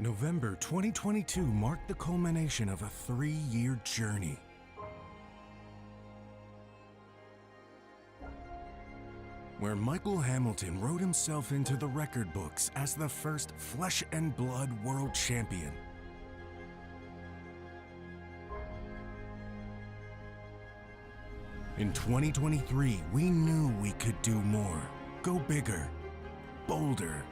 November 2022 marked the culmination of a 3-year journey. Where Michael Hamilton wrote himself into the record books as the first flesh and blood world champion. In 2023, we knew we could do more, go bigger, bolder.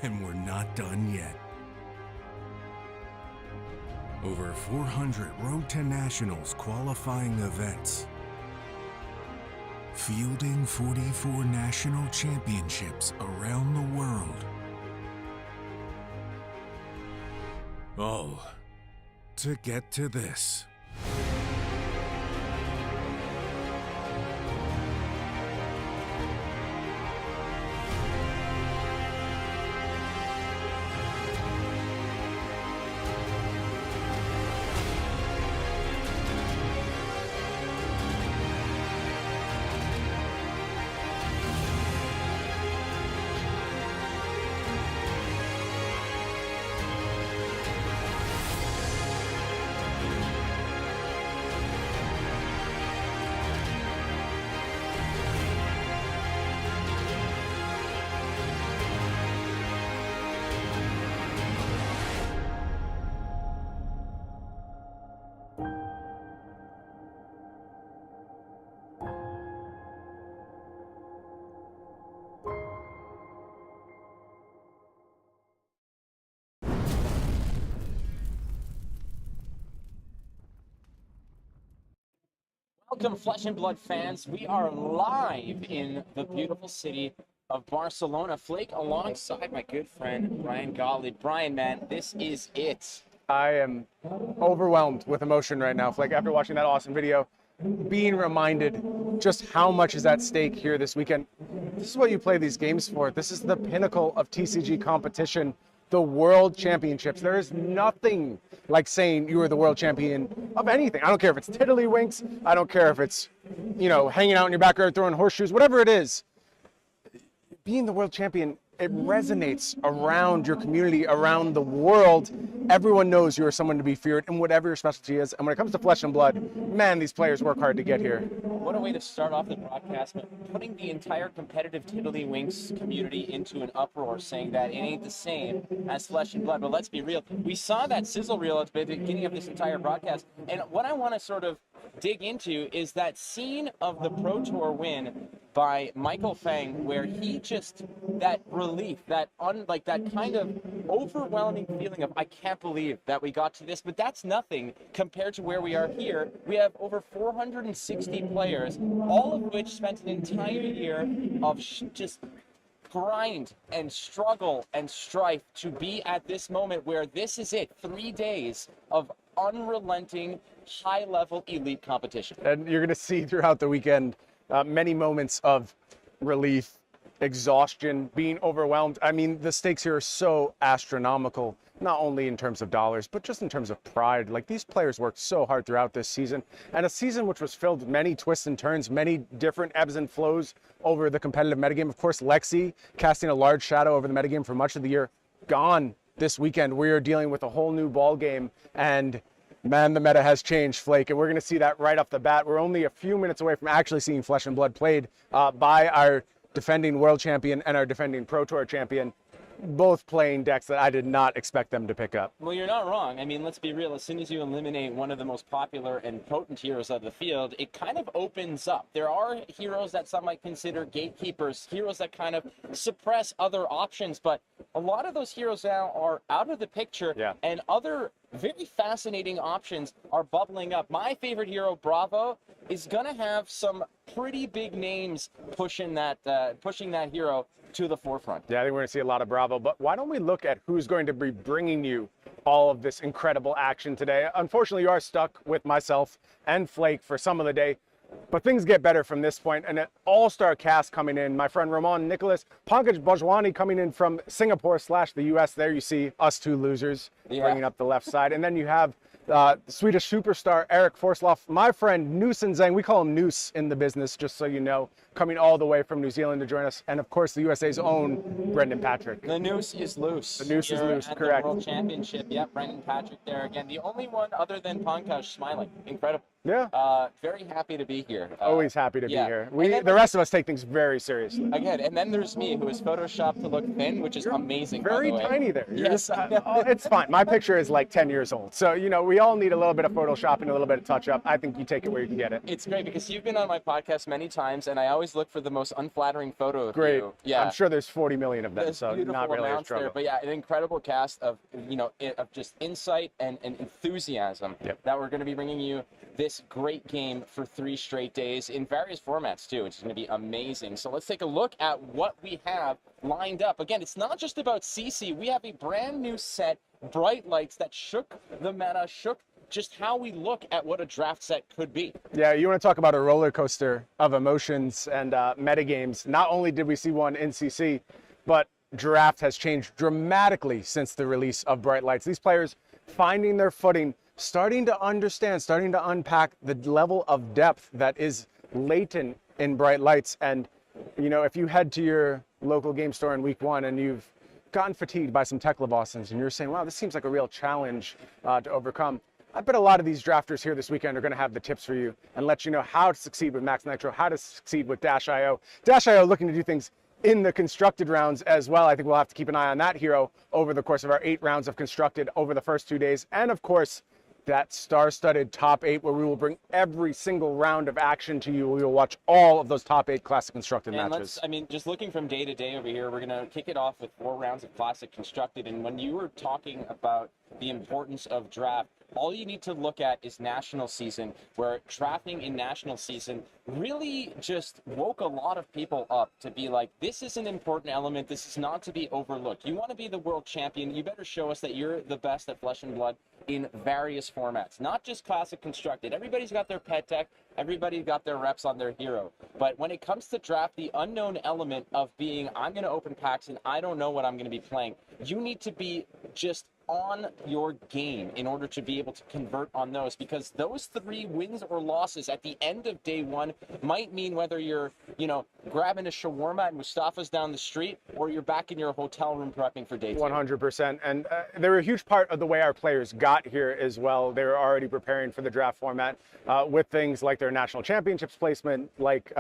And we're not done yet. Over 400 Road to Nationals qualifying events. Fielding 44 national championships around the world. All to get to this. Welcome, Flesh and Blood fans. We are live in the beautiful city of Barcelona. Flake alongside my good friend, Brian Gottlieb. Brian, man, this is it. I am overwhelmed with emotion right now, Flake, after watching that awesome video, being reminded just how much is at stake here this weekend. This is what you play these games for. This is the pinnacle of TCG competition, the World Championships. There is nothing like saying you are the world champion of anything. I don't care if it's tiddlywinks. I don't care if it's, hanging out in your backyard throwing horseshoes, whatever it is. Being the world champion, it resonates around your community, around the world. Everyone knows you are someone to be feared in whatever your specialty is. And when it comes to Flesh and Blood, man, these players work hard to get here. What a way to start off the broadcast, but putting the entire competitive Tiddlywinks community into an uproar, saying that it ain't the same as Flesh and Blood. But let's be real. We saw that sizzle reel at the beginning of this entire broadcast. And what I want to sort of dig into is that scene of the Pro Tour win by Michael Fang, where he just, that relief, that kind of overwhelming feeling of, I can't believe that we got to this, but that's nothing compared to where we are here. We have over 460 players, all of which spent an entire year of just grind and struggle and strife to be at this moment where this is it, 3 days of unrelenting, high-level elite competition. And you're going to see throughout the weekend many moments of relief, exhaustion, being overwhelmed. I mean, the stakes here are so astronomical, not only in terms of dollars, but just in terms of pride. Like, these players worked so hard throughout this season, and a season which was filled with many twists and turns, many different ebbs and flows over the competitive metagame. Of course, Lexi casting a large shadow over the metagame for much of the year. Gone this weekend. We are dealing with a whole new ball game, and man, the meta has changed, Flake, and we're going to see that right off the bat. We're only a few minutes away from actually seeing Flesh and Blood played by our defending world champion and our defending Pro Tour champion, both playing decks that I did not expect them to pick up. Well, you're not wrong. I mean, let's be real. As soon as you eliminate one of the most popular and potent heroes of the field, it kind of opens up. There are heroes that some might consider gatekeepers, heroes that kind of suppress other options, but a lot of those heroes now are out of the picture, and other very fascinating options are bubbling up. My favorite hero, Bravo, is going to have some pretty big names pushing that hero to the forefront. Yeah, I think we're going to see a lot of Bravo, but why don't we look at who's going to be bringing you all of this incredible action today? Unfortunately, you are stuck with myself and Flake for some of the day, but things get better from this point, and an all-star cast coming in. My friend Ramon Nicholas, Pankaj Bhojwani coming in from Singapore / the US. There you see us two losers bringing up the left side. And then you have Swedish superstar Eric Forsloff, my friend Noose and Zhang. We call him Noose in the business, just so you know. coming all the way from New Zealand to join us. And of course, the USA's own Brendan Patrick. The noose is loose. The noose is loose, at correct. The World Championship. Yep, Brendan Patrick there again. The only one other than Foulkes smiling. Incredible. Yeah. Very happy to be here. Always happy to be yeah. here. The then rest of us take things very seriously. Again, and then there's me, who is photoshopped to look thin, which is amazing. Very by the way. tiny there. Yes. It's fine. My picture is like 10 years old. So, you know, we all need a little bit of Photoshop and a little bit of touch up. I think you take it where you can get it. It's great because you've been on my podcast many times, and I always look for the most unflattering photo of you. Yeah. I'm sure there's 40 million of them, There's so beautiful not really a amounts struggle. there, but yeah, an incredible cast of, of just insight and enthusiasm that we're going to be bringing you this great game for 3 straight days in various formats too, which is going to be amazing. So let's take a look at what we have lined up. Again, it's not just about CC. We have a brand new set, Bright Lights, that shook the meta, shook just how we look at what a draft set could be. Yeah, you want to talk about a roller coaster of emotions and metagames. Not only did we see one in CC, but draft has changed dramatically since the release of Bright Lights. These players finding their footing, starting to understand, starting to unpack the level of depth that is latent in Bright Lights. And, you know, if you head to your local game store in week 1 and you've gotten fatigued by some Teklovossens and you're saying, wow, this seems like a real challenge to overcome, I bet a lot of these drafters here this weekend are going to have the tips for you and let you know how to succeed with Maxx Nitro, how to succeed with Dash.io. Dash.io looking to do things in the constructed rounds as well. I think we'll have to keep an eye on that hero over the course of our 8 rounds of constructed over the first 2 days. And of course, that star-studded top 8 where we will bring every single round of action to you. We will watch all of those top 8 classic constructed matches. Just looking from day to day over here, we're going to kick it off with 4 rounds of classic constructed. And when you were talking about the importance of draft, all you need to look at is national season, where drafting in national season really just woke a lot of people up to be like, this is an important element. This is not to be overlooked. You want to be the world champion, you better show us that you're the best at Flesh and Blood in various formats, not just classic constructed. Everybody's got their pet tech, everybody's got their reps on their hero. But when it comes to draft, the unknown element of being, I'm going to open packs and I don't know what I'm going to be playing, you need to be just on your game in order to be able to convert on those, because those 3 wins or losses at the end of day 1 might mean whether you're, grabbing a shawarma at Mustafa's down the street or you're back in your hotel room prepping for day 2. 100%. And they were a huge part of the way our players got here as well. They were already preparing for the draft format with things like their national championships placement, like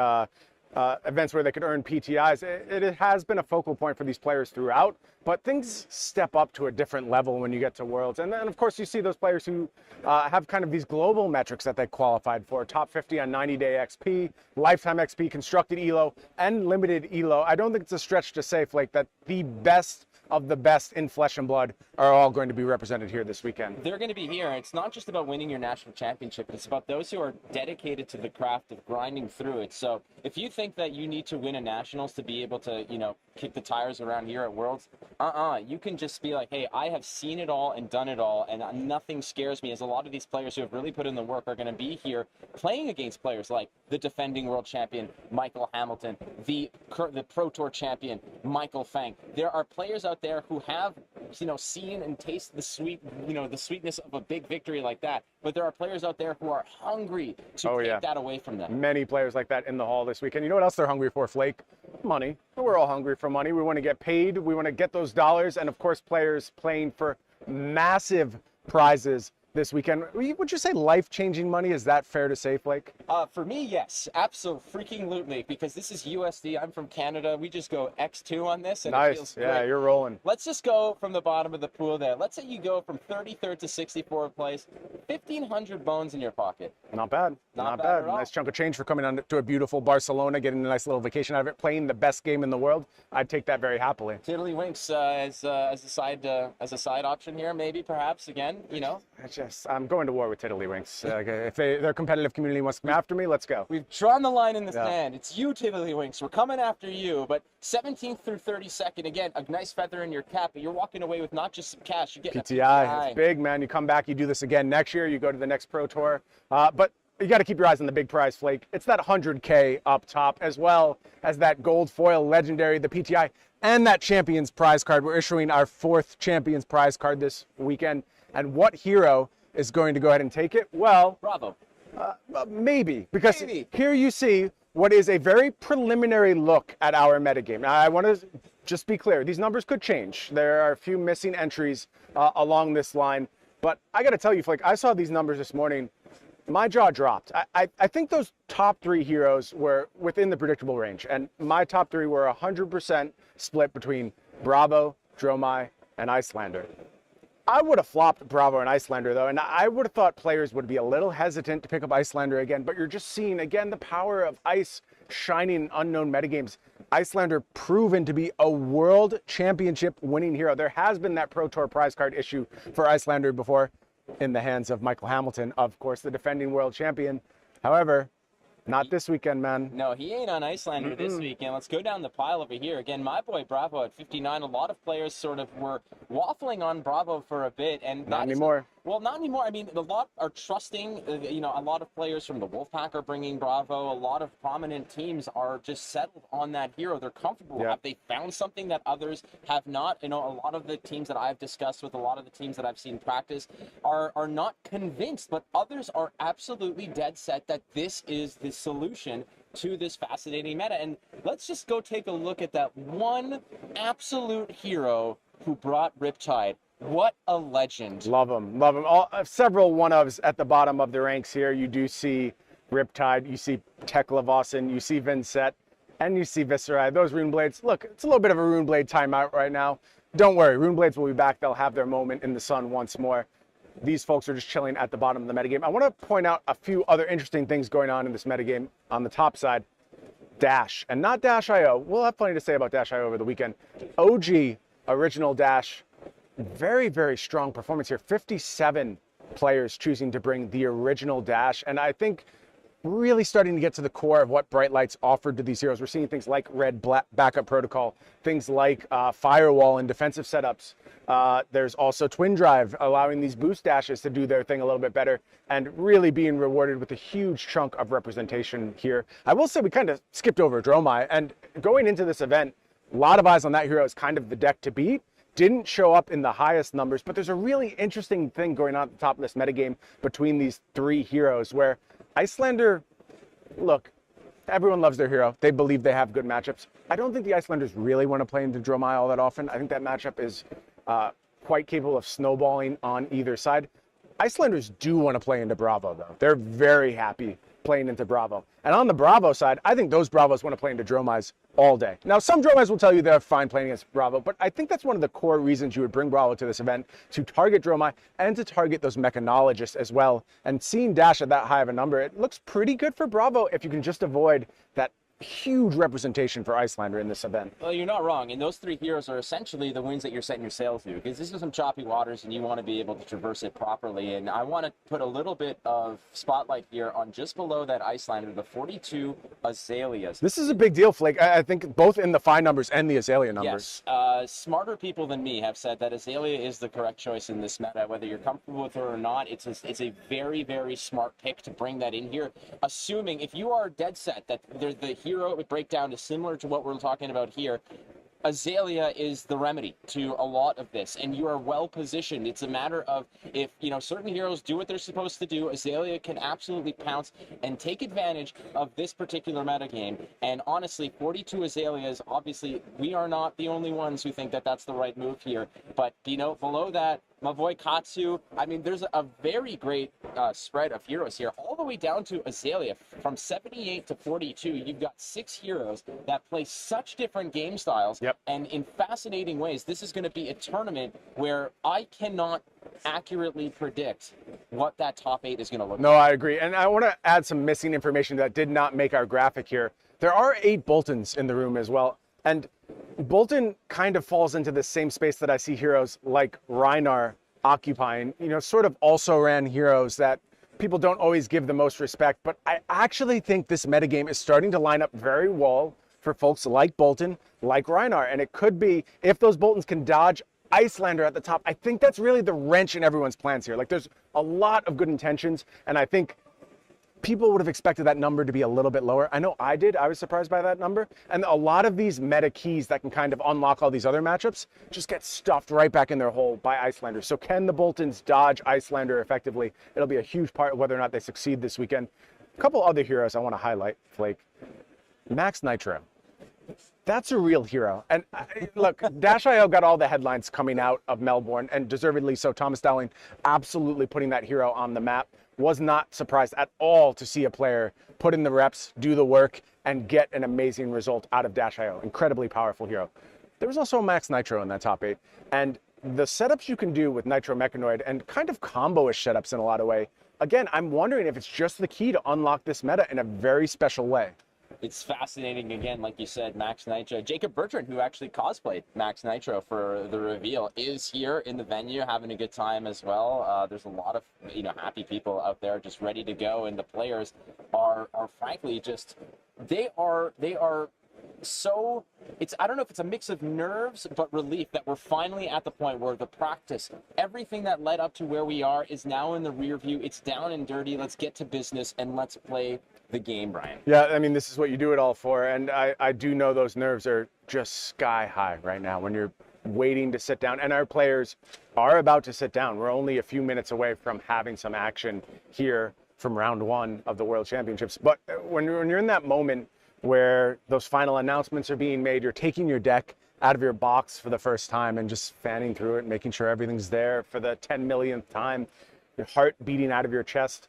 events where they could earn PTIs. It has been a focal point for these players throughout, but things step up to a different level when you get to Worlds. And then, of course, you see those players who have kind of these global metrics that they qualified for, top 50 on 90-day XP, lifetime XP, constructed ELO, and limited ELO. I don't think it's a stretch to say, Flake, that the best of the best in Flesh and Blood are all going to be represented here this weekend. They're going to be here. It's not just about winning your national championship. It's about those who are dedicated to the craft of grinding through it. So if you think that you need to win a nationals to be able to, kick the tires around here at Worlds, you can just be like, hey, I have seen it all and done it all, and nothing scares me, as a lot of these players who have really put in the work are going to be here playing against players like the defending world champion, Michael Hamilton, the Pro Tour champion, Michael Fang. There are players out there who have, seen and tasted the sweetness of a big victory like that. But there are players out there who are hungry to take that away from them. Many players like that in the hall this weekend. You know what else they're hungry for, Flake? Money. We're all hungry for money. We want to get paid. We want to get those dollars. And of course, players playing for massive prizes this weekend. Would you say life-changing money? Is that fair to say, Flake? For me, yes, absolutely, because this is USD. I'm from Canada. We just go X2 on this, and nice. It feels yeah, great. You're rolling. Let's just go from the bottom of the pool there. Let's say you go from 33rd to 64th place, 1,500 bones in your pocket. Not bad. Not bad at all. Nice chunk of change for coming on to a beautiful Barcelona, getting a nice little vacation out of it, playing the best game in the world. I'd take that very happily. Tiddlywinks as a side option here, maybe, perhaps, again, I'm going to war with Tiddlywinks. If their competitive community wants to come after me, let's go. We've drawn the line in the sand. It's you, Tiddlywinks. We're coming after you. But 17th through 32nd, again, a nice feather in your cap, but you're walking away with not just some cash. You get PTI. It's big, man. You come back, you do this again next year, you go to the next Pro Tour. But you got to keep your eyes on the big prize, Flake. It's that 100K up top, as well as that gold foil legendary, the PTI, and that Champions prize card. We're issuing our 4th Champions prize card this weekend. And what hero is going to go ahead and take it? Well, Bravo. Maybe, because here you see what is a very preliminary look at our metagame. Now, I want to just be clear, these numbers could change. There are a few missing entries along this line, but I got to tell you, Flake, I saw these numbers this morning. My jaw dropped. I think those top 3 heroes were within the predictable range, and my top 3 were 100% split between Bravo, Dromai, and Iyslander. I would have flopped Bravo and Iyslander, though, and I would have thought players would be a little hesitant to pick up Iyslander again, but you're just seeing, again, the power of Ice shining in unknown metagames. Iyslander proven to be a world championship winning hero. There has been that Pro Tour prize card issue for Iyslander before in the hands of Michael Hamilton, of course, the defending world champion. However, not this weekend, man. No, he ain't on Iyslander this weekend. Let's go down the pile over here. Again, my boy Bravo at 59. A lot of players sort of were waffling on Bravo for a bit. And not anymore. Well, not anymore. I mean, a lot are trusting, you know, a lot of players from the Wolfpack are bringing Bravo. A lot of prominent teams are just settled on that hero. They're comfortable. Yeah. Have they found something that others have not? You know, a lot of the teams that I've discussed with, a lot of the teams that I've seen practice are not convinced, but others are absolutely dead set that this is the solution to this fascinating meta. And let's just go take a look at that one absolute hero who brought Riptide. What a legend. Love him, love him. Several one-ofs at the bottom of the ranks here. You do see Riptide, you see Teklovossen, you see Vincent, and you see Viserai. Those Runeblades, look, it's a little bit of a Runeblade timeout right now. Don't worry, Runeblades will be back. They'll have their moment in the sun once more. These folks are just chilling at the bottom of the metagame. I want to point out a few other interesting things going on in this metagame. On the top side, Dash, and not Dash.io. We'll have plenty to say about Dash.io over the weekend. OG, original Dash, very, very strong performance here. 57 players choosing to bring the original Dash, and I think really starting to get to the core of what Bright Lights offered to these heroes. We're seeing things like Red Backup Protocol, things like Firewall and defensive setups. There's also Twin Drive, allowing these boost dashes to do their thing a little bit better, and really being rewarded with a huge chunk of representation here. I will say we kind of skipped over Dromai, and going into this event, a lot of eyes on that hero as kind of the deck to beat. Didn't show up in the highest numbers, but there's a really interesting thing going on at the top of this metagame between these 3 heroes where Iyslander, look, everyone loves their hero. They believe they have good matchups. I don't think the Icelanders really want to play into Dromai all that often. I think that matchup is quite capable of snowballing on either side. Icelanders do want to play into Bravo, though. They're very happy playing into Bravo. And on the Bravo side, I think those Bravos want to play into Dromais all day. Now, some Dromais will tell you they're fine playing against Bravo, but I think that's one of the core reasons you would bring Bravo to this event, to target Dromai and to target those mechanologists as well. And seeing Dash at that high of a number, it looks pretty good for Bravo if you can just avoid that huge representation for Iyslander in this event. Well, you're not wrong, and those 3 heroes are essentially the wins that you're setting your sail to, because this is some choppy waters and you want to be able to traverse it properly. And I want to put a little bit of spotlight here on just below that Iyslander, the 42 Azaleas. This is a big deal, Flake. I think both in the fine numbers and the Azalea numbers. Yes, smarter people than me have said that Azalea is the correct choice in this meta. Whether you're comfortable with her or not, it's a very, very smart pick to bring that in here, assuming if you are dead set that the hero breakdown is similar to what we're talking about here. Azalea is the remedy to a lot of this, and you are well positioned. It's a matter of if, you know, certain heroes do what they're supposed to do, Azalea can absolutely pounce and take advantage of this particular metagame. And honestly, 42 Azaleas, obviously, we are not the only ones who think that that's the right move here. But, you know, below that, my boy Katsu, I mean, there's a very great spread of heroes here, all the way down to Azalea. From 78 to 42, you've got 6 heroes that play such different game styles. Yep. And in fascinating ways. This is going to be a tournament where I cannot accurately predict what that top 8 is going to look like. No, I agree. And I want to add some missing information that did not make our graphic here. There are 8 Boltyns in the room as well. And Boltyn kind of falls into the same space that I see heroes like Rhinar occupying, you know, sort of also ran heroes that people don't always give the most respect. But I actually think this metagame is starting to line up very well for folks like Boltyn, like Rhinar. And it could be, if those Boltyns can dodge Iyslander at the top, I think that's really the wrench in everyone's plans here. Like, there's a lot of good intentions, and I think people would have expected that number to be a little bit lower. I know I did. I was surprised by that number. And a lot of these meta keys that can kind of unlock all these other matchups just get stuffed right back in their hole by Iyslander. So can the Boltyns dodge Iyslander effectively? It'll be a huge part of whether or not they succeed this weekend. A couple other heroes I want to highlight, Flake. Max Nitro. That's a real hero. And look, Dash.io got all the headlines coming out of Melbourne, and deservedly so. Thomas Dowling absolutely putting that hero on the map. Was not surprised at all to see a player put in the reps, do the work, and get an amazing result out of Dash.io. Incredibly powerful hero. There was also a Max Nitro in that top 8. And the setups you can do with Nitro Mechanoid and kind of combo-ish setups in a lot of way, again, I'm wondering if it's just the key to unlock this meta in a very special way. It's fascinating, again, like you said, Max Nitro. Jacob Bertrand, who actually cosplayed Max Nitro for the reveal, is here in the venue having a good time as well. There's a lot of, happy people out there just ready to go, and the players are frankly just, they are so, I don't know if it's a mix of nerves, but relief that we're finally at the point where the practice, everything that led up to where we are is now in the rear view. It's down and dirty. Let's get to business and let's play the game, Brian. Yeah, I mean, this is what you do it all for. And I do know those nerves are just sky high right now when you're waiting to sit down. And our players are about to sit down. We're only a few minutes away from having some action here from round 1 of the World Championships. But when you're in that moment where those final announcements are being made, you're taking your deck out of your box for the first time and just fanning through it, making sure everything's there for the 10 millionth time, your heart beating out of your chest.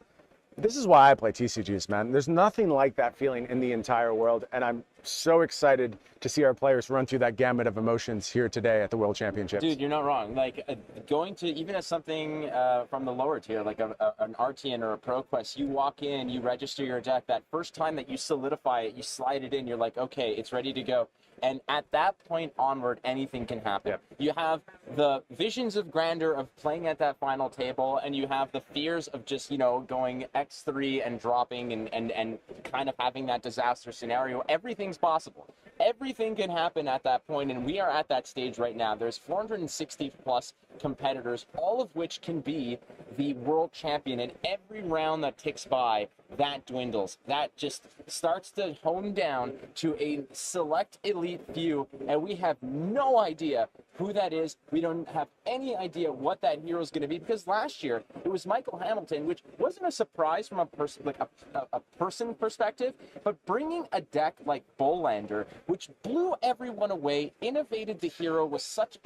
This is why I play TCGs, man. There's nothing like that feeling in the entire world, and I'm so excited to see our players run through that gamut of emotions here today at the World Championships. Dude, you're not wrong. Like, going to, even as something from the lower tier, like an RTN or a ProQuest, you walk in, you register your deck, that first time that you solidify it, you slide it in, you're like, okay, it's ready to go. And at that point onward, anything can happen. Yep. You have the visions of grandeur of playing at that final table, and you have the fears of just, going X3 and dropping and kind of having that disaster scenario. Everything's possible. Everything can happen at that point, and we are at that stage right now. There's 460 plus competitors, all of which can be the world champion, and every round that ticks by, that dwindles. That just starts to hone down to a select elite few, and we have no idea who that is. We don't have any idea what that hero is going to be, because last year it was Michael Hamilton, which wasn't a surprise from a person, like a person perspective, but bringing a deck like Iyslander, which blew everyone away, innovated the hero, was such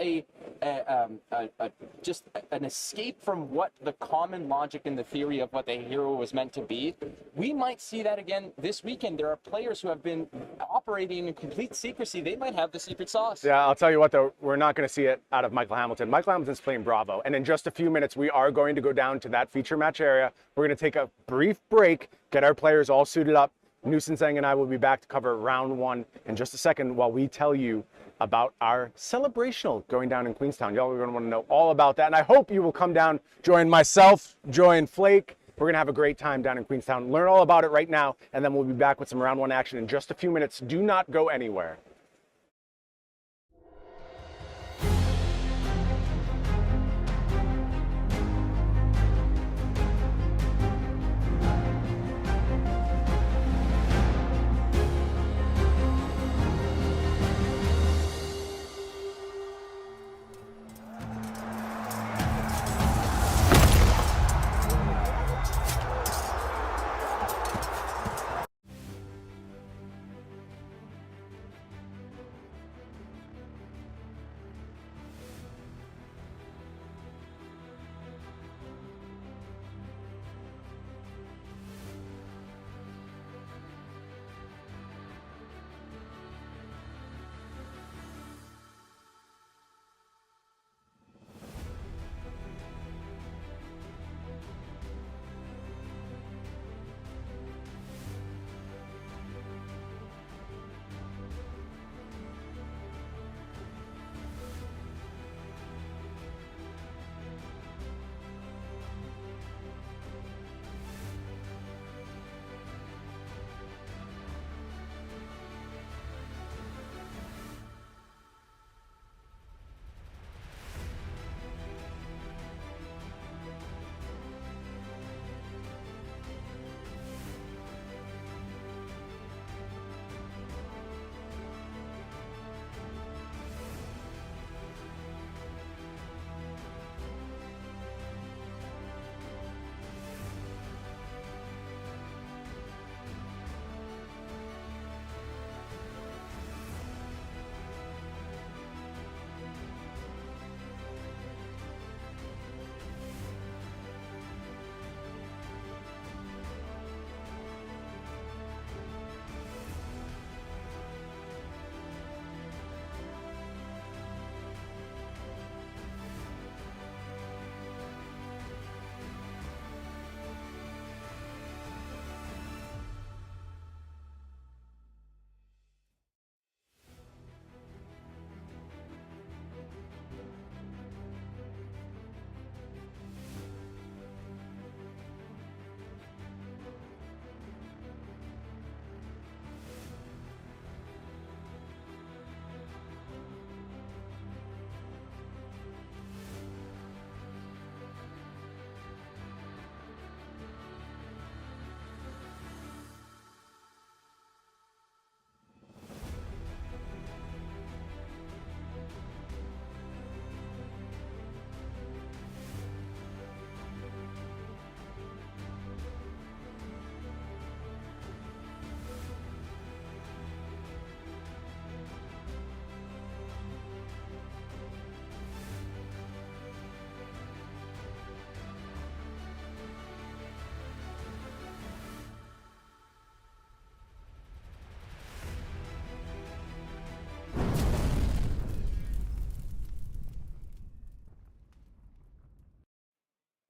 just an escape from what the common logic and the theory of what the hero was meant to be. We might see that again this weekend. There are players who have been operating in complete secrecy. They might have the secret sauce. Yeah, I'll tell you what, though, we're not going to see it out of Michael Hamilton. Michael Hamilton's playing Bravo, and in just a few minutes, we are going to go down to that feature match area. We're going to take a brief break, get our players all suited up. Newson and I will be back to cover round 1 in just a second while we tell you about our celebrational going down in Queenstown. Y'all are going to want to know all about that, and I hope you will come down, join myself, join Flake. We're going to have a great time down in Queenstown. Learn all about it right now, and then we'll be back with some round 1 action in just a few minutes. Do not go anywhere.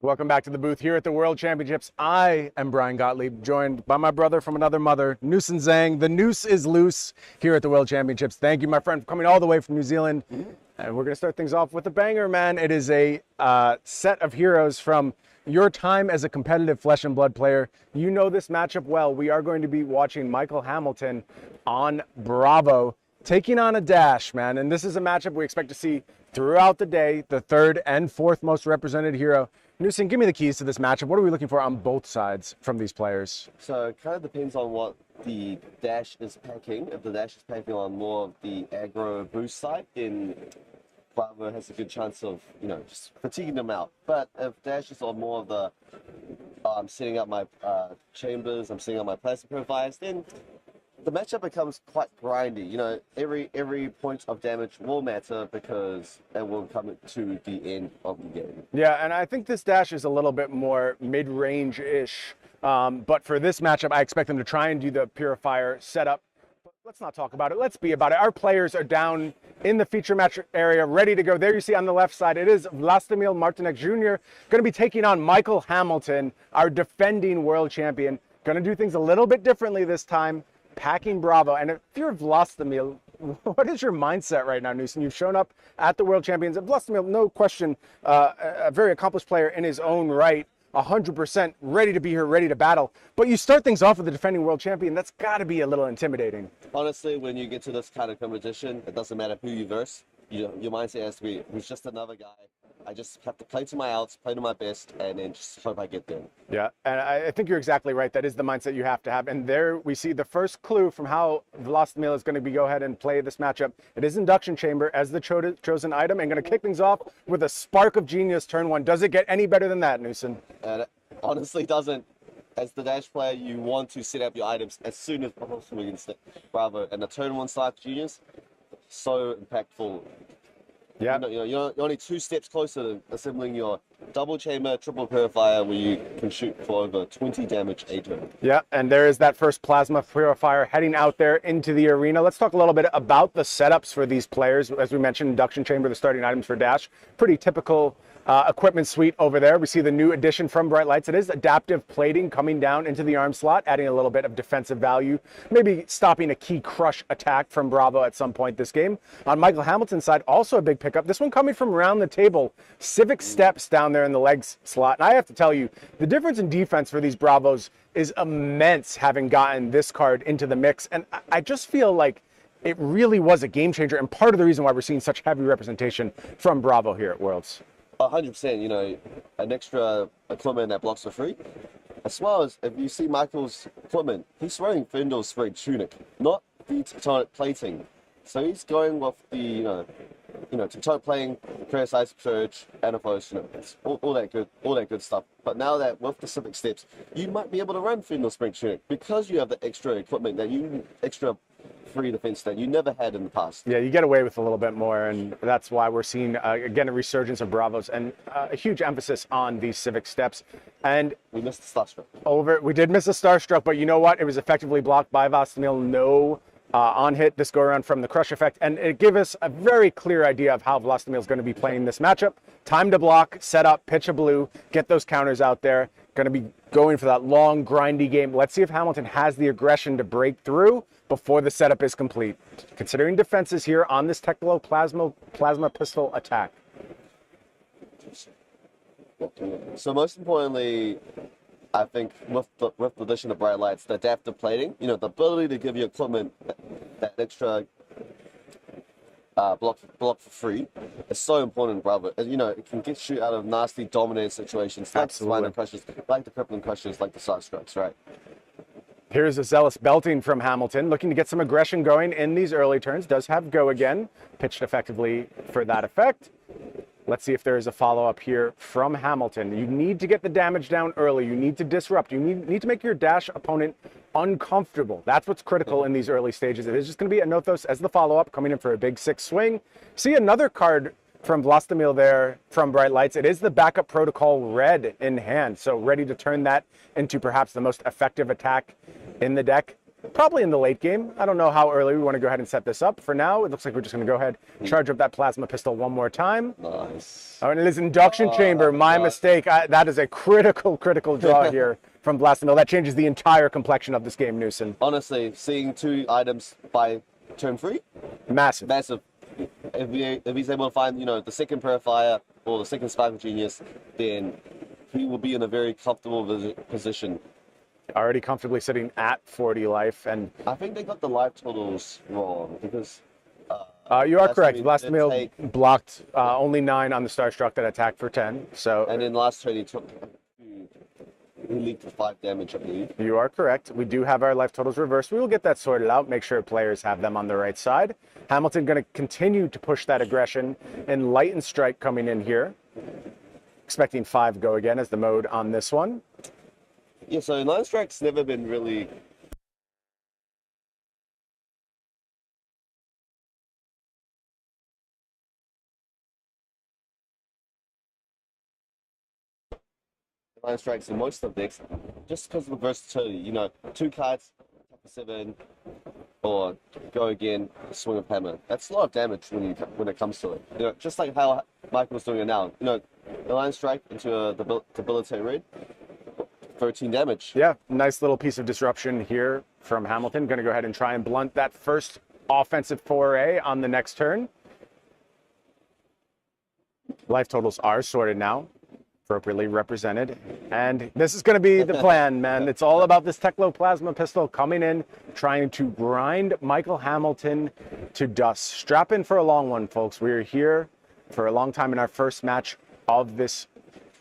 Welcome back to the booth here at the World Championships. I am Brian Gottlieb, joined by my brother from another mother, Noose and Zhang. The noose is loose here at the World Championships. Thank you, my friend, for coming all the way from New Zealand. And we're going to start things off with a banger, man. It is a set of heroes from your time as a competitive Flesh and Blood player. You know this matchup well. We are going to be watching Michael Hamilton on Bravo, taking on a Dash, man. And this is a matchup we expect to see throughout the day, the third and fourth most represented hero. Newson, give me the keys to this matchup. What are we looking for on both sides from these players? So it kind of depends on what the Dash is packing. If the Dash is packing on more of the aggro boost side, then Bravo has a good chance of, just fatiguing them out. But if Dash is on more of the, I'm setting up my chambers, I'm setting up my plasma profiles, then the matchup becomes quite grindy. Every point of damage will matter because it will come to the end of the game. Yeah, and I think this Dash is a little bit more mid-range-ish. But for this matchup, I expect them to try and do the Purifier setup. But let's not talk about it. Let's be about it. Our players are down in the feature match area, ready to go. There you see on the left side, it is Vlastimil Martinek Jr. going to be taking on Michael Hamilton, our defending world champion. Going to do things a little bit differently this time. Packing Bravo. And if you're Vlastimil, what is your mindset right now, Newson? You've shown up at the World Champions. Vlastimil, no question, a very accomplished player in his own right, 100% ready to be here, ready to battle. But you start things off with the defending World Champion. That's got to be a little intimidating. Honestly, when you get to this kind of competition, it doesn't matter who you verse. Your mindset has to be, who's just another guy. I just have to play to my outs, play to my best, and then just hope I get there. Yeah, and I think you're exactly right. That is the mindset you have to have. And there we see the first clue from how Vlastimil is going to go ahead and play this matchup. It is Induction Chamber as the chosen item, and going to kick things off with a Spark of Genius turn one. Does it get any better than that, Newson? And it honestly doesn't. As the Dash player, you want to set up your items as soon as possible against Bravo. And the turn one Spark of Genius, so impactful. Yeah. You're only 2 steps closer to assembling your double chamber, triple purifier, where you can shoot for over 20 damage a turn. Yeah, and there is that first plasma purifier heading out there into the arena. Let's talk a little bit about the setups for these players. As we mentioned, Induction Chamber, the starting items for Dash. Pretty typical equipment suite over there. We see the new addition from Bright Lights. It is adaptive plating coming down into the arm slot, adding a little bit of defensive value, maybe stopping a key crush attack from Bravo at some point this game. On Michael Hamilton's side, also a big pickup. This one coming from around the table. Civic Steps down there in the legs slot. And I have to tell you, the difference in defense for these Bravos is immense, having gotten this card into the mix. And I just feel like it really was a game changer, and part of the reason why we're seeing such heavy representation from Bravo here at Worlds. 100%, an extra equipment that blocks for free. As well as if you see Michael's equipment, he's running Fendel's Spring Tunic, not the Tectonic Plating. So he's going with the, Tectonic Plating, Criticized Surge, Anapos, all that good stuff. But now that with the Civic Steps, you might be able to run Fendel's Spring Tunic because you have the extra equipment extra free defense that you never had in the past. Yeah, you get away with a little bit more, and that's why we're seeing, again, a resurgence of Bravos and a huge emphasis on these Civic Steps. And we missed the Starstruck. We did miss a Starstruck, but you know what? It was effectively blocked by Vlastimil. No on hit this go around from the crush effect, and it gave us a very clear idea of how Vlastimil is going to be playing this matchup. Time to block, set up, pitch a blue, get those counters out there. Going to be going for that long, grindy game. Let's see if Hamilton has the aggression to break through before the setup is complete. Considering defenses here on this Teklovossen plasma pistol attack. So most importantly, I think with the addition of Bright Lights, the adaptive plating, the ability to give your equipment that extra block for free is so important in Bravo. It can get you out of nasty dominated situations like the Minor Crushes, like the Crippling Crushes, like the Starstrucks, right? Here's a zealous belting from Hamilton, looking to get some aggression going in these early turns. Does have go again, pitched effectively for that effect. Let's see if there is a follow-up here from Hamilton. You need to get the damage down early. You need to disrupt. You need to make your Dash opponent uncomfortable. That's what's critical in these early stages. It is just going to be a Nothos as the follow-up, coming in for a big 6 swing. See another card from Vlastimil there from Bright Lights. It is the backup protocol red in hand, so ready to turn that into perhaps the most effective attack in the deck. probably in the late game. I don't know how early we want to go ahead and set this up. For now, it looks like we're just going to go ahead, charge up that plasma pistol one more time. Nice. Oh, and it is induction chamber. My mistake. That is a critical draw here from Vlastimil. That changes the entire complexion of this game, Newson. Honestly, seeing 2 items by turn 3, Massive. massive. If he's able to find, the second Purifier or the second Sparkle Genius, then he will be in a very comfortable position. Already comfortably sitting at 40 life. And I think they got the life totals wrong because... you are correct. Vlastimil Vlastimil blocked only 9 on the Starstruck that attacked for 10. So, and in last turn, he leaked for 5 damage, I believe. you are correct. We do have our life totals reversed. We will get that sorted out, make sure players have them on the right side. Hamilton going to continue to push that aggression, and Light and Strike coming in here. Expecting 5 go again as the mode on this one. Yeah, so Line Strike's never been really... Line Strikes in most of the decks, just because of the versatility, 2 cards, tap a 7, or go again, swing of hammer. That's a lot of damage when it comes to it. Just like how Michael's doing it now. The Line Strike into a debilitate red, 13 damage. Yeah, nice little piece of disruption here from Hamilton. Going to go ahead and try and blunt that first offensive foray on the next turn. Life totals are sorted now, appropriately represented. And this is going to be the plan, man. It's all about this Teklo pistol coming in, trying to grind Michael Hamilton to dust. Strap in for a long one, folks. We're here for a long time in our first match of this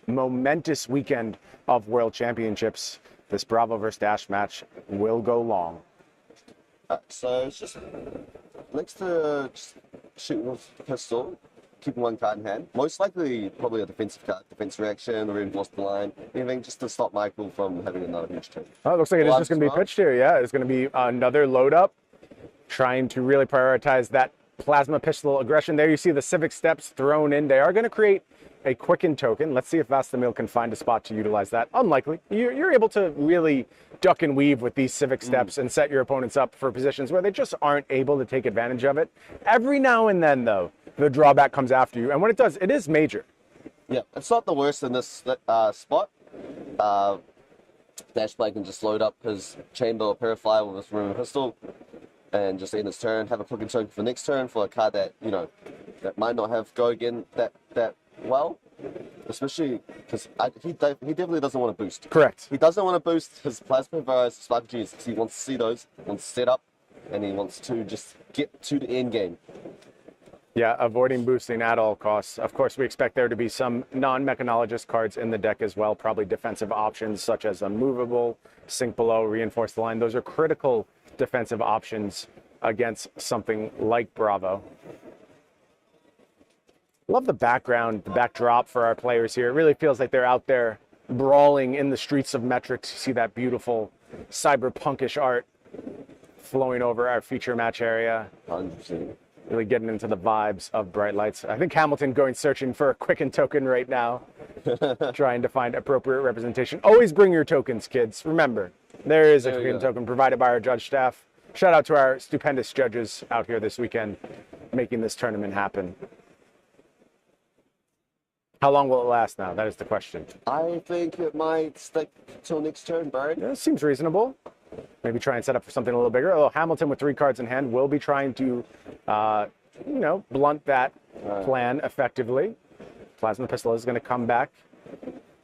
momentous weekend of World Championships. This Bravo vs. Dash match will go long. So it's just next to just shooting with the pistol, keeping 1 card in hand. Most likely, probably a defensive card, defense reaction, or reinforce the line, anything just to stop Michael from having another huge turn. Oh, it looks like it is just going to be pitched here. Yeah, it's going to be another load up, trying to really prioritize that plasma pistol aggression. There you see the Civic Steps thrown in. They are going to create a quicken token. Let's see if Vlastimil can find a spot to utilize that. Unlikely. You're able to really duck and weave with these Civic Steps and set your opponents up for positions where they just aren't able to take advantage of it. Every now and then, though, the drawback comes after you. And when it does, it is major. Yeah, it's not the worst in this spot. Dashblade can just load up his chamber or purifier with his room pistol and just end his turn, have a cooking token for next turn for a card that, that might not have go again that well. Especially because he definitely doesn't want to boost. Correct. He doesn't want to boost his Plasma Virus Spark G's because he wants to see those, wants to set up, and he wants to just get to the end game. Yeah, avoiding boosting at all costs. Of course, we expect there to be some non-mechanologist cards in the deck as well, probably defensive options such as a movable, sink below, reinforce the line. Those are critical defensive options against something like Bravo. Love the background, the backdrop for our players here. It really feels like they're out there brawling in the streets of Metrics. You see that beautiful cyberpunkish art flowing over our feature match area. 100%. Really getting into the vibes of Bright Lights. I think Hamilton going searching for a quicken token right now, trying to find appropriate representation. Always bring your tokens, kids. Remember, there is a quicken token provided by our judge staff. Shout out to our stupendous judges out here this weekend making this tournament happen. How long will it last now? That is the question. I think it might stick till next turn, Barry. Yeah, seems reasonable. Maybe try and set up for something a little bigger. Although Hamilton with 3 cards in hand will be trying to, blunt that plan effectively. Plasma Pistol is going to come back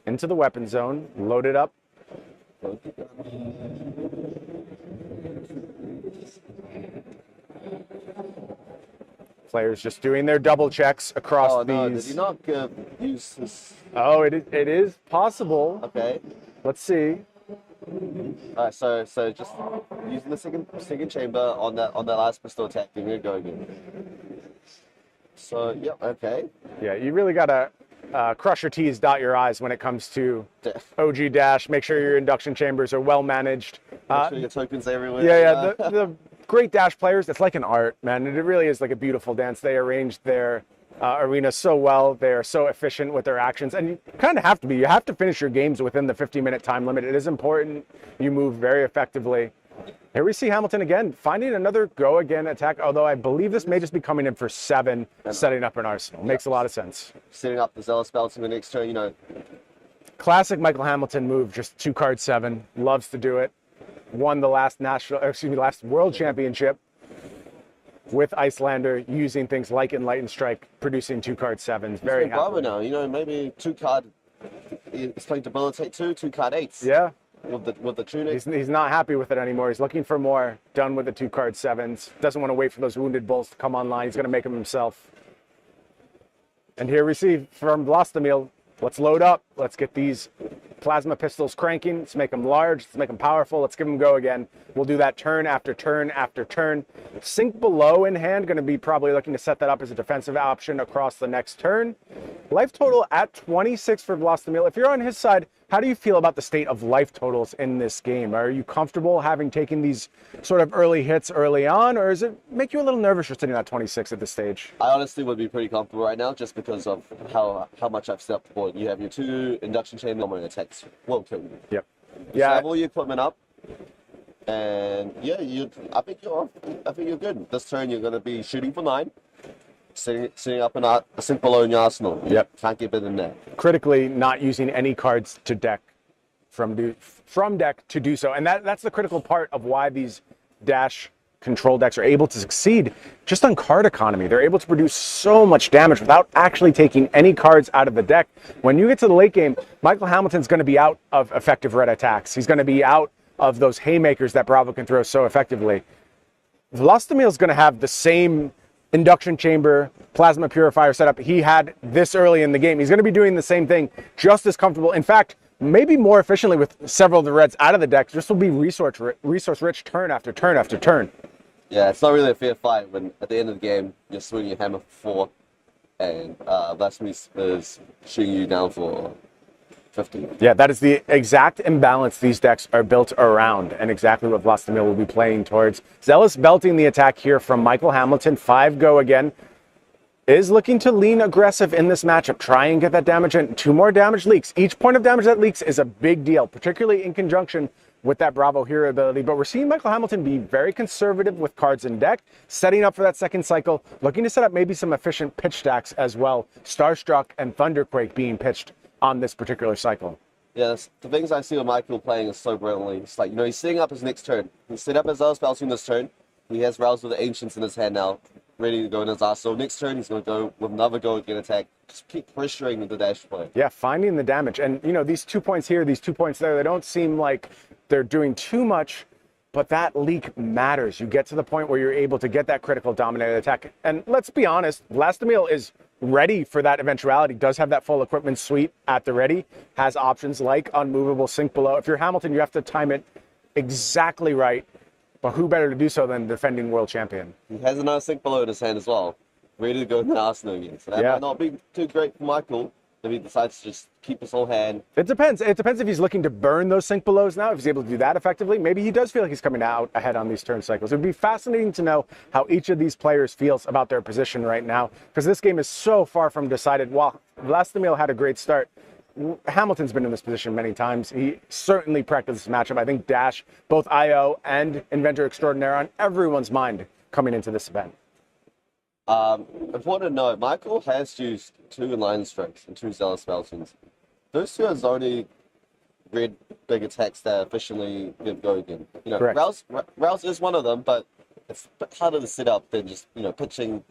into the weapon zone, load it up. Players just doing their double checks across these. No, did he not use this? Oh, it is possible. Okay. Let's see. Alright, so just using the second chamber on that last pistol attack, giving it a go again. So yeah, okay. Yeah, you really gotta cross your T's, dot your I's when it comes to OG Dash. Make sure your induction chambers are well managed. Make sure your tokens everywhere. Yeah. The great Dash players, it's like an art, man. It really is like a beautiful dance. They arranged their arena so well. They are so efficient with their actions, and you kind of have to be. You have to finish your games within the 50-minute time limit. It is important you move very effectively. Here we see Hamilton again, finding another go again attack, although I believe this may just be coming in for 7, setting up an arsenal. Makes a lot of sense. Setting up the Zealous Belts in the next turn, you know. Classic Michael Hamilton move, just 2-card 7. Loves to do it. Won the last last World Championship with Iyslander using things like Enlightened Strike, producing 2-card 7s. Very happy. Now, you know, maybe 2-card. He's playing debilitate 2-card 8s. Yeah. With the tunic. He's not happy with it anymore. He's looking for more. Done with the 2-card 7s. Doesn't want to wait for those wounded bulls to come online. He's going to make them himself. And here we see from Vlastimil, let's load up. Let's get these plasma pistols cranking. Let's make them large. Let's make them powerful. Let's give them go again. We'll do that turn after turn after turn. Sink below in hand. Going to be probably looking to set that up as a defensive option across the next turn. Life total at 26 for Vlastimil. If you're on his side, how do you feel about the state of life totals in this game? Are you comfortable having taken these sort of early hits early on, or does it make you a little nervous you're sitting at 26 at this stage? I honestly would be pretty comfortable right now just because of how much I've set up the board. You have your 2 induction chamber attacks. Well, 2. Yep. You have all your equipment up, and yeah, I think you're good. This turn you're going to be shooting for 9. Setting up a sink below in your arsenal. Yep. Can't get better than that. Critically, not using any cards to deck from deck to do so. And that's the critical part of why these dash control decks are able to succeed just on card economy. They're able to produce so much damage without actually taking any cards out of the deck. When you get to the late game, Michael Hamilton's going to be out of effective red attacks. He's going to be out of those haymakers that Bravo can throw so effectively. Vlastimil's going to have the same induction chamber, plasma purifier setup he had this early in the game. He's going to be doing the same thing, just as comfortable. In fact, maybe more efficiently with several of the reds out of the deck. This will be resource rich turn after turn after turn. Yeah, it's not really a fair fight when at the end of the game you're swinging your hammer for 4 and Vlastimil is shooting you down for 50. Yeah, that is the exact imbalance these decks are built around, and exactly what Vlastimil will be playing towards. Zealous belting the attack here from Michael Hamilton. 5 go again. Is looking to lean aggressive in this matchup. Try and get that damage in. 2 more damage leaks. Each point of damage that leaks is a big deal, particularly in conjunction with that Bravo hero ability. But we're seeing Michael Hamilton be very conservative with cards in deck, setting up for that second cycle, looking to set up maybe some efficient pitch stacks as well. Starstruck and Thunderquake being pitched on this particular cycle. Yes, the things I see with Michael playing is so brilliantly. It's like, you know, he's setting up his next turn. He's set up his Zealous Belting this turn. He has Rouse with the Ancients in his hand now, ready to go in his ass. So next turn, he's going to go with another go again attack. Just keep pressuring the dash play. Yeah, finding the damage. And, you know, these 2 points here, these 2 points there, they don't seem like they're doing too much, but that leak matters. You get to the point where you're able to get that critical dominated attack. And let's be honest, Vlastimil is ready for that eventuality, does have that full equipment suite at the ready, has options like unmovable sink below. If you're Hamilton, you have to time it exactly right, but who better to do so than defending world champion? He has another sink below in his hand as well, ready to go in the arsenal again. So that might not be too great for Michael if he decides to just keep his whole hand. It depends. It depends if he's looking to burn those sink belows now, if he's able to do that effectively. Maybe he does feel like he's coming out ahead on these turn cycles. It would be fascinating to know how each of these players feels about their position right now, because this game is so far from decided. While Vlastimil had a great start, Hamilton's been in this position many times. He certainly practiced this matchup. I think Dash, both IO and Inventor Extraordinaire on everyone's mind coming into this event. Important to note, Michael has used 2 Enlightened Strikes and 2 Zealous Beltings. Those 2 are his only red big attacks that efficiently get go again. You know, Rouse is one of them, but it's a bit harder to set up than just, you know, pitching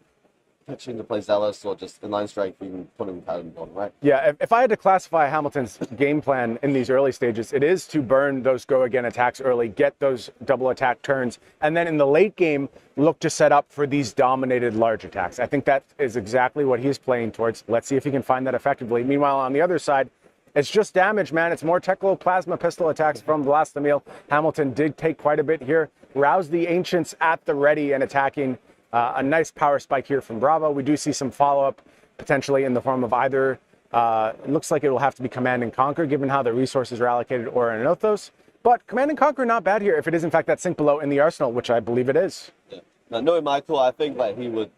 to play Zealous or just Enlightened Strike, you can put him out in the bottom, right? Yeah, if I had to classify Hamilton's game plan in these early stages, it is to burn those go-again attacks early, get those double attack turns, and then in the late game, look to set up for these dominated large attacks. I think that is exactly what he's playing towards. Let's see if he can find that effectively. Meanwhile, on the other side, it's just damage, man. It's more Teklo plasma pistol attacks from Vlastimil. Hamilton did take quite a bit here. Rouse the Ancients at the ready and attacking. A nice power spike here from Bravo. We do see some follow-up potentially in the form of either, it looks like it will have to be Command and Conquer given how the resources are allocated, or an Othos. But Command and Conquer not bad here if it is in fact that sink below in the arsenal, which I believe it is. Yeah. Now, knowing Michael, I think that he would,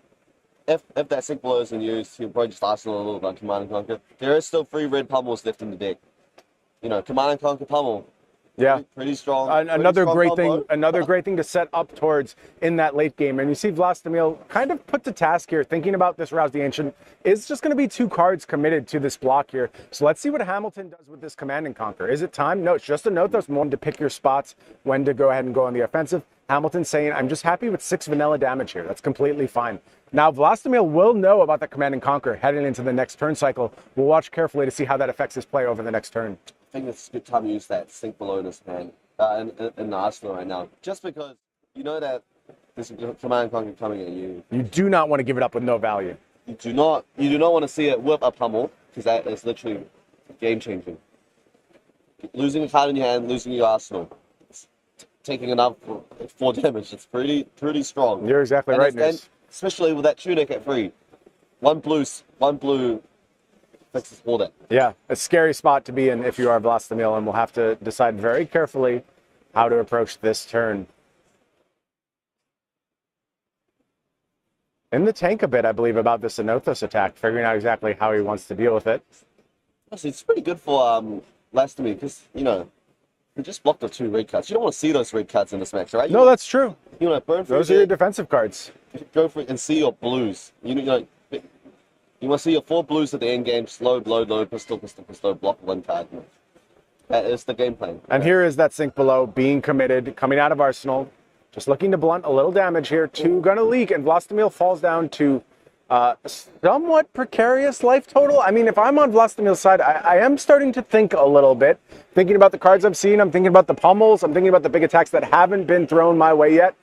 if that sink below isn't used, he'll probably just arsenal a little bit on Command and Conquer. There is still 3 red pummels left in the deck. You know, Command and Conquer pummel, Yeah. Pretty strong. Another strong great combo. thing, another great thing to set up towards in that late game. And you see Vlastimil kind of put to task here, thinking about this Rouse the Ancient. Is just going to be 2 cards committed to this block here. So let's see what Hamilton does with this Command and Conquer. Is it time? No, it's just a note that's more to pick your spots when to go ahead and go on the offensive. Hamilton saying, I'm just happy with 6 vanilla damage here. That's completely fine. Now, Vlastimil will know about the Command and Conquer heading into the next turn cycle. We'll watch carefully to see how that affects his play over the next turn. I think it's a good time to use that sink below in his hand in the arsenal right now. Just because you know that there's a Command and Conquer coming at you. You do not want to give it up with no value. You do not want to see it whip a pummel, because that is literally game changing. Losing a card in your hand, losing your arsenal. Taking enough for 4 damage. It's pretty strong. You're exactly right, and especially with that tunic at 3. One blue fixes all that. Yeah, a scary spot to be in if you are Vlastimil, and we'll have to decide very carefully how to approach this turn. In the tank a bit, I believe, about the Xenothos attack, figuring out exactly how he wants to deal with it. It's pretty good for Vlastimil, because, you know, you just blocked the 2 red cards. You don't want to see those red cards in this match, right? No, that's true. You want to burn through Those are your defensive cards. Go for it and see your blues. You want to see your 4 blues at the end game. Just load, pistol, block 1 card. That is the game plan. And here is that sink below being committed, coming out of Arsenal. Just looking to blunt a little damage here. 2 gonna leak, and Vlastimil falls down to somewhat precarious life total. I mean, if I'm on Vlastimil's side, I am starting to think a little bit. Thinking about the cards I'm seeing, I'm thinking about the pummels, I'm thinking about the big attacks that haven't been thrown my way yet.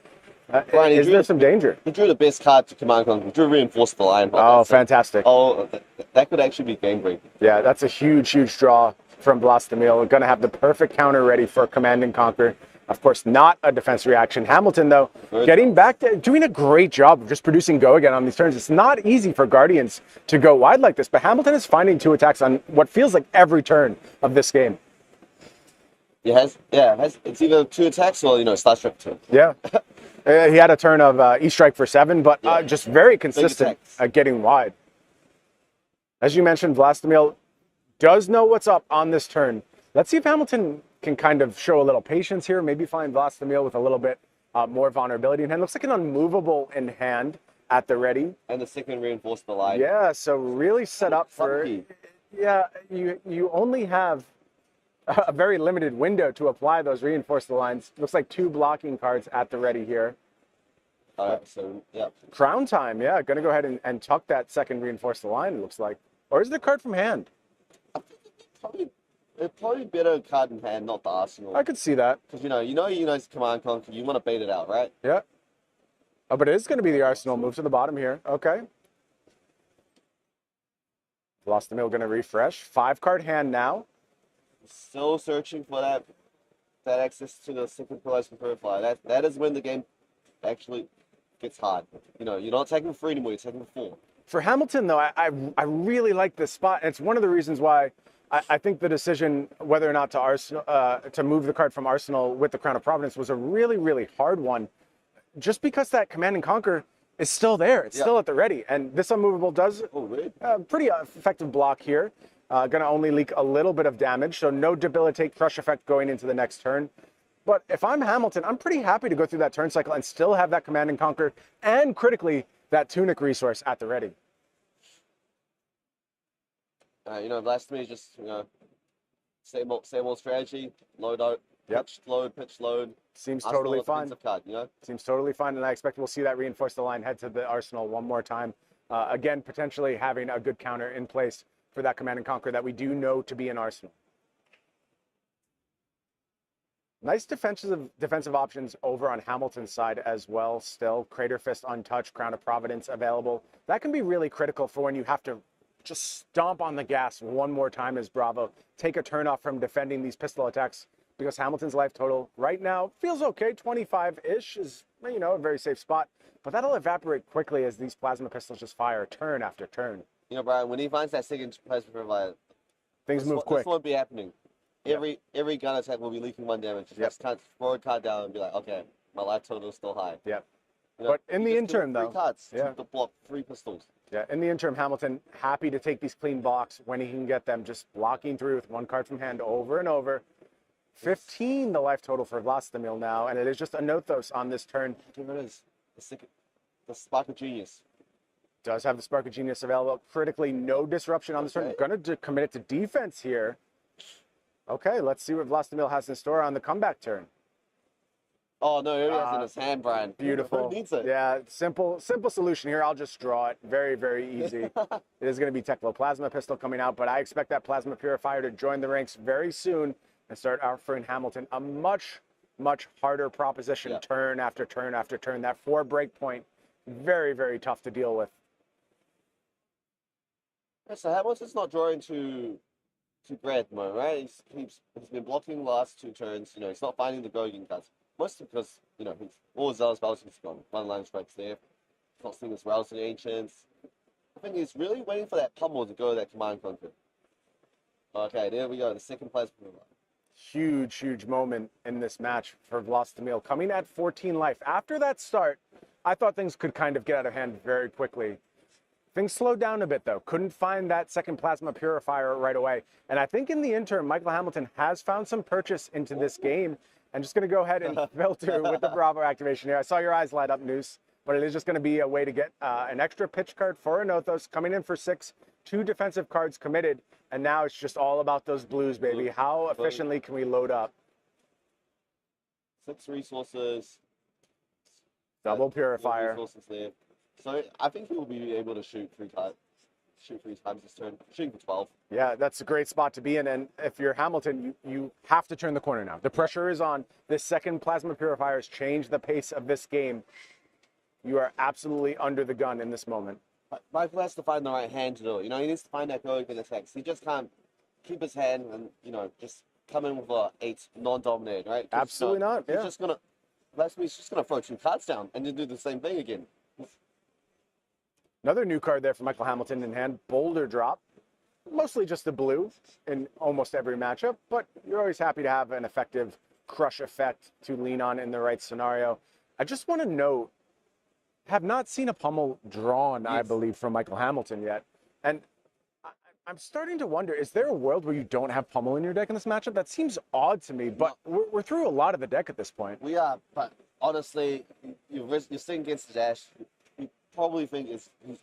Brian, is there some danger? He drew the best card to Command Conquer. He drew Reinforced the Line. Oh, fantastic. Oh, that could actually be game breaking. Yeah, that's a huge draw from Vlastimil. We're going to have the perfect counter ready for Command and Conquer. Of course, not a defense reaction. Hamilton, though, getting back to doing a great job of just producing go again on these turns. It's not easy for Guardians to go wide like this, but Hamilton is finding 2 attacks on what feels like every turn of this game. It's either 2 attacks or, slash trip 2. Yeah. He had a turn of E-Strike for 7, but just very consistent at getting wide. As you mentioned, Vlastimil does know what's up on this turn. Let's see if Hamilton can kind of show a little patience here, maybe find Vlastimil with a little bit more vulnerability in hand. Looks like an unmovable in hand at the ready. And the second Reinforced the Line. Yeah, so really set up for... Yeah, you only have a very limited window to apply those Reinforced the Lines. Looks like 2 blocking cards at the ready here. All right, so, yeah. Crown time, yeah. Going to go ahead and tuck that second Reinforce the Line, it looks like. Or is it a card from hand? It's probably better card in hand, not the Arsenal. I could see that. Because, it's Command Conquer. You want to bait it out, right? Yeah. Oh, but it is going to be the Arsenal move to the bottom here. Okay. Vlastimil going to refresh. 5-card hand now. Still searching for that access to the second Polarized Purify. That is when the game actually gets hard. You're not taking 3 anymore, you're taking 4. For Hamilton, though, I really like this spot. And it's one of the reasons why I think the decision whether or not to move the card from Arsenal with the Crown of Providence was a really hard one. Just because that Command and Conquer is still there. It's still at the ready. And this unmovable does pretty effective block here. Going to only leak a little bit of damage, so no debilitate crush effect going into the next turn. But if I'm Hamilton, I'm pretty happy to go through that turn cycle and still have that Command and Conquer and critically that Tunic resource at the ready. Vlastimil is just, same old strategy. Load out, pitch load. Seems totally fine. Card, Seems totally fine, and I expect we'll see that Reinforce the Line head to the Arsenal one more time. Again, potentially having a good counter in place for that Command and Conquer that we do know to be in Arsenal. Nice defensive options over on Hamilton's side as well still. Crater Fist untouched, Crown of Providence available. That can be really critical for when you have to just stomp on the gas one more time as Bravo. Take a turn off from defending these pistol attacks because Hamilton's life total right now feels okay. 25-ish is, a very safe spot. But that'll evaporate quickly as these plasma pistols just fire turn after turn. Brian, when he finds that second plasma provider, things move quick. This won't be happening. Every gun attack will be leaking 1 damage. Just can't throw a card down and be like, okay, my life total is still high. Yep. But in the interim, though, 3 cards to block 3 pistols. Yeah, in the interim, Hamilton happy to take these clean blocks when he can get them, just blocking through with 1 card from hand over and over. 15 the life total for Vlastimil now, and it is just a Nothos on this turn. Here it is. The Spark of Genius. Does have the Spark of Genius available. Critically, no disruption on this turn. Gonna commit it to defense here. Okay, let's see what Vlastimil has in store on the comeback turn. Oh no, he has it in his hand, Brian. Beautiful. Who needs it? Yeah, simple solution here. I'll just draw it. Very, very easy. It is going to be Teklo Plasma Pistol coming out, but I expect that Plasma Purifier to join the ranks very soon and start offering Hamilton a much, much harder proposition turn after turn after turn. That 4 break point, very, very tough to deal with. Yeah, so Hamilton's not drawing too great at the moment, right? He's been blocking the last 2 turns. You know, he's not finding the Gogan cuts. Mostly because, you know, all his Zealous Ballistic's gone. One line strikes there. Not seeing his Rouse and Ancients. I think he's really waiting for that pummel to go that command conquer. Okay, there we go. The second place. Huge, huge moment in this match for Vlastimil. Coming at 14 life. After that start, I thought things could kind of get out of hand very quickly. Things slowed down a bit, though. Couldn't find that second Plasma Purifier right away. And I think in the interim, Michael Hamilton has found some purchase into this game. I'm just going to go ahead and filter with the Bravo activation here. I saw your eyes light up, Noose, but it is just going to be a way to get an extra pitch card for a Nothos, coming in for 6, 2 defensive cards committed, and now it's just all about those blues, baby. How efficiently can we load up? 6 resources. Double Purifier. Resources there. So I think he will be able to shoot 3 times this turn, shooting for 12. Yeah, that's a great spot to be in. And if you're Hamilton, you have to turn the corner now. The pressure is on. This second Plasma Purifier has changed the pace of this game. You are absolutely under the gun in this moment. Michael has to find the right hand to do it. You know, he needs to find that Gogan attacks. He just can't keep his hand and, you know, just come in with a 8 non-dominated, right? Absolutely not, yeah. He's just going to, Vlastimil's just going to throw 2 cards down and then do the same thing again. Another new card there for Michael Hamilton in hand, Boulder Drop. Mostly just a blue in almost every matchup, but you're always happy to have an effective crush effect to lean on in the right scenario. I just want to note, have not seen a pummel drawn, I believe, from Michael Hamilton yet. And I'm starting to wonder, is there a world where you don't have pummel in your deck in this matchup? That seems odd to me, but we're through a lot of the deck at this point. We are, but honestly, you're sitting against the dash. Probably think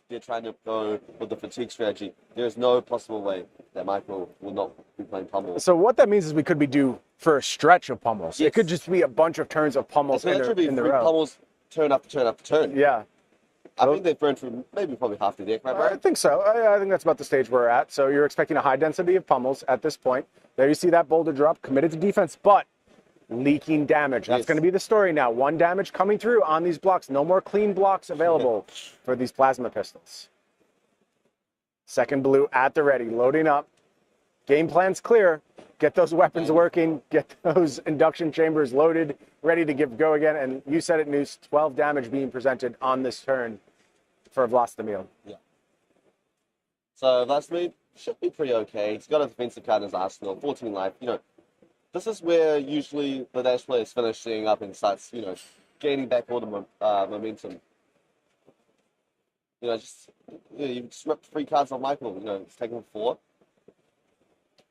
they're trying to go with the fatigue strategy. There is no possible way that Michael will not be playing pummel. So what that means is we could be due for a stretch of pummels. Yes. It could just be a bunch of turns of pummels in the row. Pummels turn after turn after turn. Yeah. I think they've burned through probably half the deck, right, Brian? I think so. I think that's about the stage we're at. So you're expecting a high density of pummels at this point. There you see that Boulder Drop, committed to defense, but leaking damage. That's going to be the story now. 1 damage coming through on these blocks. No more clean blocks available for these Plasma Pistols. Second blue at the ready, loading up. Game plan's clear. Get those weapons working. Get those induction chambers loaded, ready to go again. And you said it, Noose, 12 damage being presented on this turn for Vlastimil. Yeah. So Vlastimil should be pretty okay. He's got a defensive card in his arsenal, 14 life. You know, this is where usually the dash player is finishing up and starts, you know, gaining back all the momentum. You know, you just ripped 3 cards off Michael. You know, it's taking 4.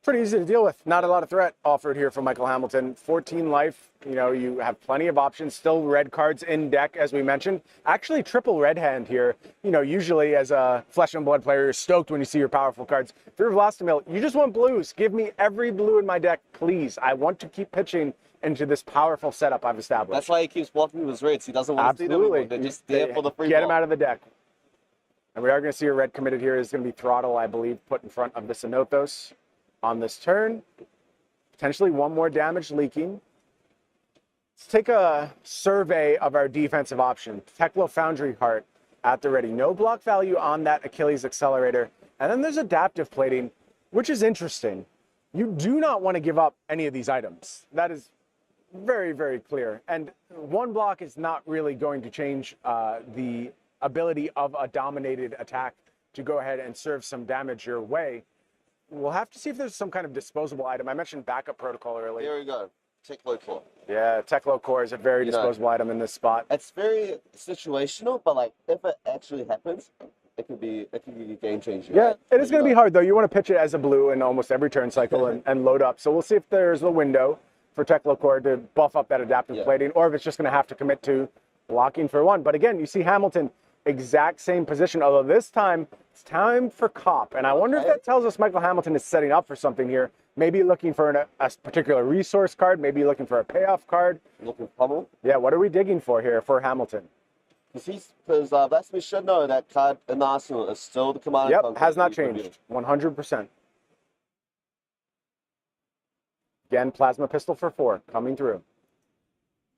Pretty easy to deal with. Not a lot of threat offered here from Michael Hamilton. 14 life. You know, you have plenty of options. Still red cards in deck, as we mentioned. Actually, triple red hand here. You know, usually as a Flesh and Blood player, you're stoked when you see your powerful cards. If you're Vlastimil, you just want blues. Give me every blue in my deck, please. I want to keep pitching into this powerful setup I've established. That's why he keeps blocking with his reds. He doesn't want to see them anymore. They're just there for the free Get block. him out of the deck. And we are going to see a red committed here. Is going to be Throttle, I believe, put in front of the Nothos on this turn. Potentially 1 more damage leaking. Let's take a survey of our defensive option. Teklo Foundry Heart at the ready. No block value on that Achilles Accelerator. And then there's Adaptive Plating, which is interesting. You do not want to give up any of these items. That is very, very clear. And 1 block is not really going to change the ability of a dominated attack to go ahead and serve some damage your way. We'll have to see if there's some kind of disposable item. I mentioned backup protocol earlier. There we go. Teklo Core. Yeah, Teklo Core is a very disposable item in this spot. It's very situational, but like if it actually happens, it could be a game changer. Yeah, right? it is going to be hard though. You want to pitch it as a blue in almost every turn cycle and load up. So we'll see if there's a window. for Teklovossen to buff up that adaptive plating, or if it's just going to have to commit to blocking for 1. But again, you see Hamilton, exact same position, although this time it's time for Cop. And I wonder if that tells us Michael Hamilton is setting up for something here. Maybe looking for a particular resource card, maybe looking for a payoff card. Looking for pummel. Yeah, what are we digging for here for Hamilton? Because Vlastimil should know that card in the arsenal is still the command. Yep, has not changed. 100%. Again, plasma pistol for 4 coming through.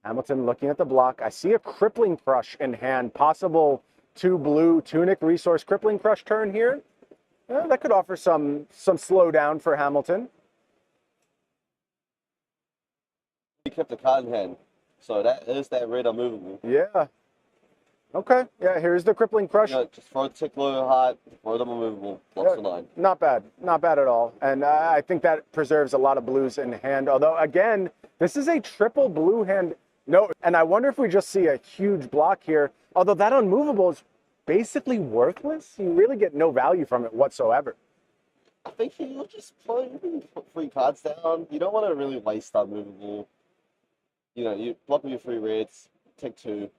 Hamilton looking at the block. I see a crippling crush in hand. Possible 2 blue tunic resource crippling crush turn here. That could offer some slowdown for Hamilton. He kept the card in hand, so that is that red unmovable. Yeah. Okay. Yeah. Here's the crippling crush. Just throw Teklo hard, throw them unmovable, blocks the line. Not bad. Not bad at all. And I think that preserves a lot of blues in hand. Although again, this is a triple blue hand. No, and I wonder if we just see a huge block here. Although that unmovable is basically worthless. You really get no value from it whatsoever. I think you'll just put 3 cards down. You don't want to really waste unmovable. You block with your 3 reds, take 2.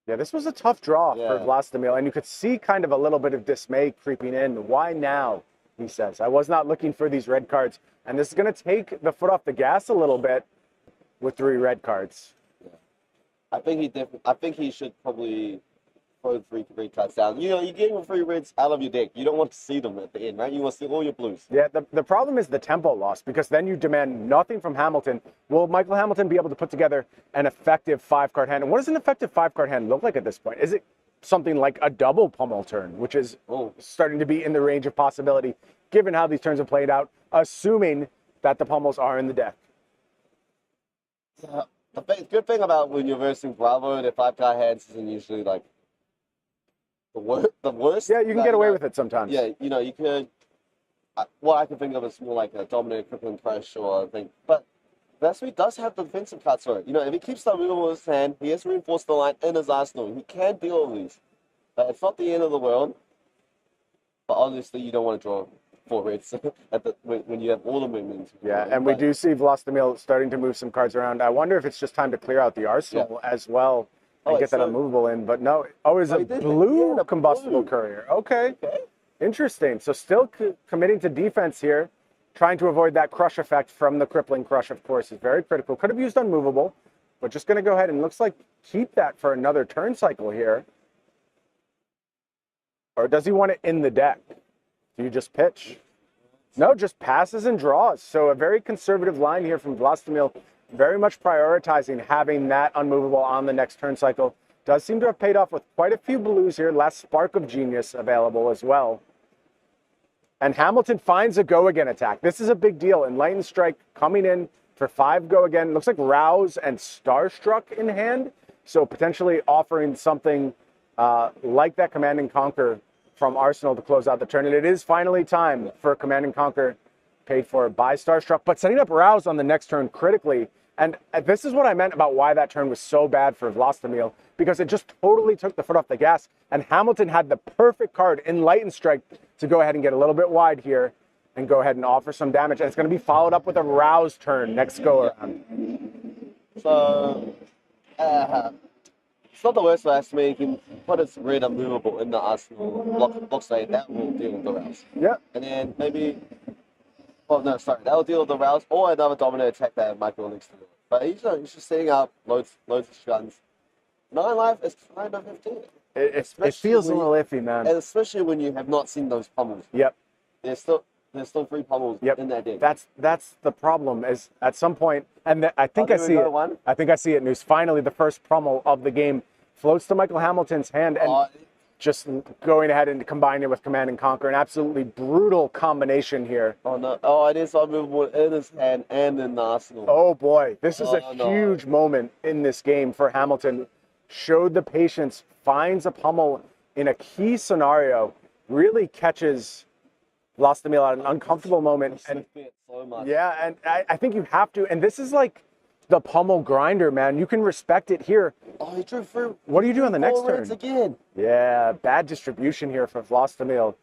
Yeah, this was a tough draw for Vlastimil, and you could see kind of a little bit of dismay creeping in. Why now, he says. I was not looking for these red cards, and this is going to take the foot off the gas a little bit with 3 red cards. Yeah. I think he should probably throw 3 red cards down. You're getting 3 reds out of your deck. You don't want to see them at the end, right? You want to see all your blues. Yeah, the problem is the tempo loss, because then you demand nothing from Hamilton. Will Michael Hamilton be able to put together an effective 5-card hand? And what does an effective 5-card hand look like at this point? Is it something like a double pummel turn, which is starting to be in the range of possibility, given how these turns have played out, assuming that the pummels are in the deck? Yeah. The good thing about when you're versing Bravo, their 5-card hands isn't usually like the worst. Yeah, you can get away with it sometimes. Yeah, you could. What I can think of is more like a dominant crippling crush or a thing. But Vlastimil does have the defensive cards for it. If he keeps that movable in his hand, he has reinforced the line in his arsenal. He can deal with these. It's not the end of the world. But honestly, you don't want to draw 4 reds when you have all the movements. Yeah, and we do see Vlastimil starting to move some cards around. I wonder if it's just time to clear out the arsenal as well. And get that unmovable in, but no. Oh, it's a blue combustible courier. Okay. Interesting. So still committing to defense here, trying to avoid that crush effect from the crippling crush, of course, is very critical. Could have used unmovable, but just going to go ahead and looks like keep that for another turn cycle here. Or does he want it in the deck? Do you just pitch? No, just passes and draws. So a very conservative line here from Vlastimil. Very much prioritizing having that unmovable on the next turn cycle. Does seem to have paid off with quite a few blues here. Last spark of genius available as well. And Hamilton finds a go again attack. This is a big deal. Enlightened Strike coming in for 5 go again. Looks like Rouse and Starstruck in hand. So potentially offering something like that Command and Conquer from Arsenal to close out the turn. And it is finally time for Command and Conquer paid for by Starstruck. But setting up Rouse on the next turn critically. And this is what I meant about why that turn was so bad for Vlastimil, because it just totally took the foot off the gas. And Hamilton had the perfect card, Enlightened Strike, to go ahead and get a little bit wide here and go ahead and offer some damage. And it's going to be followed up with a Rouse turn next go around. So, it's not the worst for Vlastimil. You can put its red unmovable in the arsenal, block state. That will deal with the Rouse. Yeah. And then maybe... Oh, no, sorry. That'll deal with the Rouse or another dominant attack that Micael needs to do. But he's just setting up loads of guns. 9 life is kind of 15. It feels a little iffy, man. And especially when you have not seen those pummels. Yep. There's still 3 pummels in that deck. That's the problem. Is at some point, and I think I see it. I think I see it. News. Finally, the first pummel of the game floats to Michael Hamilton's hand, and just going ahead and combining it with Command and Conquer. An absolutely brutal combination here. Oh, no. Oh, it is unmovable in his hand and in the arsenal. Oh, boy. This is a huge moment in this game for Hamilton. Showed the patience, finds a pummel in a key scenario, really catches Vlastimil at an uncomfortable moment. And so much. Yeah, and I think you have to. And this is like the pummel grinder, man. You can respect it here. Oh, he drew through. What do you do on the next turn? Again. Yeah, bad distribution here for Vlastimil.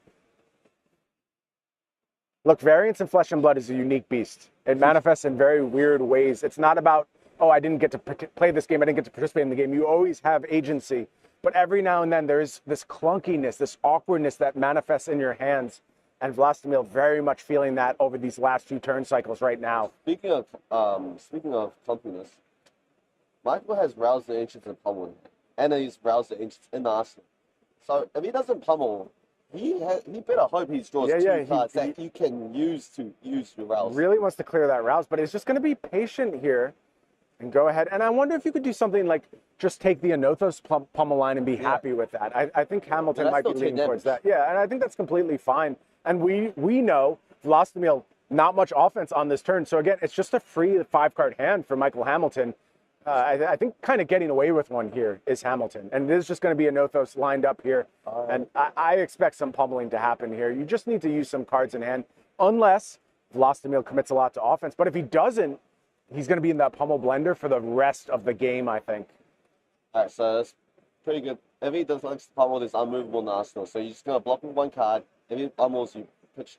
Look, Variance in Flesh and Blood is a unique beast. It manifests in very weird ways. It's not about, oh, I didn't get to play this game, I didn't get to participate in the game. You always have agency. But every now and then there's this clunkiness, this awkwardness that manifests in your hands. And Vlastimil very much feeling that over these last few turn cycles right now. Speaking of clunkiness, Micael has roused the ancients and pummeled, and he's roused the ancients in the arsenal. So if he doesn't pummel, he better hope he draws two cards that you can use your rouse. Really wants to clear that rouse, but it's just going to be patient here and go ahead. And I wonder if you could do something like just take the Anothos pummel line and be happy with that. I think Hamilton might be leaning towards that. Yeah, and I think that's completely fine. And we know Vlastimil, not much offense on this turn. So again, it's just a free 5-card hand for Micael Hamilton. I think kind of getting away with one here is Hamilton. And it is just going to be Anothos lined up here. And I expect some pummeling to happen here. You just need to use some cards in hand, unless Vlastimil commits a lot to offense. But if he doesn't, he's going to be in that pummel blender for the rest of the game, I think. All right, so that's pretty good. If he does like to pummel, there's unmovable in the arsenal. So you're just going to block with one card. If he pummels, you pitch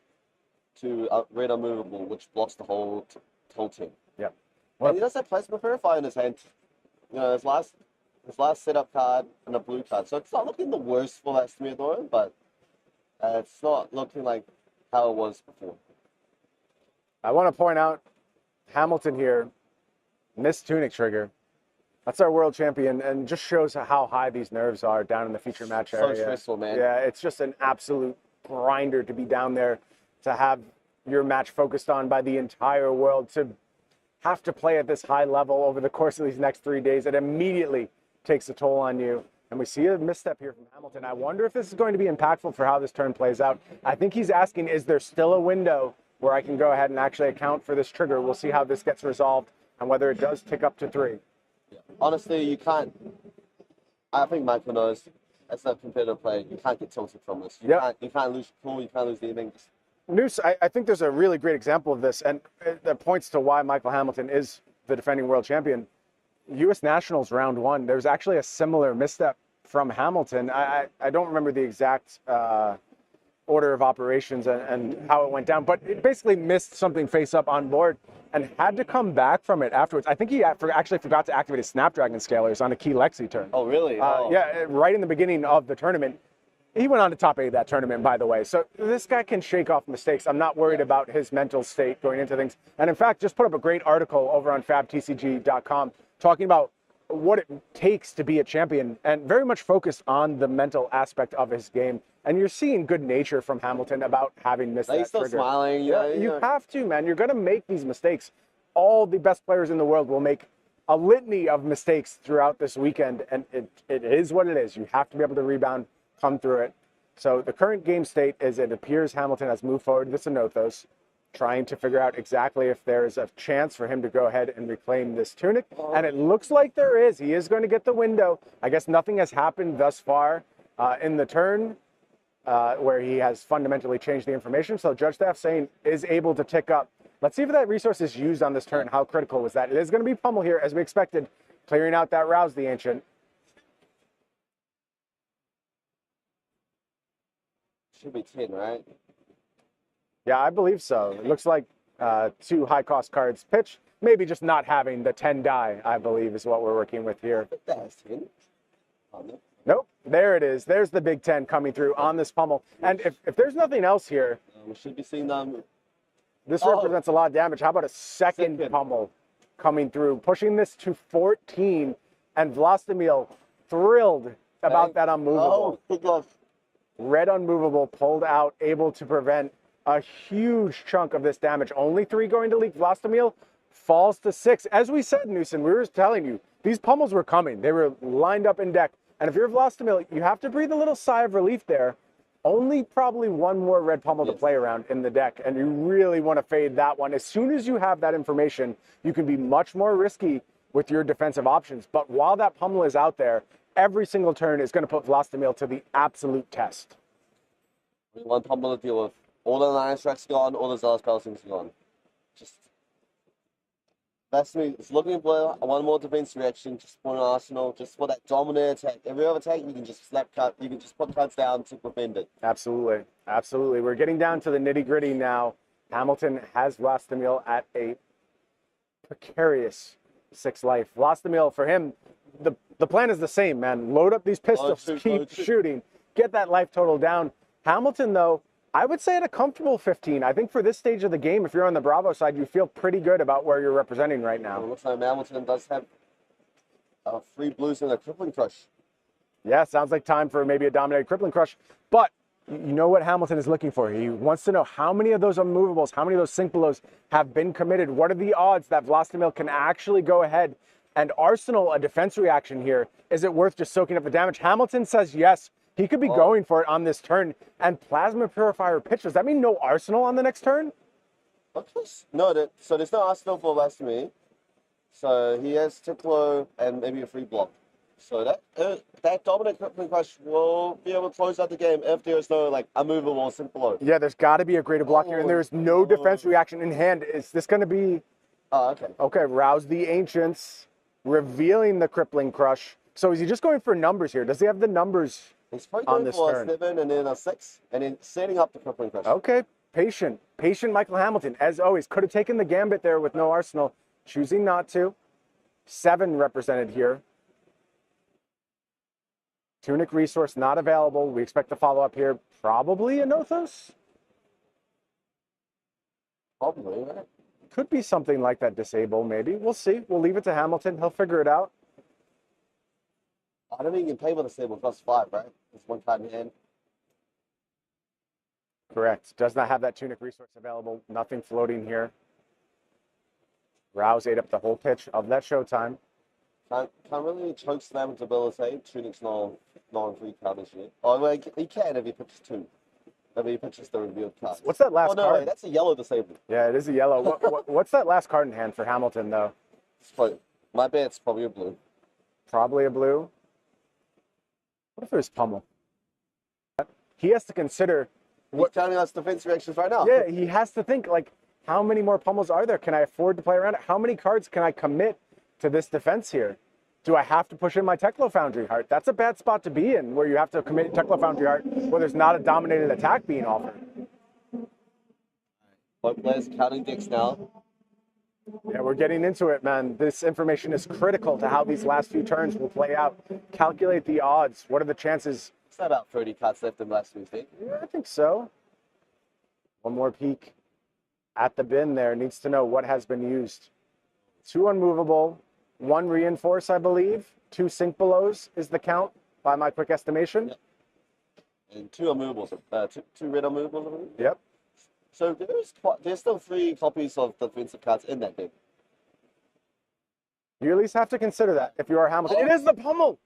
to red unmovable, which blocks the whole team. Yep. And he does have Plasma Purifier in his hand. You know, his last setup card and a blue card. So it's not looking the worst for that Smeardor, but it's not looking like how it was before. I want to point out Hamilton here missed Tunic trigger. That's our world champion, and just shows how high these nerves are down in the feature match area. So stressful, man. Yeah, it's just an absolute grinder to be down there, to have your match focused on by the entire world, to have to play at this high level over the course of these next 3 days. It immediately takes a toll on you. And we see a misstep here from Hamilton. I wonder if this is going to be impactful for how this turn plays out. I think he's asking, is there still a window where I can go ahead and actually account for this trigger? We'll see how this gets resolved and whether it does tick up to 3. Yeah. Honestly, you can't. I think Micael knows, as a competitive player, you can't get tilted from this. You can't lose your cool, you can't lose anything. Noose, I think there's a really great example of this, and that points to why Micael Hamilton is the defending world champion. U.S. Nationals round 1, there's actually a similar misstep from Hamilton. I don't remember the exact order of operations and how it went down, but it basically missed something face up on board and had to come back from it afterwards. I think he actually forgot to activate his Snapdragon scalers on a key Lexi turn. Oh, really? Yeah, right in the beginning of the tournament. He went on to top 8 that tournament, by the way. So this guy can shake off mistakes. I'm not worried about his mental state going into things. And in fact, just put up a great article over on fabtcg.com talking about what it takes to be a champion and very much focused on the mental aspect of his game. And you're seeing good nature from Hamilton about having missed that trigger. He's still smiling. You have to, man. You're going to make these mistakes. All the best players in the world will make a litany of mistakes throughout this weekend. And it is what it is. You have to be able to rebound, come through it. So the current game state is it appears Hamilton has moved forward with Anothos, trying to figure out exactly if there is a chance for him to go ahead and reclaim this tunic. And it looks like there is. He is going to get the window. I guess nothing has happened thus far in the turn where he has fundamentally changed the information. So Judge Staff saying is able to tick up. Let's see if that resource is used on this turn. How critical was that? It is going to be pummel here as we expected, clearing out that rouse the Ancient. Should be 10, right? Yeah, I believe so. It looks like 2 high-cost cards pitch. Maybe just not having the 10 die, I believe, is what we're working with here. That's 10. Nope, there it is. There's the big 10 coming through on this pummel. And if there's nothing else here, we should be seeing them. This represents a lot of damage. How about a second pummel coming through, pushing this to 14, and Vlastimil thrilled about that unmovable. Oh, gosh. Red unmovable pulled out, able to prevent a huge chunk of this damage. Only 3 going to leak. Vlastimil falls to 6. As we said, Newson, we were telling you, these pummels were coming. They were lined up in deck. And if you're Vlastimil, you have to breathe a little sigh of relief there. Only probably 1 more red pummel to play around in the deck, and you really want to fade that one. As soon as you have that information, you can be much more risky with your defensive options. But while that pummel is out there, every single turn is going to put Vlastimil to the absolute test. One pummel to deal with. All the Lion Strike's gone, all the Zealous Pelting's gone. Just Vlastimil is looking for one more defense reaction, just for an arsenal, just for that dominant attack. Every other attack, you can just slap cut, you can just put cuts down to prevent it. Absolutely. Absolutely. We're getting down to the nitty-gritty now. Hamilton has Vlastimil at a precarious 6 life. Vlastimil, for him, the plan is the same, man. Load up these pistols, keep shooting, get that life total down. Hamilton, though, I would say at a comfortable 15. I think for this stage of the game, if you're on the Bravo side, you feel pretty good about where you're representing right now. It looks like Hamilton does have 3 blues and a crippling crush. Yeah, sounds like time for maybe a dominated crippling crush. But you know what Hamilton is looking for? He wants to know how many of those unmovables, how many of those sink belows have been committed. What are the odds that Vlastimil can actually go ahead and arsenal a defense reaction here? Is it worth just soaking up the damage? Hamilton says yes. He could be going for it on this turn. And Plasma Purifier pitch. Does that mean no arsenal on the next turn? No, so there's no arsenal for Vlastimil. So he has Teklo and maybe a free block. So that dominant crippling crush will be able to close out the game if there's no like unmovable sink below. Yeah, there's got to be a greater block here, and there's no defense reaction in hand. Is this going to be? Oh, okay. Okay, rouse the ancients, revealing the crippling crush. So is he just going for numbers here? Does he have the numbers? He's probably on going this for turn? a 7 and then a 6, and then setting up the crippling crush. Okay, patient Michael Hamilton, as always. Could have taken the gambit there with no arsenal, choosing not to. 7 represented here. Tunic resource not available. We expect the follow-up here. Probably a Nothos? Probably, right? Could be something like that disable, maybe. We'll see. We'll leave it to Hamilton. He'll figure it out. I don't think you can play with a stable +5, right? It's 1 card in hand. Correct. Does not have that Tunic resource available. Nothing floating here. Rouse ate up the whole pitch of that showtime. Can't really choke slam with ability. Tunic's non-free card this year. Oh, well, he can if he pitches 2. If he pitches the revealed card. What's that last card? card? Wait, that's a yellow disable. Yeah, it is a yellow. What's that last card in hand for Hamilton, though? My bet it's probably a blue. Probably a blue. What if it was pummel? He has to consider. He's telling us defense reactions right now. Yeah, he has to think, like, how many more pummels are there? Can I afford to play around it? How many cards can I commit to this defense here? Do I have to push in my Teklo Foundry Heart? That's a bad spot to be in, where you have to commit Teklo Foundry Heart where there's not a dominated attack being offered. Both players counting decks now. Yeah, we're getting into it, man. This information is critical to how these last few turns will play out. Calculate the odds. What are the chances? It's about 30 cards left in last week's deck. Yeah, I think so. One more peek at the bin there. Needs to know what has been used. 2 unmovable, 1 reinforce, I believe. 2 sink belows is the count by my quick estimation. Yep. And 2 unmovables. 2 red unmovables, I believe. Yep. So there's still 3 copies of the defensive cards in that deck. You at least have to consider that if you are Hamilton. It is the pummel.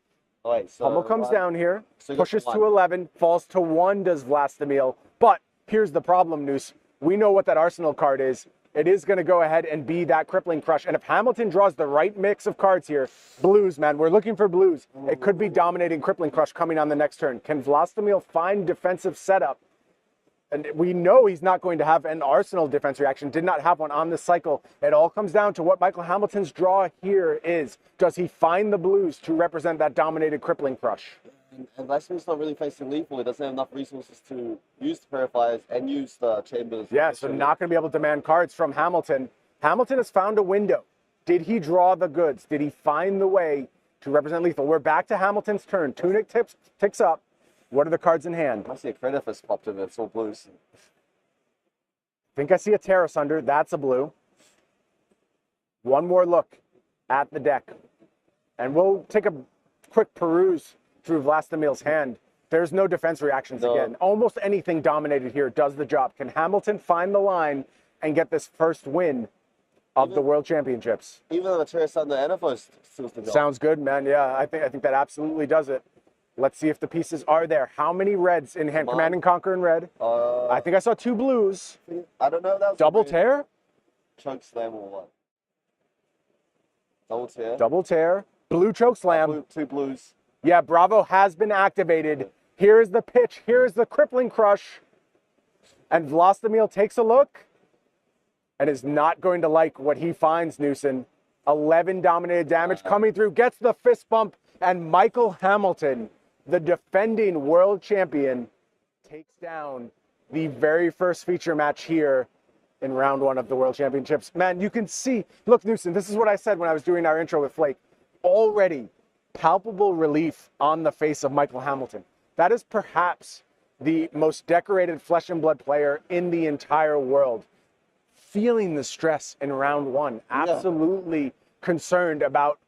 Oh, wait, so Pummel comes down here, so pushes to 11, falls to 1, does Vlastimil. But here's the problem, Noose. We know what that arsenal card is. It is going to go ahead and be that crippling crush. And if Hamilton draws the right mix of cards here, blues, man, we're looking for blues. It could be dominating crippling crush coming on the next turn. Can Vlastimil find defensive setup? And we know he's not going to have an arsenal defense reaction, did not have one on this cycle. It all comes down to what Michael Hamilton's draw here is. Does he find the blues to represent that dominated crippling crush? And Vlastimil's not really facing lethal. He doesn't have enough resources to use the purifiers and use the chambers. Yeah, so not going to be able to demand cards from Hamilton. Hamilton has found a window. Did he draw the goods? Did he find the way to represent lethal? We're back to Hamilton's turn. Tunic ticks up. What are the cards in hand? I see a Credifice popped in. It's all blues. I think I see a Terra Sunder. That's a blue. One more look at the deck. And we'll take a quick peruse through Vlastimil's hand. There's no defense reactions again. Almost anything dominated here does the job. Can Hamilton find the line and get this first win of the World Championships? Even though the Terra Sunder and Aphos steals the job. Sounds good, man. Yeah, I think that absolutely does it. Let's see if the pieces are there. How many reds in hand? Command and Conquer in red. I think I saw 2 blues. I don't know if that was Double tear? Choke slam or what? Double tear. Double tear. Blue choke slam. 2 blues. Yeah, Bravo has been activated. Here's the pitch. Here's the crippling crush. And Vlastimil takes a look and is not going to like what he finds, Newson. 11 dominated damage coming through. Gets the fist bump. And Michael Hamilton, the defending world champion, takes down the very first feature match here in round 1 of the World Championships. Man, you can see, look, Newson, this is what I said when I was doing our intro with Flake. Already palpable relief on the face of Michael Hamilton. That is perhaps the most decorated flesh and blood player in the entire world. Feeling the stress in round 1, absolutely concerned about,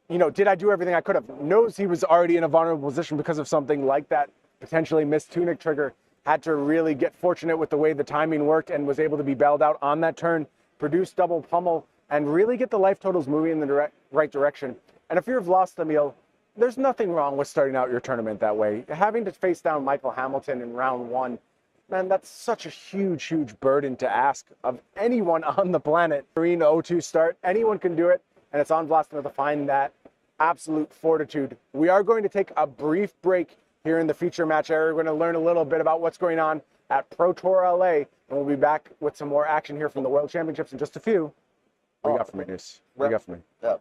did I do everything I could have? Knows he was already in a vulnerable position because of something like that potentially missed tunic trigger. Had to really get fortunate with the way the timing worked and was able to be bailed out on that turn, produce double pummel, and really get the life totals moving in the right direction. And if you're Vlastimil, there's nothing wrong with starting out your tournament that way. Having to face down Michael Hamilton in round 1, man, that's such a huge, huge burden to ask of anyone on the planet. Marine 0-2 start, anyone can do it, and it's on Vlastimil to find that absolute fortitude. We are going to take a brief break here in the feature match area. We're going to learn a little bit about what's going on at Pro Tour LA, and we'll be back with some more action here from the World Championships in just a few. What do you got for me, News? What do you got for me? Yeah.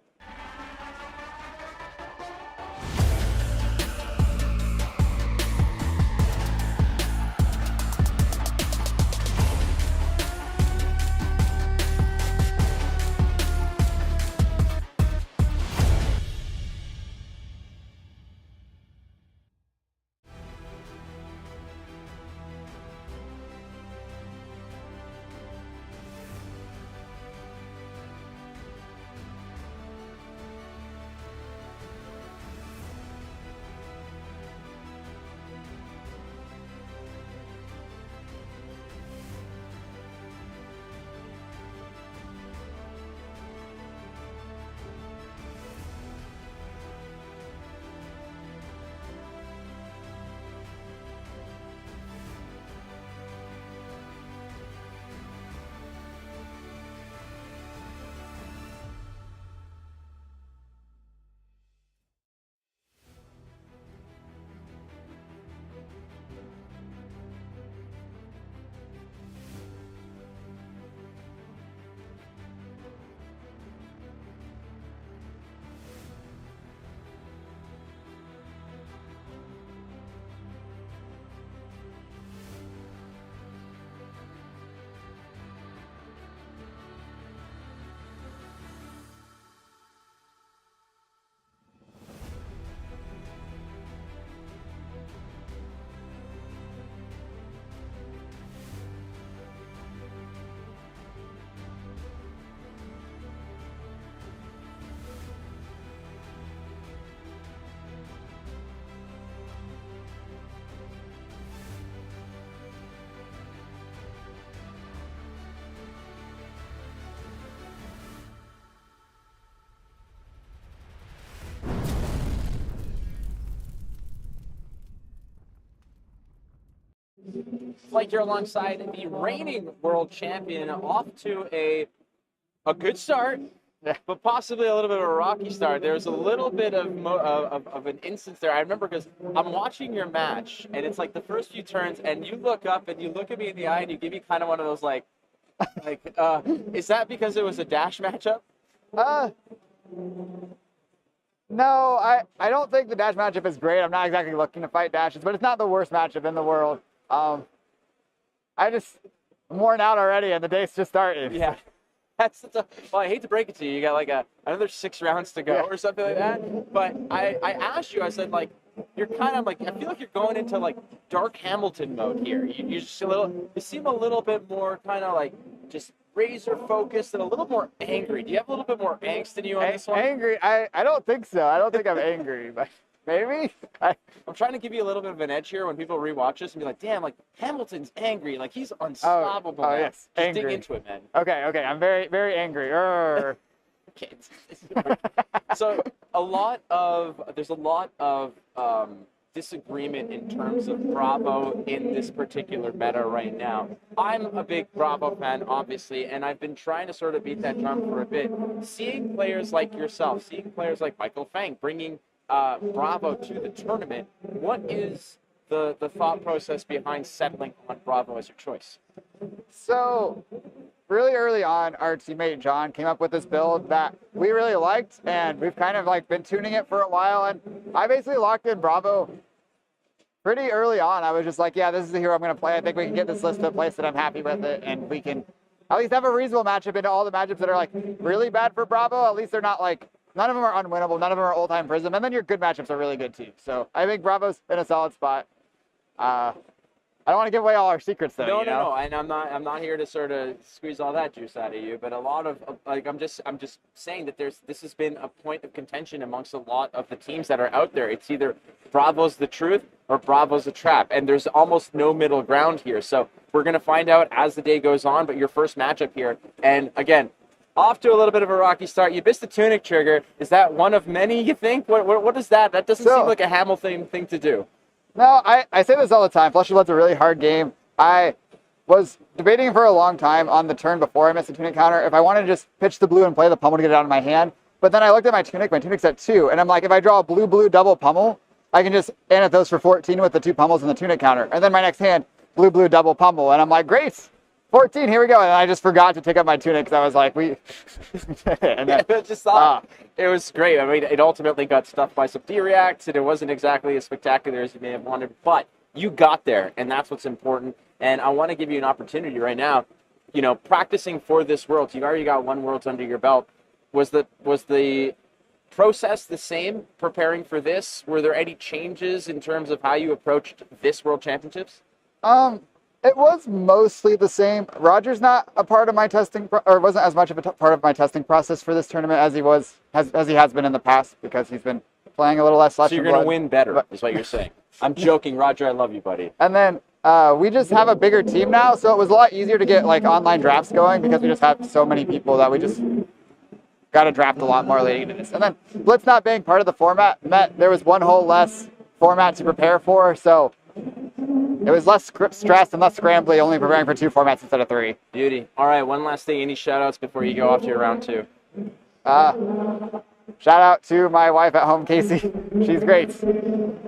Like you're alongside the reigning world champion, off to a good start, but possibly a little bit of a rocky start. There's a little bit of an instance there. I remember because I'm watching your match, and it's like the first few turns, and you look up and you look at me in the eye, and you give me kind of one of those like, is that because it was a dash matchup? No, I don't think the dash matchup is great. I'm not exactly looking to fight dashes, but it's not the worst matchup in the world. I'm worn out already, and the day's just started. Yeah. Well, I hate to break it to you. You got like another 6 rounds to go or something like that. But I asked you, I said, like, you're kind of like, I feel like you're going into like Dark Hamilton mode here. You seem a little bit more kind of like just razor focused and a little more angry. Do you have a little bit more angst in you on this one? Angry? I don't think so. I don't think I'm angry, but maybe. I'm trying to give you a little bit of an edge here when people rewatch this and be like, damn, like Hamilton's angry. Like he's unstoppable. Oh, man. yes. Just angry. dig into it, man. Okay. I'm very, very angry. Okay. So there's a lot of disagreement in terms of Bravo in this particular meta right now. I'm a big Bravo fan, obviously, and I've been trying to sort of beat that drum for a bit. Seeing players like yourself, seeing players like Michael Fang bringing Bravo to the tournament, what is the thought process behind settling on Bravo as your choice? So, really early on, our teammate John came up with this build that we really liked, and we've kind of like been tuning it for a while, and I basically locked in Bravo pretty early on. I was just like, yeah, this is the hero I'm going to play. I think we can get this list to a place that I'm happy with it, and we can at least have a reasonable matchup into all the matchups that are like really bad for Bravo. At least they're not like, none of them are unwinnable. None of them are old-time Prism. And then your good matchups are really good too. So I think Bravo's in a solid spot. I don't want to give away all our secrets though. No. And I'm not here to sort of squeeze all that juice out of you, but a lot of like I'm just saying that this has been a point of contention amongst a lot of the teams that are out there. It's either Bravo's the truth or Bravo's a trap, and there's almost no middle ground here. So we're gonna find out as the day goes on. But your first matchup here, and again, off to a little bit of a rocky start. You missed the tunic trigger. Is that one of many? You think? What is that? That doesn't seem like a Hamilton thing to do. No, I say this all the time. Flesh and Blood's a really hard game. I was debating for a long time on the turn before I missed the tunic counter if I wanted to just pitch the blue and play the pummel to get it out of my hand. But then I looked at my tunic's at 2, and I'm like, if I draw a blue double pummel, I can just those for 14 with the 2 pummels and the tunic counter. And then my next hand, blue double pummel, and I'm like, great, 14, here we go. And I just forgot to take up my tunic because I was like, and then, it was great. I mean, it ultimately got stuffed by some D-reacts, and it wasn't exactly as spectacular as you may have wanted, but you got there, and that's what's important. And I want to give you an opportunity right now, practicing for this Worlds. You've already got 1 Worlds under your belt. Was the process the same preparing for this? Were there any changes in terms of how you approached this World Championships? It was mostly the same. Roger's not a part of my testing, or wasn't as much of a part of my testing process for this tournament as he has been in the past, because he's been playing a little less. So you're going to win better, is what you're saying. I'm joking, Roger. I love you, buddy. And then we just have a bigger team now, so it was a lot easier to get like online drafts going because we just have so many people that we just got to draft a lot more leading into this. And then Blitz not being part of the format meant there was 1 hole less format to prepare for, so it was less stress and less scrambly, only preparing for 2 formats instead of 3. Beauty. All right, one last thing. Any shout-outs before you go off to your round 2? Shout out to my wife at home, Casey. She's great.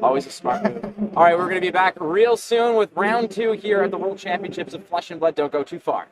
Always a smart move. All right, we're going to be back real soon with round 2 here at the World Championships of Flesh and Blood. Don't go too far.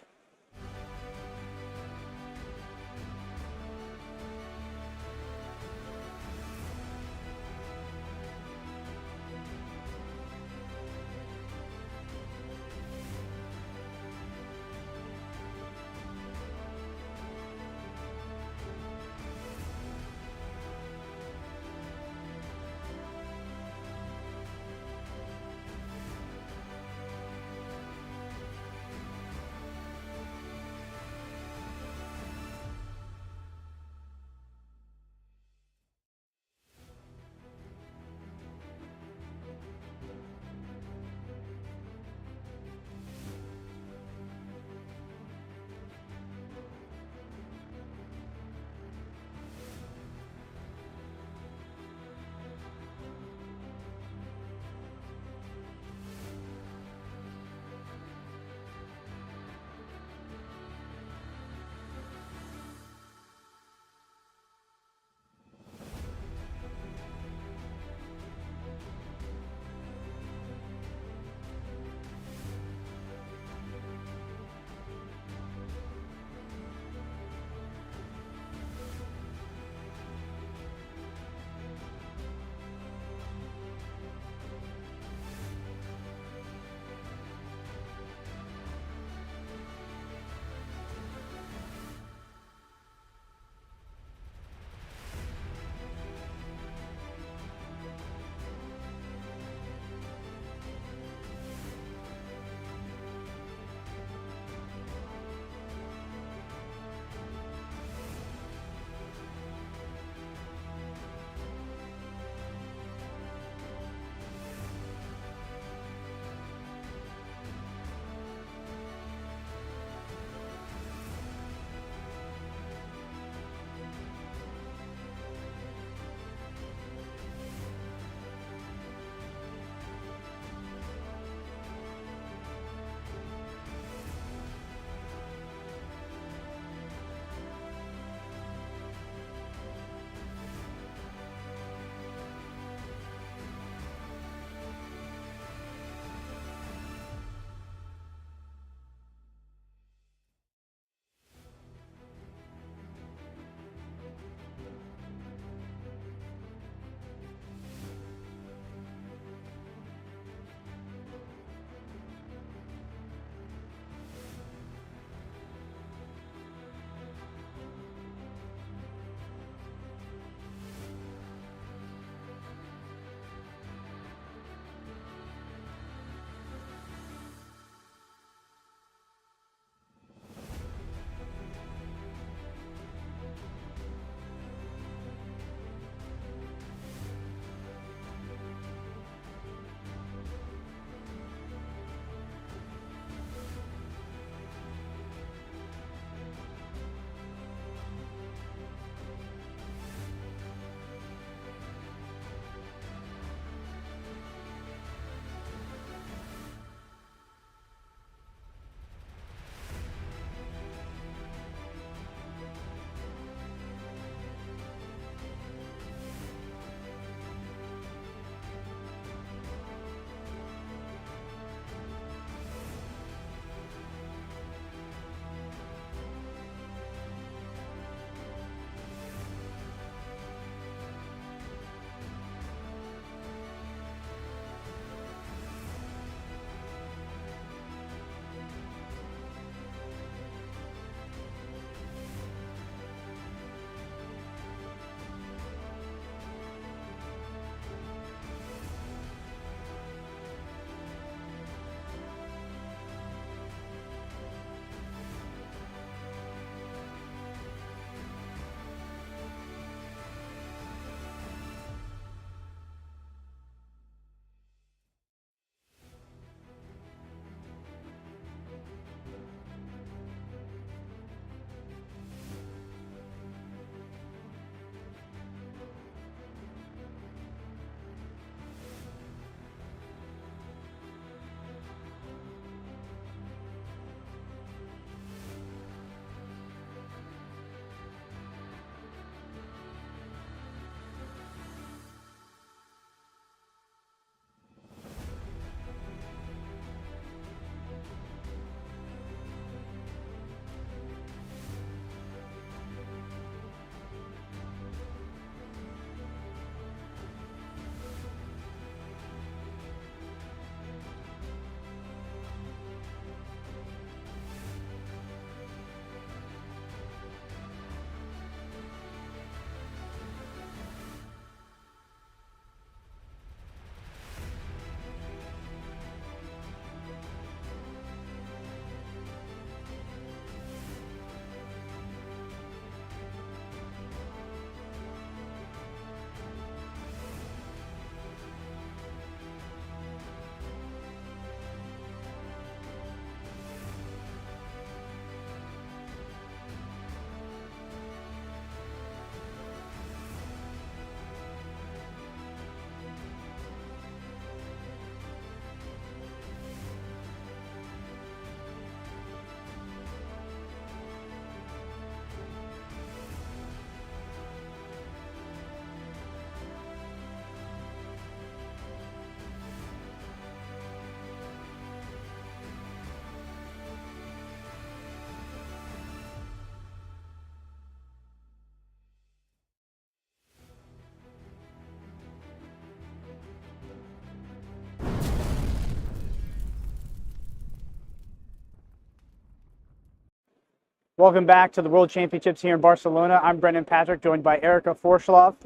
Welcome back to the World Championships here in Barcelona. I'm Brendan Patrick, joined by Erica Forschloff.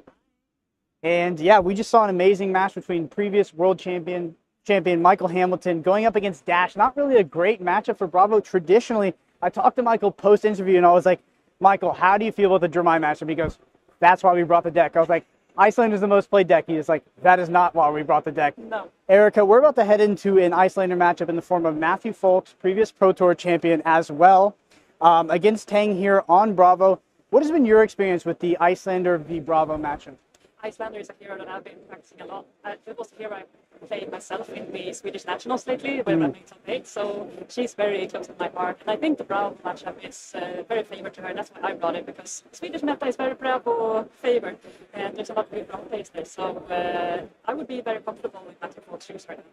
And yeah, we just saw an amazing match between previous world champion Michael Hamilton going up against Dash. Not really a great matchup for Bravo. Traditionally, I talked to Michael post-interview and I was like, Michael, how do you feel about the Dromai matchup? He goes, that's why we brought the deck. I was like, Iyslander is the most played deck. He was like, that is not why we brought the deck. No. Erica, we're about to head into an Iyslander matchup in the form of Matthew Foulkes, previous Pro Tour champion as well, against Tang here on Bravo. What has been your experience with the Iyslander v Bravo matchup? Iyslander is a hero that I've been practicing a lot. It was a hero I played myself in the Swedish Nationals lately, where I made some eight, so she's very close to my heart. And I think the Bravo matchup is very favored to her, and that's why I brought it, because Swedish meta is very Bravo favored, and there's a lot of good Bravo players there, so I would be very comfortable with Matthew Foulkes' shoes right now.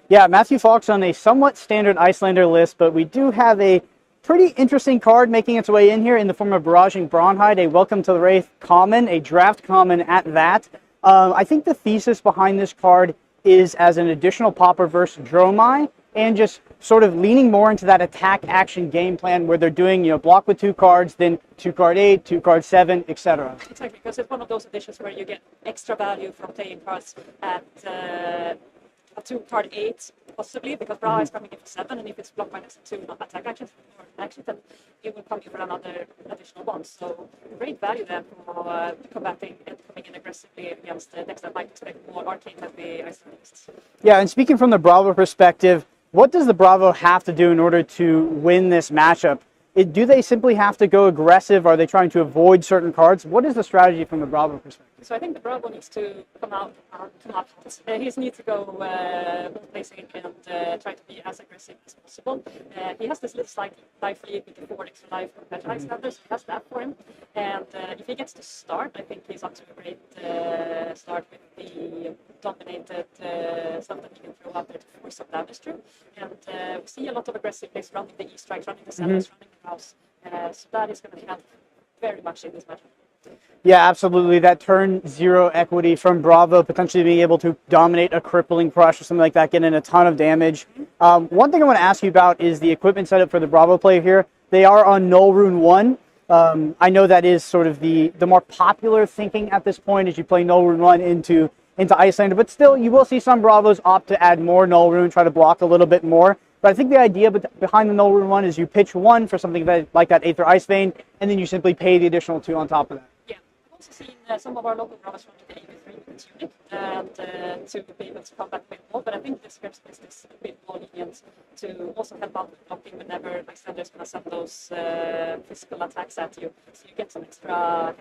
Yeah, Matthew Foulkes on a somewhat standard Iyslander list, but we do have a pretty interesting card making its way in here in the form of Barraging Braunhide, a Welcome to the Wraith common, a draft common at that. I think the thesis behind this card is as an additional popper versus Dromai, and just sort of leaning more into that attack action game plan where they're doing, block with 2 cards, then 2 card 8, 2 card 7, etc. Exactly, because it's one of those editions where you get extra value from playing cards at a 2 card 8, possibly, because Bra is coming in for 7, and if it's blocked by next 2 attack actions, then it will come in for another additional 1. So great value there for combating and coming in aggressively against decks that might expect more arcane-heavy Icelandists. Yeah, and speaking from the Bravo perspective, what does the Bravo have to do in order to win this matchup? Do they simply have to go aggressive? Are they trying to avoid certain cards? What is the strategy from the Bravo perspective? So I think the Bravo needs to come out hot. He needs to go placing and try to be as aggressive as possible. He has this little slight life lead with the 4 extra life compared to Icelanders. He has that for him. And if he gets to start, I think he's up to a great start with the dominated stuff that he can throw out there to force some damage through. And we see a lot of aggressive plays running the E-strikes, running the sellers, running the house. So that is going to help very much in this matchup. Yeah, absolutely. That turn 0 equity from Bravo, potentially being able to dominate a crippling crush or something like that, getting a ton of damage. One thing I want to ask you about is the equipment setup for the Bravo player here. They are on Null Rune 1. I know that is sort of the more popular thinking at this point as you play Null Rune 1 into Iyslander, but still you will see some Bravos opt to add more Null Rune, try to block a little bit more. But I think the idea behind the Null Rune 1 is you pitch 1 for something like that Aether Ice Vein, and then you simply pay the additional 2 on top of that. Yeah, I've also seen some of our local Bravos running the AV3 with its unit and to be able to combat with more, but I think this Skirmishes is a bit more lenient to also help out with blocking whenever Icelanders going to send those physical attacks at you, so you get some extra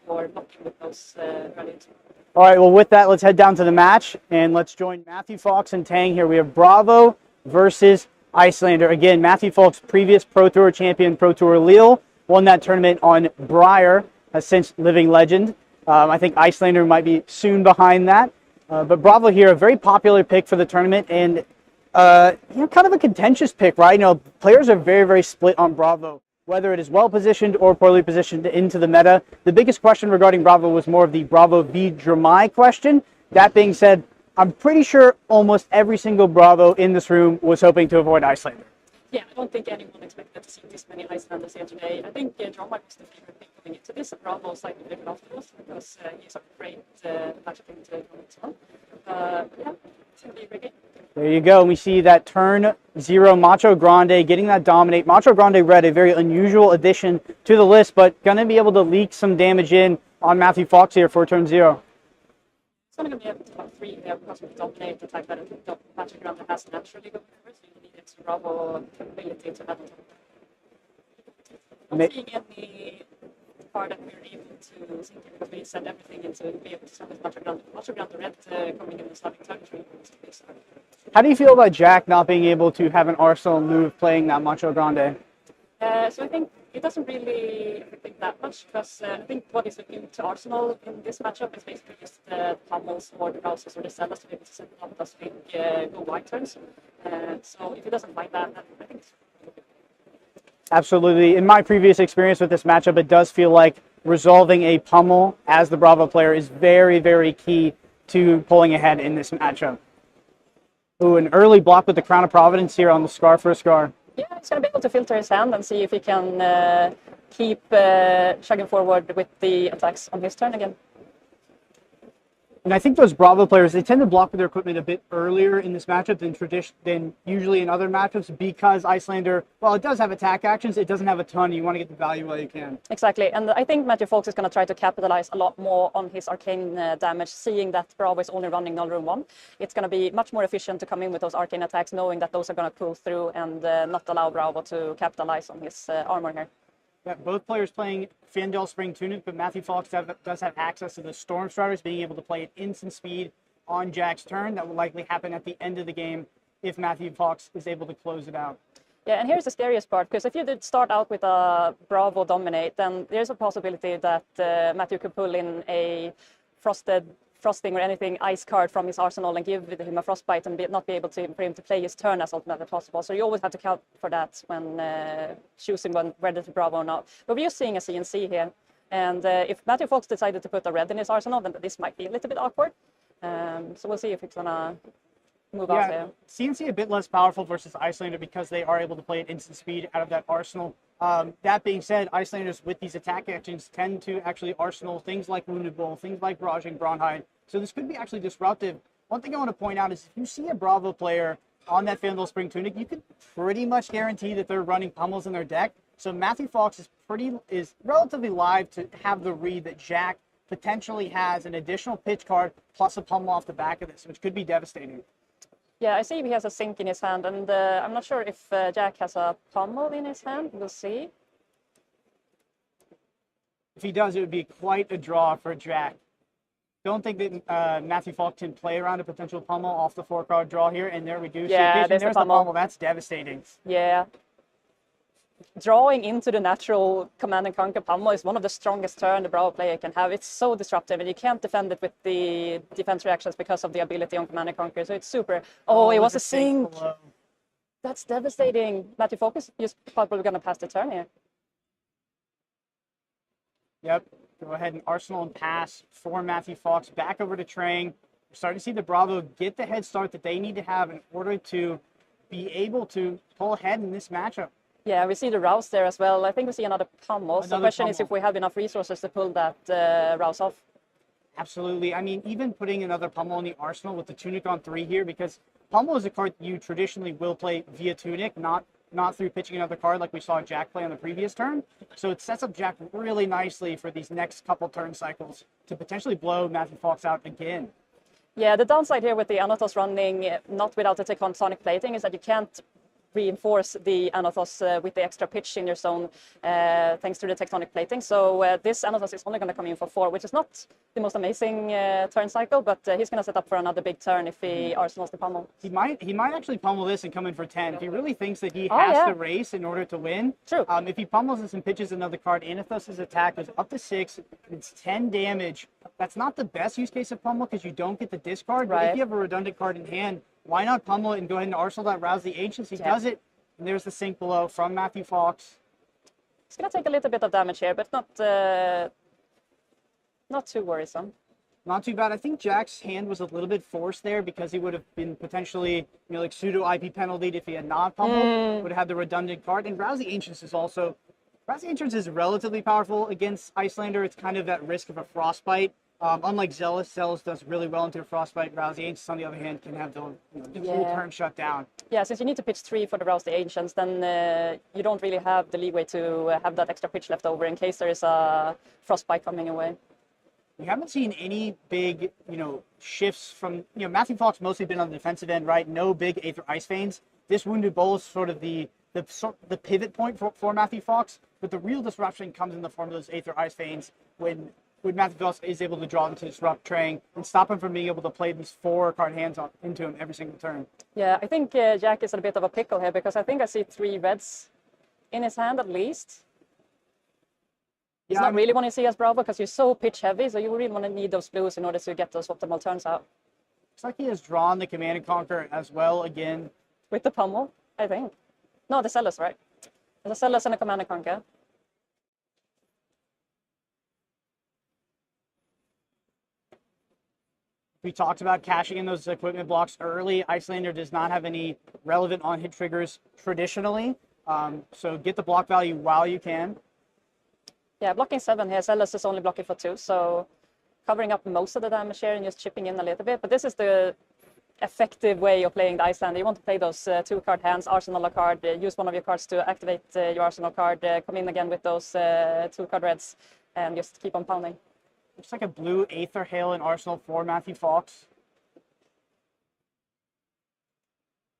for blocking with those rallies. All right, well, with that, let's head down to the match, and let's join Matthew Foulkes and Tang here. We have Bravo versus Iyslander. Again, Matthew Foulkes, previous Pro Tour champion, Pro Tour Lille, won that tournament on Briar, has since living legend. I think Iyslander might be soon behind that. But Bravo here, a very popular pick for the tournament, and kind of a contentious pick, right? Players are very, very split on Bravo, whether it is well positioned or poorly positioned into the meta. The biggest question regarding Bravo was more of the Bravo v Dromai question. That being said, I'm pretty sure almost every single Bravo in this room was hoping to avoid Iyslander. Yeah, I don't think anyone expected to see this many Icelanders here today. I think Dromai was the favorite pick going into this, and Bravo slightly different afterwards because he's a great matchup into Dromai as well. Yeah, it's going to be a great game. There you go. We see that turn 0 Macho Grande getting that dominate. Macho Grande Red, a very unusual addition to the list, but going to be able to leak some damage in on Matthew Foulkes here for turn 0. It's only going to be able to have 3 there because we dominate the type that Macho Grande has naturally going for, so you need extra Bravo capability to add on top of that. Not seeing any card that we're able to sink in because we send everything into be able to send with Macho Grande. Macho Grande Red coming in the starting territory is the big start. How do you feel about Jack not being able to have an Arsenal move playing that Macho Grande? So I think it doesn't really affect that much because I think what is looking to Arsenal in this matchup is basically just the pummels or the houses or the sellers to be able to set up those big go wide turns. So if he doesn't like that, then I think it's Absolutely. In my previous experience with this matchup, it does feel like resolving a pummel as the Bravo player is very, very key to pulling ahead in this matchup. Ooh, an early block with the Crown of Providence here on the Scar for a Scar. Yeah, he's going to be able to filter his hand and see if he can keep chugging forward with the attacks on his turn again. And I think those Bravo players, they tend to block with their equipment a bit earlier in this matchup than usually in other matchups, because Iyslander, while it does have attack actions, it doesn't have a ton. You want to get the value while you can. Exactly, and I think Matteo Foulkes is going to try to capitalize a lot more on his arcane damage, seeing that Bravo is only running null rune 1. It's going to be much more efficient to come in with those arcane attacks, knowing that those are going to pull through and not allow Bravo to capitalize on his armor here. Yeah, both players playing Fandel Spring Tunic, but Matteo Foulkes does have access to the Storm Striders, being able to play at instant speed on Jack's turn. That will likely happen at the end of the game if Matteo Foulkes is able to close it out. Yeah, and here's the scariest part, because if you did start out with a Bravo Dominate, then there's a possibility that Matteo could pull in a Frosting or anything ice card from his arsenal and give him a Frostbite and not be able for him to play his turn as ultimately as possible. So you always have to count for that when choosing whether to Bravo or not. But we're just seeing a CNC here. And if Matteo Foulkes decided to put a red in his arsenal, then this might be a little bit awkward. So we'll see if it's going to move out there. CNC a bit less powerful versus Iyslander because they are able to play at instant speed out of that arsenal. That being said, Icelanders with these attack actions tend to actually arsenal things like Wounded Bull, things like Barrage and Braunhide. So this could be actually disruptive. One thing I want to point out is if you see a Bravo player on that Fandel Spring Tunic, you can pretty much guarantee that they're running pummels in their deck. So Matteo Foulkes is relatively live to have the read that Jack potentially has an additional pitch card plus a pummel off the back of this, which could be devastating. Yeah, I see he has a sink in his hand, and I'm not sure if Jack has a pummel in his hand. We'll see. If he does, it would be quite a draw for Jack. Don't think that Matteo Foulkes can play around a potential pummel off the 4-card draw here, and there we do. Yeah, there's the pummel. That's devastating. Yeah. Drawing into the natural command and conquer pummel is one of the strongest turns the Bravo player can have. It's so disruptive, and you can't defend it with the defense reactions because of the ability on command and conquer. So it's super. Oh, it was a sink. That's devastating. Matteo Foulkes is probably going to pass the turn here. Yep. Go ahead and arsenal and pass for Matteo Foulkes back over to Trang. We're starting to see the Bravo get the head start that they need to have in order to be able to pull ahead in this matchup. Yeah, we see the Rouse there as well. I think we see another pummel. So the question is if we have enough resources to pull that Rouse off. Absolutely. I mean, even putting another pummel in the arsenal with the Tunic on 3 here, because pummel is a card you traditionally will play via Tunic, not through pitching another card like we saw Jack play on the previous turn. So it sets up Jack really nicely for these next couple turn cycles to potentially blow Matteo Foulkes out again. Yeah, the downside here with the Anatos running not without the tectonic plating is that you can't reinforce the Anatos with the extra pitch in your zone thanks to the tectonic plating. So this Anatos is only going to come in for 4, which is not the most amazing turn cycle, but he's going to set up for another big turn if he arsenals the pummel. He might actually pummel this and come in for 10 if he really thinks that he has to race in order to win. True. If he pummels this and pitches another card, Anatos' attack goes up to 6. It's 10 damage. That's not the best use case of pummel because you don't get the discard. But if you have a redundant card in hand, why not pummel it and go ahead and arsenal that Rouse the Ancients? He does it, and there's the sink below from Matteo Foulkes. He's going to take a little bit of damage here, but not too worrisome. Not too bad. I think Jack's hand was a little bit forced there because he would have been potentially, like pseudo IP penaltied if he had not pummeled. Would have had the redundant card. And Rouse the Ancients is also, Rouse the Ancients is relatively powerful against Iyslander. It's kind of at risk of a Frostbite. Unlike Zealous does really well into a Frostbite. Rouse the Ancients, on the other hand, can have the full turn shut down. Yeah, since you need to pitch 3 for the Rouse the Ancients, then you don't really have the leeway to have that extra pitch left over in case there is a Frostbite coming away. We haven't seen any big, shifts from, Matteo Foulkes mostly been on the defensive end, right? No big Aether Ice Veins. This Wounded Bull is sort of the pivot point for Matteo Foulkes, but the real disruption comes in the form of those Aether Ice Veins when Matteo Foulkes is able to draw them to disrupt Trang and stop him from being able to play these 4-card hands into him every single turn. Yeah, I think Jack is in a bit of a pickle here because I think I see 3 reds in his hand at least. It's not really what you see as Bravo because you're so pitch heavy, so you really want to need those blues in order to get those optimal turns out. Looks like he has drawn the Command and Conquer as well again. With the pummel, I think. No, the Cellus, right? There's a Cellus and a Command and Conquer. We talked about cashing in those equipment blocks early. Iyslander does not have any relevant on-hit triggers traditionally. So get the block value while you can. Yeah, blocking 7 here. Zealous is only blocking for 2, so covering up most of the damage here and just chipping in a little bit. But this is the effective way of playing the Iyslander. You want to play those 2-card hands, arsenal a card, use one of your cards to activate your arsenal card, come in again with those 2-card reds, and just keep on pounding. Looks like a blue Aether Hail in arsenal for Matthew Foulkes.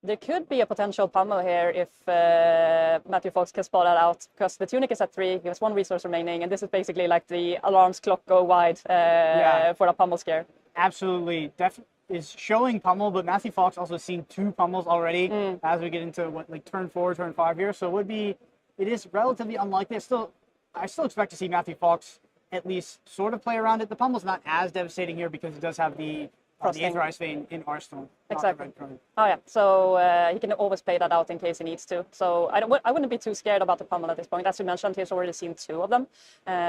There could be a potential pummel here if Matthew Foulkes can spot that out, because the tunic is at 3, he has 1 resource remaining, and this is basically like the alarms clock go wide for a pummel scare. Absolutely. Is showing pummel, but Matthew Foulkes also seen 2 pummels already as we get into turn 4, turn 5 here. So it is relatively unlikely. I still expect to see Matthew Foulkes at least sort of play around it. The pummel's not as devastating here because he does have the Aetherized Vein in arsenal. Exactly. Oh yeah, so he can always play that out in case he needs to. So I wouldn't be too scared about the pummel at this point. As you mentioned, he's already seen 2 of them.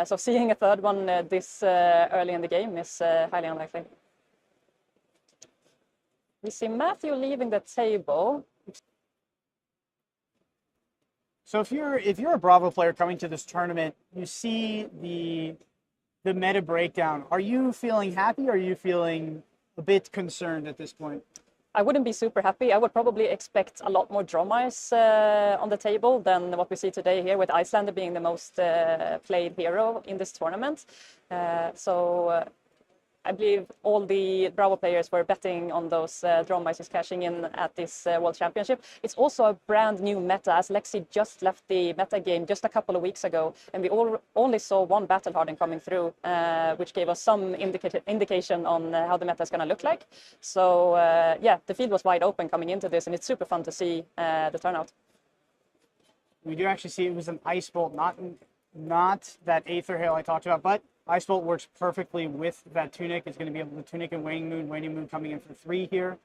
So seeing a third one this early in the game is highly unlikely. We see Matthew leaving the table. So if you're a Bravo player coming to this tournament, you see the meta breakdown. Are you feeling happy? Or are you feeling a bit concerned at this point? I wouldn't be super happy. I would probably expect a lot more draw mice on the table than what we see today here, with Iyslander being the most played hero in this tournament. I believe all the Bravo players were betting on those draw mice cashing in at this World Championship. It's also a brand new meta, as Lexi just left the meta game just a couple of weeks ago, and we only saw 1 battle harden coming through, which gave us some indication on how the meta is going to look like. So yeah, the field was wide open coming into this, and it's super fun to see the turnout. We do actually see it was an Ice Bolt, not that Aether Hail I talked about, but Ice Bolt works perfectly with that Tunic. It's going to be able to Tunic and Waning Moon coming in for 3 here.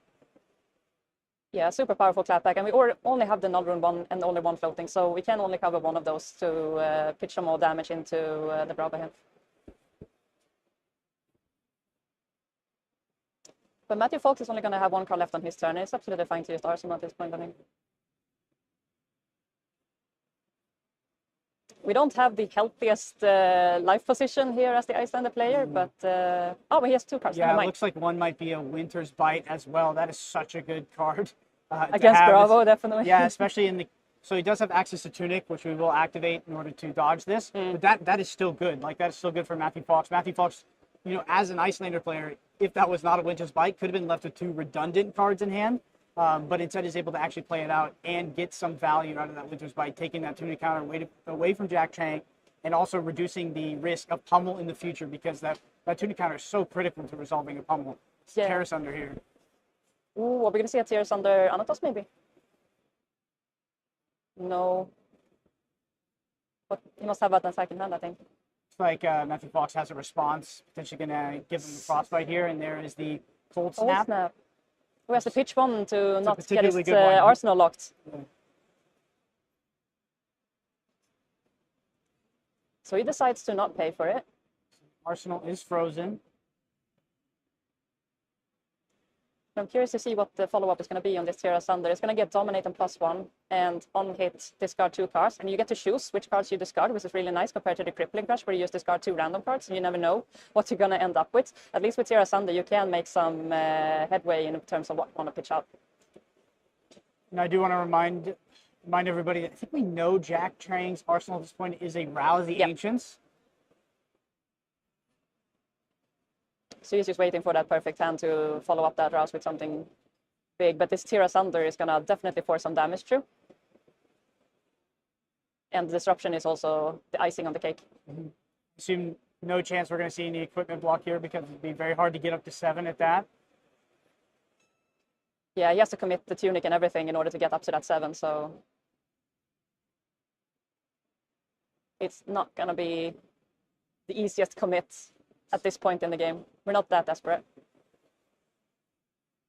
Yeah, super powerful clapback, and we only have the Null Rune 1 and only 1 floating, so we can only cover 1 of those to pitch some more damage into the Bravo hand. But Matthew Foulkes is only going to have 1 card left on his turn. It's absolutely fine to use Arsenal at this point, I think. We don't have the healthiest life position here as the Iyslander player, but he has 2 cards. Yeah, it looks like 1 might be a Winter's Bite as well. That is such a good card. Against Bravo, definitely. Yeah, especially so he does have access to Tunic, which we will activate in order to dodge this. But that is still good. That is still good for Matthew Foulkes. Matthew Foulkes, as an Iyslander player, if that was not a Winter's Bite, could have been left with 2 redundant cards in hand. But instead is able to actually play it out and get some value out of that Winter's Bite, taking that Tunic counter away from Jack Chang, and also reducing the risk of pummel in the future, because that Tunic counter is so critical to resolving a pummel. Yeah. Terrace under here. Ooh, are we going to see a Terrace under Anatos maybe? No. But he must have that in second hand, I think. It's like Matthew Foulkes has a response, potentially going to give him the Frostbite here, and there is the Cold Snap. Who has to pitch 1 to not get his good arsenal locked. Yeah. So he decides to not pay for it. Arsenal is frozen. I'm curious to see what the follow-up is going to be on this Iyslander. It's going to get Dominate and +1, and on hit, discard 2 cards. And you get to choose which cards you discard, which is really nice compared to the Crippling Crush, where you just discard 2 random cards, and you never know what you're going to end up with. At least with Iyslander, you can make some headway in terms of what you want to pitch out. And I do want to remind everybody that I think we know Jack Chang's arsenal at this point is a Rouse the Ancients. So he's just waiting for that perfect hand to follow up that Rouse with something big. But this Iyslander is going to definitely force some damage through. And the disruption is also the icing on the cake. Assume no chance we're going to see any equipment block here, because it'd be very hard to get up to 7 at that. Yeah, he has to commit the Tunic and everything in order to get up to that 7. So it's not going to be the easiest commit at this point in the game. We're not that desperate.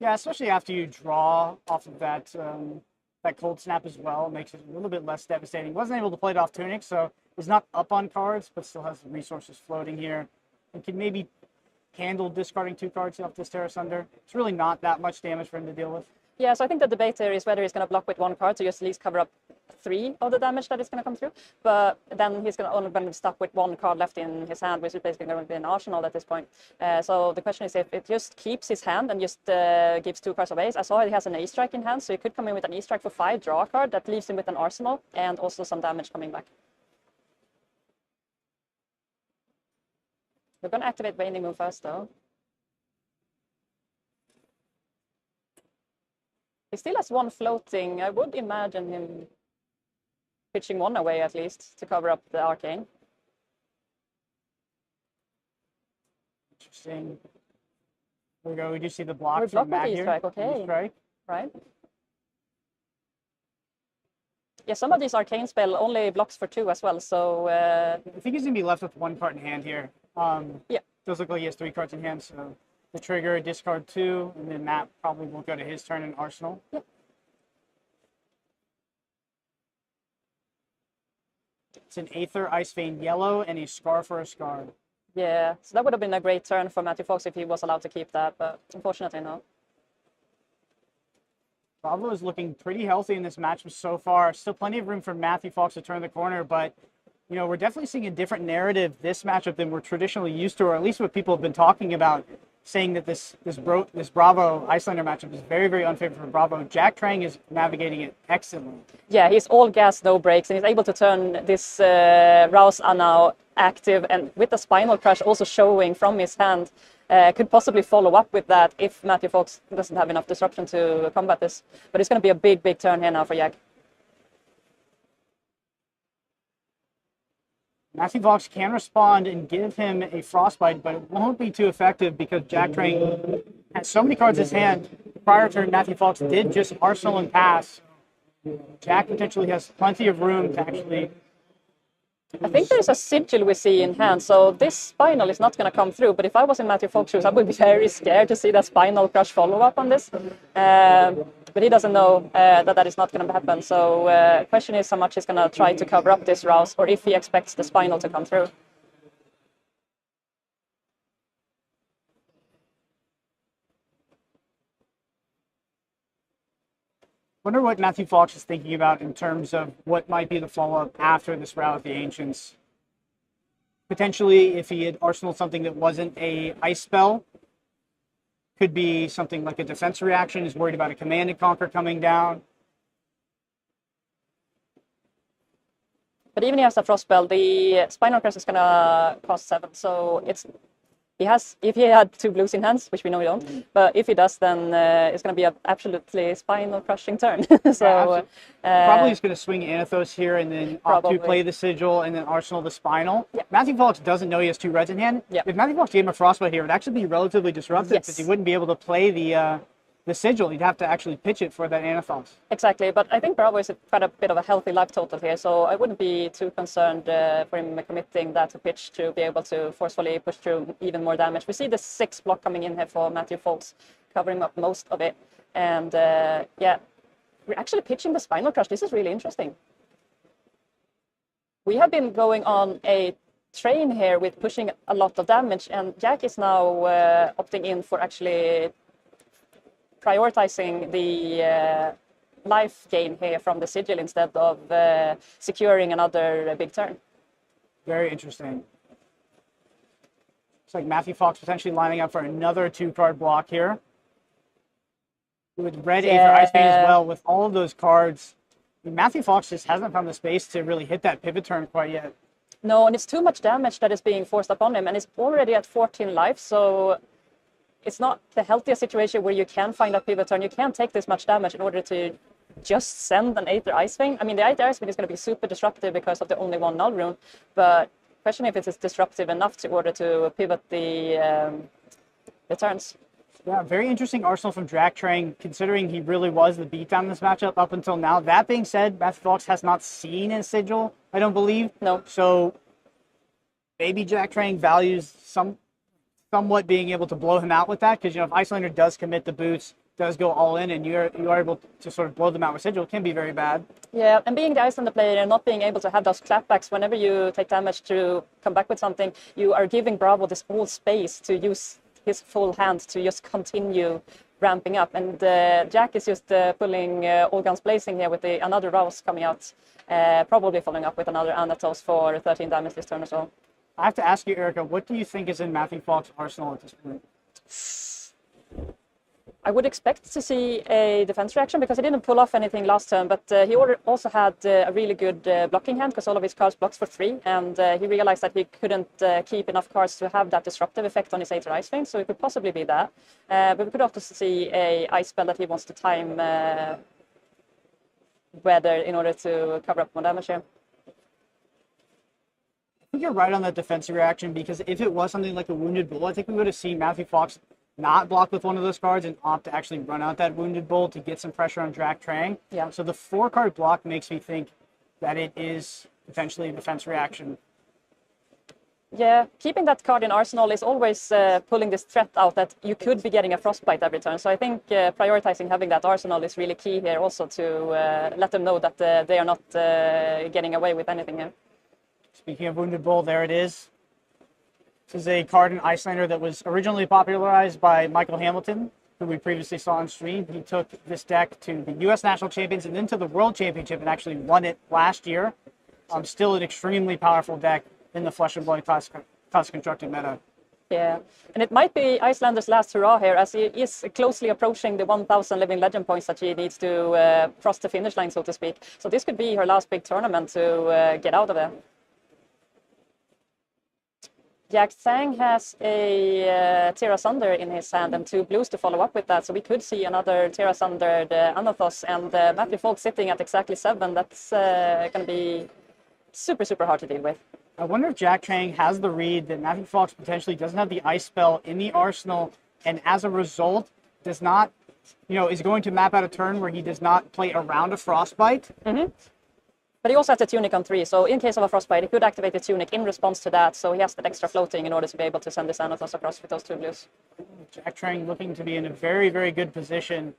Yeah, especially after you draw off of that Cold Snap as well. It makes it a little bit less devastating. Wasn't able to play it off Tunic, so is not up on cards, but still has resources floating here, and can maybe handle discarding 2 cards off this Iyslander. It's really not that much damage for him to deal with. Yeah, so I think the debate here is whether he's going to block with 1 card to just at least cover up 3 of the damage that is going to come through. But then he's only going to be stuck with 1 card left in his hand, which is basically going to be an arsenal at this point. So the question is if it just keeps his hand and just gives 2 cards of ace. I saw he has an ace strike in hand, so he could come in with an ace strike for 5, draw a card. That leaves him with an arsenal and also some damage coming back. We're going to activate Waning Moon first, though. He still has 1 floating. I would imagine him pitching 1 away at least to cover up the arcane. Interesting. There we go. We do see the block We from block Matt with here. E-strike, okay. E-strike. Right? Yeah, some of these arcane spell only blocks for 2 as well, so... I think he's going to be left with 1 card in hand here. Yeah. Does look like he has 3 cards in hand, so the trigger, discard 2, and then Matt probably will go to his turn in arsenal. Yep. It's an Aether, Ice Vein Yellow, and a Scar for a Scar. Yeah, so that would have been a great turn for Matthew Foulkes if he was allowed to keep that, but unfortunately no. Bravo is looking pretty healthy in this match so far. Still plenty of room for Matthew Foulkes to turn the corner, but you know, we're definitely seeing a different narrative this matchup than we're traditionally used to, or at least what people have been talking about, saying that this Bravo Iyslander matchup is very, very unfavorable for Bravo. Jack Trang is navigating it excellently. Yeah, he's all gas, no brakes, and he's able to turn this Rouse are now active, and with the Spinal Crush also showing from his hand, could possibly follow up with that if Matthew Foulkes doesn't have enough disruption to combat this. But it's going to be a big, big turn here now for Jack. Matthew Foulkes can respond and give him a Frostbite, but it won't be too effective because Jack Trang has so many cards in his hand. Prior turn, Matthew Foulkes did just arsenal and pass. Jack potentially has plenty of room to actually... I think there's a sigil we see in hand, so this Spinal is not going to come through, but if I was in Matthew Foulkes' shoes, I would be very scared to see that Spinal Crush follow-up on this. But he doesn't know that is not going to happen, so the question is how much he's going to try to cover up this Rouse, or if he expects the Spinal to come through. Wonder what Matthew Foulkes is thinking about in terms of what might be the follow-up after this route with the Ancients. Potentially, if he had arsenaled something that wasn't a ice spell, could be something like a defense reaction, is worried about a Command and Conquer coming down. But even if he has a Frost spell, the Spinal Crush is going to cost 7, so it's... if he had 2 blues in hands, which we know he don't, but if he does, then it's going to be an absolutely spinal crushing turn. So probably he's going to swing Anathos here and then opt to play the Sigil and then arsenal the Spinal. Yeah. Matthew Foulkes doesn't know he has 2 reds in hand. Yeah. If Matthew Foulkes gave him a Frostbite here, it would actually be relatively disruptive because he wouldn't be able to play the Sigil. He'd have to actually pitch it for that Anathos. Exactly, but I think Bravo is quite a bit of a healthy life total here, so I wouldn't be too concerned for him committing that to pitch to be able to forcefully push through even more damage. We see the 6 block coming in here for Matthew Foulkes, covering up most of it. And yeah, we're actually pitching the Spinal Crush. This is really interesting. We have been going on a train here with pushing a lot of damage, and Jack is now opting in for actually prioritizing the life gain here from the Sigil instead of securing another big turn. Very interesting. Looks like Matthew Foulkes potentially lining up for another 2-card block here. With red Aether Ice Vein as well, with all of those cards. Matthew Foulkes just hasn't found the space to really hit that pivot turn quite yet. No, and it's too much damage that is being forced upon him, and he's already at 14 life, so it's not the healthiest situation where you can find a pivot turn. You can't take this much damage in order to just send an Aether Ice Vein. I mean, the Aether Ice Vein is going to be super disruptive because of the only 1 null rune, but question if it is disruptive enough in order to pivot the turns. Yeah, very interesting arsenal from Jack Trang, considering he really was the beatdown in this matchup up until now. That being said, Matthew Foulkes has not seen a Sigil, I don't believe. No. So maybe Jack Trang values somewhat being able to blow him out with that, because, you know, if Iyslander does commit the boots, does go all in, and you are able to sort of blow them out with Sigil, it can be very bad. Yeah, and being the Iyslander player and not being able to have those clapbacks whenever you take damage to come back with something, you are giving Bravo this whole space to use his full hand to just continue ramping up. And Jack is just pulling all guns blazing here with another Rouse coming out, probably following up with another Anatos for 13 damage this turn as well. I have to ask you, Erica, what do you think is in Matthew Foulkes' arsenal at this point? I would expect to see a defense reaction because he didn't pull off anything last turn, but he also had a really good blocking hand because all of his cards blocks for 3, and he realized that he couldn't keep enough cards to have that disruptive effect on his Aether Ice Flame, so it could possibly be that. But we could also see a ice spell that he wants to time weather in order to cover up more damage here. I think you're right on that defensive reaction, because if it was something like a Wounded Bull, I think we would have seen Matthew Foulkes not block with one of those cards and opt to actually run out that Wounded Bull to get some pressure on Jack Trang. Yeah. So the 4-card block makes me think that it is potentially a defense reaction. Yeah, keeping that card in Arsenal is always pulling this threat out that you could be getting a Frostbite every turn. So I think prioritizing having that Arsenal is really key here also to let them know that they are not getting away with anything here. Speaking of Wounded Bull, there it is. This is a card in Iyslander that was originally popularized by Michael Hamilton, who we previously saw on stream. He took this deck to the U.S. National Champions and then to the World Championship and actually won it last year. Still an extremely powerful deck in the Flesh and Blood class constructed meta. Yeah, and it might be Icelander's last hurrah here, as he is closely approaching the 1,000 living legend points that she needs to cross the finish line, so to speak. So this could be her last big tournament to get out of there. Jack Tang has a Terra Sunder in his hand and 2 blues to follow up with that, so we could see another Terra Sunder, the Anathos, and Matthew Foulkes sitting at exactly 7. That's going to be super, super hard to deal with. I wonder if Jack Trang has the read that Matthew Foulkes potentially doesn't have the ice spell in the arsenal, and as a result does not, is going to map out a turn where he does not play around a Frostbite. Mm-hmm. But he also has the Tunic on 3, so in case of a Frostbite, he could activate the Tunic in response to that, so he has that extra floating in order to be able to send this Anathos across with those 2 blues. Jack Trang looking to be in a very, very good position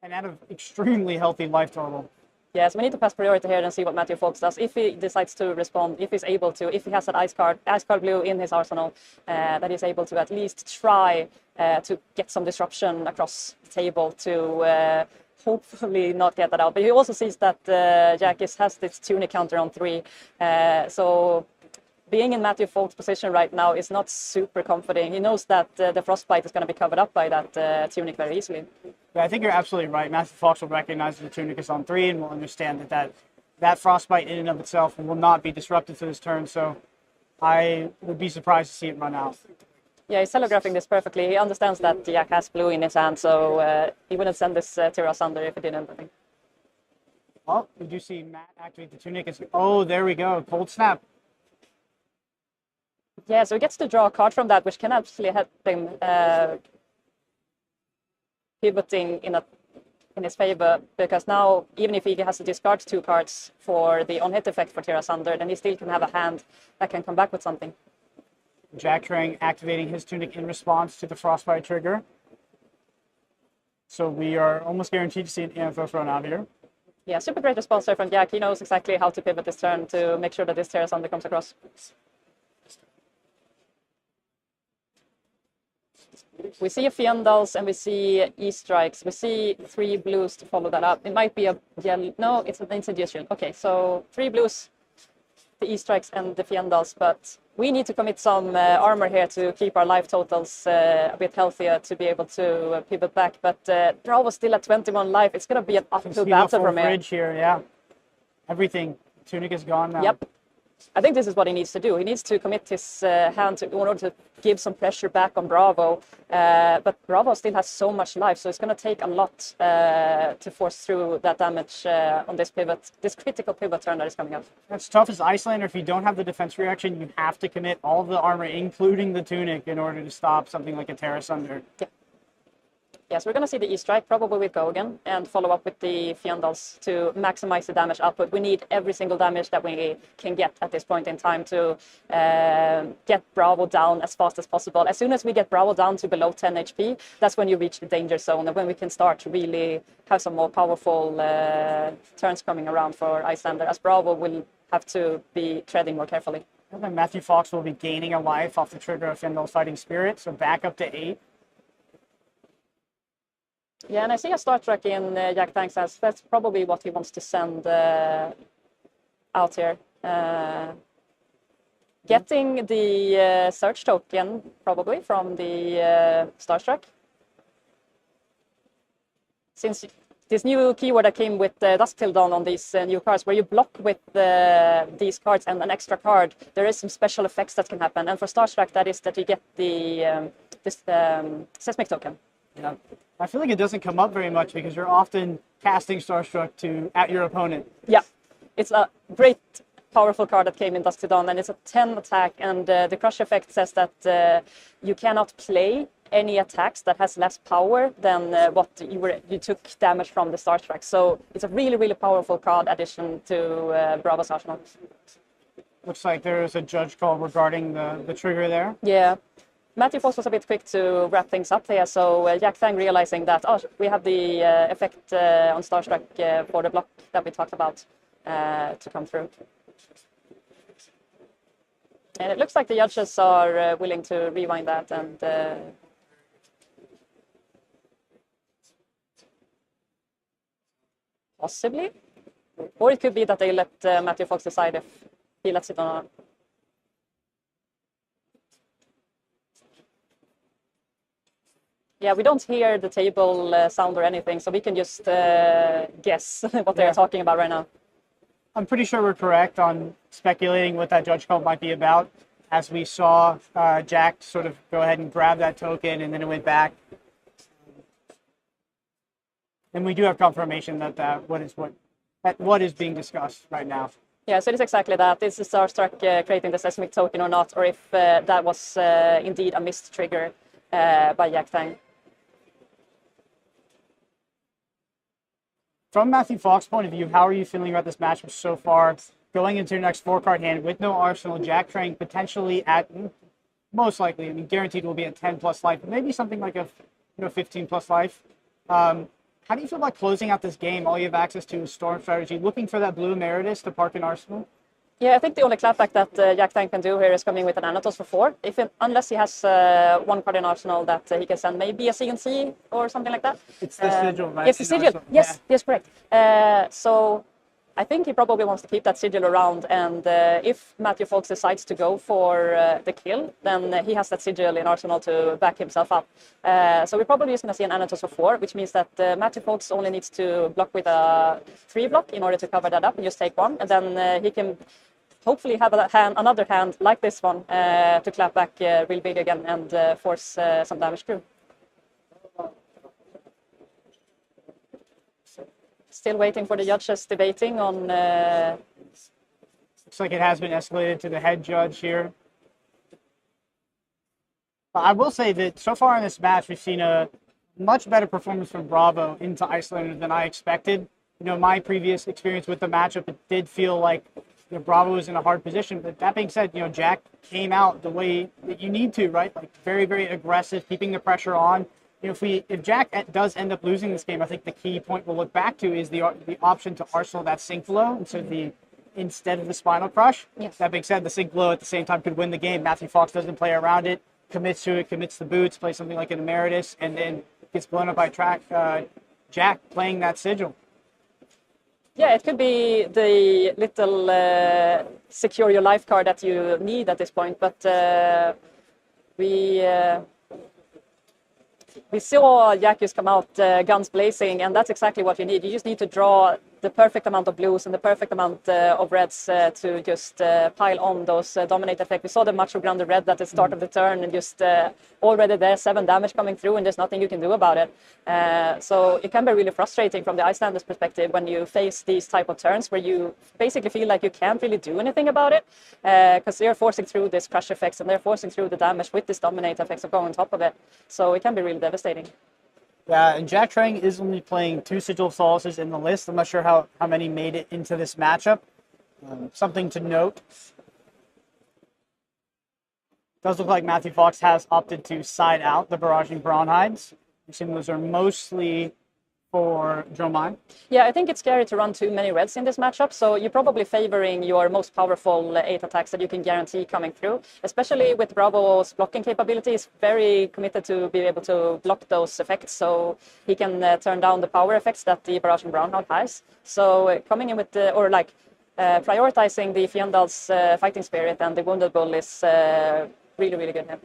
and at an extremely healthy life total. Yeah, so we need to pass priority here and see what Matthew Foulkes does. If he decides to respond, if he's able to, if he has that ice card blue in his arsenal, that he's able to at least try to get some disruption across the table to hopefully not get that out. But he also sees that Jack has this Tunic counter on 3. So being in Matthew Foulkes' position right now is not super comforting. He knows that the Frostbite is going to be covered up by that Tunic very easily. Yeah, I think you're absolutely right. Matthew Foulkes will recognize that the Tunic is on 3 and will understand that Frostbite in and of itself will not be disrupted to this turn. So I would be surprised to see it run out. Yeah, he's telegraphing this perfectly. He understands that Jack has blue in his hand, so he wouldn't send this Terra Sunder if he didn't, I think. Oh, we do see Matt activate the Tunic. Oh, there we go. Cold Snap. Yeah, so he gets to draw a card from that, which can actually help him pivoting in his favor, because now, even if he has to discard 2 cards for the on-hit effect for Terra Sunder, then he still can have a hand that can come back with something. Jack Trang activating his Tunic in response to the Frostbite trigger. So we are almost guaranteed to see an Anathos run out here. Yeah, super great response there from Jack. He knows exactly how to pivot this turn to make sure that this Terra Sunder comes across. We see a Fiendals and we see E-Strikes. We see 3 blues to follow that up. It might be a yellow. No, it's a suggestion. Okay, so 3 blues, the E-Strikes and the Fiendals, but we need to commit some armor here to keep our life totals a bit healthier to be able to pivot back. But Bravo's still at 21 life. It's going to be an uphill battle from here. Yeah, everything. Tunic is gone now. Yep. I think this is what he needs to do. He needs to commit his hand in order to give some pressure back on Bravo. But Bravo still has so much life, so it's going to take a lot to force through that damage on this pivot, this critical pivot turn that is coming up. That's tough as Iyslander. If you don't have the defense reaction, you have to commit all of the armor, including the Tunic, in order to stop something like a Terra Sunder. Yeah. Yes, we're going to see the E-Strike probably with Gouez and follow up with the Fiendals to maximize the damage output. We need every single damage that we can get at this point in time to get Bravo down as fast as possible. As soon as we get Bravo down to below 10 HP, that's when you reach the danger zone and when we can start to really have some more powerful turns coming around for Iyslander, as Bravo will have to be treading more carefully. I think Matthew Foulkes will be gaining a life off the trigger of Fiendal's Fighting Spirit, so back up to 8. Yeah, and I see a Star Trek in Jack Tang says that's probably what he wants to send out here. Getting the search token probably from the Star Trek. Since this new keyword that came with Dusk Till Dawn on these new cards, where you block with these cards and an extra card, there is some special effects that can happen. And for Star Trek, that is that you get the seismic token. Yeah. I feel like it doesn't come up very much because you're often casting Starstruck at your opponent. Yeah, it's a great, powerful card that came in Dusk Till Dawn, and it's a 10 attack, and the crush effect says that you cannot play any attacks that has less power than what you took damage from the Star Trek. So it's a really, really powerful card addition to Bravo's arsenal. Looks like there is a judge call regarding the trigger there. Yeah. Matthew was a bit quick to wrap things up there, so Jack Tang realizing that we have the effect on Star Trek for the block that we talked about to come through. And it looks like the judges are willing to rewind that and possibly. Or it could be that they let Matthew Fox decide if he lets it or not. Yeah, we don't hear the table sound or anything, so we can just guess what they're talking about right now. I'm pretty sure we're correct on speculating what that judge call might be about, as we saw Jack sort of go ahead and grab that token and then it went back. And we do have confirmation that what is being discussed right now. Yeah, so it is exactly that. Is the Star Trek creating the seismic token or not, or if that was indeed a missed trigger by Jack Tang. From Matthew Fox's point of view, how are you feeling about this matchup so far? Going into your next 4-card hand with no arsenal, Jack Tang potentially at, most likely, I mean, guaranteed will be at 10 plus life, maybe something like a 15 plus life. How do you feel about closing out this game? All you have access to is Storm Strategy, looking for that blue Emeritus to park an arsenal? Yeah, I think the only clapback that Jack Tang can do here is coming with an Anatos for 4. Unless he has one card in arsenal that he can send, maybe a CNC or something like that. It's the sigil, right? Yes, the sigil. Yes, yes, correct. So I think he probably wants to keep that sigil around, and if Matthew Foulkes decides to go for the kill, then he has that sigil in arsenal to back himself up. So we're probably just going to see an Anatos for 4, which means that Matthew Foulkes only needs to block with a 3 block in order to cover that up and just take 1, and then he can hopefully have another hand like this one to clap back real big again and force some damage through. Still waiting for the judges debating on... Looks like it has been escalated to the head judge here. I will say that so far in this match, we've seen a much better performance from Bravo into Iyslander than I expected. You know, my previous experience with the matchup, it did feel like Bravo was in a hard position. But that being said, Jack came out the way that you need to, right? Like very, very aggressive, keeping the pressure on. If Jack does end up losing this game, I think the key point we'll look back to is the option to arsenal that sync flow instead of the spinal crush. Yes. That being said, the sync flow at the same time could win the game. Matthew Fox doesn't play around it, commits to it, commits the boots, plays something like an Emeritus, and then gets blown up by Jack playing that sigil. Yeah, it could be the little secure your life card that you need at this point, but we saw Yakus come out guns blazing, and that's exactly what you need. You just need to draw the perfect amount of blues and the perfect amount of reds to just pile on those dominate effect. We saw the Macho Grande red at the start of the turn, and just already there's 7 damage coming through, and there's nothing you can do about it. So it can be really frustrating from the Icelanders' perspective when you face these type of turns where you basically feel like you can't really do anything about it because they're forcing through this crush effects and they're forcing through the damage with this dominate effects of going on top of it. So it can be really devastating. Yeah, and Jack Tang is only playing 2 Sigil Solaces in the list. I'm not sure how many made it into this matchup. Something to note. Does look like Matthew Fox has opted to side out the Barraging Brawnhides. I assume those are mostly for Dromai? Yeah, I think it's scary to run too many reds in this matchup, so you're probably favoring your most powerful 8 attacks that you can guarantee coming through, especially with Bravo's blocking capability. He's very committed to be able to block those effects, so he can turn down the power effects that the Barrage and Brownhound has. So coming in with the, prioritizing the Fjandal's fighting spirit and the Wounded Bull is really, really good here.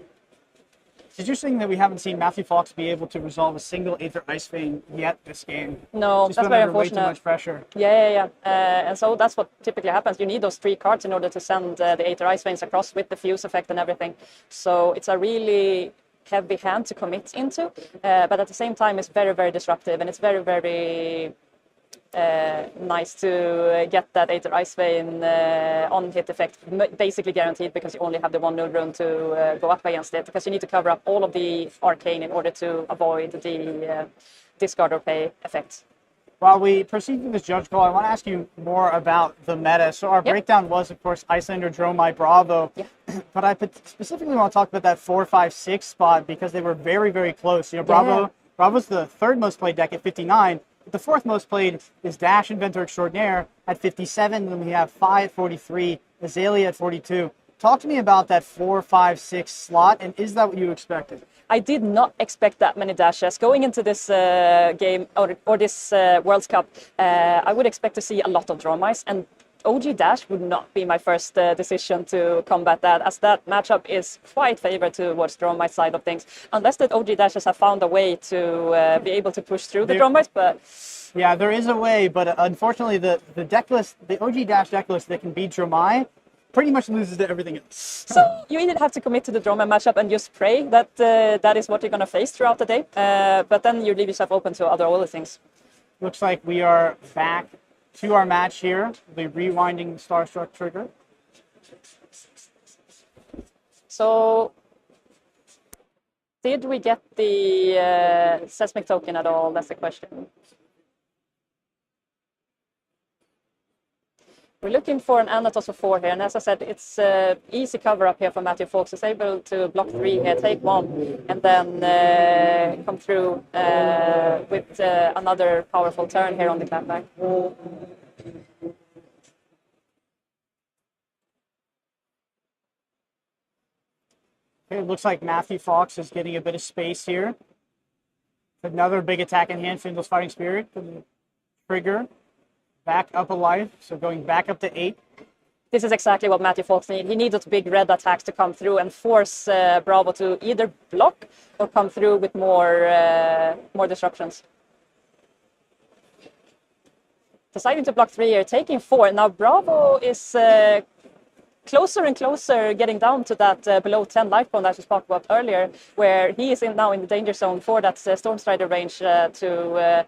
It's interesting that we haven't seen Matthew Foulkes be able to resolve a single Aether Ice Vein yet this game. No, Just that's been very under way unfortunate. too much pressure. Yeah. And so that's what typically happens. You need those 3 cards in order to send the Aether Ice Veins across with the fuse effect and everything. So it's a really heavy hand to commit into, but at the same time it's very, very disruptive, and it's very, very nice to get that Aether Ice Vein on hit effect basically guaranteed, because you only have the 1 node rune to go up against it, because you need to cover up all of the arcane in order to avoid the discard or pay effects. While we proceed to this judge call, I want to ask you more about the meta. So our breakdown was, of course, Iyslander, Dromai, Bravo. Yeah. But I specifically want to talk about that 4, 5, 6 spot, because they were very, very close. You know, Bravo's the 3rd most played deck at 59. The 4th most played is Dash Inventor Extraordinaire at 57. Then we have 5 at 43, Azalea at 42. Talk to me about that 4, 5, 6 slot, and is that what you expected? I did not expect that many dashes. Going into this game or this World Cup, I would expect to see a lot of Dromais, and OG Dash would not be my first decision to combat that, as that matchup is quite favored towards Dromai side of things, unless that OG Dashes have found a way to be able to push through the Dromais, but... Yeah, there is a way, but unfortunately the deck list, the OG Dash deck list that can beat Dromai pretty much loses to everything else. So you either have to commit to the Dromai matchup and just pray that that is what you're going to face throughout the day, but then you leave yourself open to other things. Looks like we are back to our match here. We'll be rewinding the Starstruck trigger. So, did we get the seismic token at all? That's the question. We're looking for an Anatos of 4 here, and as I said, it's easy cover up here for Matthew Foulkes. He's able to block 3 here, take 1, and then come through with another powerful turn here on the clapback. Okay, it looks like Matthew Foulkes is getting a bit of space here. Another big attack in hand, Findle's Fighting Spirit for the trigger. Back up a life, so going back up to 8. This is exactly what Matthew Foulkes needs. He needs those big red attacks to come through and force Bravo to either block or come through with more disruptions. Deciding to block 3 here, taking 4. Now Bravo is closer and closer, getting down to that below 10 life point that we spoke about earlier, where he is now in the danger zone for that Storm Strider range to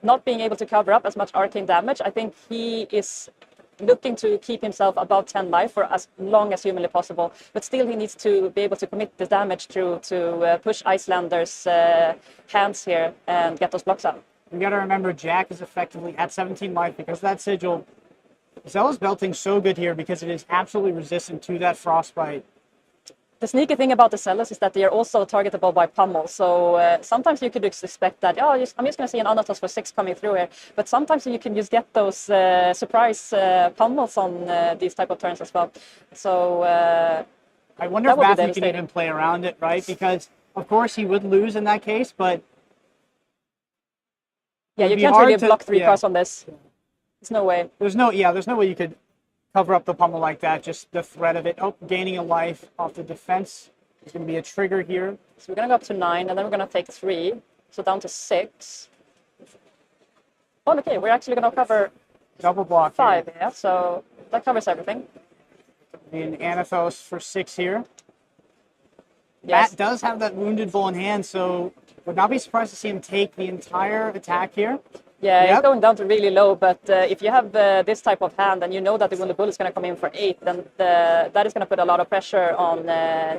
not being able to cover up as much arcane damage. I think he is looking to keep himself above 10 life for as long as humanly possible, but still he needs to be able to commit the damage through to push Icelander's hands here and get those blocks out. You got to remember, Jack is effectively at 17 life because that sigil. Zella's belting so good here because it is absolutely resistant to that frostbite. The sneaky thing about the Zealous is that they are also targetable by pummel. So sometimes you could expect that, I'm just going to see an Anatos for 6 coming through here. But sometimes you can just get those surprise pummels on these type of turns as well. So I wonder if Matthew can even play around it, right? Because, of course, he would lose in that case, but... Yeah, you can't really block 3 cards on this. There's no way. There's no way you could cover up the pummel like that, just the threat of it. Oh, gaining a life off the defense. There's going to be a trigger here. So we're going to go up to 9, and then we're going to take 3. So down to 6. Oh, okay, we're actually going to cover double block 5, here. yeah, so that covers everything. And Anathos for 6 here. Yes. Matt does have that Wounded Bull in hand, so would not be surprised to see him take the entire attack here. Yeah, it's going down to really low, but if you have this type of hand and you know that the Wounded Bull is going to come in for 8, then that is going to put a lot of pressure on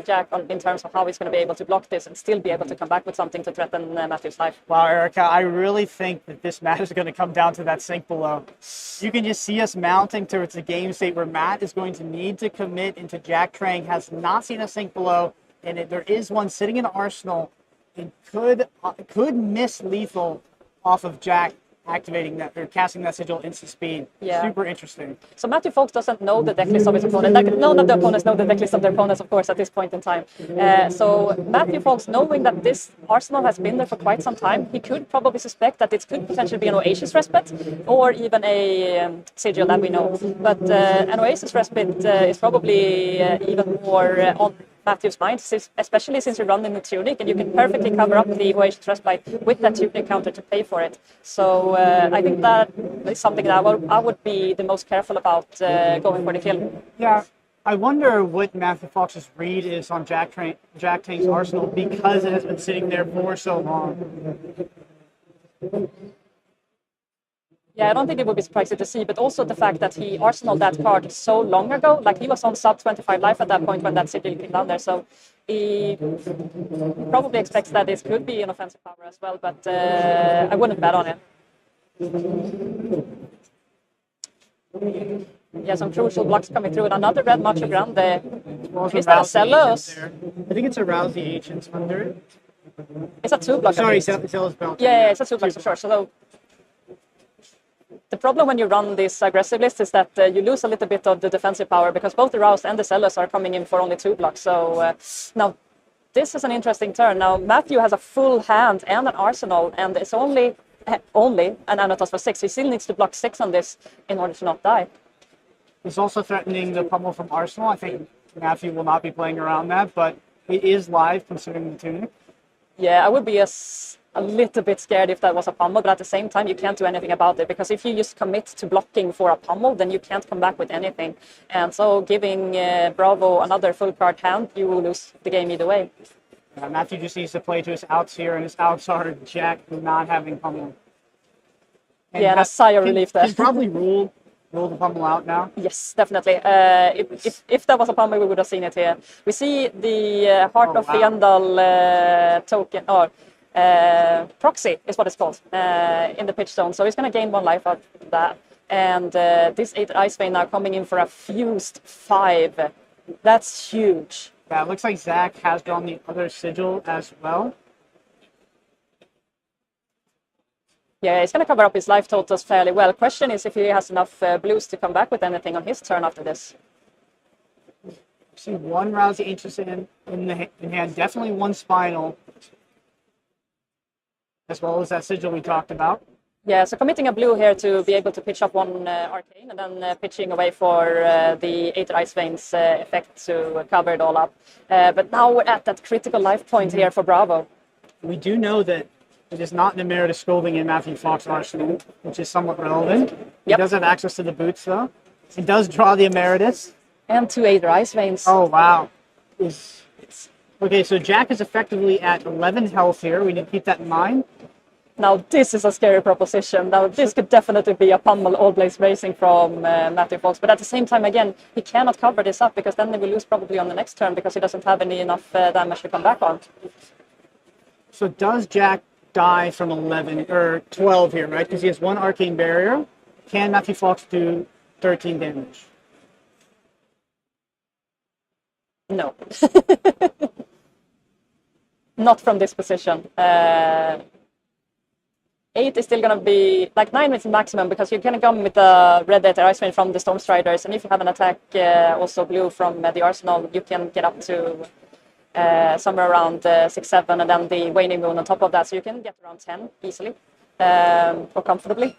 Jack in terms of how he's going to be able to block this and still be able to come back with something to threaten Matthew's life. Wow, Erica, I really think that this match is going to come down to that sink below. You can just see us mounting towards a game state where Matt is going to need to commit into Jack Trang, has not seen a sink below, and there is one sitting in Arsenal and could miss lethal off of Jack activating that or casting that sigil instant speed. Yeah. Super interesting. So Matthew Foulkes doesn't know the decklist of his opponent. Like none of the opponents know the decklist of their opponents, of course, at this point in time. So Matthew Foulkes, knowing that this arsenal has been there for quite some time, he could probably suspect that it could potentially be an Oasis Respite or even a sigil that we know. But an Oasis Respite is probably even more on Matthew's mind, especially since you run in the tunic and you can perfectly cover up the Oasis Respite with that tunic counter to pay for it. So I think that is something that I would be the most careful about going for the kill. Yeah, I wonder what Matthew Fox's read is on Jack Tang's arsenal because it has been sitting there for so long. Yeah, I don't think it would be surprising to see, but also the fact that he arsenaled that card so long ago, like he was on sub 25 life at that point when that sigil came down there, so he probably expects that this could be an offensive power as well, but I wouldn't bet on it. Yeah, some crucial blocks coming through, and another red Macho Grande. Is that a Celos? I think it's a Rousey Ancients under it. It's a 2 block. Sorry, Celos Belt. Yeah, it's a 2 block for sure. So the problem when you run this aggressive list is that you lose a little bit of the defensive power because both the Rouse and the Celos are coming in for only 2 blocks. So now this is an interesting turn. Now Matthew has a full hand and an arsenal, and it's only an Anotos for 6. He still needs to block 6 on this in order to not die. He's also threatening the pummel from Arsenal. I think Matthew will not be playing around that, but it is live considering the tunic. Yeah, I would be a little bit scared if that was a pummel, but at the same time, you can't do anything about it because if you just commit to blocking for a pummel, then you can't come back with anything. And so giving Bravo another full card hand, you will lose the game either way. Matthew just needs to play to his outs here, and his outs are Jack not having pummel. And yeah, and a sigh of relief there. He's probably rule the pummel out now. Yes, definitely. If that was a pummel, we would have seen it here. We see the Heart of Fiendal token, or proxy is what it's called, in the pitch zone. So he's going to gain 1 life out of that. And this 8 Ice Vein now coming in for a fused 5. That's huge. Yeah, it looks like Zach has drawn the other sigil as well. Yeah, he's going to cover up his life totals fairly well. Question is if he has enough blues to come back with anything on his turn after this. See 1 Rousey Ancients in hand, definitely 1 Spinal, as well as that sigil we talked about. Yeah, so committing a blue here to be able to pitch up 1 Arcane and then pitching away for the 8 Ice Veins effect to cover it all up. But now we're at that critical life point here for Bravo. We do know that it is not an Emeritus Scolding in Matthew Fox arsenal, which is somewhat relevant. He does have access to the boots, though. He does draw the Emeritus. And 2 8 Ice Veins. Oh, wow. Okay, so Jack is effectively at 11 health here. We need to keep that in mind. Now, this is a scary proposition. Now, this could definitely be a pummel All Blaze Racing from Matthew Fox. But at the same time, again, he cannot cover this up because then they will lose probably on the next turn because he doesn't have enough damage to come back on. So does Jack die from 11 or 12 here, right? Because he has 1 Arcane Barrier. Can Matthew Fox do 13 damage? No. Not from this position. 8 is still going to be, like 9 is maximum because you're going to come with the Red Death Ice Vein from the Storm Striders, and if you have an attack also blue from the Arsenal, you can get up to somewhere around 6-7, and then the Waning Moon on top of that, so you can get around 10 easily or comfortably.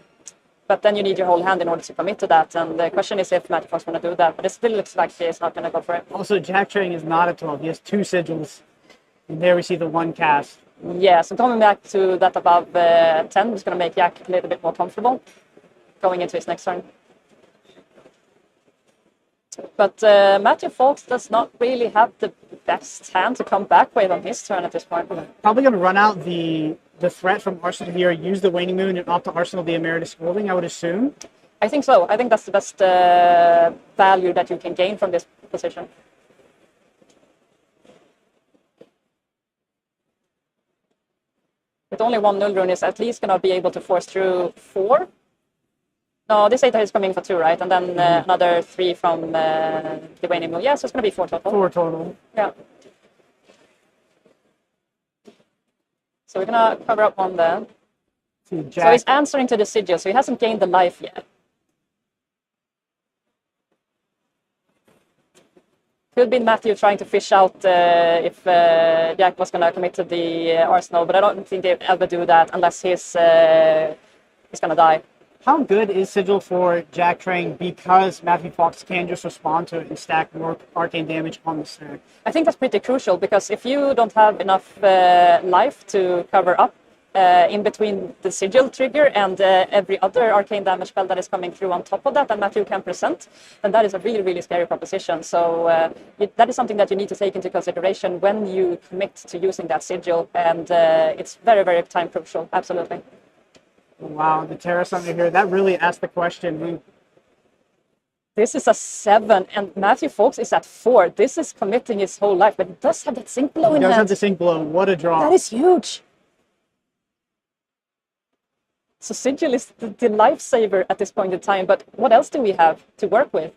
But then you need your whole hand in order to commit to that, and the question is if Matthew Fox going to do that, but it still looks like he's not going to go for it. Also, Jack Trading is not at 12. He has 2 sigils, and there we see the 1 cast. Yeah, so coming back to that above 10 is going to make Jack a little bit more comfortable going into his next turn. But Matthew Fox does not really have the best hand to come back with on his turn at this point. Probably going to run out the threat from Arsenal here, use the Waning Moon and opt to Arsenal the Emeritus Scolding, I would assume. I think so. I think that's the best value that you can gain from this position. With only 1 null rune is at least going to be able to force through 4. No, this 8 is coming for 2, right? And then another 3 from the Waning Moon. Yeah, so it's going to be 4 total. 4 total. Yeah. So we're going to cover up 1 there. to So Jack. he's answering to the sigil, so he hasn't gained the life yet. Could have been Matteo trying to fish out if Jack was going to commit to the arsenal, but I don't think they'd ever do that unless he's going to die. How good is Sigil for Jack Trang because Matthew Foulkes can just respond to it and stack more arcane damage on the stack? I think that's pretty crucial because if you don't have enough life to cover up in between the sigil trigger and every other arcane damage spell that is coming through on top of that Matthew can present, then that is a really, really scary proposition. So that is something that you need to take into consideration when you commit to using that sigil, and it's very, very time crucial, absolutely. Wow, the Terrace under here, that really asked the question. This is a 7, and Matthew Foulkes is at 4. This is committing his whole life, but he does have that sync blow in He does hand. have the sync blow. What a draw. That is huge. So Sigil is the lifesaver at this point in time, but what else do we have to work with?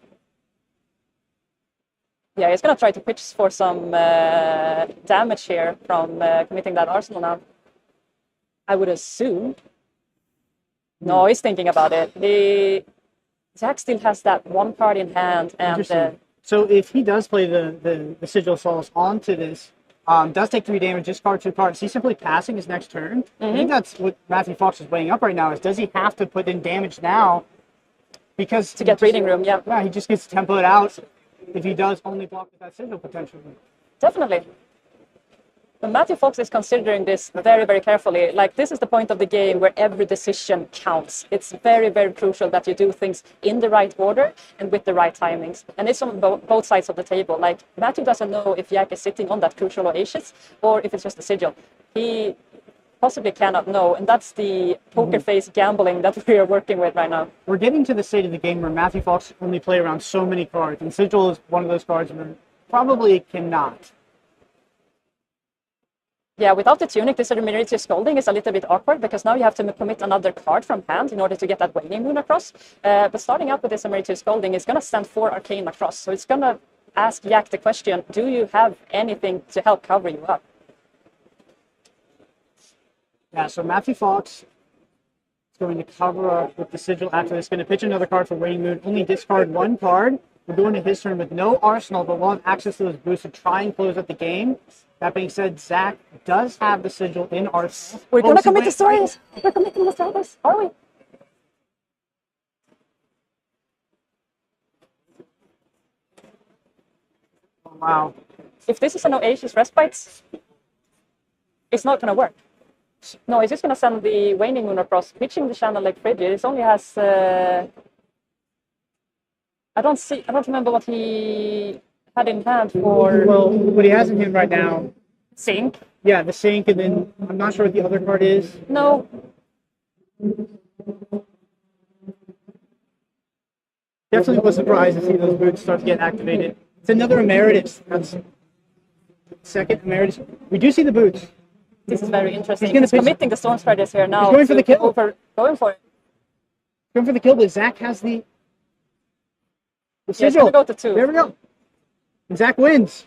Yeah, he's going to try to pitch for some damage here from committing that arsenal now. I would assume. No, he's thinking about it. Jack still has that one card in hand, and so if he does play the Sigil Souls onto this, does take 3 damage, discard 2 cards, he's simply passing his next turn. I think that's what Matthew Foulkes is weighing up right now, is does he have to put in damage now? Because to get breathing room, yeah. Yeah, he just gets to tempo it out if he does only block with that Sigil potentially. Definitely. But Matthew Foulkes is considering this very, very carefully. Like, this is the point of the game where every decision counts. It's very, very crucial that you do things in the right order and with the right timings. And it's on both sides of the table. Like, Matthew doesn't know if Jack is sitting on that crucial Oasis or if it's just a sigil. He possibly cannot know, and that's the poker face gambling that we are working with right now. We're getting to the state of the game where Matthew Foulkes only play around so many cards, and Sigil is one of those cards where probably cannot. Yeah, without the tunic, this Armories Scolding is a little bit awkward because now you have to commit another card from hand in order to get that Waning Moon across. But starting out with this Armories Scolding is going to send 4 Arcane across. So it's going to ask Jack the question, do you have anything to help cover you up? Yeah, so Matthew Foulkes is going to cover up with the Sigil after this. Going to pitch another card for Waning Moon, only discard 1 card. We're going to his turn with no arsenal, but we'll have access to those boosts to try and close out the game. That being said, Zach does have the Sigil in arsenal. We're going to commit to stories. We're committing to stories, are we? Oh, wow. If this is an Oasis Respite, it's not going to work. No, it's just going to send the Waning Moon across, pitching the channel like Frigid. It only has... I don't remember what he had in hand for... Well, what he has in hand right now... Sync. Yeah, the Sync, and then I'm not sure what the other card is. No. Definitely was surprised to see those boots start to get activated. It's another Emeritus. That's second Emeritus. We do see the boots. This is very interesting. He's committing the Storm Spreaders here now. He's going for the kill. Going for it. Going for the kill, but Zach has the Sigil. Sigil. Go to 2. There we go. And Zach wins.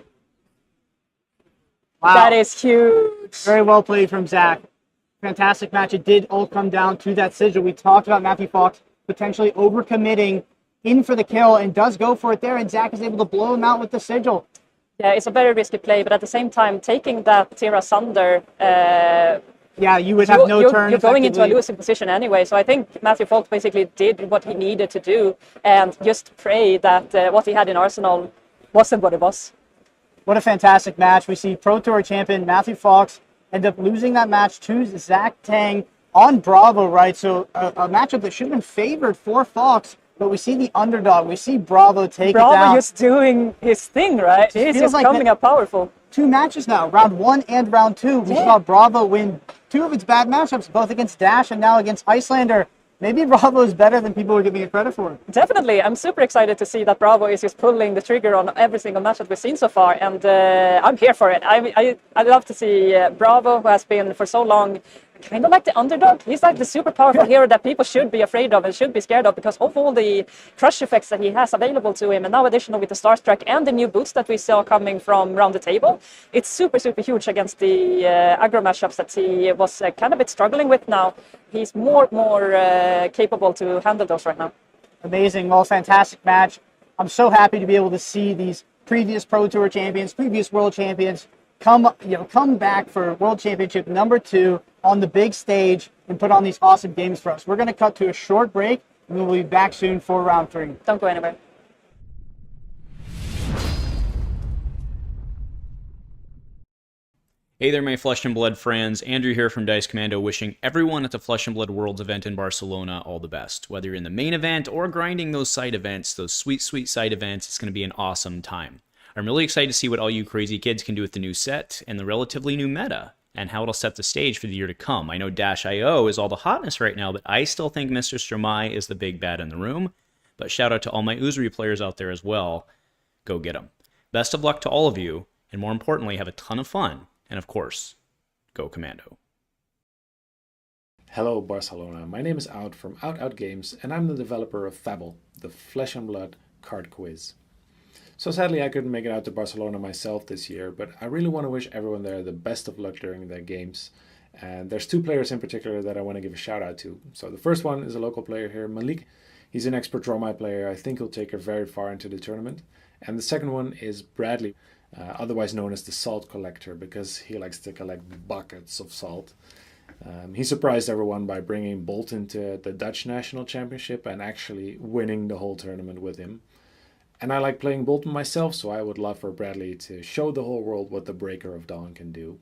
Wow. That is huge. Very well played from Zach. Fantastic match. It did all come down to that Sigil. We talked about Matthew Foulkes potentially overcommitting in for the kill and does go for it there, and Zach is able to blow him out with the Sigil. Yeah, it's a very risky play, but at the same time, taking that Tira Sunder... yeah, you would have no turn. You're going into a losing position anyway, so I think Matthew Foulkes basically did what he needed to do and just pray that what he had in Arsenal wasn't what it was. What a fantastic match. We see Pro Tour champion Matthew Foulkes end up losing that match to Zach Tang on Bravo, right? So a matchup that should have been favored for Foulkes, but we see the underdog. We see Bravo take it down. Bravo just doing his thing, right? He's just like coming up powerful. 2 matches now, round 1 and round 2. We saw Bravo win 2 of its bad matchups, both against Dash and now against Iyslander. Maybe Bravo is better than people were giving it credit for. Definitely. I'm super excited to see that Bravo is just pulling the trigger on every single match that we've seen so far, and I'm here for it. I love to see Bravo, who has been for so long kind of like the underdog. He's like the super powerful hero that people should be afraid of and should be scared of because of all the crush effects that he has available to him. And now additional with the Star Strike and the new boots that we saw coming from around the table, it's super, super huge against the aggro matchups that he was kind of a bit struggling with now. He's more capable to handle those right now. Amazing. Well, fantastic match. I'm so happy to be able to see these previous Pro Tour champions, previous world champions come back for World Championship #2 on the big stage and put on these awesome games for us. We're going to cut to a short break and we'll be back soon for round 3. Don't go anywhere. Hey there, my Flesh and Blood friends. Andrew here from Dice Commando, wishing everyone at the Flesh and Blood Worlds event in Barcelona all the best. Whether you're in the main event or grinding those side events, those sweet, sweet side events, it's going to be an awesome time. I'm really excited to see what all you crazy kids can do with the new set and the relatively new meta, and how it'll set the stage for the year to come. I know Dash.io is all the hotness right now, but I still think Mr. Stromae is the big bad in the room. But shout out to all my Uzuri players out there as well. Go get them. Best of luck to all of you, and more importantly, have a ton of fun. And of course, go Commando. Hello Barcelona, my name is Out from Out Games and I'm the developer of Fable, the Flesh and Blood card quiz. So sadly I couldn't make it out to Barcelona myself this year, but I really want to wish everyone there the best of luck during their games. And there's 2 players in particular that I want to give a shout out to. So the first one is a local player here, Malik. He's an expert Dromai player. I think he'll take her very far into the tournament. And the second one is Bradley. Otherwise known as the salt collector, because he likes to collect buckets of salt. He surprised everyone by bringing Boltyn to the Dutch National Championship and actually winning the whole tournament with him. And I like playing Boltyn myself, so I would love for Bradley to show the whole world what the Breaker of Dawn can do.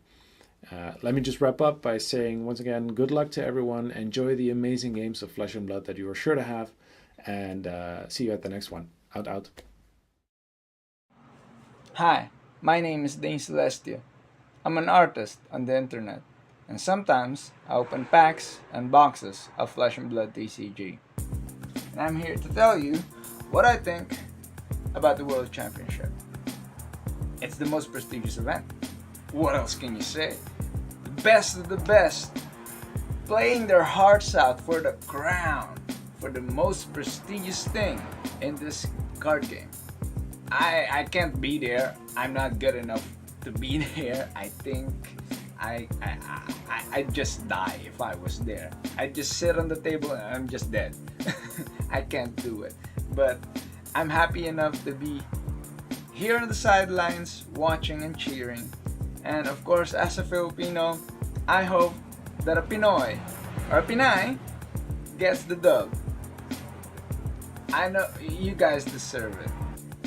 Let me just wrap up by saying once again, good luck to everyone. Enjoy the amazing games of Flesh and Blood that you are sure to have, and see you at the next one. Out. Hi, my name is Dane Celestia. I'm an artist on the internet, and sometimes I open packs and boxes of Flesh and Blood TCG. And I'm here to tell you what I think about the World Championship. It's the most prestigious event. What else can you say? The best of the best, playing their hearts out for the crown, for the most prestigious thing in this card game. I can't be there. I'm not good enough to be there. I think I'd just die if I was there. I'd just sit on the table and I'm just dead. I can't do it. But I'm happy enough to be here on the sidelines watching and cheering. And of course, as a Filipino, I hope that a Pinoy or a Pinay gets the dub. I know you guys deserve it.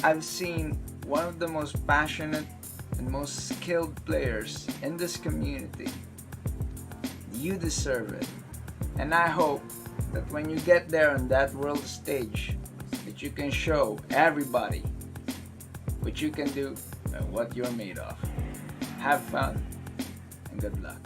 I've seen one of the most passionate and most skilled players in this community. You deserve it. And I hope that when you get there on that world stage, that you can show everybody what you can do and what you're made of. Have fun and good luck.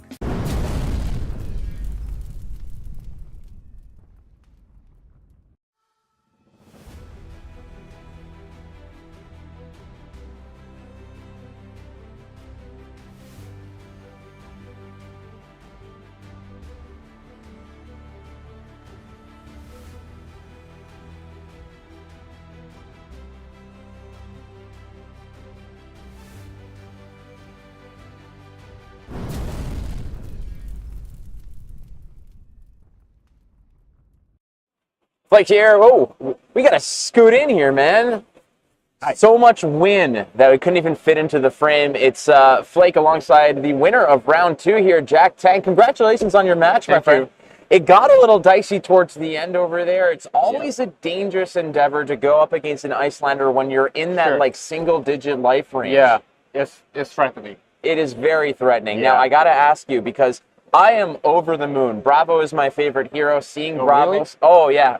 Flake here. Oh, we gotta scoot in here, man. So much wind that we couldn't even fit into the frame. It's Flake alongside the winner of round 2 here, Jack Tang. Congratulations on your match, my friend. It got a little dicey towards the end over there. It's always a dangerous endeavor to go up against an Iyslander when you're in that like single-digit life range. Yeah, it's threatening. It is very threatening. Yeah. Now, I gotta ask you, because I am over the moon. Bravo is my favorite hero. Seeing Bravo. Really? Oh, yeah.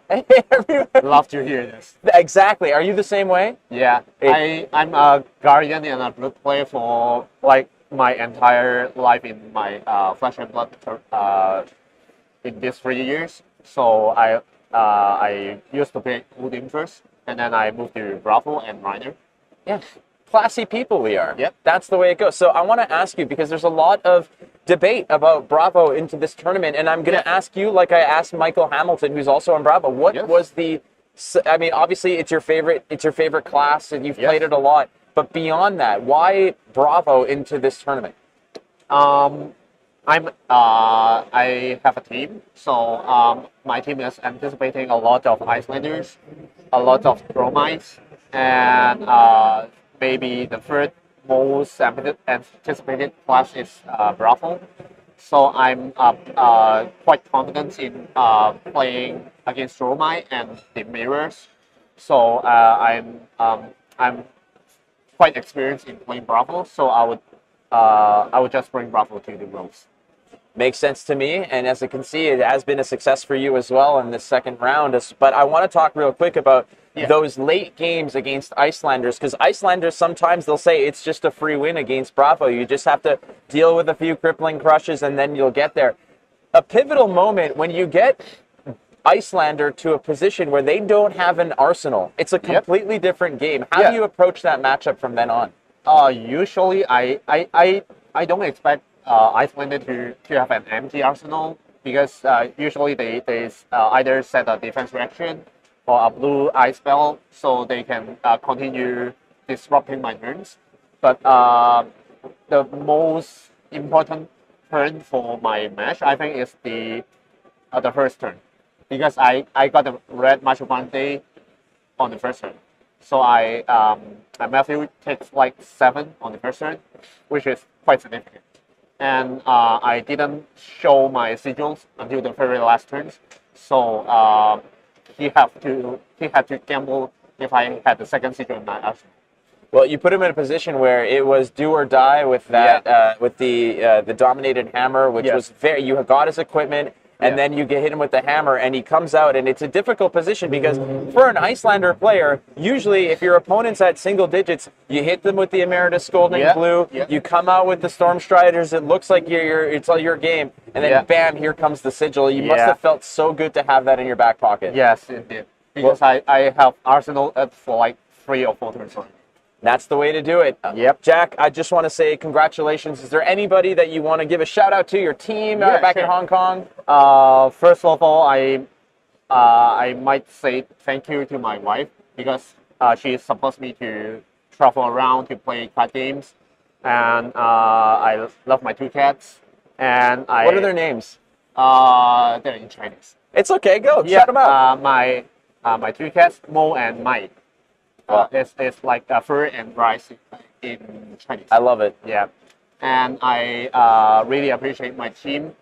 Love to hear this. Exactly. Are you the same way? Yeah, I'm a Guardian and a Blood player for like my entire life in my Flesh and Blood in these 3 years. So I used to play Odin first, and then I moved to Bravo and Rhinar. Yeah. Classy people we are. Yep. That's the way it goes. So I want to ask you, because there's a lot of debate about Bravo into this tournament, and I'm going to ask you, like I asked Michael Hamilton, who's also on Bravo, what was the? I mean, obviously it's your favorite class, and you've played it a lot. But beyond that, why Bravo into this tournament? I have a team, so my team is anticipating a lot of Icelanders, a lot of Bromides, and maybe the third most anticipated class is Bravo. So I'm quite confident in playing against Bromide and the mirrors. So I'm quite experienced in playing Bravo. So I would just bring Bravo to the Worlds. Makes sense to me, and as you can see, it has been a success for you as well in this second round. But I want to talk real quick about those late games against Icelanders, because Icelanders, sometimes they'll say it's just a free win against Bravo. You just have to deal with a few crippling crushes and then you'll get there. A pivotal moment when you get Iyslander to a position where they don't have an arsenal. It's a completely different game. How do you approach that matchup from then on? Usually, I don't expect Iyslander to have an empty arsenal, because usually they either set a defense reaction or a blue ice spell, so they can continue disrupting my turns. But the most important turn for my match, I think, is the first turn, because I got a red Machopante on the first turn. So Matteo takes like 7 on the first turn, which is quite significant. And I didn't show my sigils until the very last turns, so he had to gamble if I had the second sigil in my arsenal. Well, you put him in a position where it was do or die with that with the dominated hammer, which was very. You got his equipment, and then you hit him with the hammer, and he comes out, and it's a difficult position because for an Iyslander player, usually if your opponent's at single digits, you hit them with the Emeritus Scolding Blue, you come out with the Stormstriders, it looks like it's all your game, and then bam, here comes the sigil. You must have felt so good to have that in your back pocket. Yes, it did. Because I have Arsenal for like 3 or 4 turns already. That's the way to do it. Jack, I just want to say congratulations. Is there anybody that you want to give a shout out to, your team back in Hong Kong? First of all, I might say thank you to my wife, because she supports me to travel around to play card games, and I love my 2 cats. And what are their names? They're in Chinese. It's okay. Go. Shout them out. My 2 cats, Mo and Mai. It's like a fur and rice in Chinese. I love it. Yeah. And I really appreciate my team,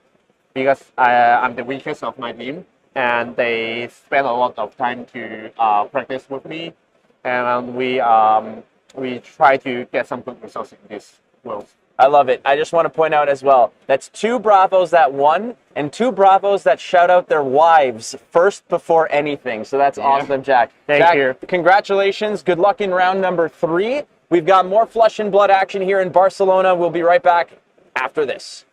because I'm the weakest of my team, and they spend a lot of time to practice with me, and we try to get some good results in this world. I love it. I just want to point out as well, that's 2 Bravos that won and 2 Bravos that shout out their wives first before anything. So that's awesome, Jack. Thank you. Congratulations. Good luck in round number 3. We've got more Flesh and Blood action here in Barcelona. We'll be right back after this.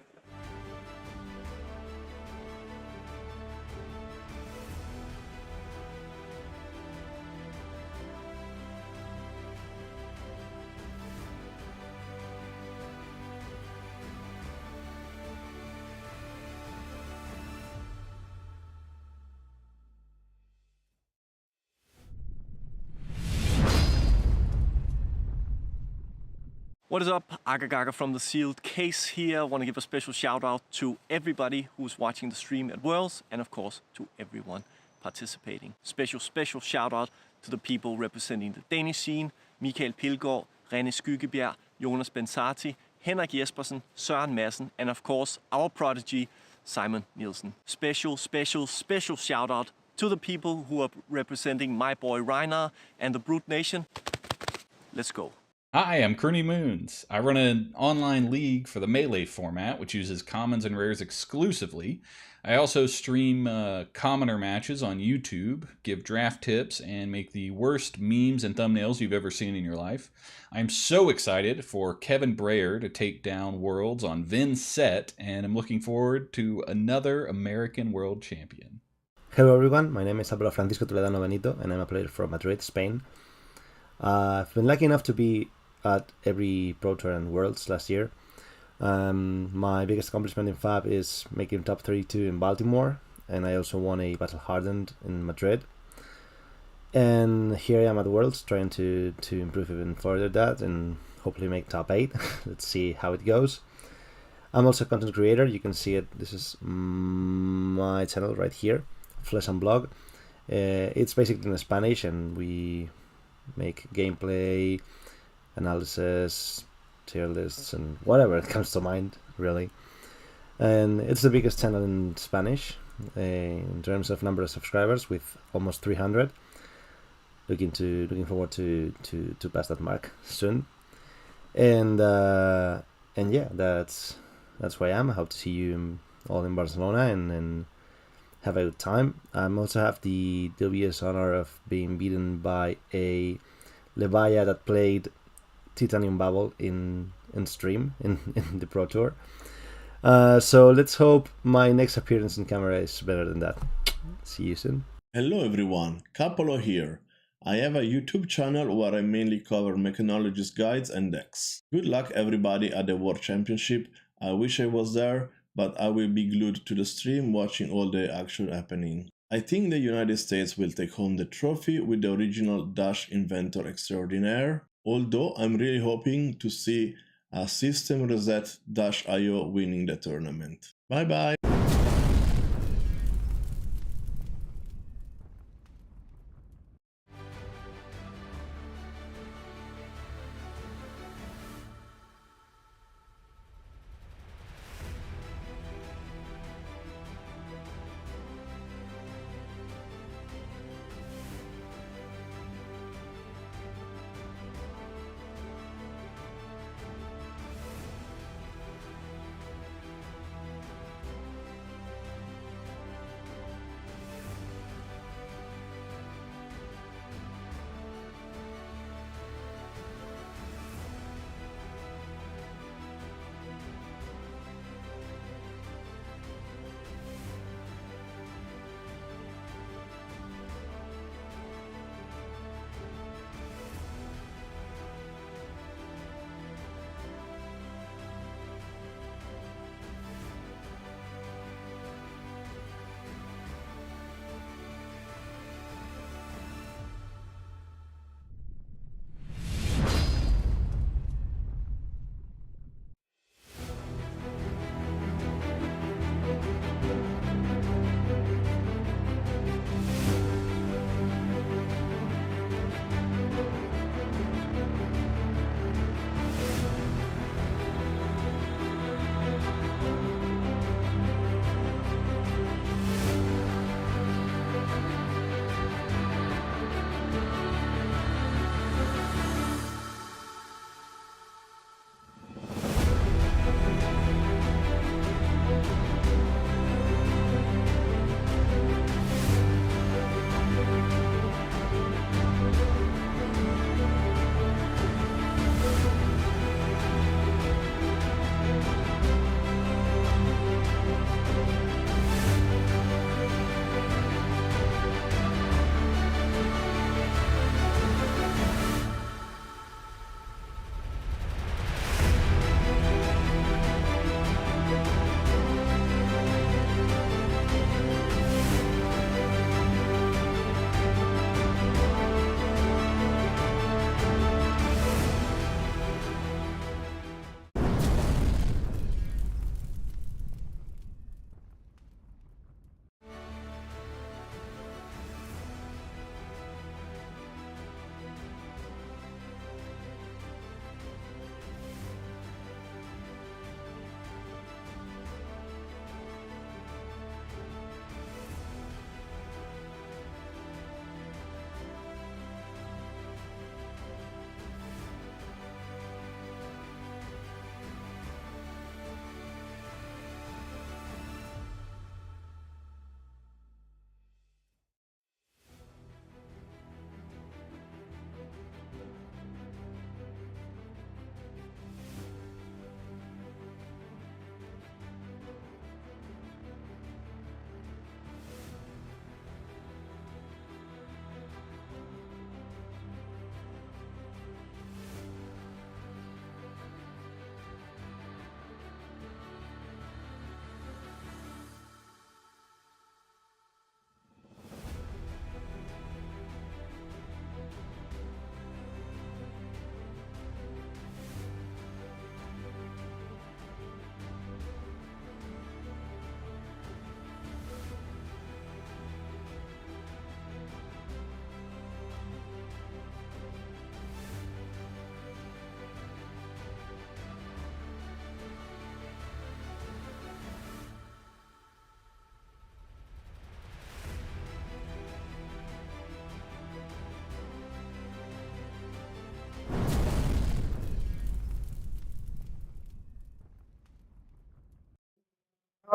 What is up? Agagaga from the Sealed Case here. I want to give a special shout out to everybody who's watching the stream at Worlds, and of course to everyone participating. Special shout out to the people representing the Danish scene: Micael Pilgaard, René Skyggebjerg, Jonas Bensati, Henrik Jespersen, Søren Madsen, and of course our prodigy Simon Nielsen. Special shout out to the people who are representing my boy Rhinar and the Brute Nation. Let's go. Hi, I'm Kearney Moons. I run an online league for the Melee format, which uses commons and rares exclusively. I also stream commoner matches on YouTube, give draft tips, and make the worst memes and thumbnails you've ever seen in your life. I'm so excited for Kevin Breyer to take down Worlds on Vin's set, and I'm looking forward to another American World Champion. Hello everyone, my name is Pablo Francisco Toledano Benito, and I'm a player from Madrid, Spain. I've been lucky enough to be at every Pro Tour and Worlds last year. My biggest accomplishment in Fab is making top 32 in Baltimore, and I also won a Battle Hardened in Madrid. And here I am at Worlds, trying to improve even further that and hopefully make top 8. Let's see how it goes. I'm also a content creator. You can see it. This is my channel right here, Flesh and Blog. It's basically in Spanish, and we make gameplay, analysis, tier lists, and whatever it comes to mind, really. And it's the biggest channel in Spanish in terms of number of subscribers, with almost 300. Looking forward to pass that mark soon. And yeah, that's where I am. I hope to see you all in Barcelona and have a good time. I also have the dubious honor of being beaten by a Levia that played Titanium Bubble in stream in the Pro Tour. So let's hope my next appearance in camera is better than that. See you soon. Hello everyone, Capolo here. I have a YouTube channel where I mainly cover mechanologist guides and decks. Good luck everybody at the World Championship. I wish I was there, but I will be glued to the stream watching all the action happening. I think the United States will take home the trophy with the original Dash Inventor Extraordinaire, although I'm really hoping to see a System Reset Dash.io winning the tournament. Bye bye!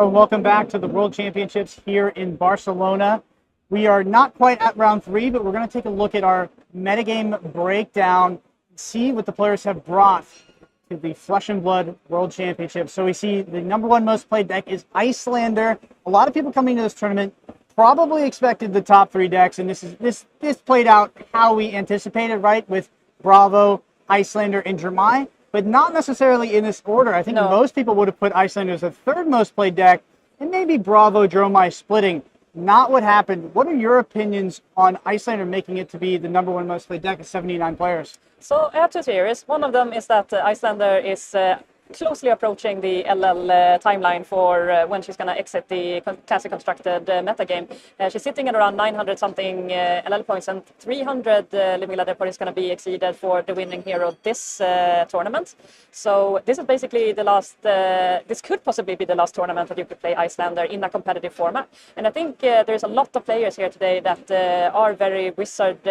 Welcome back to the World Championships here in Barcelona. We are not quite at round 3, but we're going to take a look at our metagame breakdown, see what the players have brought to the Flesh and Blood World Championships. So we see the #1 most played deck is Iyslander. A lot of people coming to this tournament probably expected the top 3 decks, and this played out how we anticipated, right? With Bravo, Iyslander, and Jermai, but not necessarily in this order. I think most people would have put Iyslander as the 3rd most played deck, and maybe Bravo, Jermai splitting. Not what happened. What are your opinions on Iyslander making it to be the #1 most played deck of 79 players? So I have 2 theories. One of them is that Iyslander is closely approaching the LL timeline for when she's going to exit the classic constructed metagame. She's sitting at around 900 something LL points, and 300 living ladder points is going to be exceeded for the winning hero this tournament. So this is basically the last, this could possibly be the last tournament that you could play Iyslander in a competitive format. And I think there's a lot of players here today that are very Wizard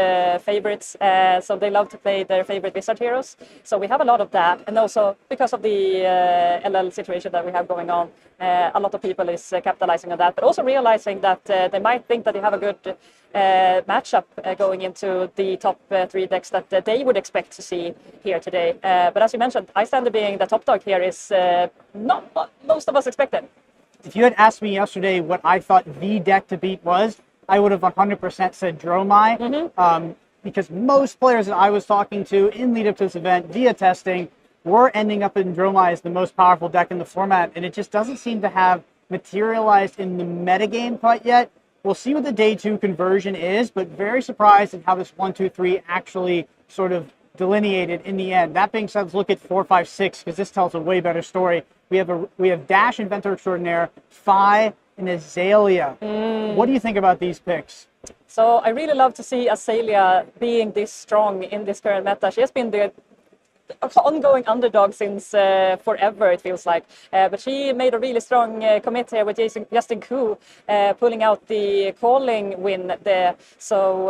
favorites, so they love to play their favorite Wizard heroes. So we have a lot of that, and also because of the LL situation that we have going on, a lot of people is capitalizing on that, but also realizing that they might think that they have a good matchup going into the top 3 decks that they would expect to see here today. But as you mentioned, Iyslander being the top dog here is not what most of us expected. If you had asked me yesterday what I thought the deck to beat was, I would have 100% said Dromai, because most players that I was talking to in lead up to this event via testing were ending up in Dromai as the most powerful deck in the format, and it just doesn't seem to have materialized in the metagame quite yet. We'll see what the day 2 conversion is, but very surprised at how this 1, 2, 3 actually sort of delineated in the end. That being said, let's look at 4, 5, 6, because this tells a way better story. We have Dash, Inventor Extraordinaire, Phi, and Azalea. What do you think about these picks? So I really love to see Azalea being this strong in this current meta. She has been the ongoing underdog since forever, it feels like. But she made a really strong commit here with Justin Koo pulling out the calling win there. So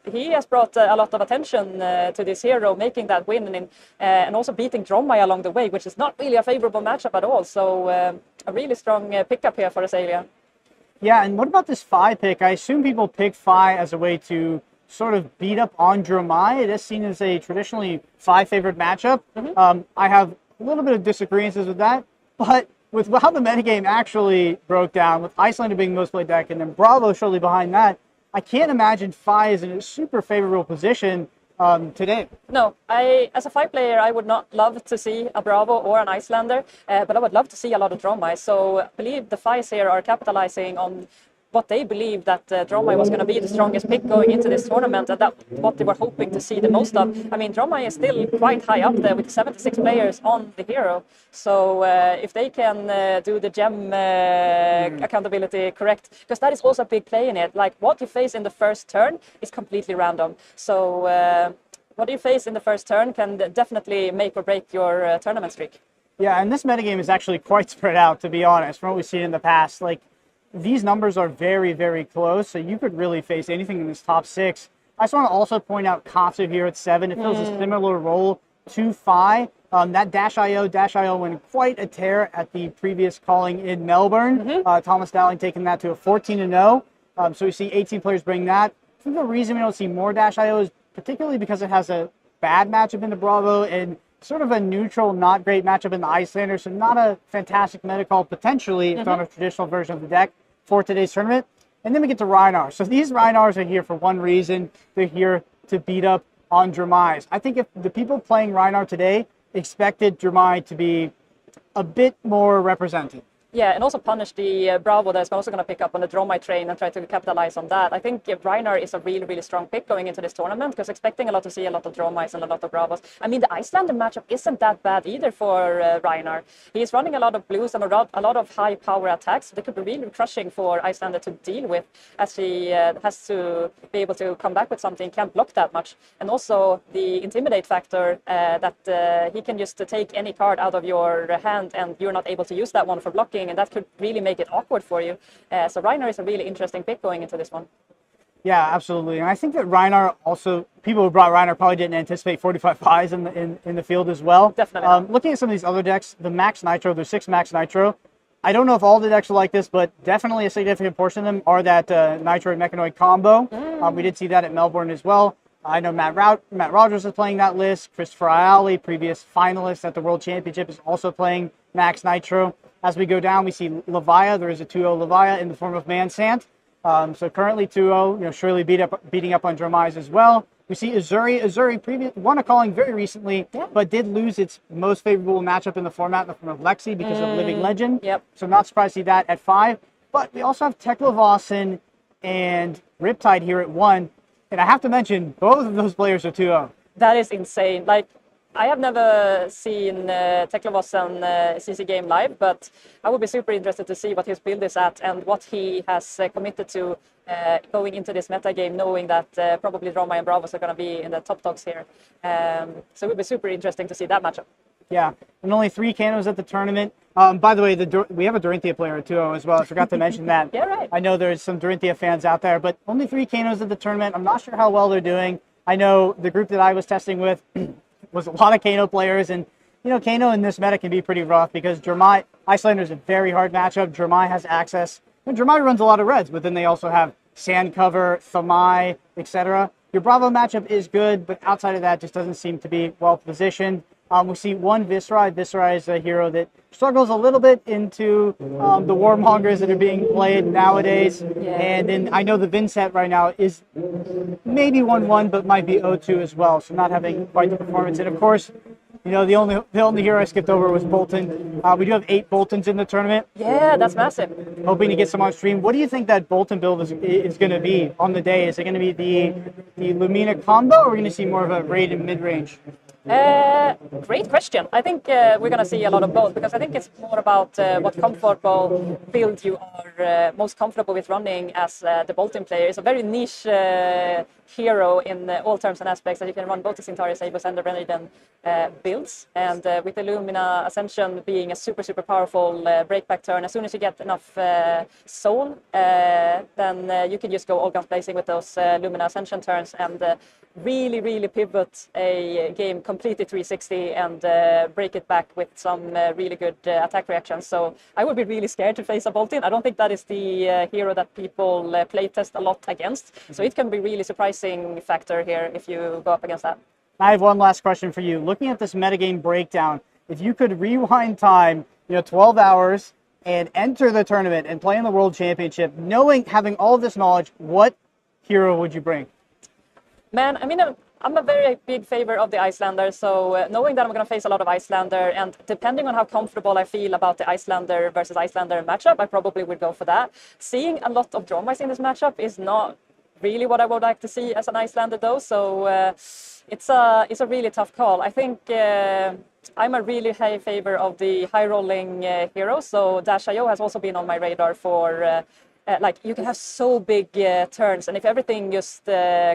he has brought a lot of attention to this hero, making that win and also beating Dromai along the way, which is not really a favorable matchup at all. So a really strong pickup here for Azalea. Yeah, and what about this Phi pick? I assume people pick Phi as a way to sort of beat up on Dromai. It is seen as a traditionally Phi favored matchup. I have a little bit of disagreements with that, but with how the metagame actually broke down, with Iyslander being the most played deck and then Bravo shortly behind that, I can't imagine Phi is in a super favorable position today. No, as a Phi player, I would not love to see a Bravo or an Iyslander, but I would love to see a lot of Dromai. So I believe the Phis here are capitalizing on what they believed that Dromai was going to be the strongest pick going into this tournament, and that's what they were hoping to see the most of. I mean, Dromai is still quite high up there with 76 players on the hero. So if they can do the gem accountability correct, because that is also a big play in it. Like what you face in the first turn is completely random. So what you face in the first turn can definitely make or break your tournament streak. Yeah, and this metagame is actually quite spread out, to be honest, from what we've seen in the past. Like, these numbers are very, very close, so you could really face anything in this top 6. I just want to also point out Katsu here at 7. It fills a similar role to Phi. That Dash.io went quite a tear at the previous calling in Melbourne. Thomas Dowling taking that to a 14-0. So we see 18 players bring that. I think the reason we don't see more Dash.io is particularly because it has a bad matchup in the Bravo and sort of a neutral, not great matchup in the Iyslander, so not a fantastic meta call potentially, if not a traditional version of the deck for today's tournament. And then we get to Rhinar. So these Rhinars are here for one reason. They're here to beat up on Dromais. I think if the people playing Rhinar today expected Dromai to be a bit more represented. Yeah, and also punish the Bravo that's also going to pick up on the Dromai train and try to capitalize on that. I think Rhinar is a really, really strong pick going into this tournament, because expecting to see a lot of Dromais and a lot of Bravos. I mean, the Iyslander matchup isn't that bad either for Rhinar. He's running a lot of blues and a lot of high power attacks. They could be really crushing for Iyslander to deal with, as he has to be able to come back with something, can't block that much. And also the intimidate factor that he can just take any card out of your hand and you're not able to use that one for blocking, and that could really make it awkward for you. So Rhinar is a really interesting pick going into this one. Yeah, absolutely. And I think that Rhinar also, people who brought Rhinar probably didn't anticipate 45 Phis in the field as well. Definitely. Looking at some of these other decks, the Maxx Nitro, there's 6 Maxx Nitro. I don't know if all the decks are like this, but definitely a significant portion of them are that Nitro Mechanoid combo. We did see that at Melbourne as well. I know Matt Rogers is playing that list. Christopher Ayali, previous finalist at the World Championship, is also playing Max Nitro. As we go down, we see Levia. There is a 2-0 Levia in the form of Sant. So currently 2-0, surely beating up on Dromais as well. We see Uzuri won a calling very recently, but did lose its most favorable matchup in the format in the form of Lexi because of Living Legend. So not surprised to see that at 5. But we also have Teklovossen and Riptide here at 1. And I have to mention, both of those players are 2-0. That is insane. Like, I have never seen Teklovossen CC game live, but I would be super interested to see what his build is at and what he has committed to going into this meta game, knowing that probably Roma and Bravos are going to be in the top dogs here. So it would be super interesting to see that matchup. Yeah, and only 3 Canos at the tournament. By the way, we have a Dorinthia player at 2-0 as well. I forgot to mention that. Yeah, right. I know there's some Dorinthia fans out there, but only 3 Canos at the tournament. I'm not sure how well they're doing. I know the group that I was testing with was a lot of Kano players, and Kano in this meta can be pretty rough because Iyslander is a very hard matchup. Dromai has access. And Dromai runs a lot of reds, but then they also have Sand Cover, Thamai, etc. Your Bravo matchup is good, but outside of that, just doesn't seem to be well positioned. We see one Viserai. Viserai is a hero that struggles a little bit into the Warmongers that are being played nowadays. And then I know the Vin set right now is maybe 1-1, but might be 0-2 as well. So not having quite the performance. And of course, the only hero I skipped over was Boltyn. We do have 8 Boltyns in the tournament. Yeah, that's massive. Hoping to get some on stream. What do you think that Boltyn build is going to be on the day? Is it going to be the Lumina combo, or are we going to see more of a raid and mid-range? Great question. I think we're going to see a lot of both, because I think it's more about what comfortable build you are most comfortable with running as the Boltyn player. It's a very niche hero in all terms and aspects, that you can run both the Centauri Sabers and the Renegade builds. And with the Lumina Ascension being a super powerful breakback turn, as soon as you get enough soul, then you can just go all guns blazing with those Lumina Ascension turns and really pivot a game completely 360 and break it back with some really good attack reactions. So I would be really scared to face a Boltyn. I don't think that is the hero that people playtest a lot against. So it can be really surprising factor here if you go up against that. I have one last question for you. Looking at this metagame breakdown, if you could rewind time, 12 hours and enter the tournament and play in the World Championship, having all this knowledge, what hero would you bring? Man, I mean, I'm a very big favor of the Iyslander, so knowing that I'm going to face a lot of Iyslander, and depending on how comfortable I feel about the Iyslander versus Iyslander matchup, I probably would go for that. Seeing a lot of Dromais in this matchup is not really what I would like to see as an Iyslander, though, so it's a really tough call. I think I'm a really high favor of the high-rolling heroes, so Dash.io has also been on my radar for... you can have so big turns, and if everything just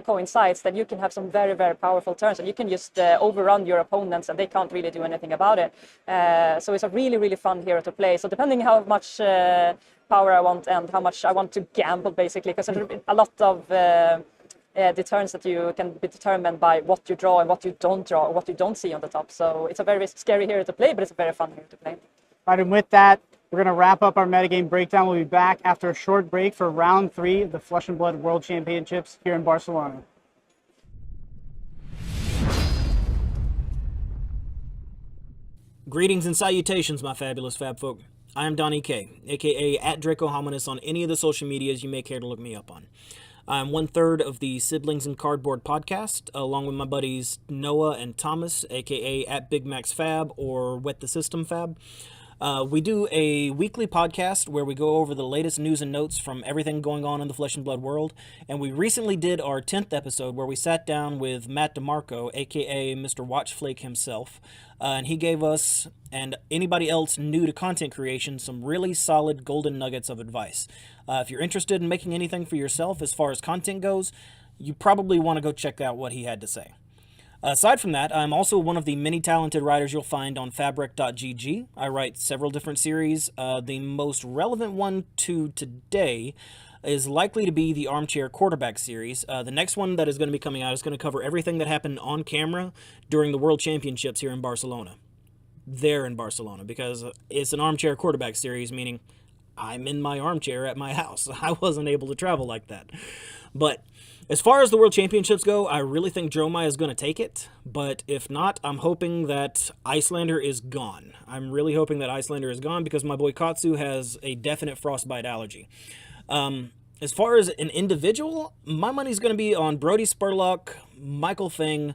coincides, then you can have some very powerful turns, and you can just overrun your opponents, and they can't really do anything about it. So it's a really fun hero to play. So depending how much power I want and how much I want to gamble, basically, because there's a lot of the turns that you can be determined by what you draw and what you don't draw, or what you don't see on the top. So it's a very scary hero to play, but it's a very fun hero to play. Right, and with that, we're going to wrap up our metagame breakdown. We'll be back after a short break for round 3 of the Flesh and Blood World Championships here in Barcelona. Greetings and salutations, my fabulous fab folk. I am Donnie K, aka @DracoHominus on any of the social medias you may care to look me up on. I'm 1/3 of the Siblings in Cardboard podcast, along with my buddies Noah and Thomas, aka @BigMaxFab or Wet the System Fab. We do a weekly podcast where we go over the latest news and notes from everything going on in the Flesh and Blood world, and we recently did our 10th episode where we sat down with Matt DeMarco, aka Mr. Watchflake himself, and he gave us, and anybody else new to content creation, some really solid golden nuggets of advice. If you're interested in making anything for yourself as far as content goes, you probably want to go check out what he had to say. Aside from that, I'm also one of the many talented writers you'll find on Fabric.gg. I write several different series. The most relevant one to today is likely to be the Armchair Quarterback series. The next one that is going to be coming out is going to cover everything that happened on camera during the World Championships here in Barcelona. there in Barcelona, because it's an armchair quarterback series, meaning I'm in my armchair at my house. I wasn't able to travel like that. But as far as the World Championships go, I really think Dromai is going to take it. But if not, I'm hoping that Iyslander is gone. I'm really hoping that Iyslander is gone because my boy Katsu has a definite frostbite allergy. As far as an individual, my money's going to be on Brody Spurlock, Michael Thing,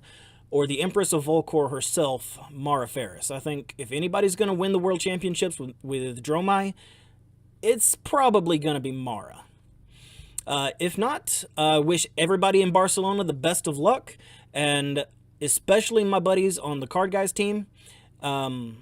or the Empress of Volcor herself, Mara Ferris. I think if anybody's going to win the World Championships with Dromai, it's probably going to be Mara. If not, wish everybody in Barcelona the best of luck, and especially my buddies on the Card Guys team. Other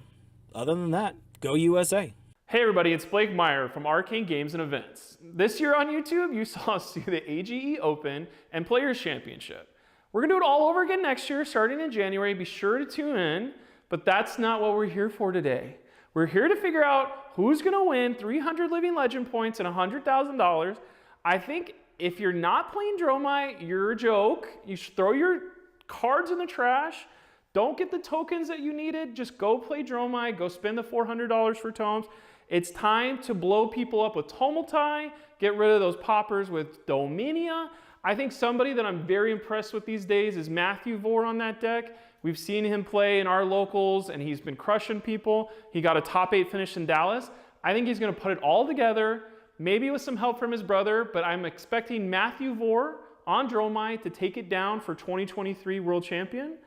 than that, go USA. Hey everybody, it's Blake Meyer from Arcane Games and Events. This year on YouTube, you saw us do the AGE Open and Players Championship. We're gonna do it all over again next year, starting in January. Be sure to tune in, but that's not what we're here for today. We're here to figure out who's gonna win 300 Living Legend points and $100,000. I think if you're not playing Dromai, you're a joke. You should throw your cards in the trash. Don't get the tokens that you needed. Just go play Dromai. Go spend the $400 for tomes. It's time to blow people up with Tumulti. Get rid of those poppers with Dominia. I think somebody that I'm very impressed with these days is Matthew Vore on that deck. We've seen him play in our locals, and he's been crushing people. He got a top 8 finish in Dallas. I think he's going to put it all together, maybe with some help from his brother, but I'm expecting Matthew Vore on Dromai to take it down for 2023 World Champion.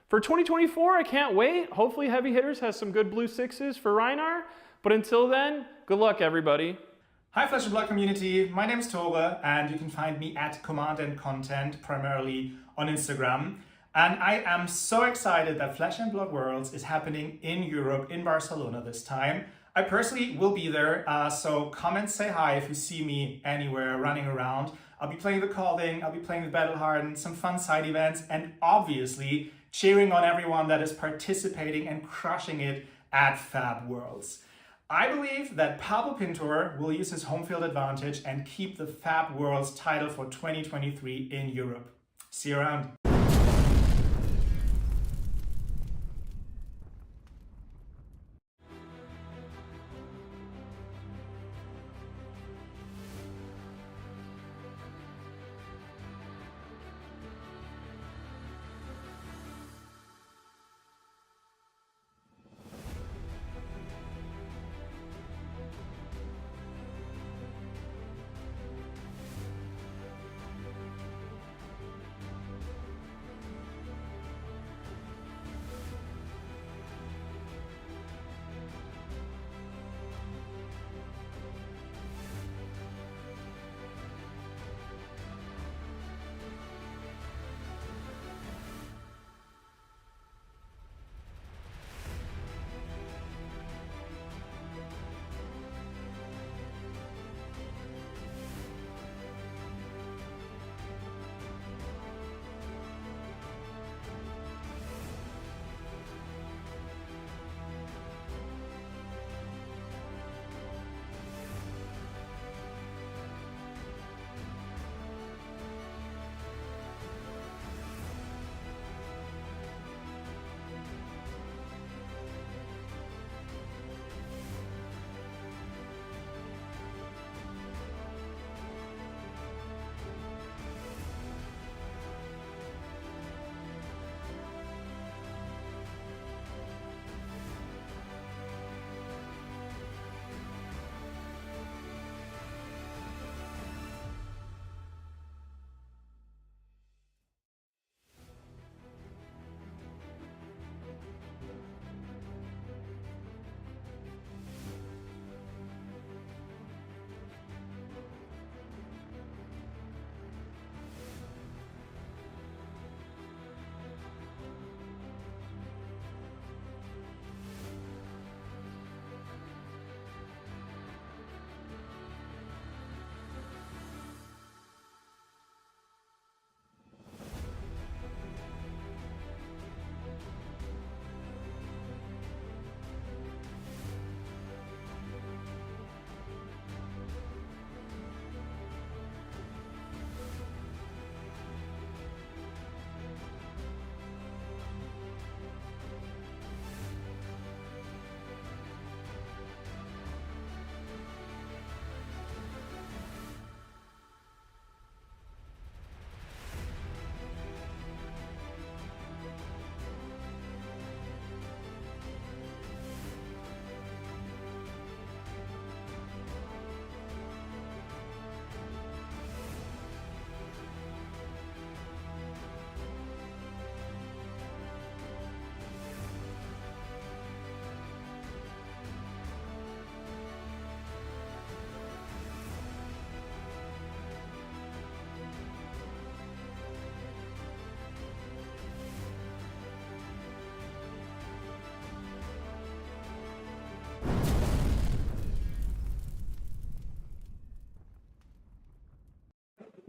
For 2024, I can't wait. Hopefully Heavy Hitters has some good blue 6s for Rhinar. But until then, good luck, everybody. Hi Flesh and Blood community, my name is Tore, and you can find me at Command and Content, primarily on Instagram. And I am so excited that Flesh and Blood Worlds is happening in Europe, in Barcelona this time. I personally will be there, so come and say hi if you see me anywhere running around. I'll be playing the Calling, I'll be playing the Battle Hardened, some fun side events, and obviously cheering on everyone that is participating and crushing it at Fab Worlds. I believe that Pablo Pintor will use his home field advantage and keep the Fab Worlds title for 2023 in Europe. See you around.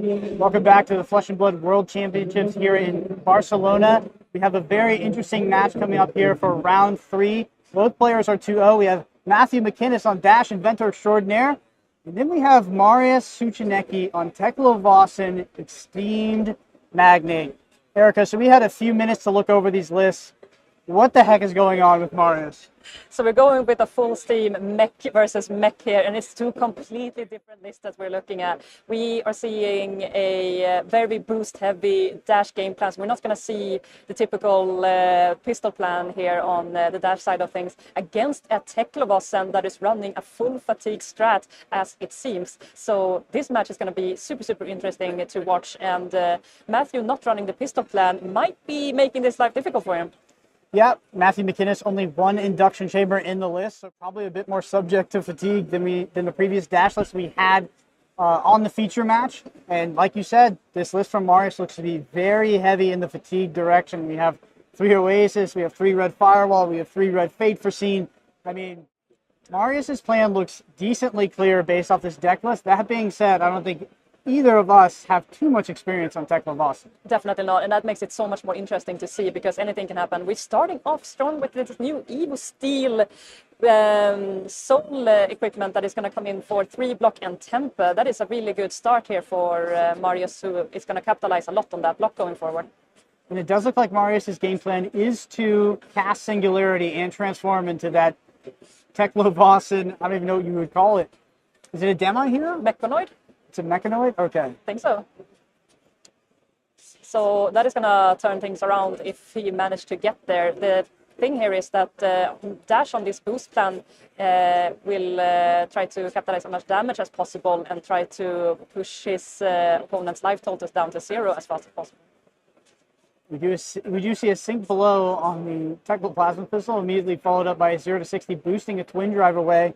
Welcome back to the Flesh and Blood World Championships here in Barcelona. We have a very interesting match coming up here for round 3. Both players are 2-0. We have Matthew McInnes on Dash, Inventor Extraordinaire. And then we have Mariusz Suchanecki on Teklovossen, Esteemed Magnate. Erica, so we had a few minutes to look over these lists. What the heck is going on with Mariusz? So we're going with a full steam mech versus mech here, and it's two completely different lists that we're looking at. We are seeing a very boost-heavy dash game plan. So we're not going to see the typical pistol plan here on the dash side of things against a Teklovossen that is running a full fatigue strat, as it seems. So this match is going to be super, super interesting to watch. And Matthew not running the pistol plan might be making this life difficult for him. Yeah, Matthew McInnes, only one induction chamber in the list, so probably a bit more subject to fatigue than the previous dash list we had on the feature match. And like you said, this list from Mariusz looks to be very heavy in the fatigue direction. We have 3 Oasis, we have 3 Red Firewall, we have 3 Red Fate Foreseen. I mean, Mariusz's plan looks decently clear based off this deck list. That being said, I don't think either of us have too much experience on Teklovossen. Definitely not, and that makes it so much more interesting to see because anything can happen. We're starting off strong with this new Evo Steel soul equipment that is going to come in for 3 block and temper. That is a really good start here for Mariusz, who is going to capitalize a lot on that block going forward. And it does look like Mariusz's game plan is to cast Singularity and transform into that Teklovossen, I don't even know what you would call it. Is it a demo here? Mechanoid? It's a Mechanoid? Okay. I think so. So that is going to turn things around if he managed to get there. The thing here is that Dash on this boost plan will try to capitalize as much damage as possible and try to push his opponent's life totals down to 0 as fast as possible. We do see a sink below on the Technical Plasma Pistol, immediately followed up by a 0 to 60, boosting a Twin Drive away.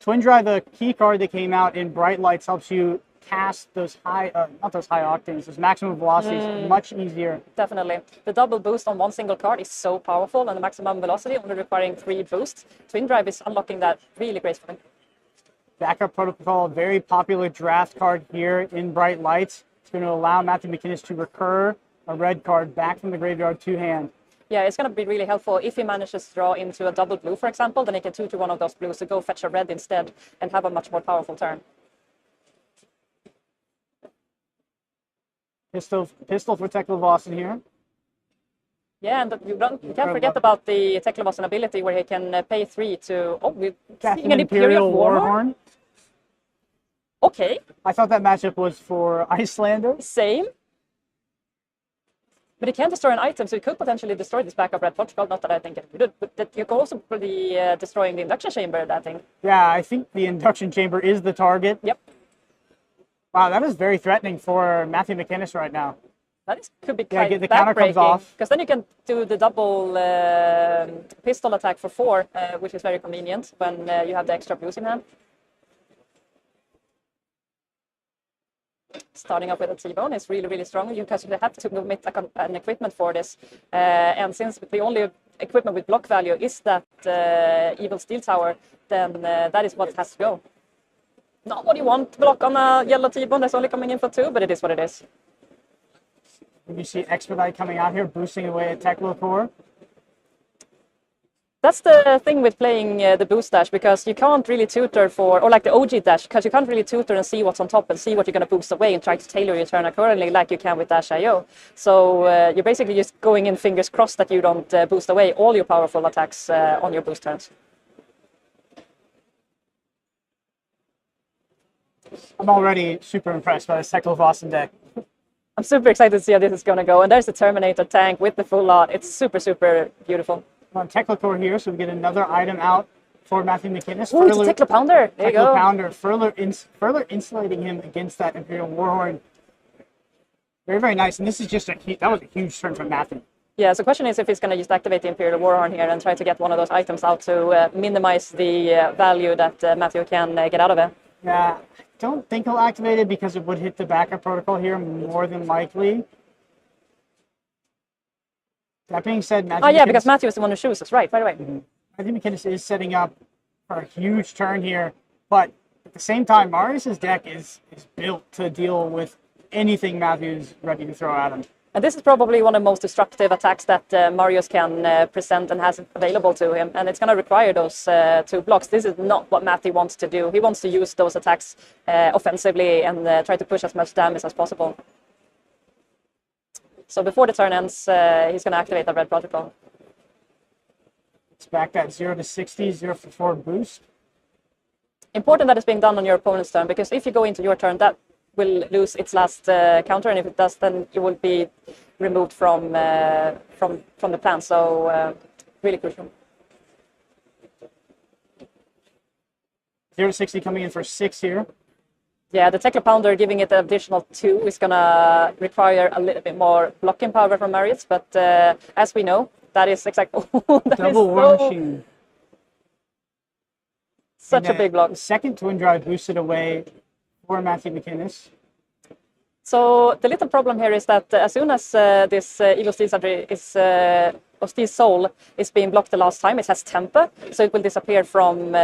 Twin Drive, a key card that came out in Bright Lights, helps you cast those not those high octanes, those maximum velocities much easier. Definitely. The double boost on one single card is so powerful, and the maximum velocity only requiring 3 boosts. Twin Drive is unlocking that really gracefully. Backup Protocol, very popular draft card here in Bright Lights. It's going to allow Matthew McInnes to recur a red card back from the graveyard to hand. Yeah, it's going to be really helpful if he manages to draw into a double blue, for example, then he can 2 to 1 of those blues to go fetch a red instead and have a much more powerful turn. Pistol for Teklovossen here. Yeah, and you can't forget about the Teklovossen ability where he can pay 3 to... Oh, we're seeing an Imperial Warhorn? Okay. I thought that matchup was for Iyslander. Same. But it can destroy an item, so it could potentially destroy this backup red protocol. Not that I think it would, but that you could also be destroying the induction chamber, that thing. Yeah, I think the induction chamber is the target. Yep. Wow, that is very threatening for Matthew McInnes right now. That could be quite the counter comes off. Because then you can do the double pistol attack for 4, which is very convenient when you have the extra blues in hand. Starting up with a T-bone is really, really strong because you have to commit an equipment for this. And since the only equipment with block value is that Evil Steel Tower, then that is what has to go. Not what you want block on a yellow T-bone that's only coming in for 2, but it is what it is. You see Expedite coming out here, boosting away at Teklo Core. That's the thing with playing the boost dash, because you can't really tutor for, or like the OG dash, because you can't really tutor and see what's on top and see what you're going to boost away and try to tailor your turn accordingly like you can with Dash.io. So you're basically just going in fingers crossed that you don't boost away all your powerful attacks on your boost turns. I'm already super impressed by this Teklovossen deck. I'm super excited to see how this is going to go. And there's the Terminator tank with the full lot. It's super, super beautiful. On Teklocore here, so we get another item out for Matthew McInnes. Ooh, it's a Teklo Pounder. There you go. Teklo Pounder, further insulating him against that Imperial Warhorn. Very, very nice. And this is just that was a huge turn from Matthew. Yeah, so the question is if he's going to just activate the Imperial Warhorn here and try to get one of those items out to minimize the value that Matteo can get out of it. Yeah, I don't think he'll activate it because it would hit the backup protocol here more than likely. That being said, Matthew McInnes, because Matteo is the one who chooses, right, by the way. Matthew McInnes is setting up for a huge turn here, but at the same time, Mariusz's deck is built to deal with anything Matthew's ready to throw at him. And this is probably one of the most destructive attacks that Mariusz can present and has available to him. And it's going to require those 2 blocks. This is not what Matteo wants to do. He wants to use those attacks offensively and try to push as much damage as possible. So before the turn ends, he's going to activate the red protocol. It's back at 0 to 60, 0 for 4 boost. Important that it's being done on your opponent's turn, because if you go into your turn, that will lose its last counter, and if it does, then it will be removed from the plan. So really crucial. 0 to 60 coming in for 6 here. Yeah, the Teklo Pounder giving it an additional 2 is going to require a little bit more blocking power from Mariusz, but as we know, that is exactly double war machine. Such a big block. The second twin drive boosted away for Matteo McInnes. So the little problem here is that as soon as this Evil Steel Sentry is of Steel Soul is being blocked the last time, it has temper, so it will disappear from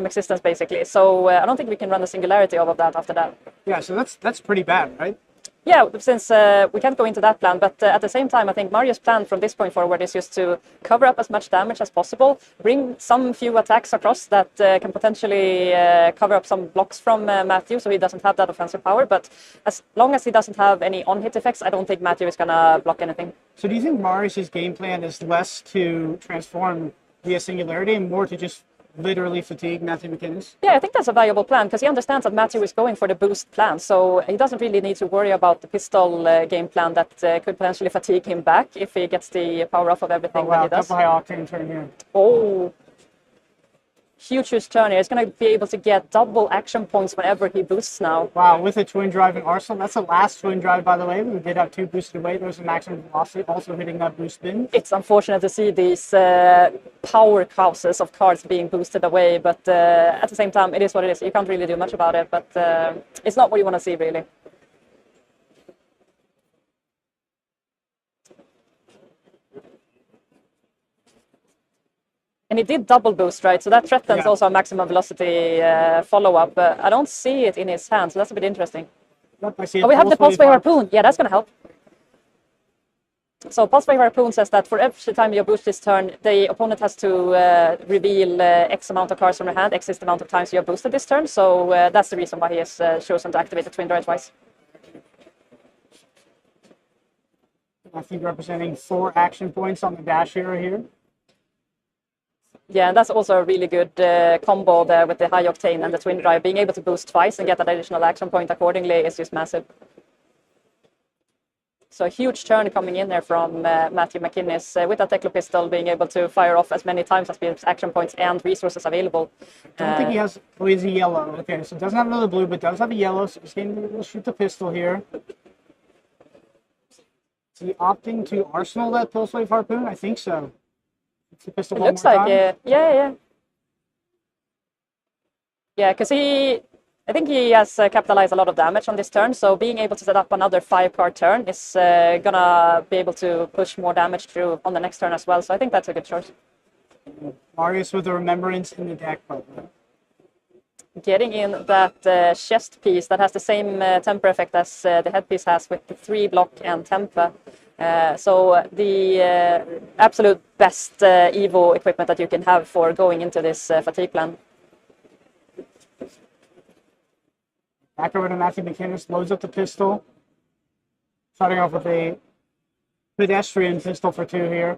existence basically. So I don't think we can run a singularity of that after that. Yeah, so that's pretty bad, right? Yeah, since we can't go into that plan, but at the same time, I think Mariusz's plan from this point forward is just to cover up as much damage as possible, bring some few attacks across that can potentially cover up some blocks from Matteo, so he doesn't have that offensive power. But as long as he doesn't have any on-hit effects, I don't think Matteo is going to block anything. So do you think Mariusz's game plan is less to transform via singularity and more to just literally fatigue Matteo McInnes? Yeah, I think that's a valuable plan, because he understands that Matteo is going for the boost plan, so he doesn't really need to worry about the pistol game plan that could potentially fatigue him back if he gets the power off of everything when he does. Couple high octane turn here. Oh, huge turn here. He's going to be able to get double action points whenever he boosts now. Wow, with a twin drive in Arsenal. That's the last twin drive, by the way. We did have 2 boosted away. There was a maximum velocity also hitting that boost bin. It's unfortunate to see these power houses of cards being boosted away, but at the same time, it is what it is. You can't really do much about it, but it's not what you want to see, really. And he did double boost, right? So that threatens also a maximum velocity follow-up. I don't see it in his hand, so that's a bit interesting. Yep, I see it. Oh, we have the Pulse Wave Harpoon. Yeah, that's going to help. So Pulse Wave Harpoon says that for every time you boost this turn, the opponent has to reveal X amount of cards from their hand, X is the amount of times you have boosted this turn. So that's the reason why he has chosen to activate the Twin Drive twice. I think representing 4 action points on the dash hero here. Yeah, and that's also a really good combo there with the high octane and the twin drive. Being able to boost twice and get that additional action point accordingly is just massive. So a huge turn coming in there from Matteo McInnes with that Teklo pistol, being able to fire off as many times as his action points and resources available. I don't think he has. Oh, he's a yellow. Okay, so doesn't have another blue, but does have a yellow. So he's going to shoot the pistol here. Is he opting to arsenal that Pulse Wave Harpoon? I think so. It looks like it. Yeah. Yeah, because I think he has capitalized a lot of damage on this turn, so being able to set up another 5-card turn is gonna be able to push more damage through on the next turn as well, so I think that's a good choice. Mariusz with the Remembrance in the deck, by the way. Getting in that chest piece that has the same temper effect as the headpiece has with the 3 block and temper. So the absolute best Evo equipment that you can have for going into this fatigue plan. Back over to Matteo McInnes, loads up the pistol. Starting off with a pedestrian pistol for 2 here.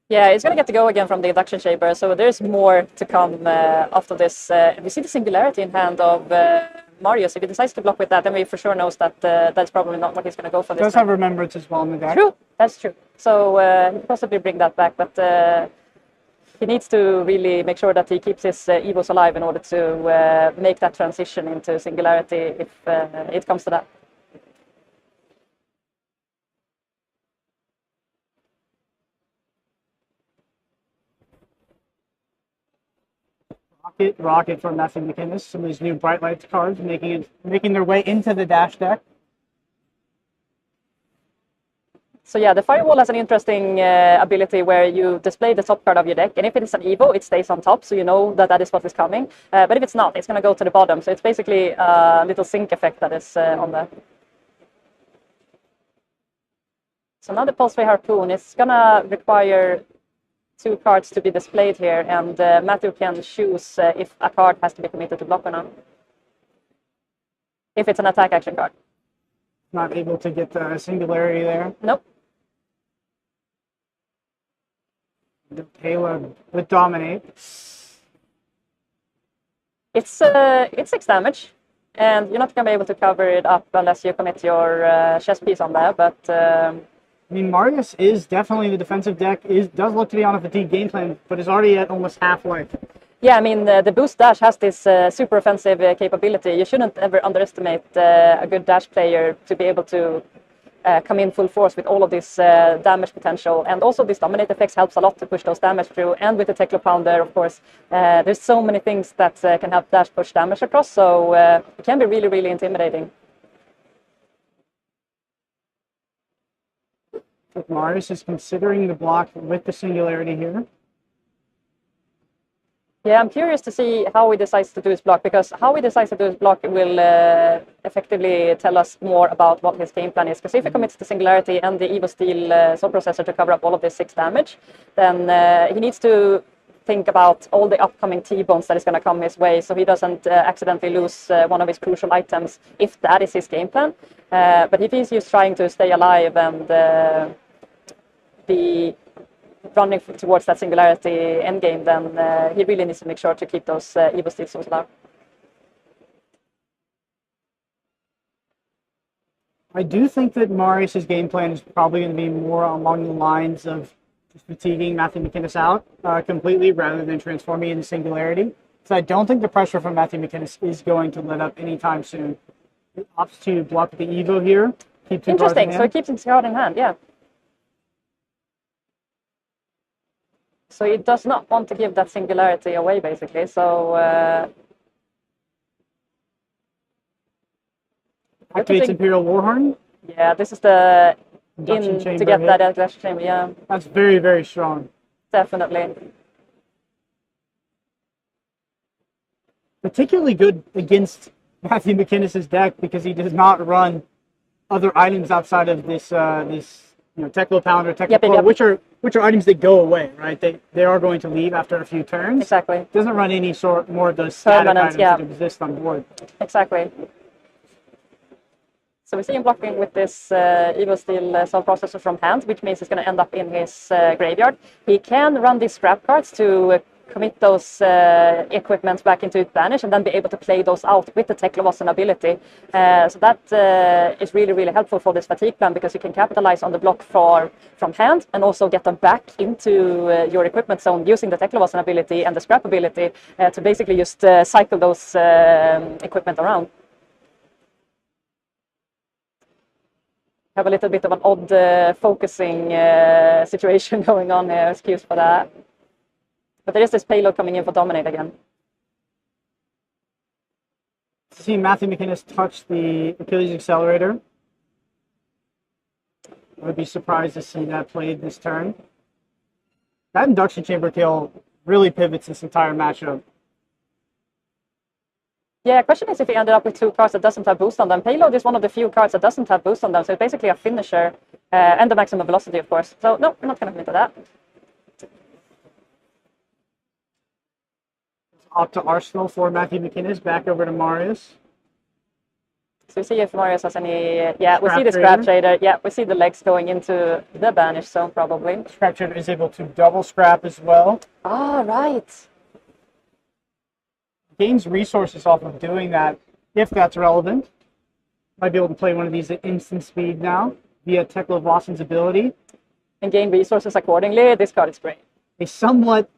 Yeah, he's going to get to go again from the induction chamber, so there's more to come after this. We see the singularity in hand of Mariusz. If he decides to block with that, then we for sure knows that that's probably not what he's going to go for this Does time. have Remembrance as well in the deck. True, that's true. So he could possibly bring that back, but he needs to really make sure that he keeps his Evos alive in order to make that transition into singularity if it comes to that. Rocket from Matteo McInnes. Some of these new Bright Lights cards making their way into the dash deck. So yeah, the Firewall has an interesting ability where you display the top card of your deck, and if it is an Evo, it stays on top, so you know that that is what is coming. But if it's not, it's going to go to the bottom. So it's basically a little sync effect that is on there. So now the Pulse-Ray Harpoon is gonna require 2 cards to be displayed here, and Matteo can choose if a card has to be committed to block or not. If it's an attack action card. Not able to get the singularity there. Nope. The payload with Dominate. It's 6 damage, and you're not going to be able to cover it up unless you commit your chess piece on there, but... I mean, Mariusz is definitely the defensive deck, does look to be on a fatigue game plan, but is already at almost half life. Yeah, I mean, the boost dash has this super offensive capability. You shouldn't ever underestimate a good dash player to be able to come in full force with all of this damage potential. And also this dominate effects helps a lot to push those damage through. And with the Teklo Pounder, of course, there's so many things that can help dash push damage across. So it can be really, really intimidating. Mariusz is considering the block with the singularity here. Yeah, I'm curious to see how he decides to do his block, because how he decides to do his block will effectively tell us more about what his game plan is. Because if he commits the singularity and the Evo Steel Soul Processor to cover up all of this 6 damage, then he needs to think about all the upcoming T-bones that is going to come his way, so he doesn't accidentally lose one of his crucial items, if that is his game plan. But if he's just trying to stay alive and be running towards that singularity endgame, then he really needs to make sure to keep those Evo Steel Souls alive. I do think that Mariusz's game plan is probably going to be more along the lines of just fatiguing Matthew McInnes out completely rather than transforming into singularity. So I don't think the pressure from Matthew McInnes is going to let up anytime soon. He opts to block the Evo here. Keep 2 cards in hand. Interesting, so he keeps his card in hand, yeah. So he does not want to give that singularity away, basically. So activates Imperial Warhorn. Yeah, this is the Induction in to chamber get hit. that induction chamber. Yeah, That's very, very strong. definitely. Particularly good against Matthew McInnes' deck because he does not run other items outside of this Teklo Pounder, Teklo Core, which are items that go away, right? They are going to leave after a few turns. Exactly. Doesn't run any more of those static Permanent, items yeah. that exist on board. Exactly. So we see him blocking with this Evo Steel Soul Processor from hand, which means he's going to end up in his graveyard. He can run these scrap cards to commit those equipments back into Banish and then be able to play those out with the Teklovossen ability. So that is really, really helpful for this fatigue plan because you can capitalize on the block from hand and also get them back into your equipment zone using the Teklovossen ability and the scrap ability to basically just cycle those equipment around. Have a little bit of an odd focusing situation going on here, excuse for that. But there is this payload coming in for Dominate again. See Matthew McInnes touch the Achilles Accelerator. I would be surprised to see that played this turn. That Induction Chamber kill really pivots this entire matchup. Yeah, question is if he ended up with 2 cards that doesn't have boost on them. Payload is one of the few cards that doesn't have boost on them, so it's basically a finisher and the maximum velocity, of course. So no, I'm not going to commit to that. Up to Arsenal for Matthew McInnes, back over to Mariusz. So we see if Mariusz has any... Yeah, we Scrap see the Scrap Trader. Trader. Yeah, we see the legs going into the Banish zone, probably. Scrap Trader is able to double scrap as well. Ah, right. Gains resources off of doing that, if that's relevant. Might be able to play one of these at instant speed now, via Teklovossen's ability. And gain resources accordingly. This card is great. A somewhat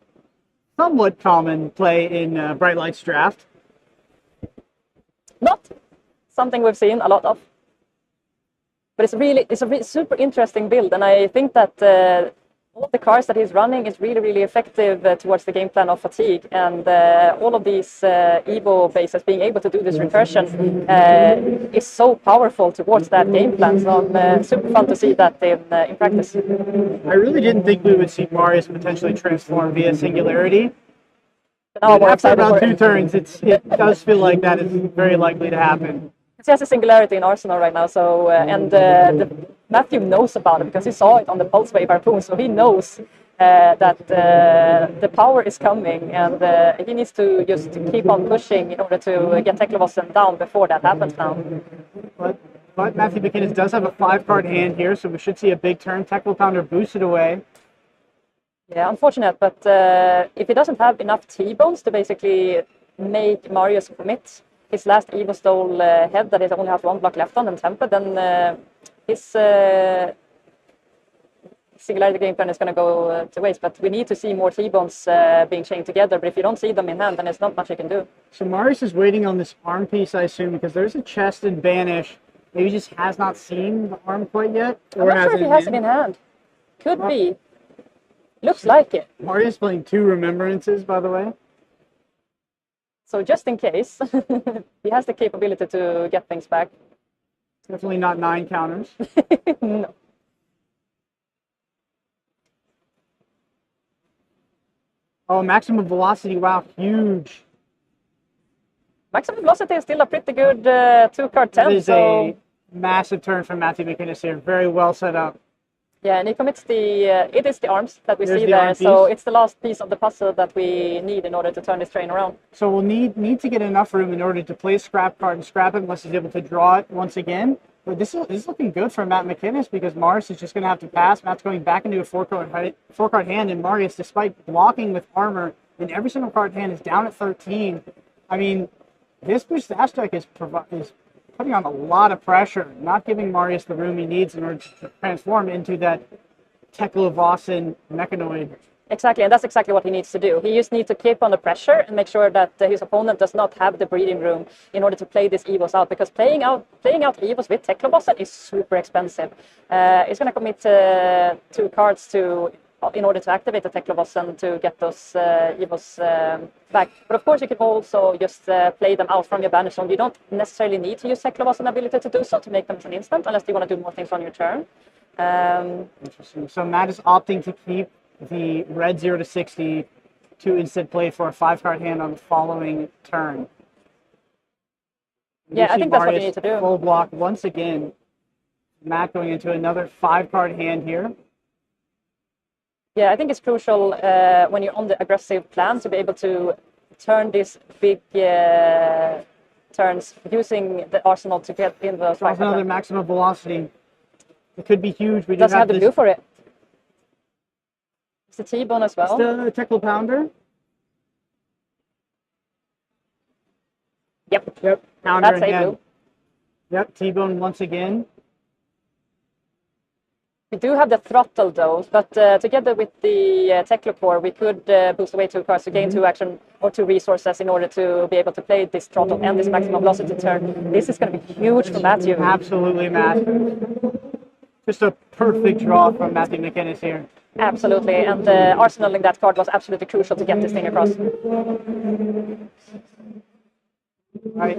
common play in Bright Light's draft. Not something we've seen a lot of. But it's a really super interesting build, and I think that all the cards that he's running is really, really effective towards the game plan of Fatigue, and all of these Evo bases being able to do this recursion is so powerful towards that game plan, so super fun to see that in practice. I really didn't think we would see Mariusz potentially transform via Singularity. But After about 2 turns, it does feel like that is very likely to happen. He has a singularity in Arsenal right now, so Matthew knows about it because he saw it on the Pulse Wave harpoon, so he knows that the power is coming, and he needs to just keep on pushing in order to get Teklovossen down before that happens now. But Matthew McInnes does have a 5-card hand here, so we should see a big turn. Teklo Pounder boosted away. Yeah, unfortunate, but if he doesn't have enough T-bones to basically make Mariusz commit his last Evo Stole head that he only has 1 block left on and temper, then his Singularity game plan is going to go to waste. But we need to see more T-bones being chained together, but if you don't see them in hand, then there's not much you can do. So Mariusz is waiting on this arm piece, I assume, because there's a chest and banish. Maybe he just has not seen the arm quite yet. I'm not sure if he has it in hand. Could be. Looks like it. Mariusz playing 2 remembrances, by the way. So just in case, he has the capability to get things back. Definitely not 9 counters. No. Oh, maximum velocity, wow, huge. Maximum velocity is still a pretty good 2-card 10. That is so... a massive turn from Matthew McInnes here. Very well set up. Yeah, and he commits it is the arms that we There's see the there. arm So piece. it's the last piece of the puzzle that we need in order to turn this train around. So we'll need to get enough room in order to play a scrap card and scrap it unless he's able to draw it once again. But this is looking good for Matt McInnes because Mariusz is just going to have to pass. Matt's going back into a 4-card hand, and Mariusz, despite blocking with armor in every single card hand, is down at 13. I mean, this boost dash deck is putting on a lot of pressure, not giving Mariusz the room he needs in order to transform into that Teklovossen mechanoid. Exactly, and that's exactly what he needs to do. He just needs to keep on the pressure and make sure that his opponent does not have the breathing room in order to play these Evos out, because playing out Evos with Teklovossen is super expensive. He's going to commit 2 cards in order to activate the Teklovossen to get those Evos back. But of course you can also just play them out from your banish zone. You don't necessarily need to use Teklovossen ability to do so to make them as an instant, unless you want to do more things on your turn. Interesting. So Matt is opting to keep the red 0 to 60 to instead play for a 5-card hand on the following turn. Yeah, I think that's what you need to do. Full block once again. Matt going into another 5-card hand here. Yeah, I think it's crucial when you're on the aggressive plan to be able to turn these big turns using the arsenal to get in the So another maximum velocity. It could be huge. We doesn't have the blue for it. It's a T-bone as well. It's the Teklo Pounder. Yep. Pounder That's again. a blue. Yep, T-bone once again. We do have the throttle though, but together with the Teklo core, we could boost away 2 cards to gain 2 action or 2 resources in order to be able to play this throttle and this maximum velocity turn. This is going to be huge for Matteo. Absolutely, Matt. Just a perfect draw from Matthew McInnes here. Absolutely, and arsenaling that card was absolutely crucial to get this thing across. Right.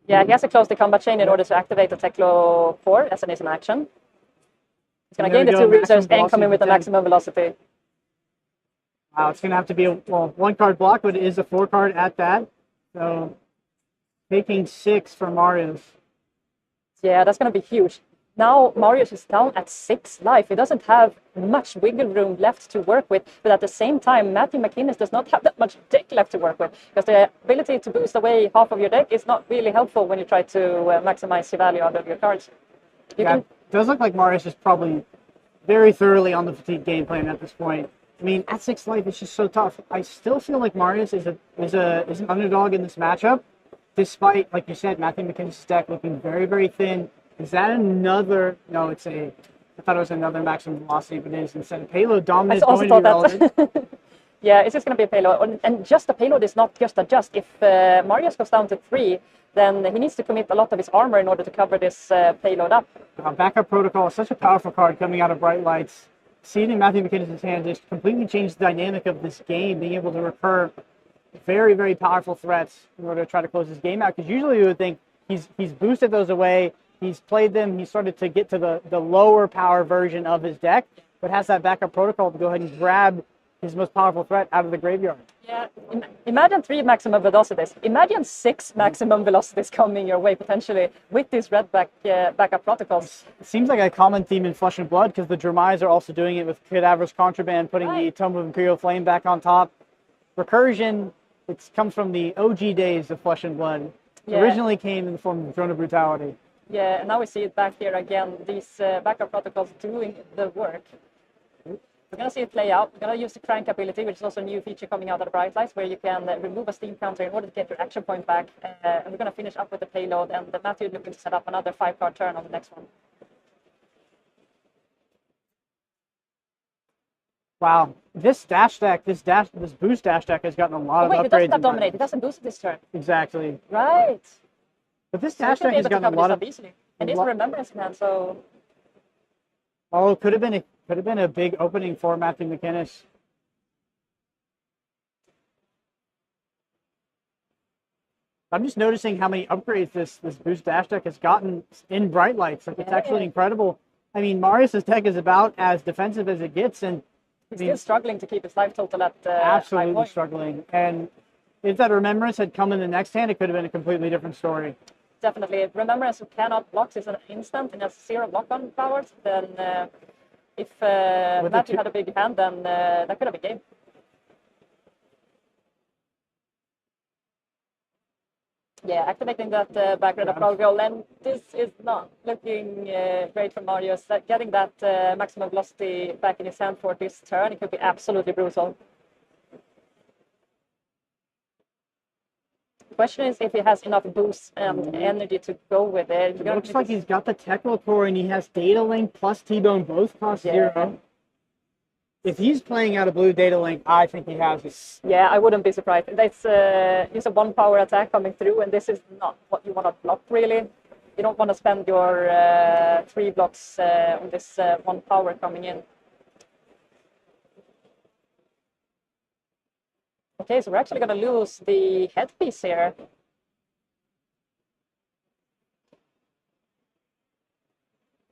Yeah, he has to close the combat chain in order to activate the Teklo core as an instant action. He's going to gain the 2 resources and come in with the maximum velocity. Wow, it's going to have to be a 1-card block, but it is a 4-card at that. So taking 6 for Mariusz. Yeah, that's going to be huge. Now Mariusz is down at 6 life. He doesn't have much wiggle room left to work with, but at the same time, Matthew McInnes does not have that much deck left to work with, because the ability to boost away half of your deck is not really helpful when you try to maximize the value out of your cards. It does look like Mariusz is probably very thoroughly on the fatigue game plan at this point. I mean, at 6 life, it's just so tough. I still feel like Mariusz is an underdog in this matchup, despite, like you said, Matthew McInnes' deck looking very, very thin. Is that another? No, I thought it was another maximum velocity, but it is instead of payload dominant. I also thought that. Yeah, it's just going to be a payload, and just the payload is not just a just. If Mariusz goes down to 3, then he needs to commit a lot of his armor in order to cover this payload up. Backup protocol is such a powerful card coming out of Bright Lights. Seeing in Matthew McInnes' hand just completely changed the dynamic of this game, being able to recur very, very powerful threats in order to try to close this game out. Because usually you would think he's boosted those away. He's played them. He started to get to the lower power version of his deck, but has that backup protocol to go ahead and grab his most powerful threat out of the graveyard. Yeah. Imagine 3 maximum velocities. Imagine 6 maximum velocities coming your way potentially with these red backup protocols. It seems like a common theme in Flesh and Blood because the Dramais are also doing it with Cadaver's Contraband, putting the Tome of Imperial Flame back on top. Recursion, it comes from the OG days of Flesh and Blood. Yeah. Originally came in the form of Throne of Brutality. Yeah, and now we see it back here again, these backup protocols doing the work. We're going to see it play out. We're going to use the crank ability, which is also a new feature coming out of the Bright Lights, where you can remove a steam counter in order to get your action point back. And we're going to finish up with the payload, and Matteo is looking to set up another 5-card turn on the next one. Wow, this dash deck, this boost dash deck has gotten a lot of upgrades. Wait, it doesn't have Dominate. It doesn't boost this turn. Exactly. Right. But this dash deck has gotten a lot of... Easily. It is a Remembrance Command, so... Oh, it could have been a big opening for Matthew McInnes. I'm just noticing how many upgrades this boost dash deck has gotten in Bright Lights. Like, it's actually incredible. I mean, Mariusz's deck is about as defensive as it gets, and he's still struggling to keep his life total at absolutely struggling. And if that Remembrance had come in the next hand, it could have been a completely different story. Definitely. Remembrance who cannot block is an instant and has 0 block-on powers. Then if Matthew had a big hand, then that could have been game. Yeah, activating that background approach goal, and this is not looking great for Mariusz. Getting that maximum velocity back in his hand for this turn, it could be absolutely brutal. The question is if he has enough boost and energy to go with it. It looks like he's got the Teklovossen and he has Data Link plus T-Bone, both cost 0. If he's playing out a blue Data Link, I think he has it. Yeah, I wouldn't be surprised. It's a 1-power attack coming through, and this is not what you want to block, really. You don't want to spend your 3 blocks on this 1 power coming in. Okay, so we're actually going to lose the headpiece here.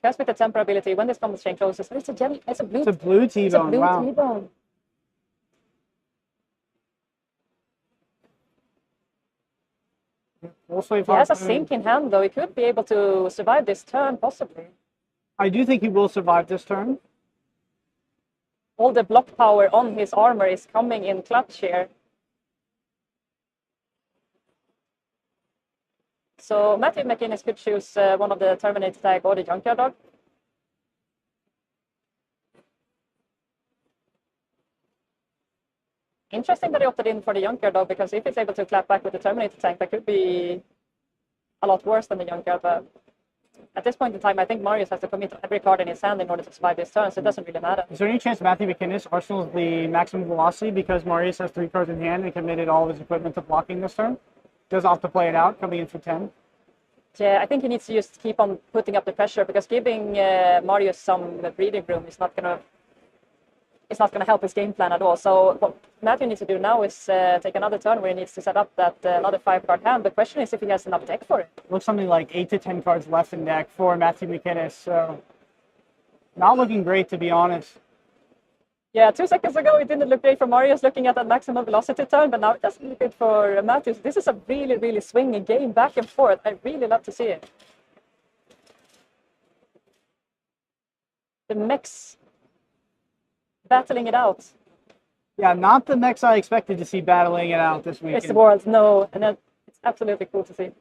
Just with the temper ability, when this combat chain closes, it's a blue T-bone. It's a blue wow. T-bone. He has a sink in hand, though. He could be able to survive this turn, possibly. I do think he will survive this turn. All the block power on his armor is coming in clutch here. So Matthew McInnes could choose one of the Terminate tag or the Junkyard Dog. Interesting that he opted in for the Junkyard Dog, because if it's able to clap back with the Terminator tank, that could be a lot worse than the Junkyard. But at this point in time, I think Mariusz has to commit every card in his hand in order to survive this turn, so it doesn't really matter. Is there any chance Matthew McInnes arsenals the maximum velocity because Mariusz has 3 cards in hand and committed all of his equipment to blocking this turn? Does off to play it out, coming in for 10? Yeah, I think he needs to just keep on putting up the pressure, because giving Mariusz some breathing room is not gonna help his game plan at all. So what Matthew needs to do now is take another turn where he needs to set up that another 5-card hand. The question is if he has enough deck for it. Looks something like 8 to 10 cards left in deck for Matthew McInnes. So not looking great, to be honest. Yeah, 2 seconds ago it didn't look great for Mariusz looking at that maximum velocity turn, but now it doesn't look good for Matthew. This is a really, really swinging game back and forth. I really love to see it. The mechs battling it out. Yeah, not the mechs I expected to see battling it out this weekend. It's the Worlds, no, and it's absolutely cool to see.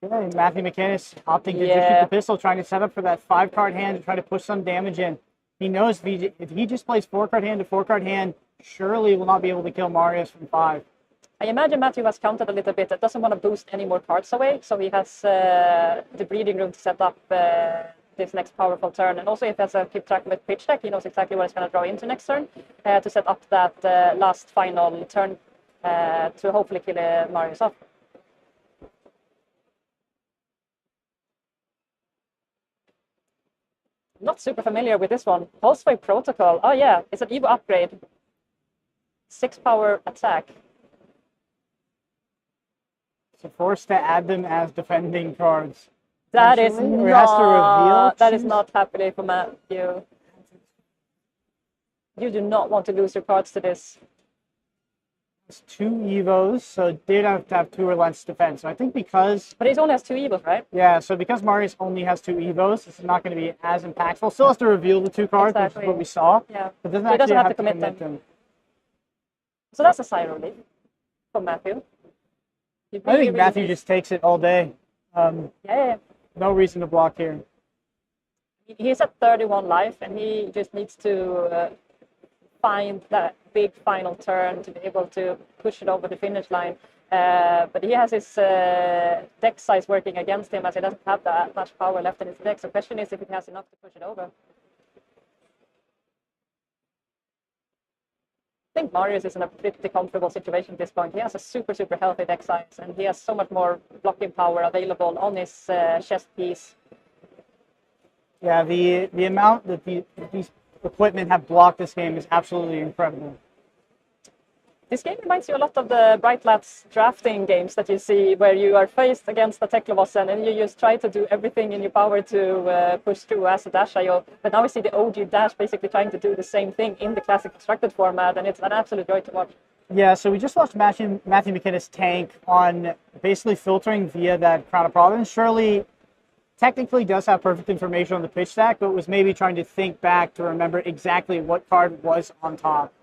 Yeah, Matthew McInnes opting to just shoot the pistol, trying to set up for that 5-card hand to try to push some damage in. He knows if he just plays 4-card hand to 4-card hand, surely will not be able to kill Mariusz from 5. I imagine Matthew has counted a little bit. That doesn't want to boost any more cards away, so he has the breathing room to set up this next powerful turn. And also, if he has a keep track with pitch deck, he knows exactly what he's going to draw into next turn to set up that last final turn to hopefully kill Mariusz off. Not super familiar with this one. Pulsewave Protocol. Oh yeah, it's an Evo upgrade. 6-power attack. So forced to add them as defending cards. That is not. That is not happening for Matthew. You do not want to lose your cards to this. It's 2 Evos, so they'd have to have 2 or less defense. So I think because... But he only has 2 Evos, right? Yeah, so because Mariusz only has 2 Evos, it's not going to be as impactful. Still has to reveal the 2 cards, Exactly. which is what we saw. Yeah. But doesn't So he doesn't actually have to commit them. So that's a sigh of relief from Matthew. I think Matthew just takes it all day. Yeah. No reason to block here. He's at 31 life, and he just needs to find that big final turn to be able to push it over the finish line. But he has his deck size working against him, as he doesn't have that much power left in his deck. So the question is if he has enough to push it over. I think Mariusz is in a pretty comfortable situation at this point. He has a super, super healthy deck size, and he has so much more blocking power available on his chest piece. Yeah, the amount that these equipment have blocked this game is absolutely incredible. This game reminds you a lot of the Bright Labs drafting games that you see, where you are faced against a Teklovossen and you just try to do everything in your power to push through as a dash IO. But now we see the OG dash basically trying to do the same thing in the classic constructed format, and it's an absolute joy to watch. Yeah, so we just watched Matthew McInnes tank on basically filtering via that Crown of Providence. Shirley technically does have perfect information on the pitch stack, but was maybe trying to think back to remember exactly what card was on top.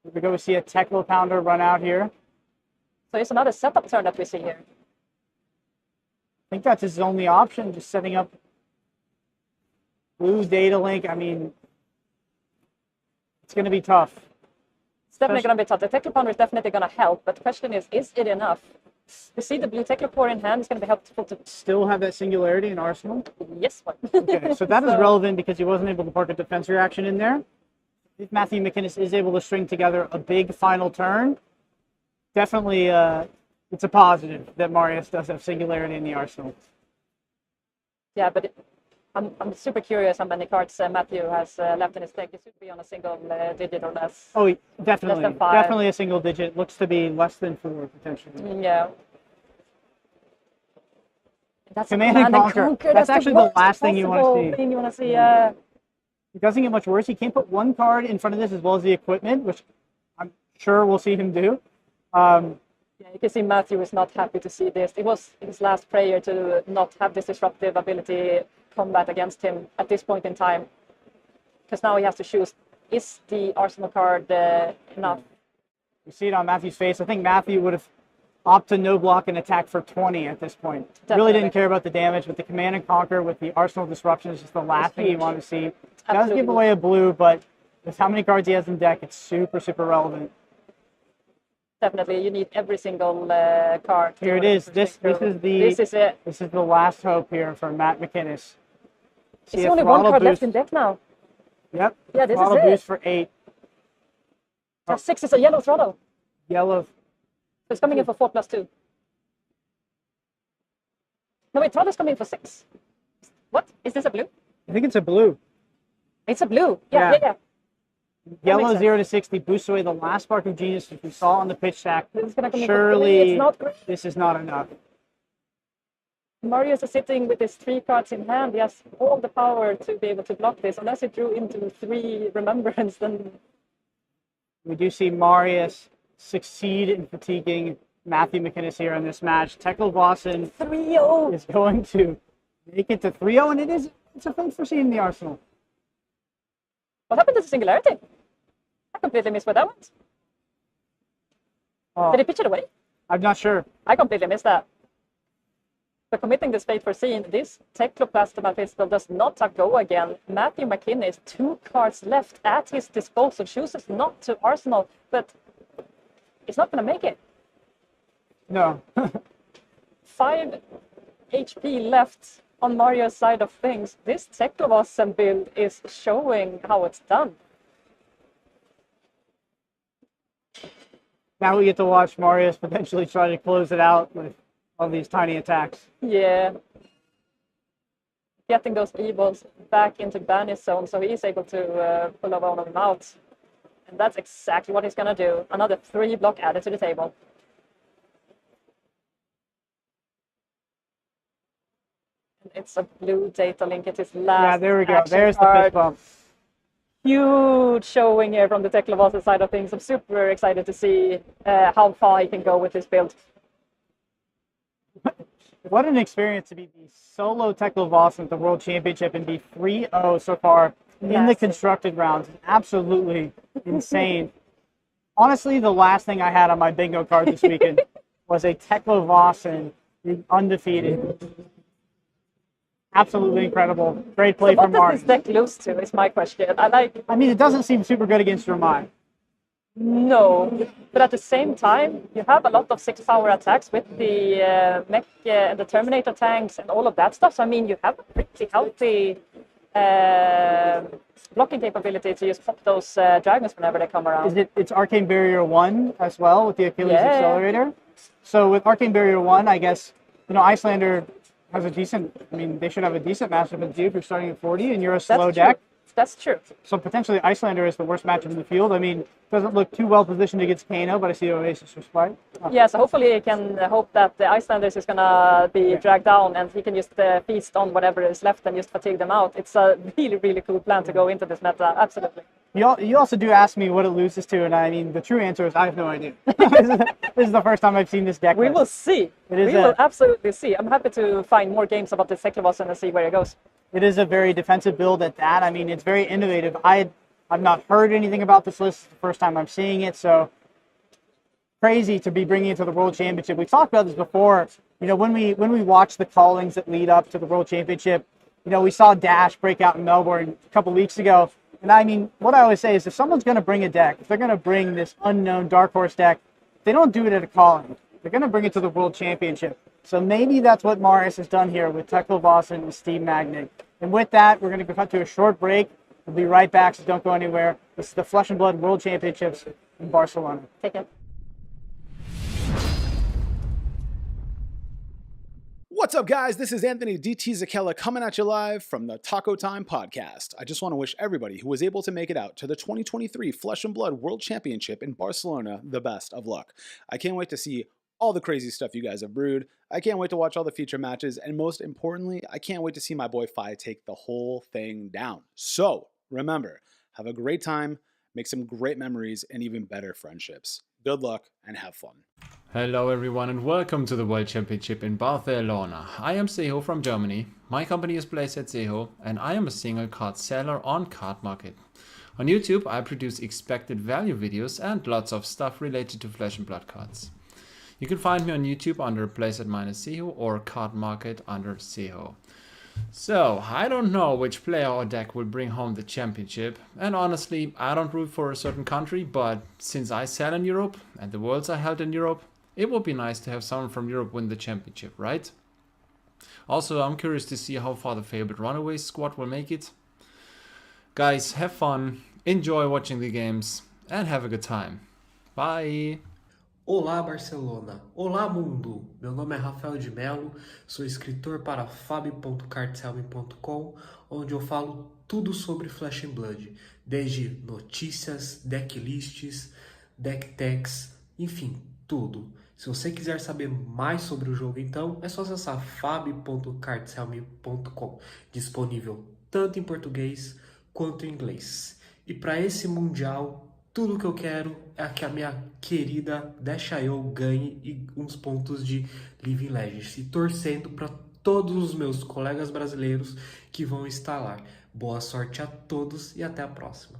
Here we go, we see a Teklo Pounder run out here. So it's another setup turn that we see here. I think that's his only option, just setting up Blue's data link. I mean, it's going to be tough. It's definitely going to be tough. The Teklo Pounder is definitely going to help, but the question is it enough? We see the blue Teklo core in hand is going to be helpful to still have that singularity in Arsenal. Yes, one. Okay, so that is relevant because he wasn't able to park a defense reaction in there. If Matthew McInnes is able to string together a big final turn, definitely it's a positive that Mariusz does have singularity in the arsenal. Yeah, but I'm super curious how many cards Matthew has left in his deck. It should be on a single digit or less. Oh, definitely. Less than 5. Definitely a single digit. Looks to be less than 4, potentially. Yeah. That's Command and Conquer. That's actually the last thing you want to see. It doesn't get much worse. He can't put 1 card in front of this as well as the equipment, which I'm sure we'll see him do. Yeah, you can see Matthew is not happy to see this. It was his last prayer to not have this disruptive ability combat against him at this point in time. Because now he has to choose, is the Arsenal card enough? You see it on Matthew's face. I think Matthew would have opted to no block and attack for 20 at this point. Definitely. Really didn't care about the damage, but the Command and Conquer with the Arsenal disruption is just the last thing you want to see. Does give away a blue, but with how many cards he has in deck, it's super, super relevant. Definitely, you need every single card. Here it is. This is it. This is the last hope here for Matt McInnes. There's only 1 card left in deck now. Yep. Yeah, this throttle is it. boost for 8. Oh. 6 is a yellow throttle. Yellow. So it's coming in for 4+2. No, wait, throttle's coming for 6. What? Is this a blue? I think it's a blue. It's a blue. Yeah. Yellow 0 to 60 boosts away the last spark of genius which we saw on the pitch stack. Surely it's not great. This is not enough. Mariusz is sitting with his 3 cards in hand. He has all the power to be able to block this. Unless he drew into 3 Remembrance, then... We do see Mariusz succeed in fatiguing Matthew McInnes here in this match. Teklovossen 3-0 is going to make it to 3-0, and it's a fate for seeing the Arsenal. What happened to the singularity? I completely missed where that went. Did he pitch it away? I'm not sure. I completely missed that. But committing this fate foreseen, this Tekloplasma pistol does not go again. Matthew McInnes, 2 cards left at his disposal, chooses not to Arsenal, but it's not going to make it. No. 5 HP left on Mario's side of things. This Teklovossen build is showing how it's done. Now we get to watch Mariusz potentially try to close it out with all these tiny attacks. Yeah. Getting those evils back into banish zone so he's able to pull one of them out. And that's exactly what he's going to do. Another 3 block added to the table. And It's a blue data link. It is last. Yeah, there we go. action There's the card. fist bump. Huge showing here from the Teklovossen side of things. I'm super excited to see how far he can go with this build. What an experience to be the solo Teklovossen at the World Championship and be 3-0 so far in the constructed rounds. Absolutely insane. Honestly, the last thing I had on my bingo card this weekend was a Teklovossen undefeated. Absolutely incredible. Great play from Mark. What does this deck lose to is my question. I mean, it doesn't seem super good against your mind. No, but at the same time, you have a lot of 6-power attacks with the mech and the Terminator tanks and all of that stuff. So, I mean, you have a pretty healthy blocking capability to just pop those dragons whenever they come around. It's Arcane Barrier 1 as well with the Achilles Accelerator. So with Arcane Barrier 1, I guess, Iyslander has a decent, they should have a decent matchup with you if you're starting at 40 and you're a slow deck. That's true. So potentially Iyslander is the worst matchup in the field. Doesn't look too well positioned against Kano, but I see Oasis for Spike. Yeah, so hopefully he can hope that the Icelanders is going to be dragged down and he can just feast on whatever is left and just fatigue them out. It's a really, really cool plan to go into this meta, absolutely. You also do ask me what it loses to, and the true answer is I have no idea. This is the first time I've seen this deck. We will see. We will absolutely see. I'm happy to find more games about this Teklovossen and see where it goes. It is a very defensive build at that. It's very innovative. I've not heard anything about this list. It's the first time I'm seeing it, so crazy to be bringing it to the World Championship. We talked about this before. When we watched the callings that lead up to the World Championship, we saw Dash break out in Melbourne a couple weeks ago. And what I always say is if someone's going to bring a deck, if they're going to bring this unknown Dark Horse deck, they don't do it at a calling. They're going to bring it to the World Championship. So maybe that's what Mariusz has done here with Teklovossen and Steve Magnet. And with that, we're going to cut to a short break. We'll be right back, so don't go anywhere. This is the Flesh and Blood World Championships in Barcelona. Take it. What's up, guys? This is Anthony DT Zakella coming at you live from the Taco Time podcast. I just want to wish everybody who was able to make it out to the 2023 Flesh and Blood World Championship in Barcelona the best of luck. I can't wait to see all the crazy stuff you guys have brewed. I can't wait to watch all the feature matches, and most importantly, I can't wait to see my boy Fi take the whole thing down. So, remember, have a great time, make some great memories, and even better friendships. Good luck, and have fun. Hello everyone and welcome to the World Championship in Barcelona. I am Seho from Germany, my company is Playset Seho, and I am a single card seller on Card Market. On YouTube I produce expected value videos and lots of stuff related to Flesh and Blood cards. You can find me on YouTube under Playset-Seho or Card Market under Seho. So, I don't know which player or deck will bring home the championship, and honestly, I don't root for a certain country, but since I sell in Europe and the Worlds are held in Europe, it would be nice to have someone from Europe win the championship, right? Also, I'm curious to see how far the favorite Runaways squad will make it. Guys, have fun, enjoy watching the games, and have a good time. Bye! Olá Barcelona, olá mundo, meu nome é Rafael de Mello, sou escritor para fab.cartselme.com, onde eu falo tudo sobre Flesh and Blood, desde notícias, decklists, deck techs, enfim, tudo. Se você quiser saber mais sobre o jogo então, é só acessar fab.cartselme.com, disponível tanto em português quanto em inglês. E para esse Mundial, tudo que eu quero é que a minha querida Dashayo ganhe uns pontos de Living Legends. E torcendo para todos os meus colegas brasileiros que vão estar lá. Boa sorte a todos e até a próxima.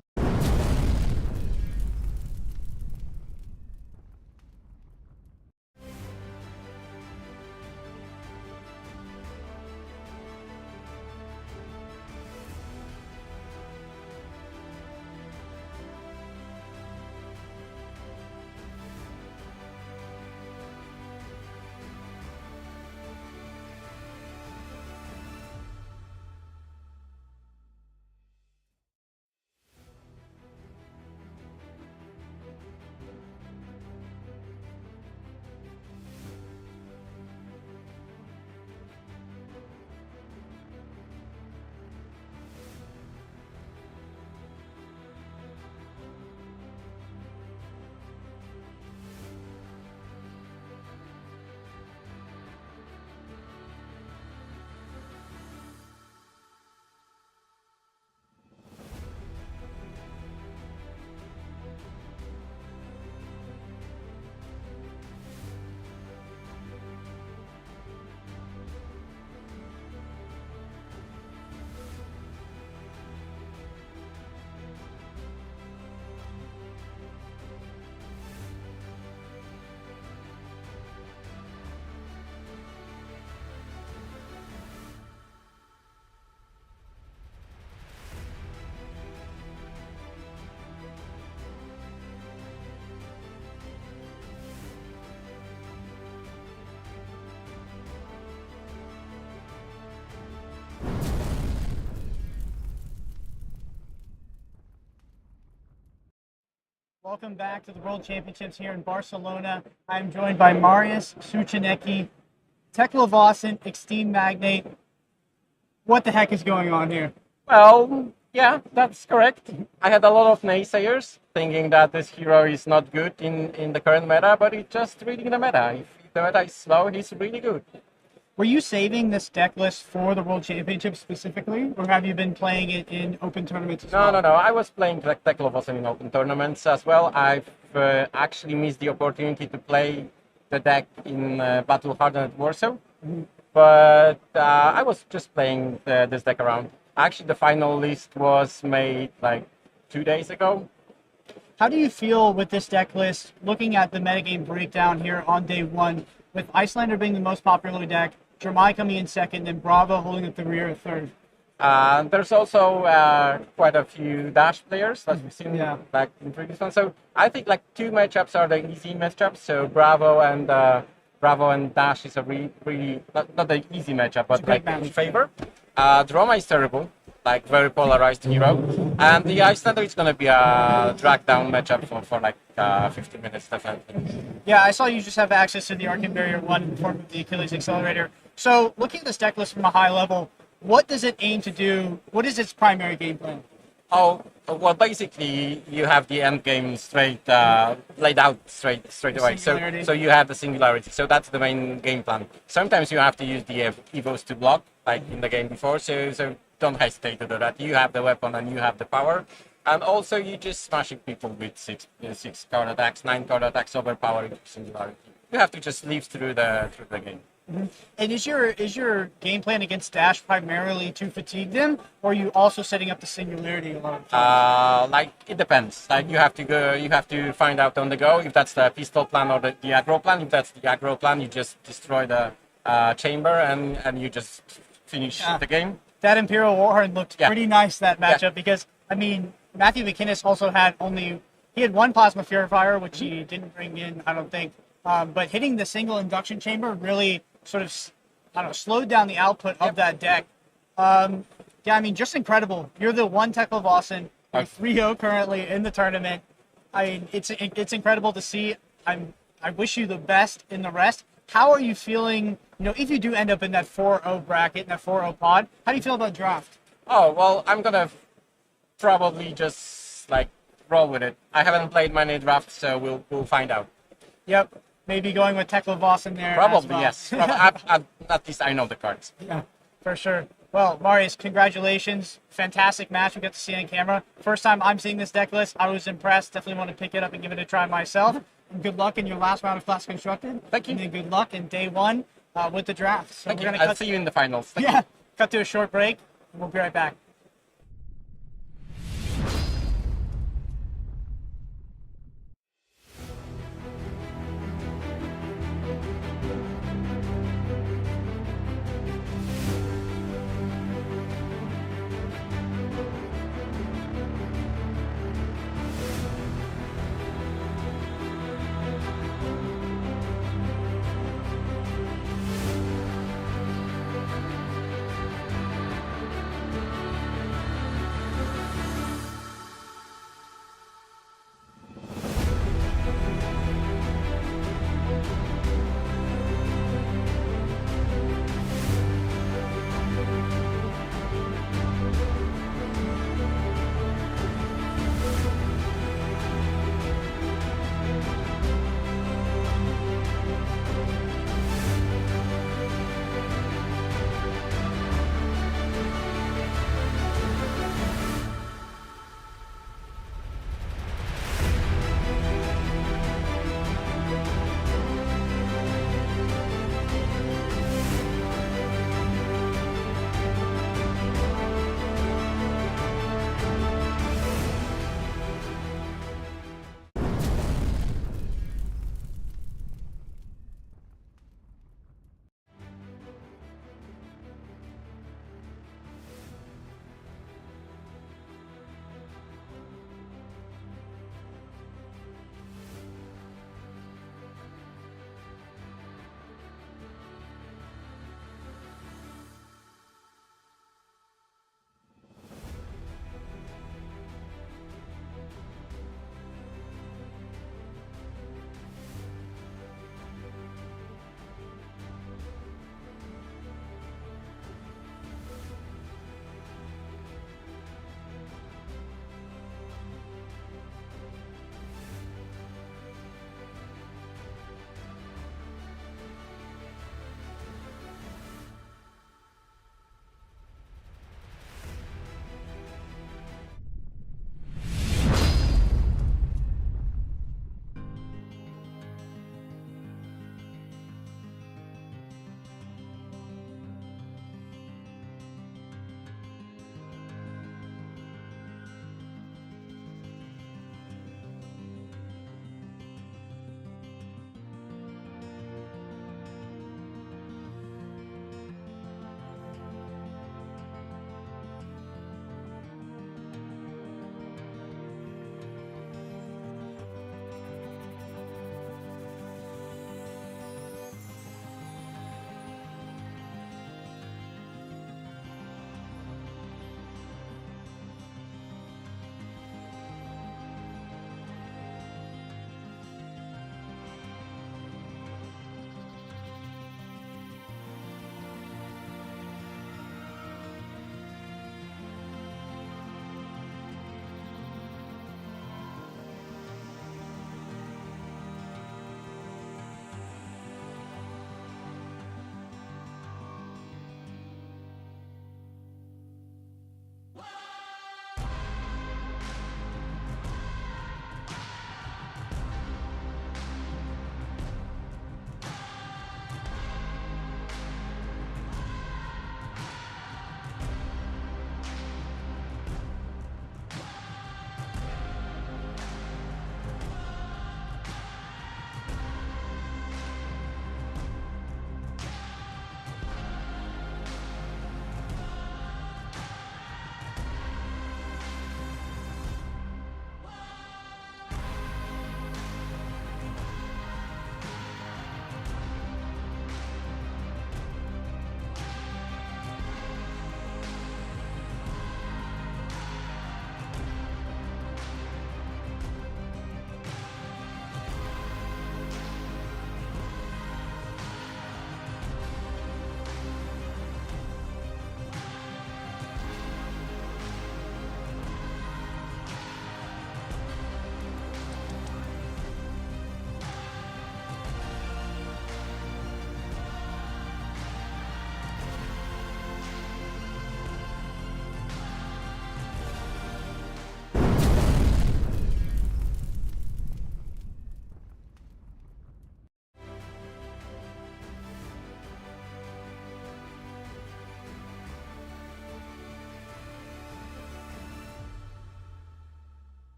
Welcome back to the World Championships here in Barcelona. I'm joined by Mariusz, Suchanecki, Teklovossen, Extreme Magnate. What the heck is going on here? Well, yeah, that's correct. I had a lot of naysayers thinking that this hero is not good in the current meta, but it's just reading the meta. If the meta is slow, he's really good. Were you saving this deck list for the World Championship specifically, or have you been playing it in open tournaments as well? No. I was playing Teklovossen in open tournaments as well. I've actually missed the opportunity to play the deck in Battle Hardened Warsaw, but I was just playing this deck around. Actually, the final list was made like 2 days ago. How do you feel with this deck list, looking at the metagame breakdown here on day one, with Iyslander being the most popular deck, Dramai coming in second, and Bravo holding up the rear at third? There's also quite a few Dash players that we've seen back in previous ones. So I think like 2 matchups are the easy matchups. So Bravo and Dash is a really not the easy matchup, but like in favor. Drama is terrible, like very polarized hero, and the Iyslander is going to be a drag down matchup for like 15 minutes definitely. Yeah, I saw you just have access to the Arcane Barrier 1 in the form of the Achilles Accelerator. So looking at this deck list from a high level, what does it aim to do? What is its primary game plan? Oh, well, basically you have the end game straight laid out straight away. So you have the singularity. So that's the main game plan. Sometimes you have to use the evos to block, like in the game before. So don't hesitate to do that. You have the weapon and you have the power, and also you just smashing people with 6 card attacks, 9 card attacks, overpowering singularity. You have to just live through the game. Mm-hmm. And is your game plan against Dash primarily to fatigue them, or are you also setting up the singularity a lot of times? Like it depends. Like you have to find out on the go if that's the pistol plan or the aggro plan. If that's the aggro plan, you just destroy the chamber and you just finish the game. That Imperial Warhorn looked pretty nice that matchup because I mean Matthew McInnes also had he had 1 Plasma Purifier, which he didn't bring in, I don't think. But hitting the single induction chamber really sort of slowed down the output of that deck. Yeah, I mean, just incredible. You're the 1 Teklovossen, you're 3-0 currently in the tournament. I mean, it's incredible to see. I wish you the best in the rest. How are you feeling, if you do end up in that 4-0 bracket, in that 4-0 pod, how do you feel about draft? Oh, well, I'm going to probably just, roll with it. I haven't played many drafts, so we'll find out. Yep. Maybe going with Teklovossen there. Probably, as well. yes. At least I know the cards. Yeah, for sure. Well, Mariusz, congratulations. Fantastic match we got to see on camera. First time I'm seeing this deck list. I was impressed. Definitely want to pick it up and give it a try myself. And good luck in your last round of Class Constructed. Thank you. And then good luck in day 1 with the draft. So Thank you. I'll see you in the finals. Thank you. Cut to a short break. We'll be right back.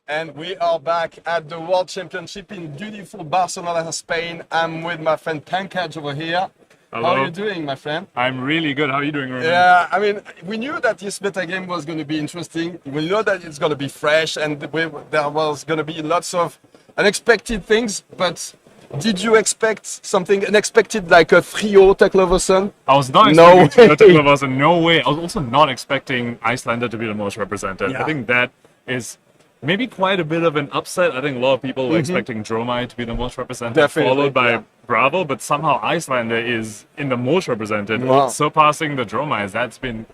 And we are back at the World Championship in beautiful Barcelona, Spain. I'm with my friend Tang over here. Hello. How are you doing, my friend? I'm really good. How are you doing, Roman? Yeah, I mean, we knew that this meta game was going to be interesting. We know that it's going to be fresh, and there was going to be lots of unexpected things. But did you expect something unexpected like a 3-0 Teklovossen? I was not expecting Teklovossen. No way. I was also not expecting Iyslander to be the most represented. Yeah. I think that is maybe quite a bit of an upset. I think a lot of people were expecting Dromai to be the most represented, Definitely, followed by yeah. Bravo, but somehow Iyslander is in the most represented, Wow. surpassing the Dromais. That's been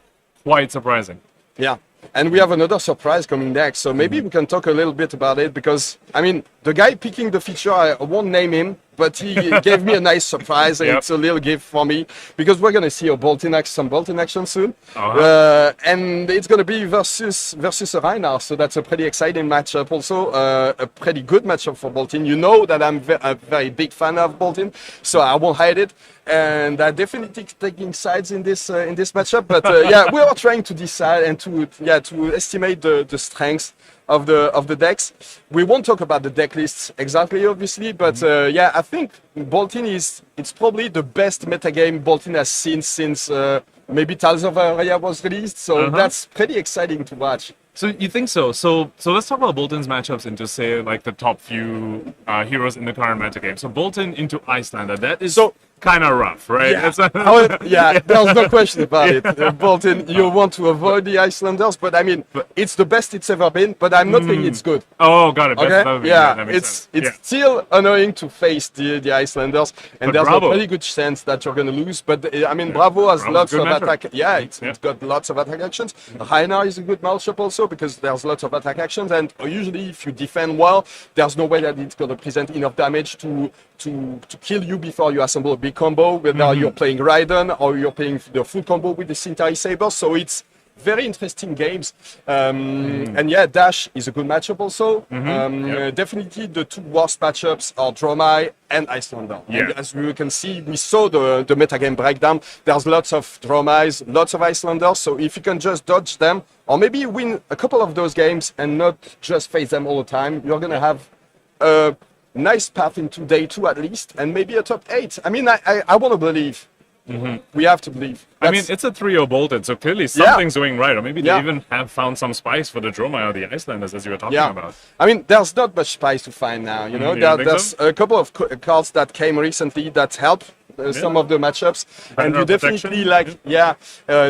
quite surprising. Yeah, and we have another surprise coming next, so maybe we can talk a little bit about it, because, I mean, the guy picking the feature, I won't name him, but he gave me a nice surprise, and it's a little gift for me, because we're going to see some Boltyn action soon, and it's going to be versus a Rhinar, so that's a pretty exciting matchup also, a pretty good matchup for Boltyn. You know that I'm a very big fan of Boltyn, so I won't hide it, and I'm definitely taking sides in this matchup, but yeah, we are trying to decide and to estimate the strengths of the decks. We won't talk about the deck lists exactly, obviously, but yeah, I think Boltyn it's probably the best metagame Boltyn has seen since maybe Tales of Aria was released, so that's pretty exciting to watch. So you think so? So let's talk about Boltyn's matchups into, say, like the top few heroes in the current metagame. So Boltyn into Iyslander, that is kind of rough, right? Yeah, yeah, there's no question about it. Boltyn, you want to avoid the Icelanders, but I mean, it's the best it's ever been, but I'm not saying it's good. Oh, got it. Okay? Yeah, it's still annoying to face the Icelanders, and there's a pretty good chance that you're going to lose, but I mean, Bravo has lots of attack. Yeah, it's got lots of attack actions. Rhinar is a good matchup also, because there's lots of attack actions, and usually if you defend well, there's no way that it's going to present enough damage to kill you before you assemble a big combo, whether you're playing Raiden or you're playing the full combo with the Centauri Saber. So it's very interesting games. And yeah, Dash is a good matchup also. Definitely the two worst matchups are Dromai and Iyslander. And as we can see, we saw the metagame breakdown. There's lots of Dromais, lots of Icelanders. So if you can just dodge them, or maybe win a couple of those games and not just face them all the time, you're going to have a nice path into day 2 at least, and maybe a top 8. I mean, I want to believe. We have to believe. I mean, it's a 3-0 Boltyn, so clearly something's going right, or maybe they even have found some spice for the Dromai or the Icelanders, as you were talking about. I mean, there's not much spice to find now, you know. There's a couple of cards that came recently that help some of the matchups, and you definitely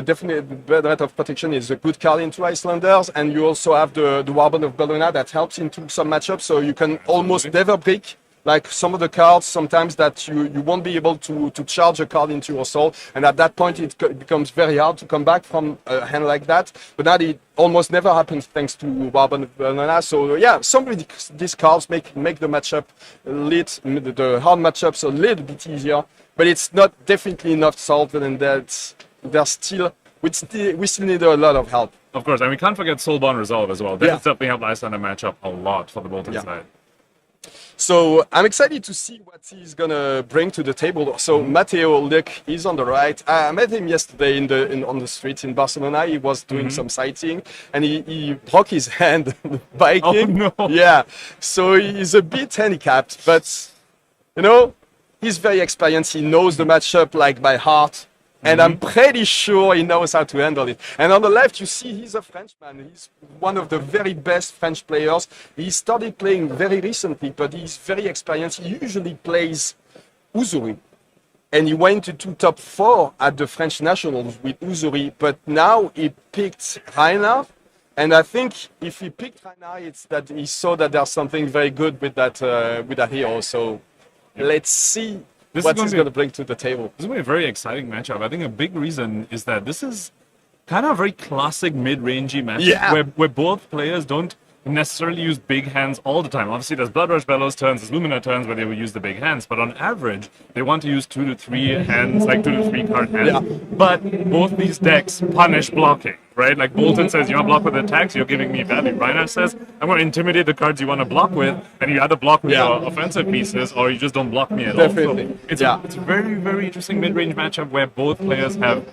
definitely Barret of Protection is a good card into Icelanders, and you also have the Warband of Boltyn that helps into some matchups, so you can almost never pick like some of the cards sometimes that you won't be able to charge a card into your soul, and at that point it becomes very hard to come back from a hand like that, but now it almost never happens thanks to Warband of Boltyn. So yeah, some of these cards make the matchup the hard matchups a little bit easier, but it's not definitely not solved, and that we still need a lot of help. Of course, and we can't forget Soulbound Resolve as well. That has definitely helped Iyslander matchup a lot for the Boltyn side. So I'm excited to see what he's gonna bring to the table. So Matteo, look, he's on the right. I met him yesterday on the streets in Barcelona. He was doing some sightseeing, and he broke his hand biking. Oh no! Yeah, so he's a bit handicapped, but you know, he's very experienced. He knows the matchup like by heart. And I'm pretty sure he knows how to handle it. And on the left, you see he's a Frenchman. He's one of the very best French players. He started playing very recently, but he's very experienced. He usually plays Uzuri. And he went to top 4 at the French Nationals with Uzuri. But now he picked Rhinar. And I think if he picked Rhinar, it's that he saw that there's something very good with that hero. So let's see what he's going to bring to the table. This is going to be a very exciting matchup. I think a big reason is that this is kind of a very classic mid-rangey matchup where both players don't necessarily use big hands all the time. Obviously, there's Blood Rush Bellows turns, there's Lumina turns where they will use the big hands, but on average, they want to use 2 to 3 hands, like 2 to 3 card hands. But both these decks punish blocking, right? Like Boltyn says, you want to block with attacks, you're giving me value. Rhinar says, I'm going to intimidate the cards you want to block with, and you either block with your offensive pieces, or you just don't block me at all. So it's a very, very interesting mid-range matchup where both players have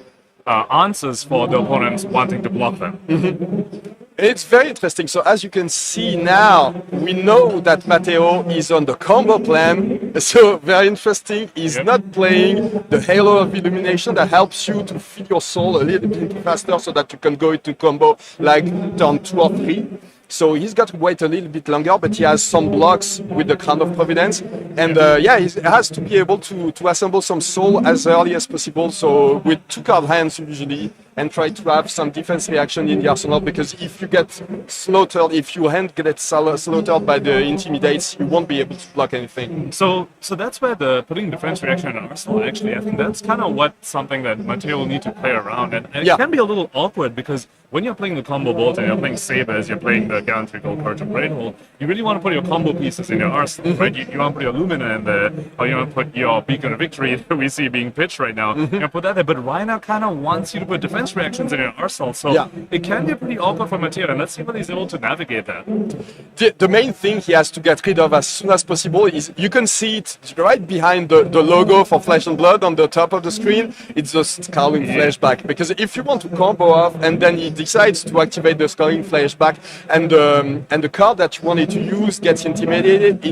answers for the opponents wanting to block them. It's very interesting. So as you can see now, we know that Matteo is on the combo plan. So very interesting. He's not playing the Halo of Illumination that helps you to feed your soul a little bit faster so that you can go into combo like turn 2 or 3. So he's got to wait a little bit longer, but he has some blocks with the Crown of Providence. And yeah, he has to be able to assemble some soul as early as possible. So with 2 card hands usually, and try to have some defense reaction in the arsenal, because if you get slaughtered, if your hand gets slaughtered by the intimidates, you won't be able to block anything. So that's where the putting defense reaction in arsenal, actually, I think that's kind of something that Matteo will need to play around. And it can be a little awkward, because when you're playing the combo Boltyn, you're playing Sabers, you're playing the Gallantry Gold Purge of Brainhold, you really want to put your combo pieces in your arsenal, right? You want to put your Lumina in there, or you want to put your Beacon of Victory that we see being pitched right now. You want to put that there, but Rhinar kind of wants you to put defense reactions in your arsenal, so it can be pretty awkward for Matteo, and let's see whether he's able to navigate that. The main thing he has to get rid of as soon as possible is, you can see it right behind the logo for Flesh and Blood on the top of the screen. It's the Scowling Flashback, because if you want to combo off and then he decides to activate the Scowling Flashback and the card that you wanted to use gets intimidated,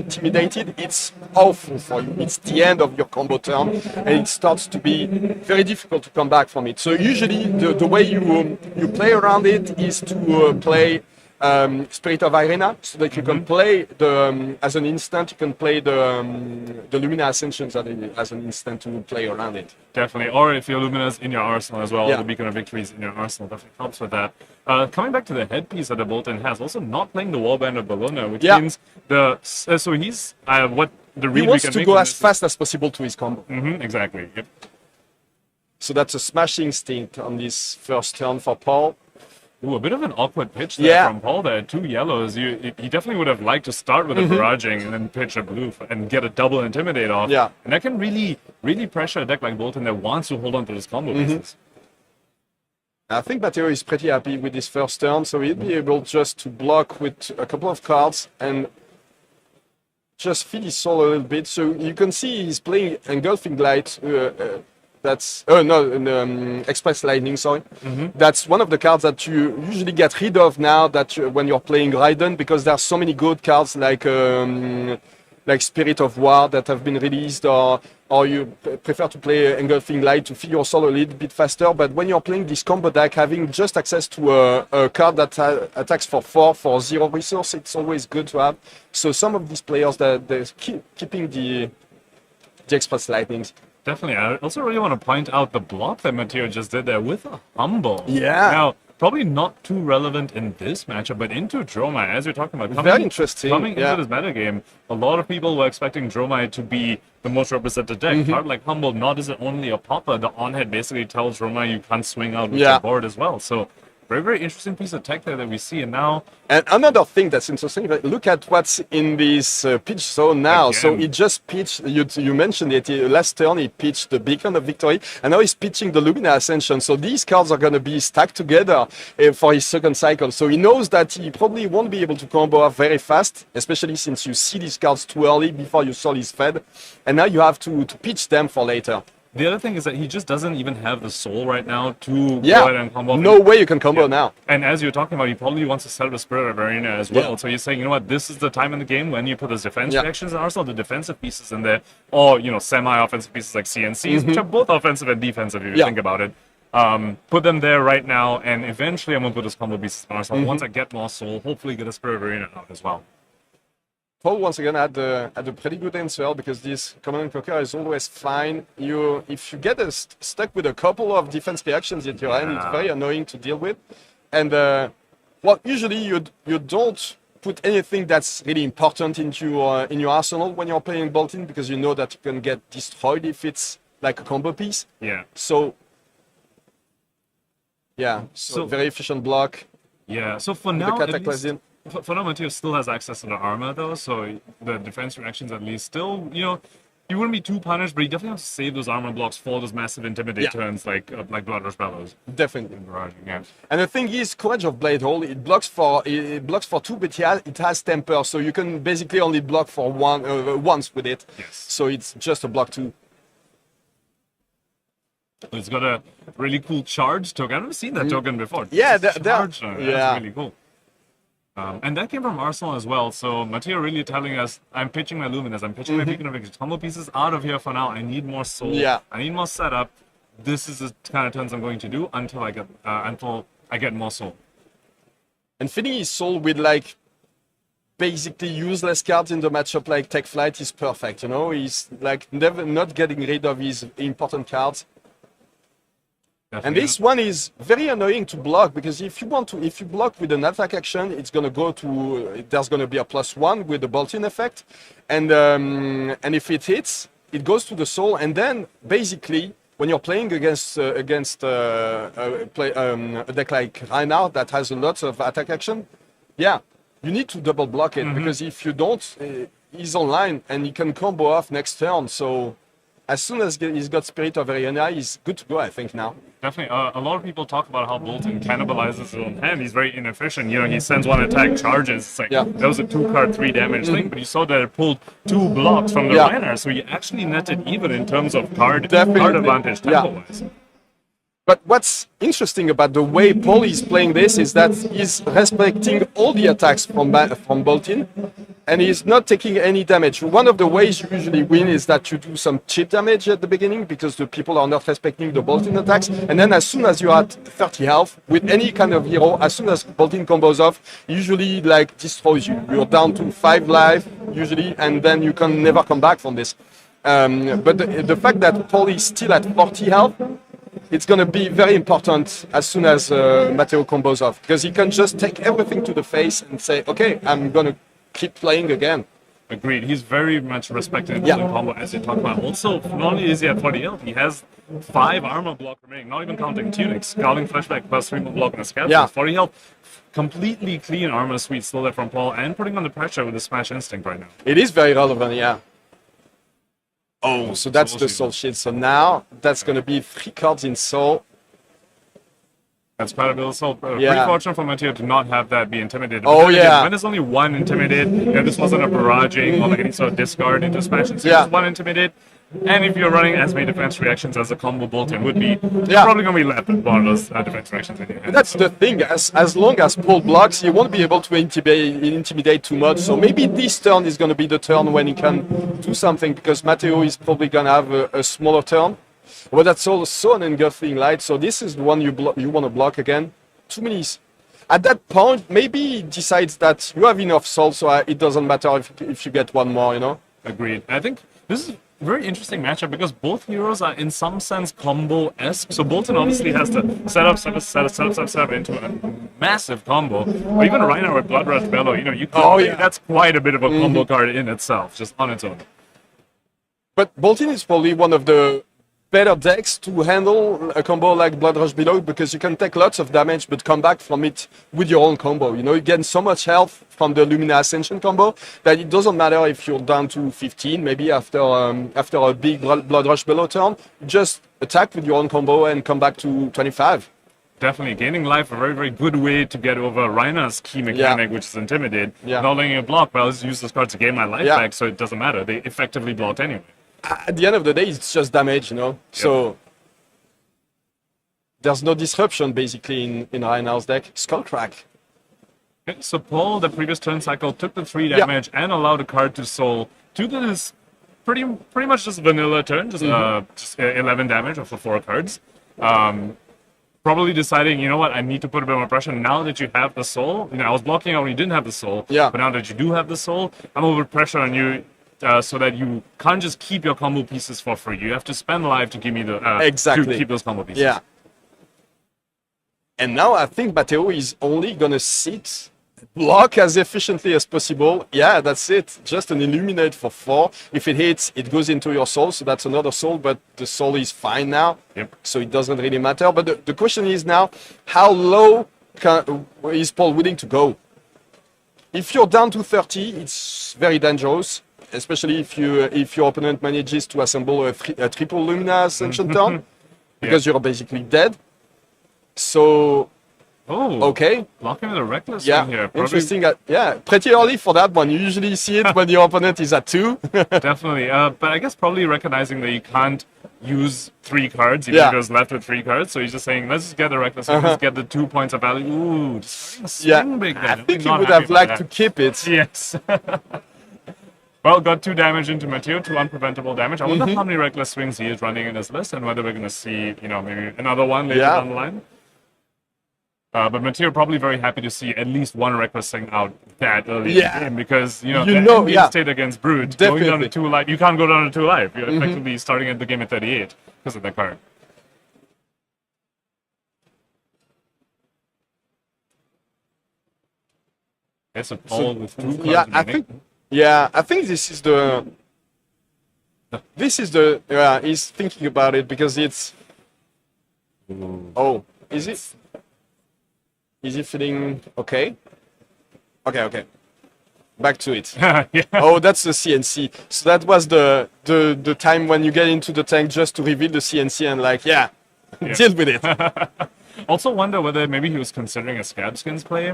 it's awful for you. It's the end of your combo turn, and it starts to be very difficult to come back from it. So usually the way you play around it is to play Spirit of Irena, so that you can play as an instant, you can play the Lumina Ascensions as an instant to play around it. Definitely, or if your Lumina's in your arsenal as well, the Beacon of Victory is in your arsenal, definitely helps with that. Coming back to the headpiece that the Boltyn has, also not playing the Warband of Bologna, which means so he's what the read he wants we can to make go as fast as possible to his combo. Exactly. Yep. So that's a smashing stint on this first turn for Paul. Ooh, a bit of an awkward pitch there from Paul there. 2 yellows. He definitely would have liked to start with a barraging and then pitch a blue and get a double intimidate off. Yeah. And that can really, really pressure a deck like Boltyn that wants to hold on to this combo pieces. I think Matteo is pretty happy with this first turn, so he'll be able just to block with a couple of cards and just feed his soul a little bit. So you can see he's playing Engulfing Light. That's Express Lightning, sorry. That's one of the cards that you usually get rid of now that when you're playing Raiden, because there are so many good cards like Spirit of War that have been released, or you prefer to play Engulfing Light to feed your soul a little bit faster. But when you're playing this combo deck, having just access to a card that attacks for 4 for 0 resource, it's always good to have. So some of these players that they're keeping the Express Lightnings. Definitely. I also really want to point out the block that Matteo just did there with a Humble. Yeah. Now, probably not too relevant in this matchup, but into Dromai, as you're talking about. Very interesting. Coming into this metagame, a lot of people were expecting Dromai to be the most represented deck. Card like Humble, not is it only a popper, the on-head basically tells Dromai you can't swing out with your board as well. So, very, very interesting piece of tech there that we see. And now... And another thing that's interesting, look at what's in this pitch zone now. Again. So he just pitched, you mentioned it, last turn he pitched the Beacon of Victory, and now he's pitching the Lumina Ascension. So these cards are going to be stacked together for his second cycle. So he knows that he probably won't be able to combo up very fast, especially since you see these cards too early before your soul is fed. And now you have to pitch them for later. The other thing is that he just doesn't even have the soul right now to go ahead and combo. No way you can combo now. And as you're talking about, he probably wants to sell the Spirit of Arena as well. So you're saying, you know what, this is the time in the game when you put those defense reactions and also the defensive pieces in there, or, you know, semi-offensive pieces like CNCs, which are both offensive and defensive if you think about it. Put them there right now, and eventually I'm going to put his combo pieces in Arsenal. Once I get more soul, hopefully get a Spirit of Arena out as well. Paul once again had a pretty good answer, because this Command and Conquer is always fine. If you get stuck with a couple of defense reactions at your hand, it's very annoying to deal with. And usually you don't put anything that's really important into in your arsenal when you're playing Boltyn, because you know that you can get destroyed if it's like a combo piece. Yeah. So very efficient block. Yeah. So for now, Cataclysm. For now, Matteo still has access to the armor, though, so the defense reactions at least still, you know, he wouldn't be too punished, but he definitely has to save those armor blocks for those massive intimidate turns like Blood Rush Bellows. Definitely. And the thing is, Courage of Bladehold, it blocks for 2, but it has temper, so you can basically only block for once with it. Yes. So it's just a block 2. It's got a really cool charge token. I've never seen that token before. Yeah, That's really cool. And that came from Arsenal as well. So Matteo really telling us, I'm pitching my Luminous, I'm pitching my Beacon of Victory. Combo pieces out of here for now. I need more soul. Yeah. I need more setup. This is the kind of turns I'm going to do until I get more soul. And filling his soul with like basically useless cards in the matchup like Tech Flight is perfect. You know, he's like never not getting rid of his important cards. Definitely. And this one is very annoying to block because if you block with an attack action, it's gonna go to there's gonna be a +1 with the Boltyn effect, and if it hits, it goes to the soul, and then basically when you're playing against a deck like Rhinar that has a lot of attack action, yeah, you need to double block it because if you don't, he's online and he can combo off next turn. So as soon as he's got Spirit of Arena, he's good to go, I think, now. Definitely. A lot of people talk about how Boltyn cannibalizes his own hand. He's very inefficient. You know, he sends one attack, charges. It's like, that was a 2-card, 3-damage thing, but you saw that it pulled 2 blocks from the Rhinar, so he actually netted even in terms of card advantage tempo-wise. But what's interesting about the way Paul is playing this is that he's respecting all the attacks from Boltyn, and he's not taking any damage. One of the ways you usually win is that you do some cheap damage at the beginning because the people are not respecting the Boltyn attacks, and then as soon as you're at 30 health, with any kind of hero, as soon as Boltyn combos off, usually like destroys you. You're down to 5 life, usually, and then you can never come back from this. But the fact that Paul is still at 40 health, it's going to be very important as soon as Matteo combos off, because he can just take everything to the face and say, okay, I'm going to keep playing again. Agreed. He's very much respected in combo, as you talked about. Also, not only is he at 40 health, he has 5 armor block remaining, not even counting tunics. Scouting flashback plus 3 more block and a scout. 40 health, completely clean armor suite still there from Paul, and putting on the pressure with the Smash Instinct right now. It is very relevant, yeah. Oh, so that's the Soul Shield. So now that's going to be 3 cards in Soul. That's quite a bit of Soul. Pretty fortunate for Matteo to not have that be intimidated. Oh, yeah. When there's only 1 intimidate, and this wasn't a barraging or like any sort of discard into Smash and just 1 intimidate. And if you're running as many defense reactions as a combo Boltyn would be, you're probably going to be left with one of those defense reactions in your hand. That's the thing. As long as Paul blocks, he won't be able to intimidate too much. So maybe this turn is going to be the turn when he can do something, because Matteo is probably going to have a smaller turn. But that's also an engulfing light. So this is the one you want to block again. Too many. At that point, maybe he decides that you have enough soul, so it doesn't matter if you get one more, you know? Agreed. I think this is very interesting matchup because both heroes are in some sense combo-esque. So Boltyn obviously has to set up into a massive combo. Or even Rhinar with Blood Rush Bellow, you know, you could that's quite a bit of a combo card in itself, just on its own. But Boltyn is probably one of the better decks to handle a combo like Blood Rush Below, because you can take lots of damage but come back from it with your own combo. You know, you get so much health from the Lumina Ascension combo that it doesn't matter if you're down to 15, maybe after a big Blood Rush Below turn, just attack with your own combo and come back to 25. Definitely. Gaining life, a very, very good way to get over Rhinar's key mechanic, which is Intimidate. Not letting you block, but I'll just use this card to gain my life back, so it doesn't matter. They effectively blocked anyway. At the end of the day, it's just damage, you know? So there's no disruption, basically, in Rhinar's deck. Skullcrack. Okay, so Paul, the previous turn cycle, took the 3 damage and allowed a card to soul. To this pretty much just vanilla turn, just 11 damage for 4 cards. Probably deciding, you know what, I need to put a bit more pressure. Now that you have the soul, you know, I was blocking out when you didn't have the soul. But now that you do have the soul, I'm going to put pressure on you. So that you can't just keep your combo pieces for free. You have to spend life to give me the to keep those combo pieces. Yeah. And now I think Matteo is only gonna sit, block as efficiently as possible. Yeah, that's it. Just an illuminate for 4. If it hits, it goes into your soul, so that's another soul. But the soul is fine now, so it doesn't really matter. But the question is now, how low is Paul willing to go? If you're down to 30, it's very dangerous. Especially if your opponent manages to assemble a triple Lumina Ascension turn, because you're basically dead. So, okay. Locking with a reckless one here. Interesting. Pretty early for that one. You usually see it when your opponent is at 2. Definitely. But I guess probably recognizing that you can't use 3 cards. He goes left with 3 cards, so he's just saying, let's just get the reckless, let's get the 2 points of value. Ooh, just swing big then. I think he would have liked to keep it. Yes. Well, got 2 damage into Matteo, 2 unpreventable damage. I wonder how many reckless swings he is running in his list, and whether we're going to see, maybe another one later down the line. But Matteo probably very happy to see at least 1 reckless swing out that early in the game, because the state against Brute, going down to 2 life, you can't go down to 2 life. You're effectively starting at the game at 38 because of that card. It's a Paul with 2 cards remaining. I think this is the. He's thinking about it because it's. Oh, is it? Is he feeling okay? Okay. Back to it. Oh, that's the CNC. So that was the time when you get into the tank just to reveal the CNC and deal with it. Also wonder whether maybe he was considering a Scab Skins play.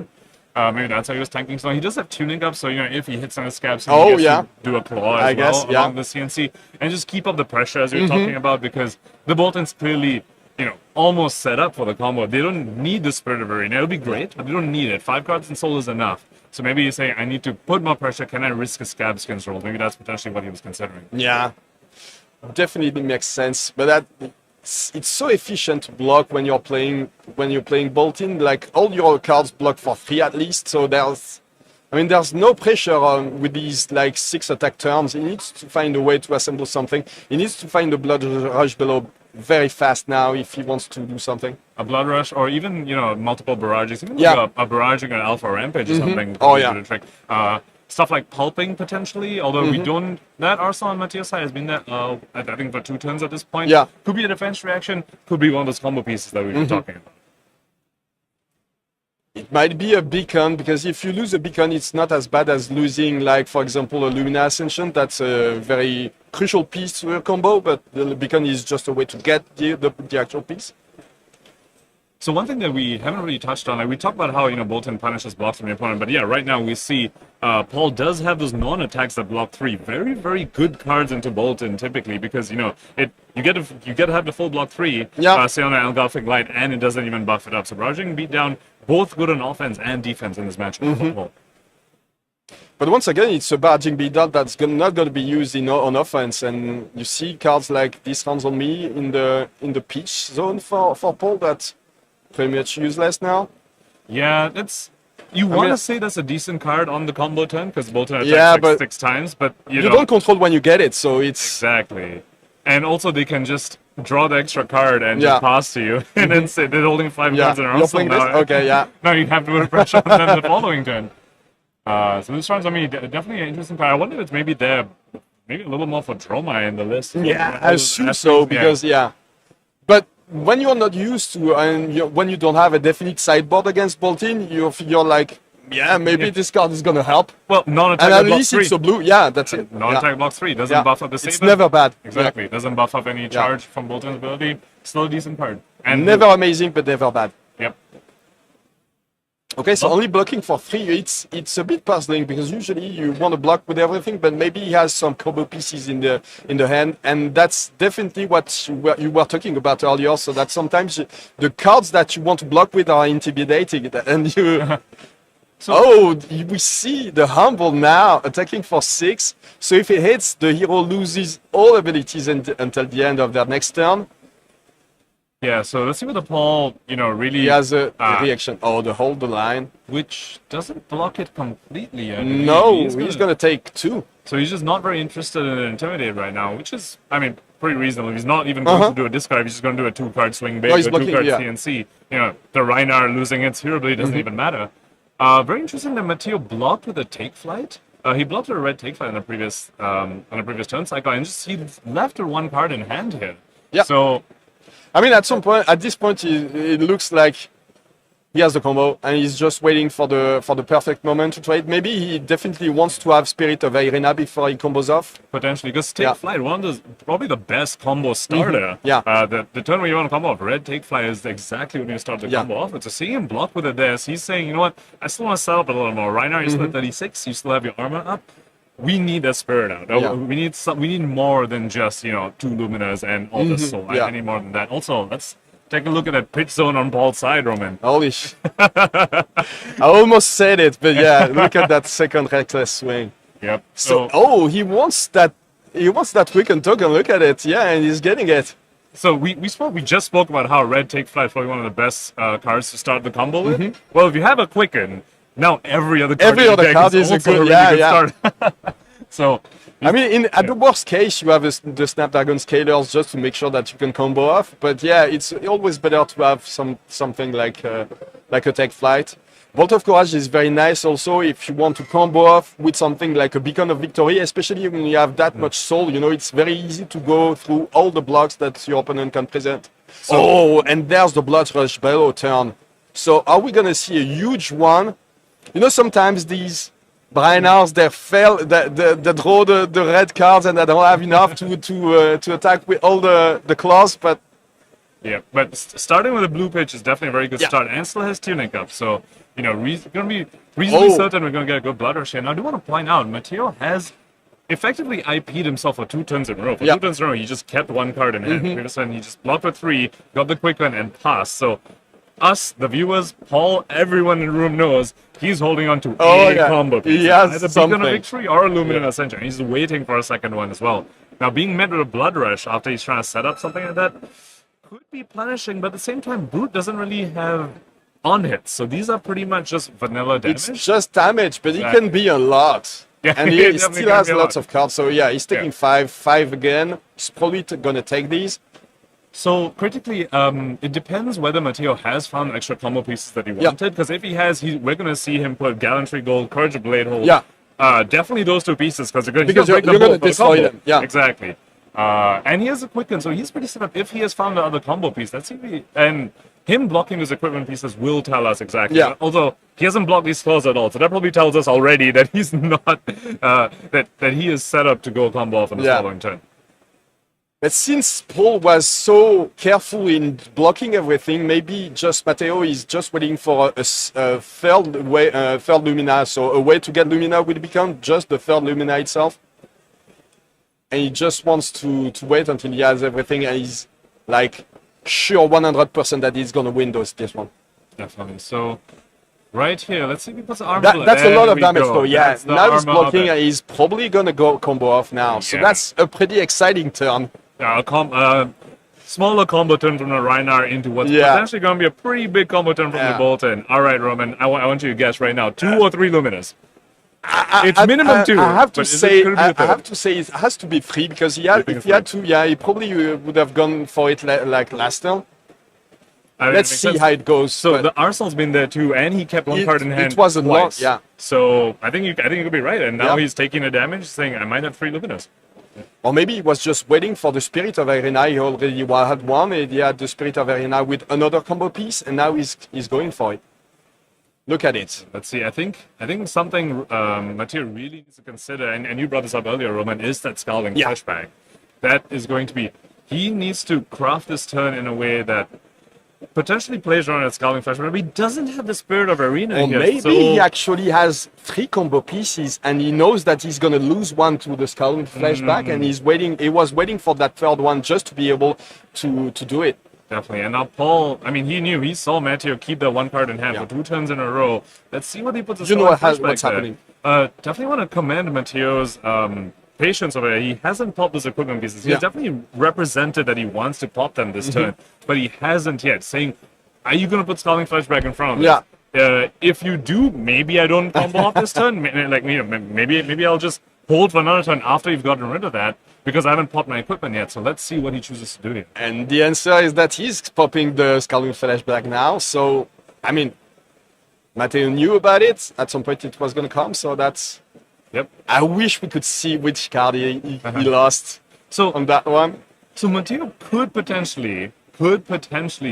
Maybe that's how he was tanking. So he does have tuning up, so if he hits on a Scab Skin, he gets to do a claw as along the CNC, and just keep up the pressure as you're talking about, because the Boltyn's clearly almost set up for the combo. They don't need the Spirit of Arena. It'll be great, but they don't need it. 5 cards in soul is enough. So maybe you say, I need to put more pressure. Can I risk a Scab Skins roll? Maybe that's potentially what he was considering. Yeah, definitely makes sense. But it's so efficient to block when you're playing Boltyn. Like, all your cards block for 3 at least. So there's no pressure with these 6 attack turns. He needs to find a way to assemble something. He needs to find the Blood Rush below very fast now if he wants to do something. A Blood Rush, or even multiple barrages, even like a barraging an Alpha Rampage or something. Oh yeah. Trick. Stuff like pulping potentially, although we don't. That arsenal on Matteo's side has been there, I think, for 2 turns at this point. Yeah. Could be a defense reaction. Could be one of those combo pieces that we were talking about. It might be a beacon, because if you lose a beacon, it's not as bad as losing, for example, a Lumina Ascension. That's a very crucial piece to a combo, but the beacon is just a way to get the actual piece. So one thing that we haven't really touched on, we talked about how Boltyn punishes blocks from your opponent, but right now we see Paul does have those non-attacks that block 3. Very, very good cards into Boltyn typically, because you get to have the full block 3, say on an Engulfing Light, and it doesn't even buff it up. So barraging beatdown, both good on offense and defense in this match. But once again, it's a barraging beatdown that's not going to be used on offense, and you see cards like this Hands on Me in the pitch zone for Paul that's pretty much useless now. Yeah, you want to say that's a decent card on the combo turn, because Boltyn attacks 6 times, but you don't control when you get it, so it's exactly. And also they can just draw the extra card and just pass to you, and then say they're holding 5 cards in a row. Now you have to put pressure on them the following turn. So this round's definitely an interesting card. I wonder if it's maybe a little more for Dromai in the list. Yeah, I assume so, because but when you're not used to, and when you don't have a definite sideboard against Boltyn, you're like, maybe this card is gonna help. Well, non-attack and at block least 3. it's a blue. Yeah, that's it. Non-attack block 3 doesn't buff up the save. It's never bad. Exactly, doesn't buff up any charge from Boltyn's ability. Still a decent card. And never amazing, but never bad. Yep. Okay, so only blocking for 3, it's a bit puzzling, because usually you want to block with everything, but maybe he has some combo pieces in the hand, and that's definitely what you were talking about earlier. So that sometimes the cards that you want to block with are intimidating, and you. We see the Humble now attacking for 6. So if it hits, the hero loses all abilities until the end of their next turn. Yeah, so let's see what the Paul, really... He has a reaction. The hold the line. Which doesn't block it completely yet. No, he's going to take 2. So he's just not very interested in Intimidate right now, which is, pretty reasonable. He's not even going to do a discard. He's just going to do a 2-card swing bait, a 2-card CNC. The Rhinar losing its hero ability doesn't even matter. Very interesting that Matteo blocked with a Take Flight. He blocked with a red Take Flight on the previous turn cycle, and he left her 1 card in hand here. Yeah. So... at this point, it looks like he has the combo, and he's just waiting for the perfect moment to trade. Maybe he definitely wants to have Spirit of Irina before he combos off. Potentially, because Take Flight, probably the best combo starter. The turn where you want to combo off red Take Flight is exactly when you start the combo off. So seeing him block with it there, he's saying, you know what, I still want to set up a little more. Right now, you're still at 36, you still have your armor up. we need a spirit out. Yeah. We need more than just 2 Luminas and all this soul. Yeah. I need more than that. Also, let's take a look at that pitch zone on Paul's side, Roman. Holy shit. I almost said it, but yeah, look at that second reckless swing. Yep. So, he wants that weakened token. Look at it. Yeah, and he's getting it. So we just spoke about how red take flight is probably one of the best cards to start the combo with. Well, if you have a quicken, now every other card is a good, start. So I mean, at the worst case, you have the Snapdragon Scalers just to make sure that you can combo off. But yeah, it's always better to have something like a Take Flight. Bolt of Courage is very nice also if you want to combo off with something like a Beacon of Victory, especially when you have that much soul. It's very easy to go through all the blocks that your opponent can present. And there's the Blood Rush Bellow turn. So are we going to see a huge one? Sometimes these Rhinars, they draw the red cards and they don't have enough to attack with all the claws, but yeah, but starting with a blue pitch is definitely a very good start, and still has Tunic up, so going to be reasonably certain we're going to get a good Blood Rush here. Now, I do want to point out, Matteo has effectively IP'd himself for 2 turns in a row. For 2 turns in a row, he just kept 1 card in hand. Previous turn, he just blocked for 3, got the quick one, and passed. So, us, the viewers, Paul, everyone in the room knows he's holding on to a combo piece. He has either something. Beacon of Victory or a Luminous Ascension. He's waiting for a second one as well. Now, being met with a Blood Rush after he's trying to set up something like that could be punishing, but at the same time, Brute doesn't really have on hits, so these are pretty much just vanilla damage. It's just damage, but it can be a lot. Yeah, and he still has lots of cards, so yeah, he's taking 5 again. He's probably gonna take these. So critically, it depends whether Matteo has found extra combo pieces that he wanted, because if he has, we're gonna see him put Gallantry Gold, Courage of Blade Hold. Yeah. Definitely those 2 pieces, because you're gonna destroy them. Yeah. Exactly. And he has a quicken, so he's pretty set up. If he has found the other combo piece, that's and him blocking his equipment pieces will tell us exactly. Yeah. Although he hasn't blocked these claws at all, so that probably tells us already that he's not that he is set up to go combo off on the following turn. But since Paul was so careful in blocking everything, maybe just Matteo is just waiting for a third Lumina. So a way to get Lumina will become just the third Lumina itself. And he just wants to wait until he has everything and he's like sure 100% that he's gonna win this one. Definitely. So right here, let's see if he puts armor. That's a lot of damage though. Yeah. Now He's blocking and he's probably gonna go combo off now. So that's a pretty exciting turn. Smaller combo turn from the Rhinar into what's potentially going to be a pretty big combo turn from the Boltyn. All right, Roman, I want you to guess right now. 2 or 3 Luminous? It's minimum 2. I have to say it has to be 3 because if he had 2, he probably would have gone for it like last turn. Let's see how it goes. So the Arsenal's been there too, and he kept 1 card in hand. It wasn't long, yeah. So I think you could be right, and now he's taking the damage, saying I might have 3 Luminous. Or maybe he was just waiting for the Spirit of Arena. He already had 1, and he had the Spirit of Arena with another combo piece, and now he's going for it. Look at it. Let's see. I think something Matteo really needs to consider, and you brought this up earlier, Roman, is that Scalding Flashback. That is going to be. He needs to craft this turn in a way that potentially plays around at Scalding Flashback, but he doesn't have the Spirit of Arena. Or maybe he actually has 3 combo pieces, and he knows that he's going to lose 1 to the Scalding Flashback, and he's waiting. He was waiting for that third one just to be able to do it. Definitely. And now Paul, I mean, he saw Matteo keep that 1 card in hand for 2 turns in a row. Let's see what he puts. What's happening. Definitely want to commend Matteo's patience over there. He hasn't popped his equipment pieces. He's definitely represented that he wants to pop them this turn, but he hasn't yet. Saying, are you going to put Scalding Flashback in front of us? If you do, maybe I don't combo off this turn. Maybe I'll just hold for another turn after you've gotten rid of that, because I haven't popped my equipment yet. So let's see what he chooses to do here. And the answer is that he's popping the Scalding Flashback now. So, I mean, Matteo knew about it. At some point it was going to come. So that's... Yep. I wish we could see which card he lost on that one. So Matteo could potentially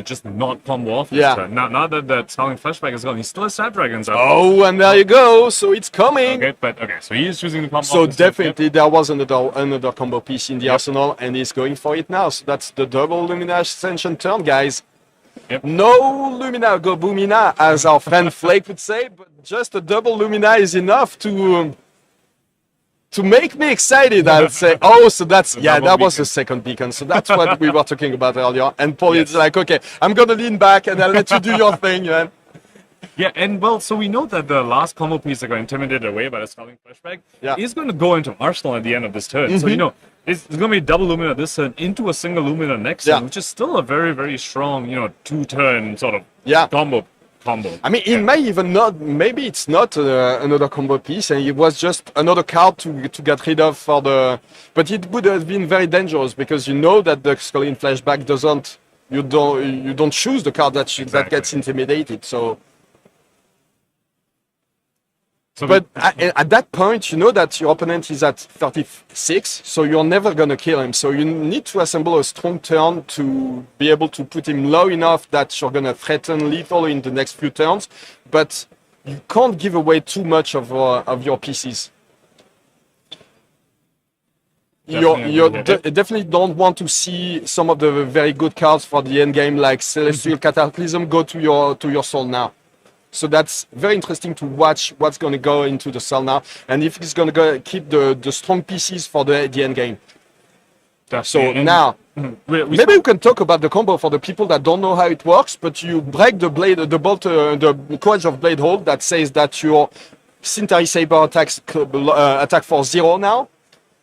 just not combo off this turn. Now that Scalding Flashback is gone, he still has Snapdragons up. Oh, and there you go. So it's coming. Okay, so he is choosing to combo off. So definitely there was another combo piece in the arsenal, and he's going for it now. So that's the double Lumina Ascension turn, guys. No Lumina go Boomina, as our friend Flake would say, but just a double Lumina is enough to to make me excited, I'll say, oh, so that's, yeah, that was the second beacon. So that's what we were talking about earlier. And Paul is like, okay, I'm going to lean back and I'll let you do your thing, man. Yeah, and well, so we know that the last combo piece that got intimidated away by the Scalding Flashback is going to go into Arsenal at the end of this turn. So, you know, it's going to be double Lumina this turn into a single Lumina next turn, which is still a very, very strong, you know, two-turn sort of combo. I mean, it may even not, maybe it's not another combo piece, and it was just another card to get rid of for the, but it would have been very dangerous because you know that the Scalding Flashback doesn't, you don't choose the card that gets intimidated, so. But at that point, you know that your opponent is at 36, so you're never going to kill him. So you need to assemble a strong turn to be able to put him low enough that you're going to threaten lethal in the next few turns. But you can't give away too much of your pieces. You definitely don't want to see some of the very good cards for the end game, like Celestial Cataclysm, go to your soul now. So that's very interesting to watch what's going to go into the cell now, and if it's going to keep the strong pieces for the end game. So now, maybe we can talk about the combo for the people that don't know how it works. But you break the blade, the bolt, the courage of blade hold that says that your Cintari Saber attack for 0 now.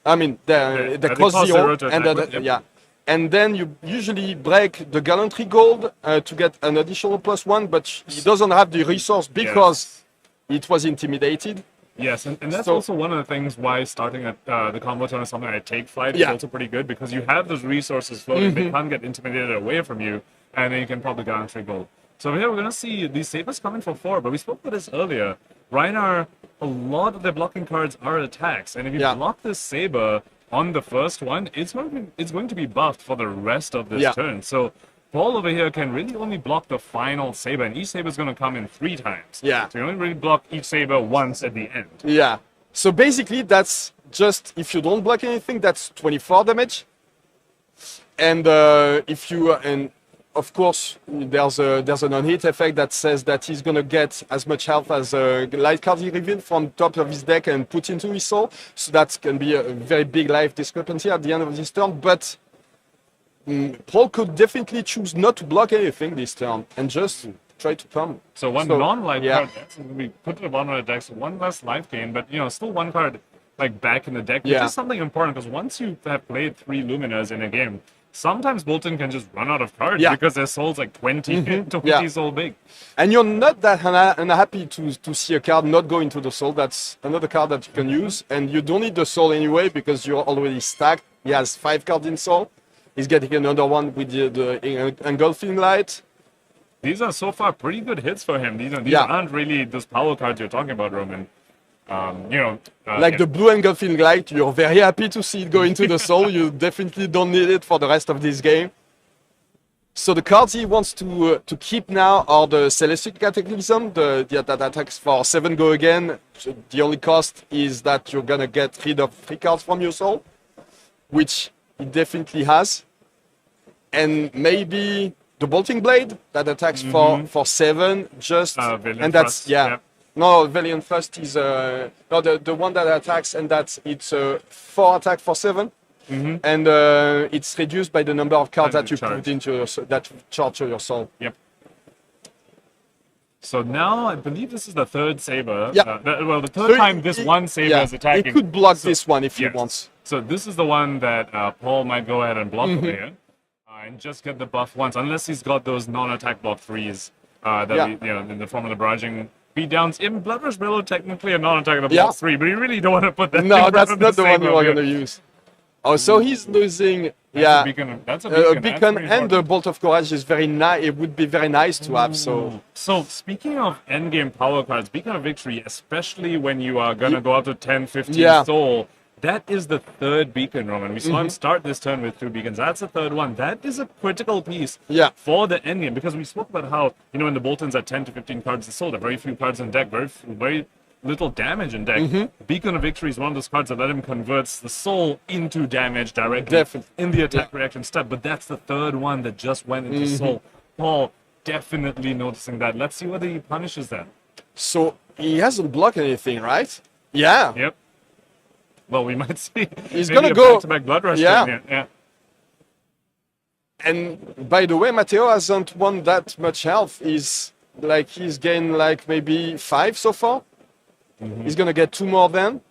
I mean, they cost 0, and and then you usually break the Gallantry Gold to get an additional +1, but he doesn't have the resource because it was intimidated. Yes, and that's also one of the things why starting at the combo turn is something I take flight is also pretty good, because you have those resources floating, they can't get intimidated away from you, and then you can probably Gallantry Gold. So here we're going to see these sabers coming for 4, but we spoke about this earlier. Rhinar, a lot of their blocking cards are attacks, and if you block this saber on the first one, it's going to be buffed for the rest of this turn. So Paul over here can really only block the final saber, and each saber is going to come in 3 times. Yeah. So you only really block each saber once at the end. Yeah. So basically, that's just, if you don't block anything, that's 24 damage. And if you, and of course, there's an on-hit effect that says that he's going to get as much health as a light card he revealed from top of his deck and put into his soul. So that can be a very big life discrepancy at the end of this turn. But Paul could definitely choose not to block anything this turn and just try to pump. So one non-life card, we put to the bottom of the deck, so 1 less life gain, but still 1 card like back in the deck, which is something important, because once you have played 3 Luminas in a game, sometimes Boltyn can just run out of cards because their soul's like 20 soul big. And you're not that unhappy to see a card not go into the soul. That's another card that you can use. And you don't need the soul anyway because you're already stacked. He has 5 cards in soul. He's getting another one with the Engulfing Light. These are so far pretty good hits for him. These aren't really those power cards you're talking about, Roman. Like the blue Engulfing Light, you're very happy to see it go into the soul. You definitely don't need it for the rest of this game. So the cards he wants to keep now are the Celestial Cataclysm, that attacks for 7 go again. The only cost is that you're gonna get rid of 3 cards from your soul, which he definitely has. And maybe the Bolting Blade that attacks for 7, just and that's No, Valiant Thrust is the one that attacks, and it's 4 attack for 7, and it's reduced by the number of cards that you put into that charge your soul. Yep. So now I believe this is the 3rd saber. Yeah. The third time this one saber is attacking. It could block this one if he wants. So this is the one that Paul might go ahead and block over here, and just get the buff once, unless he's got those non-attack block 3s in the form of the barraging beatdowns. In Blood Rush Bellow, technically a non-attack of the block 3, but you really don't want to put that. No, that's not the one you are going to use. Oh, so he's losing. That's a beacon and the Bolt of Courage is very nice. It would be very nice to have. So speaking of endgame power cards, Beacon of Victory, especially when you are going to go up to 10, 15 soul, that is the 3rd beacon, Roman. We saw him start this turn with 2 beacons. That's the 3rd one. That is a critical piece for the endgame, because we spoke about how, in the Boltons at 10 to 15 cards in soul, there are very few cards in deck, very little damage in deck. Beacon of Victory is one of those cards that let him converts the soul into damage directly in the attack reaction step, but that's the 3rd one that just went into soul. Paul definitely noticing that. Let's see whether he punishes that. So he hasn't blocked anything, right? Yeah. Yep. well, we might see. He's maybe gonna a go back-to-back Blood Rush yeah. turn here. Yeah. And by the way, Matteo hasn't won that much health. He's gained like maybe 5 so far. He's gonna get 2 more then.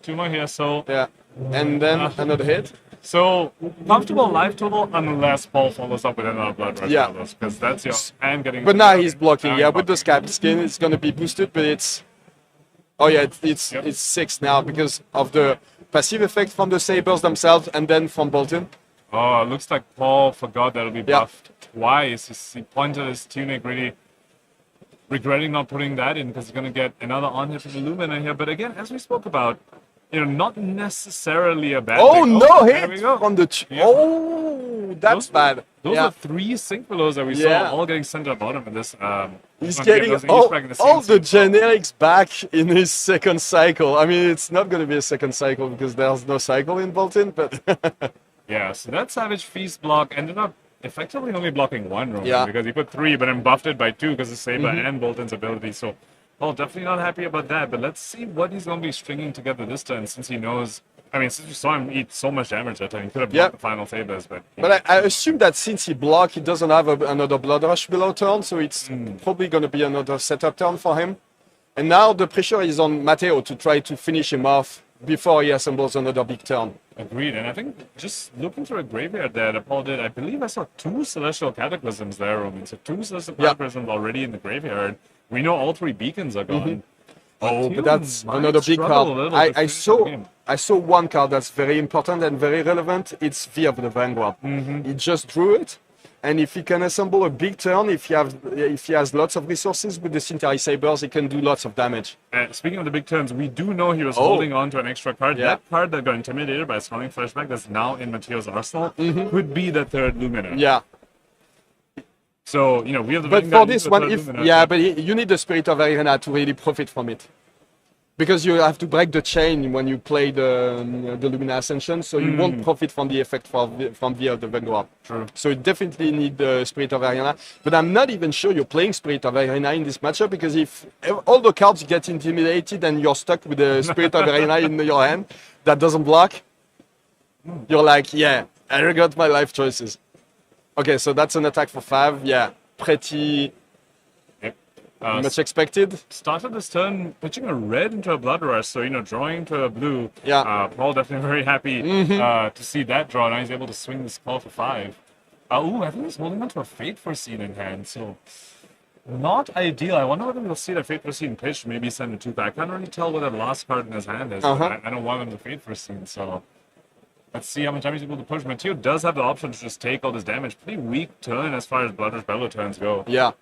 2 more here, so yeah, and then another hit. So comfortable life total unless Paul follows up with another Blood Rush. Yeah, because that's your and getting. But now he's blocking. Yeah, with the scab skin, it's gonna be boosted, but it's. Oh yeah, it's 6 now because of the passive effect from the sabers themselves and then from Boltyn. Oh, it looks like Paul forgot that it'll be buffed twice. He pointed his tunic, really regretting not putting that in because he's going to get another on-hit from Illumina here. But again, as we spoke about, not necessarily a bad thing. No there we hit go. from the... Oh, that's bad. Those are 3 sync belows that we saw all getting sent to the bottom of this. He's getting all the generics back in his second cycle. I mean, it's not going to be a second cycle because there's no cycle in Boltyn, but... Yeah, so that Savage Feast block ended up effectively only blocking 1 Roman because he put 3 but then buffed it by 2 because of Saber and Boltyn's ability. So, Paul definitely not happy about that, but let's see what he's going to be stringing together this turn since he knows... I mean, since we saw him eat so much damage that time, he could have blocked the final Sabers, but... But I assume that since he blocked, he doesn't have another Blood Rush below turn, so it's probably going to be another setup turn for him. And now the pressure is on Matteo to try to finish him off before he assembles another big turn. Agreed, and I think just looking through a graveyard there that Paul did, I believe I saw 2 Celestial Cataclysms there, Roman. So 2 Celestial Cataclysms already in the graveyard. We know all 3 beacons are gone. Oh, but that's another big card. I saw 1 card that's very important and very relevant. It's V of the Vanguard. He just drew it, and if he can assemble a big turn, if he has lots of resources with the Centauri Sabers, he can do lots of damage. Speaking of the big turns, we do know he was holding on to an extra card. That card that got intimidated by Sonic Flashback that's now in Matteo's arsenal could be the 3rd Lumina. Yeah. So, we have the... But for this one, you need the Spirit of Arena to really profit from it. Because you have to break the chain when you play the Lumina Ascension, so you won't profit from the effect from V of the Vanguard. True. So you definitely need the Spirit of Arena. But I'm not even sure you're playing Spirit of Arena in this matchup, because if all the cards get intimidated and you're stuck with the Spirit of Arena in your hand that doesn't block, you're like, yeah, I regret my life choices. Okay, so that's an attack for 5. Yeah, pretty... much expected. Started this turn pitching a red into a Blood Rush, so drawing to a blue. Yeah. Paul definitely very happy to see that draw. Now he's able to swing this call for 5. I think he's holding on to a Fate Foreseen in hand, so not ideal. I wonder whether we'll see that Fate Foreseen pitch, maybe send a 2-back. I can't really tell what that last card in his hand is. But I don't want him to Fate Foreseen, so let's see how much damage he's able to push. Matteo does have the option to just take all this damage. Pretty weak turn as far as Blood Rush Bellow turns go. Yeah.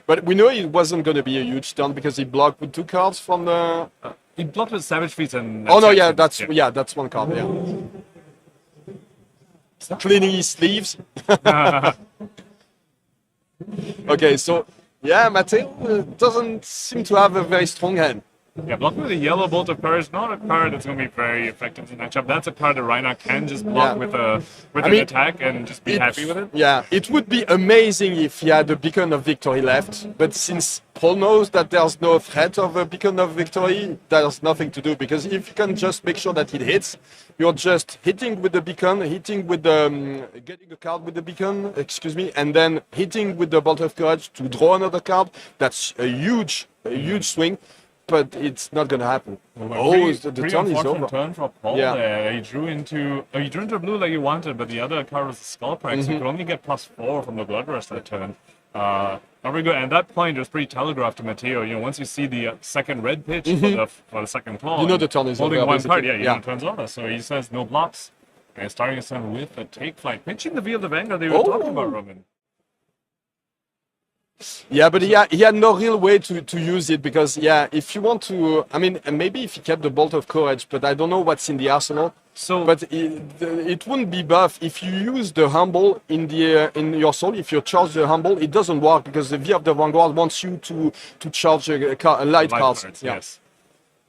But we know it wasn't going to be a huge turn because he blocked with 2 cards from the... he blocked with Savage Feet and... Oh no, yeah, that's 1 card, yeah. Cleaning his sleeves. Okay, so, yeah, Matteo doesn't seem to have a very strong hand. Yeah, blocking with a yellow Bolt of Courage, not a card that's going to be very effective in the matchup. That's a card that Rhinar can just block with an attack and just be happy with it. Yeah, it would be amazing if he had a Beacon of Victory left, but since Paul knows that there's no threat of a Beacon of Victory, there's nothing to do, because if you can just make sure that it hits, you're just hitting with the Beacon, hitting with the... getting a card with the Beacon, and then hitting with the Bolt of Courage to draw another card. That's a huge swing. But it's not going to happen. The turn is over. Turn for Paul there. He drew into blue like he wanted, but the other card was a Skull Crack, so he could only get +4 from the Blood Rush that turn. Not very good. And at that point, it was pretty telegraphed to Matteo. Once you see the second red pitch for the second claw, the turn is holding over. One card, the turn's over. So he says no blocks. And starting his turn with a Take Flight, pitching the V of the Vanguard they were talking about, Roman. Yeah, but he had no real way to use it, because, if you want to... I mean, maybe if he kept the Bolt of Courage, but I don't know what's in the arsenal. But it wouldn't be buff. If you use the Humble in your soul, if you charge the Humble, it doesn't work, because the V of the Vanguard wants you to charge a light cards. Yes.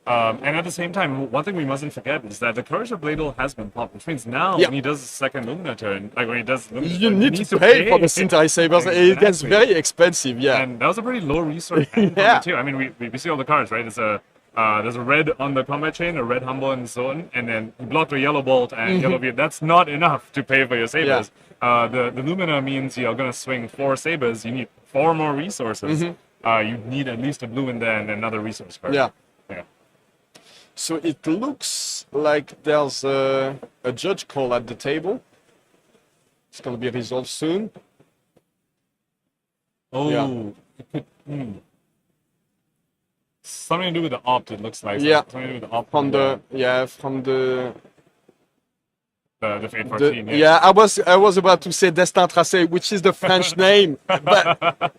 And at the same time, one thing we mustn't forget is that the Courage of Bladel has been popped, which means now when he does the second Lumina turn, like when he does Lumina you turn, need to pay for the Centauri Sabers. It gets very expensive, And that was a pretty low resource hand for Matteo. I mean, we see all the cards, right? It's a There's a red on the combat chain, a red humble in the zone, and then you blocked a yellow bolt and yellow beard. That's not enough to pay for your sabers. The Lumina means you're going to swing 4 sabers. You need 4 more resources. You need at least a blue in there and another resource card. Yeah. So it looks like there's a judge call at the table. It's going to be resolved soon. Oh, it could, something to do with the opt, it looks like. Yeah, something to do with the opt from the Fate 14. Yeah, I was about to say Destin Tracé, which is the French name, but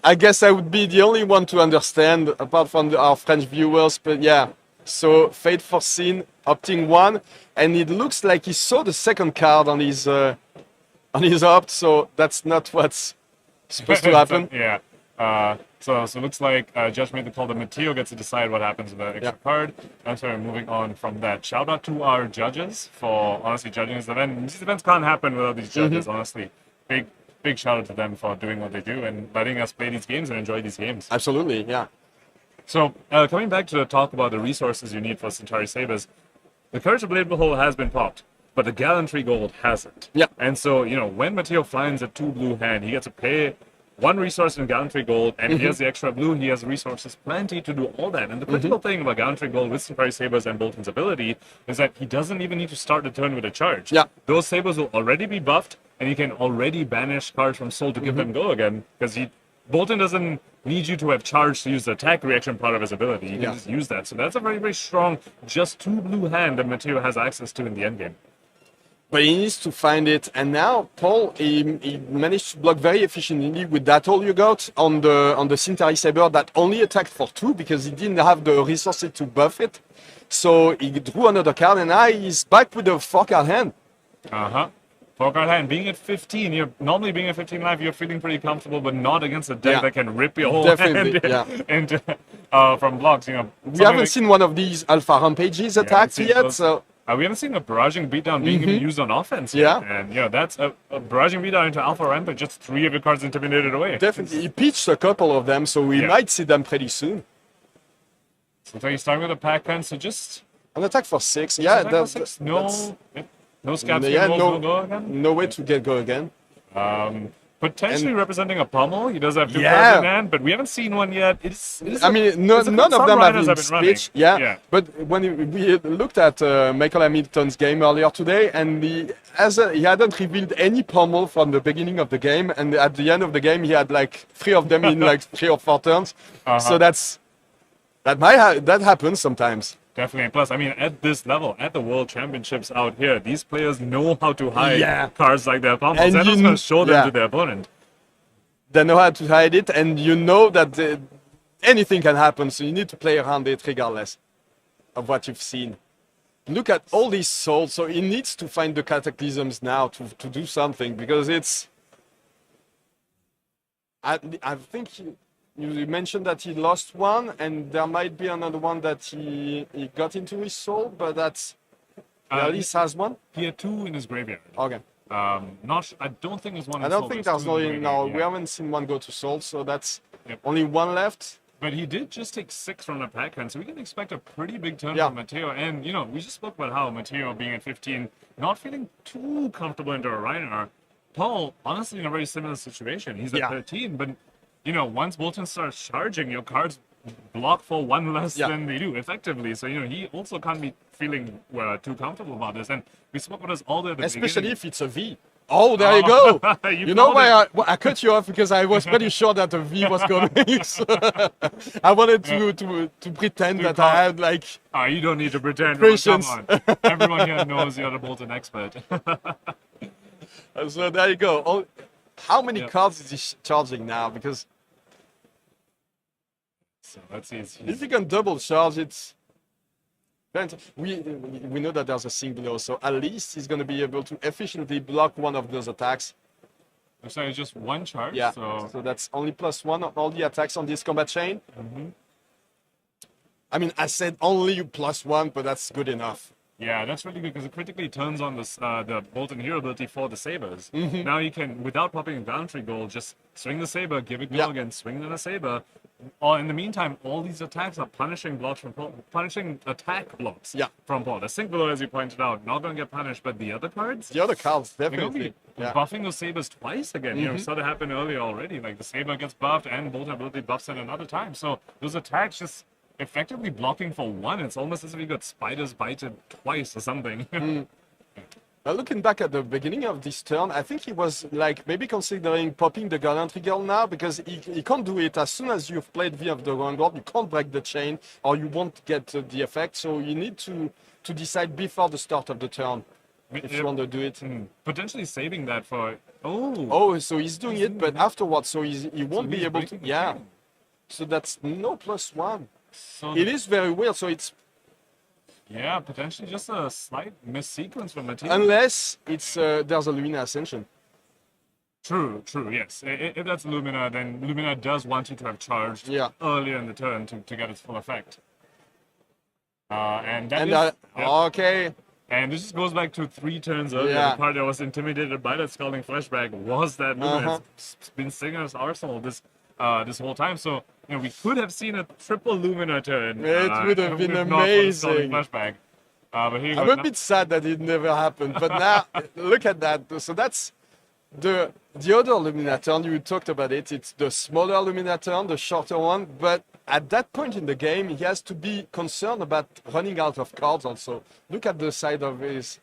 I guess I would be the only one to understand, apart from our French viewers. But yeah, so Fate 14 opting 1, and it looks like he saw the second card on his opt, so that's not what's supposed to happen. So it looks like Judge made the call that Matteo gets to decide what happens with the extra card. And so moving on from that. Shout out to our judges for honestly judging this event. These events can't happen without these judges, honestly. Big shout out to them for doing what they do and letting us play these games and enjoy these games. Absolutely, yeah. So coming back to the talk about the resources you need for Centauri Sabers, the Courage of Blade Behold has been popped, but the Gallantry Gold hasn't. Yeah. And so, when Matteo finds a 2 blue hand, he gets to pay 1 resource in Gallantry Gold, and he has the extra blue, he has resources plenty to do all that. And the critical thing about Gallantry Gold with Centauri Sabers and Boltyn's ability is that he doesn't even need to start the turn with a charge. Yeah. Those Sabers will already be buffed, and he can already banish cards from Soul to give them go again, because Boltyn doesn't need you to have charged to use the attack reaction part of his ability. You can just use that. So that's a very, very strong, just 2 blue hand that Matteo has access to in the endgame. But he needs to find it, and now Paul he managed to block very efficiently with that all you got on the Centauri Saber that only attacked for 2 because he didn't have the resources to buff it. So he drew another card, and now he's back with a 4-card hand. 4-card hand. Being at 15, you're normally being at 15 life, you're feeling pretty comfortable, but not against a deck that can rip your whole hand into, from blocks. We haven't seen one of these Alpha Rampages attacked yet, so. We haven't seen a barraging beatdown being even used on offense yet. And that's a barraging beatdown into Alpha Rampage, just 3 of your cards intimidated away. Definitely. He pitched a couple of them, so we might see them pretty soon. So he's starting with a pack pen, so just... An attack for 6, no scab no go again? No way to get go again. Potentially representing a pummel. He does have 2 cards in hand, but we haven't seen one yet. None of them have been speech. But when we looked at Michael Hamilton's game earlier today, and he hadn't revealed any pummel from the beginning of the game, and at the end of the game, he had like 3 of them in like 3 or 4 turns. So that happens sometimes. Definitely. And plus, at this level, at the World Championships out here, these players know how to hide cards like their pummels. And that's going to show them to their opponent. They know how to hide it, and you know that anything can happen, so you need to play around it regardless of what you've seen. Look at all these souls, so he needs to find the cataclysms now to do something, because it's... I think... You mentioned that he lost one, and there might be another one that he got into his soul, but that's... He at least has one? He had 2 in his graveyard. Okay. I don't think there's one in I don't think there's no, we haven't seen one go to soul, so that's only 1 left. But he did just take 6 from the pack hand, so we can expect a pretty big turn from Matteo. And, we just spoke about how Matteo being at 15, not feeling too comfortable into a Rhinar. Paul, honestly, in a very similar situation. He's at 13, but... once Boltyn starts charging, your cards block for 1 less than they do, effectively. So, he also can't be feeling too comfortable about this. And we spoke about this all the way at the Especially if it's a V. Oh, there you go. You know why I cut you off, because I was pretty sure that a V was coming. So I wanted to pretend that I had like... you don't need to pretend. Patience. Come on. Everyone here knows you're the Boltyn expert. So there you go. How many cards is he charging now? Because... So let's see. If you can double charge, it's... We know that there's a single, so at least he's going to be able to efficiently block one of those attacks. I'm sorry, it's just 1 charge? Yeah, so that's only +1 on all the attacks on this combat chain. I said only +1, but that's good enough. Yeah, that's really good because it critically turns on the Boltyn hero ability for the sabers. Mhm. Now you can, without popping a gallantry goal, just swing the saber, give it go again, swing the saber. Or in the meantime, all these attacks are punishing blocks from Paul, punishing attack blocks from Paul. The sync below, as you pointed out, not going to get punished, but the other cards, definitely. Buffing those sabers twice again. You know, we Mhm. saw that happen earlier already. Like the saber gets buffed and Boltyn ability buffs it another time. So those attacks just effectively blocking for one. It's almost as if you got spiders bited twice or something. Looking back at the beginning of this turn, I think he was like maybe considering popping the gallantry girl now because he can't do it. As soon as you've played V of the Vanguard, you can't break the chain or you won't get the effect. So you need to decide before the start of the turn if you want to do it. Potentially saving that for... Oh! Oh, so he's doing it, but afterwards, so he won't be able to... Yeah. So that's no +1. So it is very weird, so it's... Yeah, potentially just a slight missequence from Matteo. Unless it's there's a Lumina Ascension. True, yes. If that's Lumina, then Lumina does want you to have charged earlier in the turn to get its full effect. And that is... Okay. And this just goes back to 3 turns earlier. Yeah. The part that was intimidated by that Scalding Flashback was that Lumina. It's been sitting in its arsenal this whole time. So, you know, we could have seen a triple Lumina turn. It would have been amazing. Flashback. But here you I'm go. a bit sad that it never happened, but now look at that. So that's the other Lumina turn. You talked about it. It's the smaller Lumina turn, the shorter one. But at that point in the game, he has to be concerned about running out of cards. Also, look at the side of his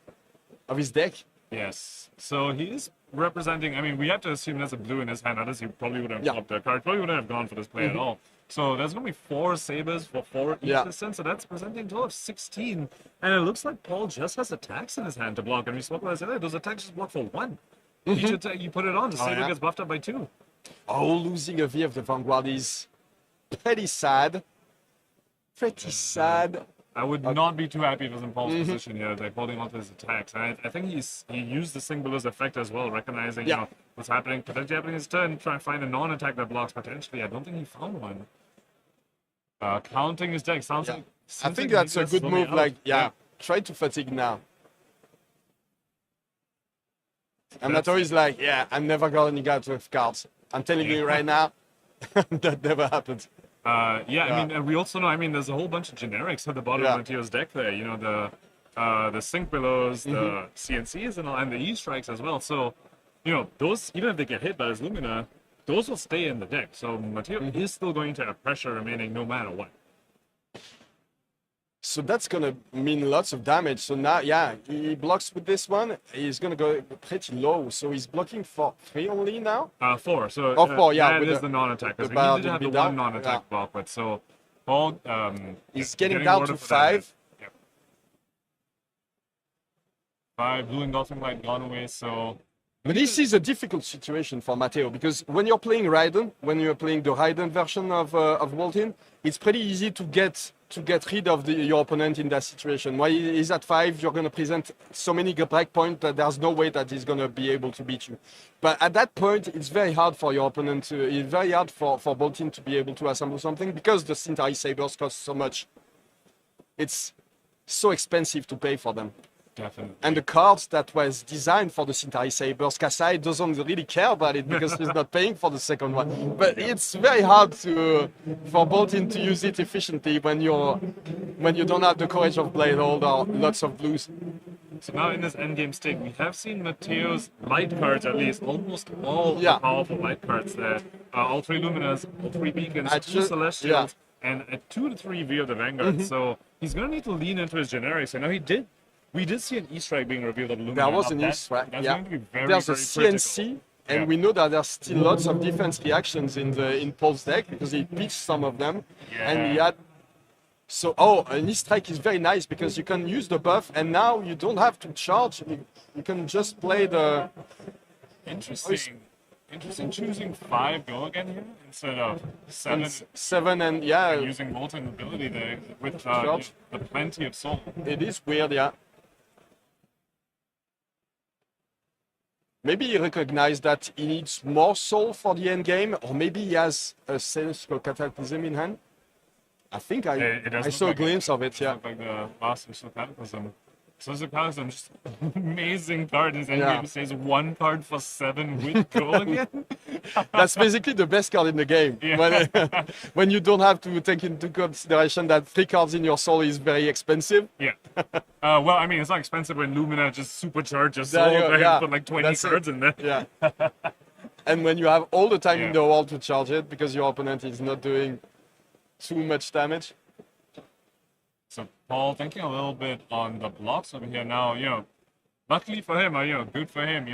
deck. Yes. So he is representing. I mean, we have to assume there's a blue in his hand. Others he probably wouldn't have flopped the card. Probably wouldn't have gone for this play at all. So there's going to be 4 sabers for 4 Easton, so that's presenting a total of 16. And it looks like Paul just has attacks in his hand to block. And we spoke about that. Those attacks just block for 1. Each attack you put it on, the saber gets buffed up by 2. Oh, losing a V of the Vanguard is pretty sad. Pretty sad. I would not be too happy if it was in Paul's position here, like holding on to his attacks. And I think he used the Singulars effect as well, recognizing you know, what's happening, potentially happening in his turn, try and find a non-attack that blocks potentially. I don't think he found one. Counting his deck sounds like... I think that's a good move, like, try to fatigue now. And Matteo is like, I'm never going to get with cards. I'm telling you right now, that never happens. I mean, we also know, I mean, there's a whole bunch of generics at the bottom of Matteo's deck there. You know, the Sync Belows, the CNCs, and the E-Strikes as well. So, you know, those, even if they get hit by his Lumina, those will stay in the deck. So Matteo is still going to have pressure remaining no matter what. So that's going to mean lots of damage. So now, he blocks with this one. He's going to go pretty low. So he's blocking for 3 only now? 4. So 4, that is the non-attack. Because he did have the one non-attack block with. So Paul... he's getting down to 5. 5, Blue Engulfing Light gone away, so... But this is a difficult situation for Matteo because when you're playing Raiden, when you're playing the Raiden version of Boltyn, it's pretty easy to get rid of your opponent in that situation. While he's at 5, you're going to present so many breakpoints that there's no way that he's going to be able to beat you. But at that point, it's very hard for your opponent it's very hard for Boltyn to be able to assemble something because the Centauri Sabers cost so much. It's so expensive to pay for them. Definitely. And the cards that was designed for the Centauri Sabers, Kasai doesn't really care about it because he's not paying for the second one. But it's very hard for Boltyn to use it efficiently when you don't have the Courage of Bladehold or lots of blues. So now in this endgame state, we have seen Matteo's light cards, at least almost all the powerful light cards there. All 3 Luminas, all 3 Beacons, 2 Celestials, and a 2 to 3 V of the Vanguard. So he's going to need to lean into his generics. I know we did see an E-Strike being revealed at Lumina. There was an E-Strike, Going to be very, There's very a CNC, critical. and we know that there's still lots of defense reactions in Paul's deck because he pitched some of them. And he had... So, an E-Strike is very nice because you can use the buff, and now you don't have to charge. You can just play the... Interesting choosing 5 go again here instead of 7. 7 and using Boltyn ability there with the plenty of soul. It is weird, Maybe he recognized that he needs more soul for the end game, or maybe he has a Celestial Cataclysm in hand. I think I saw a glimpse of it, It does look like the last Celestial Cataclysm. So Suchanecki, just amazing card. His endgame says 1 card for 7 with go again. That's basically the best card in the game. Yeah. When you don't have to take into consideration that 3 cards in your soul is very expensive. Yeah. Well, I mean, it's not expensive when Lumina just supercharges your soul and put like 20 cards in there. Yeah. And when you have all the time in the world to charge it because your opponent is not doing too much damage. So Paul thinking a little bit on the blocks over here now, luckily for him, good for him,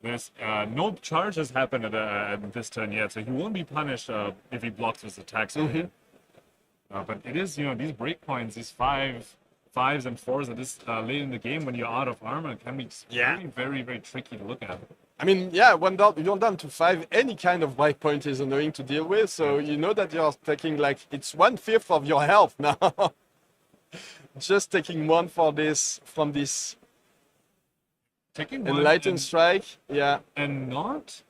this no charge has happened at this turn yet, so he won't be punished if he blocks his attacks over here. But it is, these breakpoints, these 5s and 4s at this late in the game when you're out of armor can be very, very, very tricky to look at. I mean, when you're down to 5, any kind of breakpoint is annoying to deal with. So you know that you're taking it's 1/5 of your health now. Just taking 1 from this. Taking Enlightened Strike, and not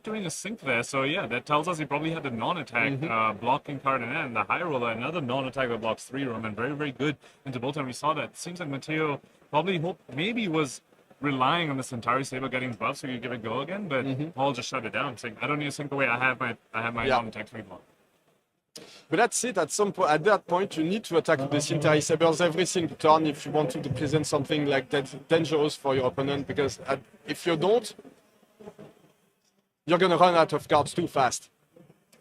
doing a sync there. So that tells us he probably had the non-attack blocking card and the high roller, another non-attack that blocks 3 Roman, very, very good into Boltyn. We saw that. Seems like Matteo probably maybe was relying on the Centauri Saber getting buffed so you could give it a go again, but Paul just shut it down, saying, I don't need to sync away, I have my non-attack 3 block. But that's it, at that point you need to attack with the Centauri Sabers every single turn if you want to present something like that dangerous for your opponent, because if you don't, you're gonna run out of cards too fast.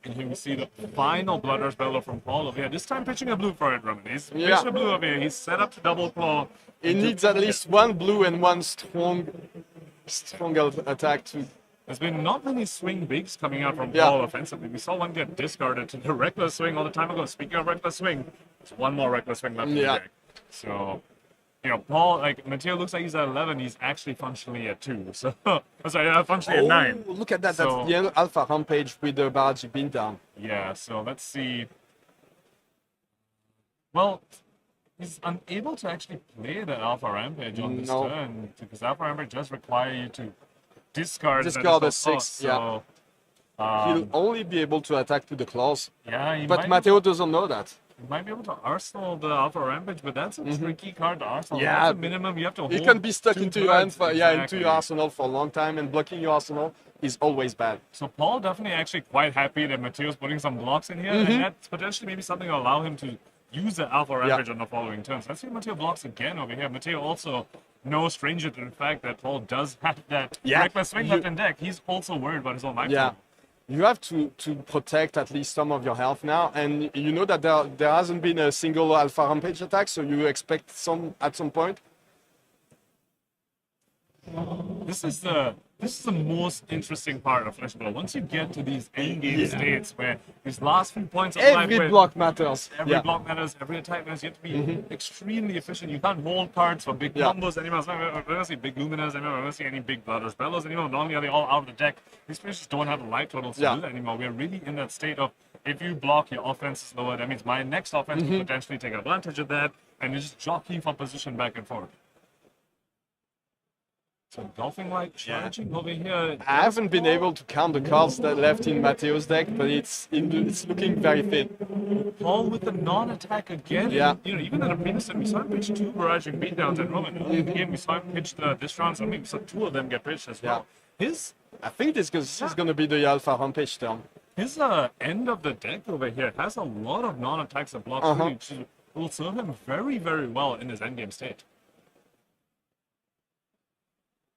And here we see the final Blood Rush Bellow from Paul over here. This time pitching a blue for it, Roman. He's pitching a blue over here. He's set up to double claw. He needs at least 1 blue and 1 strong attack to... There's been not many swing bigs coming out from Paul offensively. We saw one get discarded to the reckless swing all the time ago. Speaking of reckless swing, there's 1 more reckless swing left in the deck. So, Paul, Matteo looks like he's at 11. He's actually functionally at 2. So, functionally at 9. Look at that. That's the Alpha Rampage with the Barrage beatdown. Yeah, so let's see. Well, he's unable to actually play the Alpha Rampage on this turn because Alpha Rampage does require you to discard a 6, so, he'll only be able to attack to the claws. Yeah, but Matteo doesn't know that. You might be able to arsenal the Alpha Rampage, but that's a tricky card to arsenal. Yeah, that's a minimum you have to hold. You can be stuck into your hand into your arsenal for a long time, and blocking your arsenal is always bad. So Paul definitely actually quite happy that Matteo's putting some blocks in here, and that's potentially maybe something to allow him to use the Alpha Rampage on the following turns. Let's see Matteo blocks again over here. Matteo also no stranger to the fact that Paul does have that reckless swing left in deck. He's also worried about his own life. Yeah. You have to protect at least some of your health now, and you know that there hasn't been a single Alpha Rampage attack, so you expect some at some point. This is the most interesting part of Flesh and Blood. Once you get to these endgame states where these last few points of life, every block matters. Every block matters. Every attack matters. You have to be extremely efficient. You can't hold cards for big combos anymore. I don't see big Luminas anymore. I don't see any big Blood Rush Bellows anymore. Not only are they all out of the deck, these players just don't have the life totals to do that anymore. We're really in that state of if you block, your offense is lower. That means my next offense will potentially take advantage of that, and you're just jockeying for position back and forth. So Golfing Light charging over here. I haven't been able to count the cards that left in Matteo's deck, but it's looking very thin. Paul with the non-attack again. Yeah. Even in the previous turn, we saw him pitch 2 barraging beatdowns, and Roman in the game we saw him pitch this round, so maybe we saw 2 of them get pitched as well. I think this is going to be the Alpha Rampage turn. His end of the deck over here has a lot of non-attacks and blocks, which will serve him very, very well in his endgame state.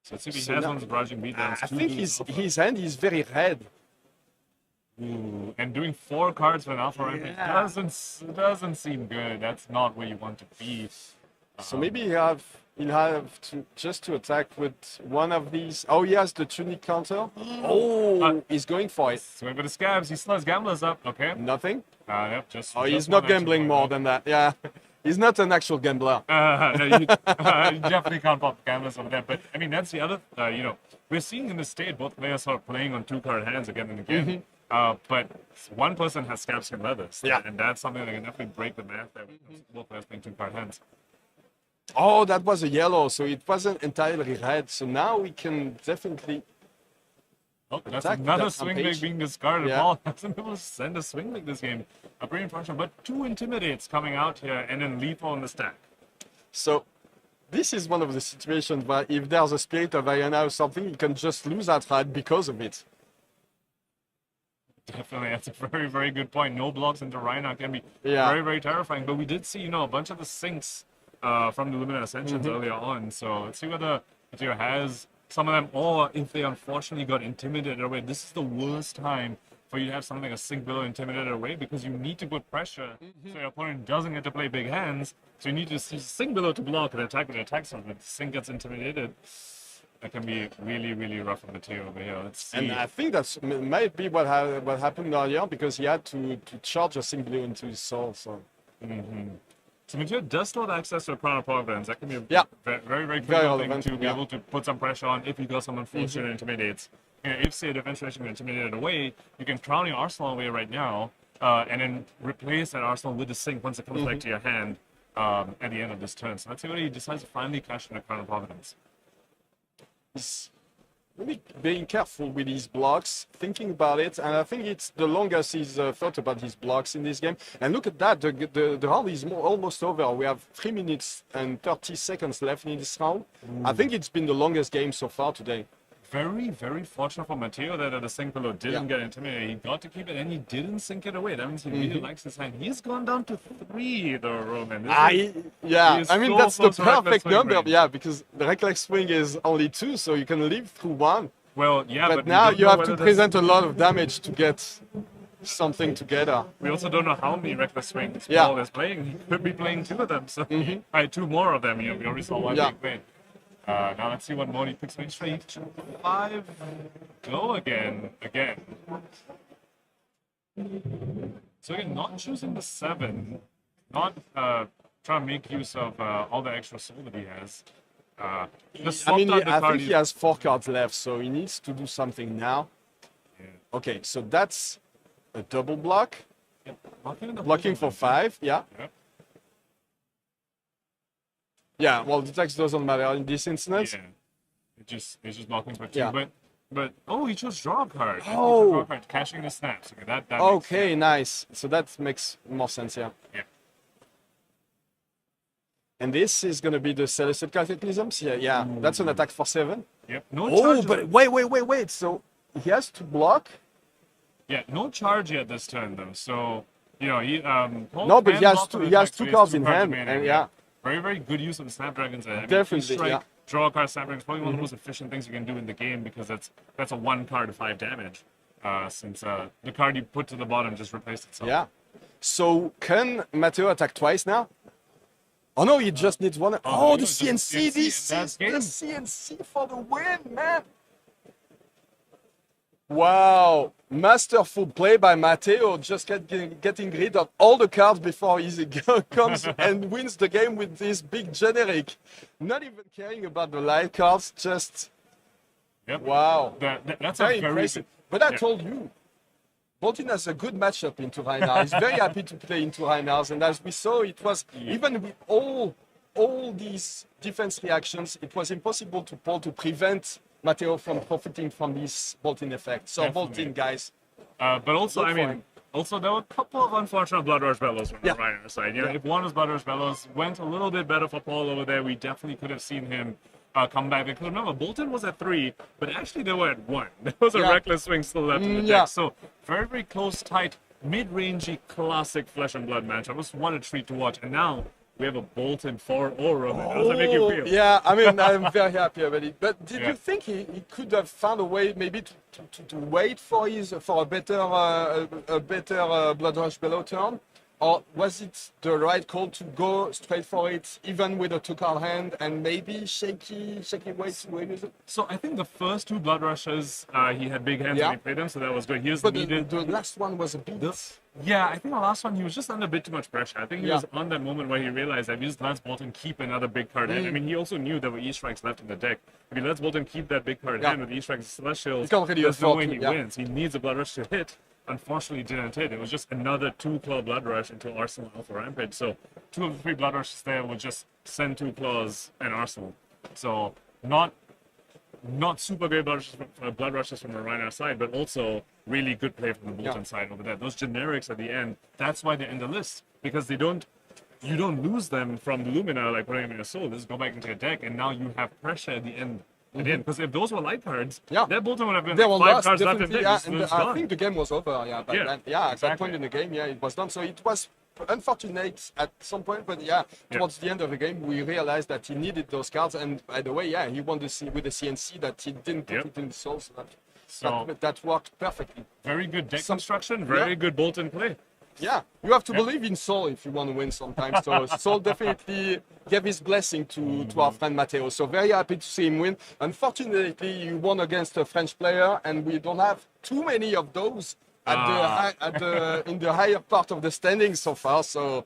So let's see if he has one of the barraging beatdowns. I think his hand is very red. Ooh, and doing 4 cards for an Alpha Rampage doesn't seem good. That's not where you want to be. So maybe he'll have to just to attack with one of these. Oh, he has the tunic counter. He's going for it. So with the scabs, he still has gamblers up. Okay. Nothing. Yep. Just. He's not gambling more than that. Yeah. He's not an actual gambler. No, you definitely can't pop gamblers over there. But I mean, that's the other. We're seeing in the state both players are playing on 2-card hands again and again. But one person has scabs and leathers. And that's something that can definitely break the math there. Both players playing 2-card hands. Oh, that was a yellow, so it wasn't entirely red. So now we can definitely. Oh, that's another swing leg being discarded. Paul hasn't been able to send a swing leg this game. A pretty unfortunate, but 2 intimidates coming out here and then lethal in the stack. So this is one of the situations where if there's a Spirit of Iona or something, you can just lose that fight because of it. Definitely, that's a very, very good point. No blocks into Rhinar can be Yeah. very, very terrifying. But we did see, a bunch of the sinks from the Luminous Ascensions earlier on. So let's see whether Matteo has some of them, or if they unfortunately got intimidated away. This is the worst time for you to have something like a sink below intimidated away, because you need to put pressure so your opponent doesn't get to play big hands. So you need to sink below to block and attack with attack something. If the sink gets intimidated, that can be really, really rough for Matteo over here. Let's see. And I think that might be what happened earlier, because he had to charge a sink below into his soul. So. So Matteo does still have access to a Crown of Providence. That can be a very, very, Very critical thing relevant, to be able to put some pressure on if you got someone fortunate intimidates. If, say, the Defense can intimidate it away, you can crown your Arsenal away right now, and then replace that Arsenal with the sink once it comes back to your hand at the end of this turn. So let's see what he decides to finally cash in a Crown of Providence. He's really being careful with his blocks, thinking about it, and I think it's the longest he's thought about his blocks in this game. And look at that, the round is almost over. We have 3 minutes and 30 seconds left in this round. I think it's been the longest game so far today. Very, very fortunate for Matteo that the sink below didn't get intimidated. He got to keep it and he didn't sink it away. That means he really likes his hand. He's gone down to 3 though, Roman. I mean, that's the perfect number, because the reckless swing is only 2, so you can live through 1. Well, yeah, but now you have to present a lot of damage to get something together. We also don't know how many reckless swings Paul is playing. He could be playing 2 of them, so 2 more of them. We already saw one being played. Now let's see what mode he picks. Make sure he 5 go again. So again, not choosing the 7, not trying to make use of all the extra soul that he has. I think he has 4 cards left, so he needs to do something now. Okay, so that's a double block. Blocking for 5, Yeah, well, the text doesn't matter in this instance. Yeah, it's just blocking for 2. But he chose draw a card. Oh, draw a card, cashing the snaps. Okay, that okay, nice. So that makes more sense, yeah. And this is gonna be the Celestial Cataclysms. Yeah, that's an attack for 7. Yep. No charge. But wait. So he has to block. Yeah, no charge yet this turn though. So he no, but he has 2 cards in hand, and Very, very good use of the Snapdragons. Definitely, strike, draw a card, Snapdragons, probably one of the most efficient things you can do in the game, because that's a 1 card to 5 damage, since the card you put to the bottom just replaced itself. Yeah. So can Matteo attack twice now? Oh no, he just needs 1. Oh, the CNC! This is the CNC for the win, man! Wow, masterful play by Matteo, just getting rid of all the cards before he comes and wins the game with this big generic. Not even caring about the light cards, just... Wow, that's very impressive. But I told you, Boltyn has a good matchup into Rhinar. He's very happy to play into Rhinars, and as we saw, it was, even with all these defense reactions, it was impossible to Paul to prevent Matteo from profiting from this Boltyn effect. So Boltyn, guys. But also, also there were a couple of unfortunate Blood Rush Bellows from the Rhinar side. If one of those Blood Rush Bellows went a little bit better for Paul over there, we definitely could have seen him come back. Because remember, Boltyn was at 3, but actually they were at 1. There was a reckless swing still left in the deck. So very, very close, tight, mid-rangey, classic Flesh and Blood match. I was one a treat to watch. And now we have a Boltyn 4-0, Roman. How does that make you feel? Yeah, I mean, I'm very happy about it. But did you think he could have found a way maybe to wait for a better Blood Rush Bellow turn? Or was it the right call to go straight for it, even with a 2-card hand, and maybe shaky ways to use it? So I think the first 2 Blood Rushes, he had big hands when he played them, so that was good. But the last one was a bit... Yeah, I think the last one, he was just under a bit too much pressure. I think he was on that moment where he realized that if he just lets Boltyn keep another big card hand. I mean, he also knew there were E-Strikes left in the deck. If he lets Boltyn keep that big card hand with E-Strikes and Celestials, there's no way he wins. He needs a Blood Rush to hit. Unfortunately, it didn't hit. It was just another 2-claw Blood Rush into Arsenal Alpha Rampage. So 2 of the 3 Blood Rushes there would just send 2 claws and Arsenal. So not super great blood rushes from the Rhinar side, but also really good play from the Boltyn side over there. Those generics at the end, that's why they're in the list, because they don't you don't lose them from the Lumina, like putting them in your soul. Just go back into your deck, and now you have pressure at the end. Because if those were light cards, that Boltyn would have been they were 5 lost, cards left in definitely, deck. and I think the game was over. At that exactly. point in the game, it was done. So it was unfortunate at some point, but towards the end of the game, we realized that he needed those cards. And by the way, he won with the CNC that he didn't put it in the soul, so that worked perfectly. Very good deck construction, very good Boltyn play. Yeah, you have to believe in Soul if you want to win sometimes. So Soul definitely gave his blessing to our friend Matteo. So very happy to see him win. Unfortunately, you won against a French player, and we don't have too many of those in the higher part of the standings so far. So,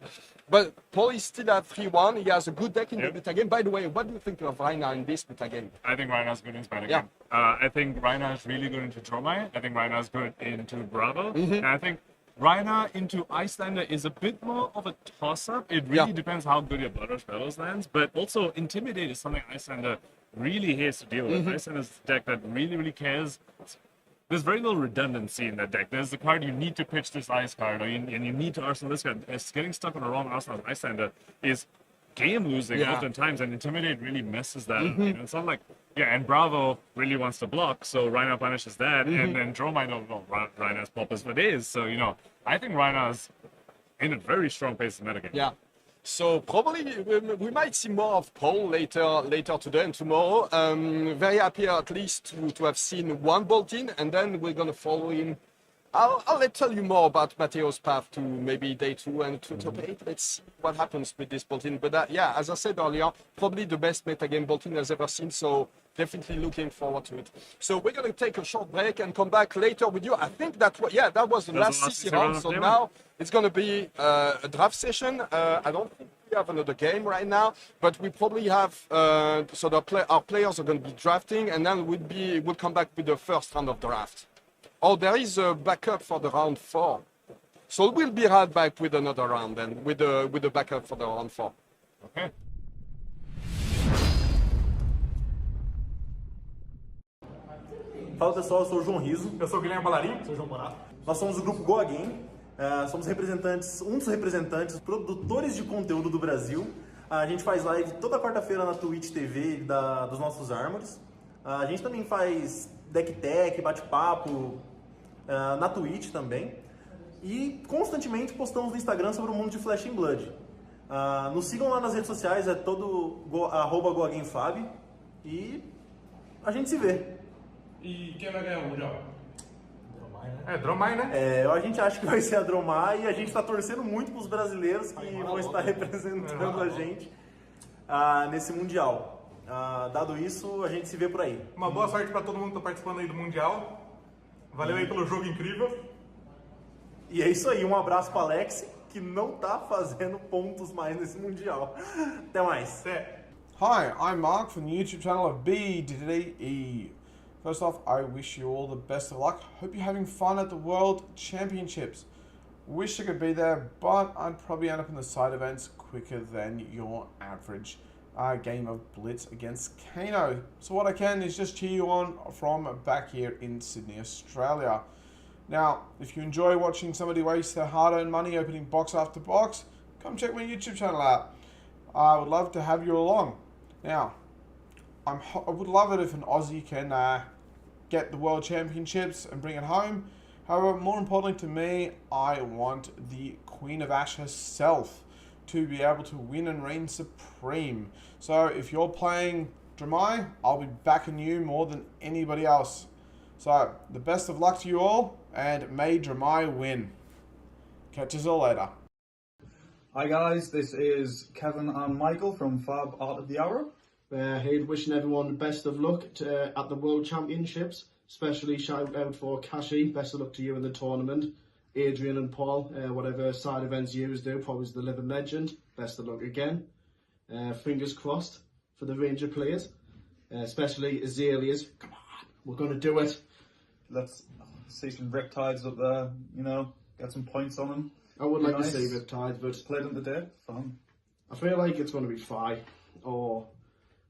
but Paul is still at 3-1. He has a good deck in the meta game. By the way, what do you think of Rhinar in this meta game? I think Rhinar's good in this meta game. I think Rhinar's really good into Dromai. I think Rhinar's good into Bravo. And I think Rhinar into Iyslander is a bit more of a toss-up. It really depends how good your Blood Rush Bellows lands, but also Intimidate is something Iyslander really hates to deal with. Iyslander's a deck that really cares. There's very little redundancy in that deck. There's the card you need to pitch this Ice card, and you need to arsenal this card. Getting stuck on the wrong arsenal as Iyslander is game-losing oftentimes, and Intimidate really messes that up. And it's not like, and Bravo really wants to block, so Rhinar punishes that, and then Dromai, Rhinar's purpose for days. So, I think Rhinar's in a very strong pace in the metagame. Yeah. So probably we might see more of Paul later today and tomorrow. Very happy at least to have seen one Boltyn, and then we're going to follow him. I'll tell you more about Matteo's path to maybe day 2 and to top 8. Let's see what happens with this Boltyn. But as I said earlier, probably the best metagame Boltyn has ever seen. So definitely looking forward to it. So we're going to take a short break and come back later with you. I think that was the last CC round. So now it's going to be a draft session. I don't think we have another game right now, but we probably have. Our players are going to be drafting, and then we'll come back with the first round of draft. Oh, there is a backup for the round 4. So we'll be right back with another round then, with the backup for the round 4. Okay. Fala pessoal, eu sou o João Riso. Eu sou o Guilherme Balarim. Sou o João Morato. Nós somos o grupo Goa Game. Somos um dos representantes, produtores de conteúdo do Brasil. A gente faz live toda quarta-feira na Twitch TV dos nossos Armories. A gente também faz deck tech, bate-papo na Twitch também. E constantemente postamos no Instagram sobre o mundo de Flesh and Blood. Nos sigam lá nas redes sociais, é todo @GoaGameFab. E a gente se vê. E quem vai ganhar o Mundial? Dromai, né? A gente acha que vai ser a Dromai e a gente está torcendo muito para os brasileiros que vão estar representando a gente nesse Mundial. Dado isso, a gente se vê por aí. Uma boa sorte para todo mundo que está participando aí do Mundial. Valeu aí pelo jogo incrível. E é isso aí, um abraço para Alex, que não está fazendo pontos mais nesse Mundial. Até mais. Hi, I'm Mark from the YouTube channel of BDDE. First off, I wish you all the best of luck. Hope you're having fun at the World Championships. Wish I could be there, but I'd probably end up in the side events quicker than your average game of Blitz against Kano. So what I can is just cheer you on from back here in Sydney, Australia. Now, if you enjoy watching somebody waste their hard-earned money opening box after box, come check my YouTube channel out. I would love to have you along. Now, I would love it if an Aussie can get the World Championships and bring it home. However, more importantly to me, I want the Queen of Ash herself to be able to win and reign supreme. So if you're playing Dromai, I'll be backing you more than anybody else. So the best of luck to you all, and may Dromai win. Catch us all later. Hi guys, this is Kevin and Michael from Fab Art of the Hour. Here wishing everyone best of luck at the World Championships. Especially shout out for Kashi, best of luck to you in the tournament. Adrian and Paul, whatever side events you do, probably the living legend. Best of luck again. Fingers crossed for the Ranger players, especially Azaleas. Come on, we're going to do it. Let's see some Riptides up there, get some points on them. I would like to see Riptide, but played them today. Fun. I feel like it's going to be Fi or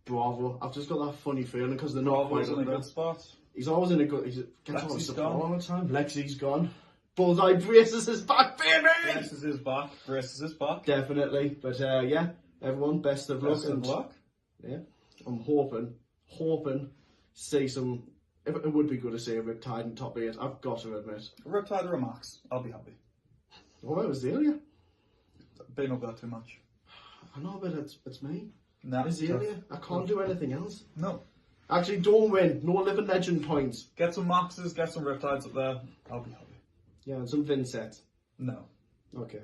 Bravo. I've just got that funny feeling because they're not Bravo's in a good spot. He's always in a good. He gets all the support all the time. Lexi's gone. Bullseye braces is back, baby! Braces is back. Braces is back. Definitely. But yeah, everyone, best of luck. Best of luck. Yeah, I'm hoping to see some. It would be good to see a Riptide in top 8. I've got to admit. A Riptide or a Maxx. I'll be happy. What about Azalea? Been up that too much. I know, but it's me. Nah, Azalea. I can't do anything else. No. Actually, don't win. No living legend points. Get some Maxes, get some Riptides up there. I'll be happy. Yeah, and some Vinsets. No. Okay.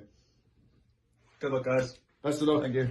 Good luck, guys. Best of luck. Thank you.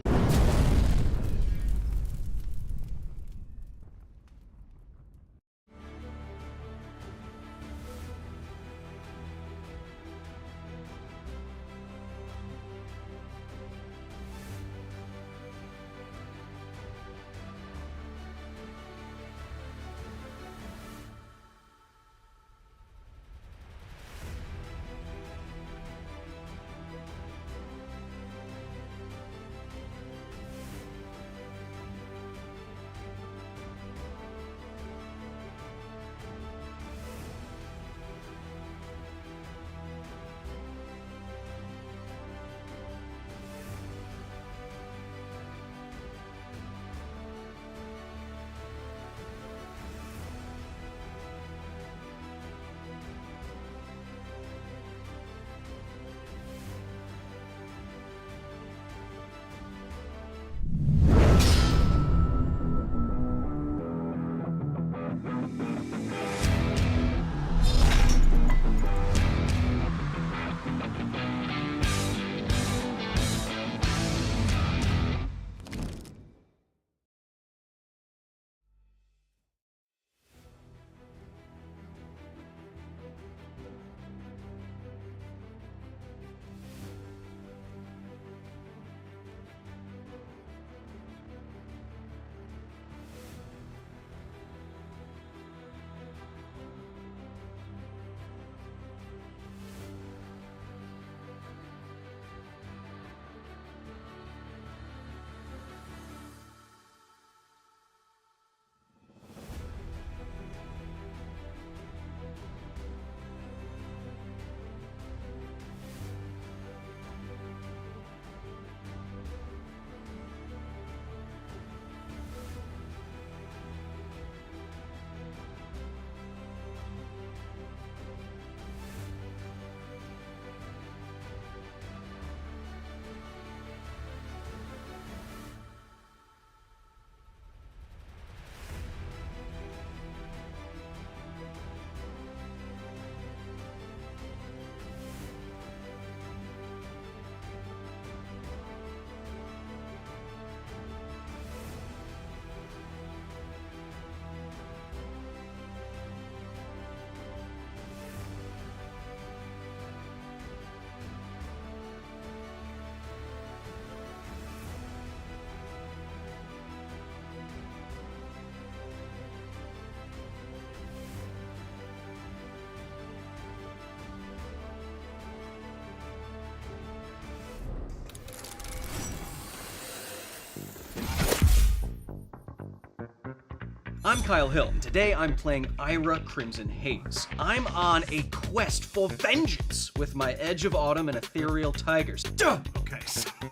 I'm Kyle Hill, and today I'm playing Ira Crimson Haze. I'm on a quest for vengeance with my Edge of Autumn and Ethereal Tigers. Duh! Okay,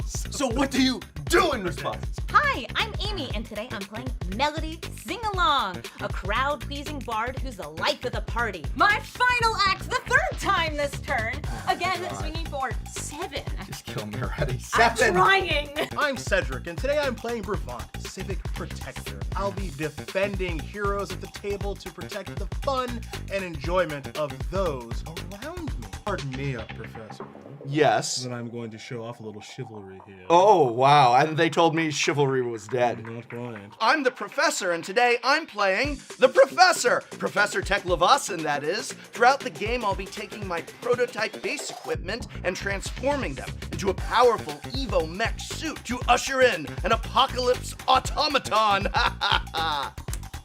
so what do you do in response? Hi, I'm Amy, and today I'm playing Melody Sing-Along, a crowd-pleasing bard who's the life of the party. My final act, the third time this turn. Again, swinging for 7. Just kill me already. 7! I'm trying! I'm Cedric, and today I'm playing Bravant, Civic Protector. I'll be defending heroes at the table to protect the fun and enjoyment of those around me. Pardon me, Professor. Yes. Then I'm going to show off a little chivalry here. Oh, wow. And they told me chivalry was dead. Not quite. I'm the Professor, and today I'm playing the Professor. Professor Teklovossen, that is. Throughout the game, I'll be taking my prototype base equipment and transforming them into a powerful Evo mech suit to usher in an apocalypse automaton. Ha ha ha.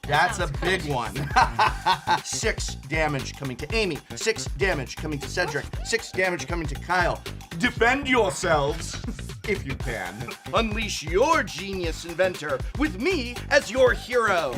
That's a big one. 6 damage coming to Amy. 6 damage coming to Cedric. 6 damage coming to Kyle. Defend yourselves, if you can. Unleash your genius inventor with me as your hero.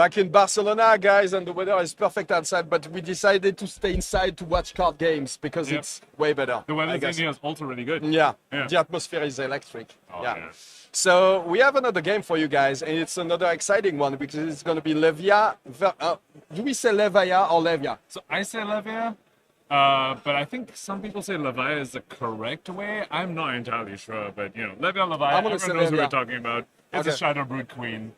back in Barcelona, guys, and the weather is perfect outside, but we decided to stay inside to watch card games because it's way better. The weather in here is also really good. Yeah, the atmosphere is electric. Oh, yeah. So we have another game for you guys, and it's another exciting one because it's going to be Levia. Do we say Levia or Levia? So I say Levia, but I think some people say Levia is the correct way. I'm not entirely sure, but you know, Levia, Levia, everyone knows who we're talking about. It's a Shadow Brood Queen.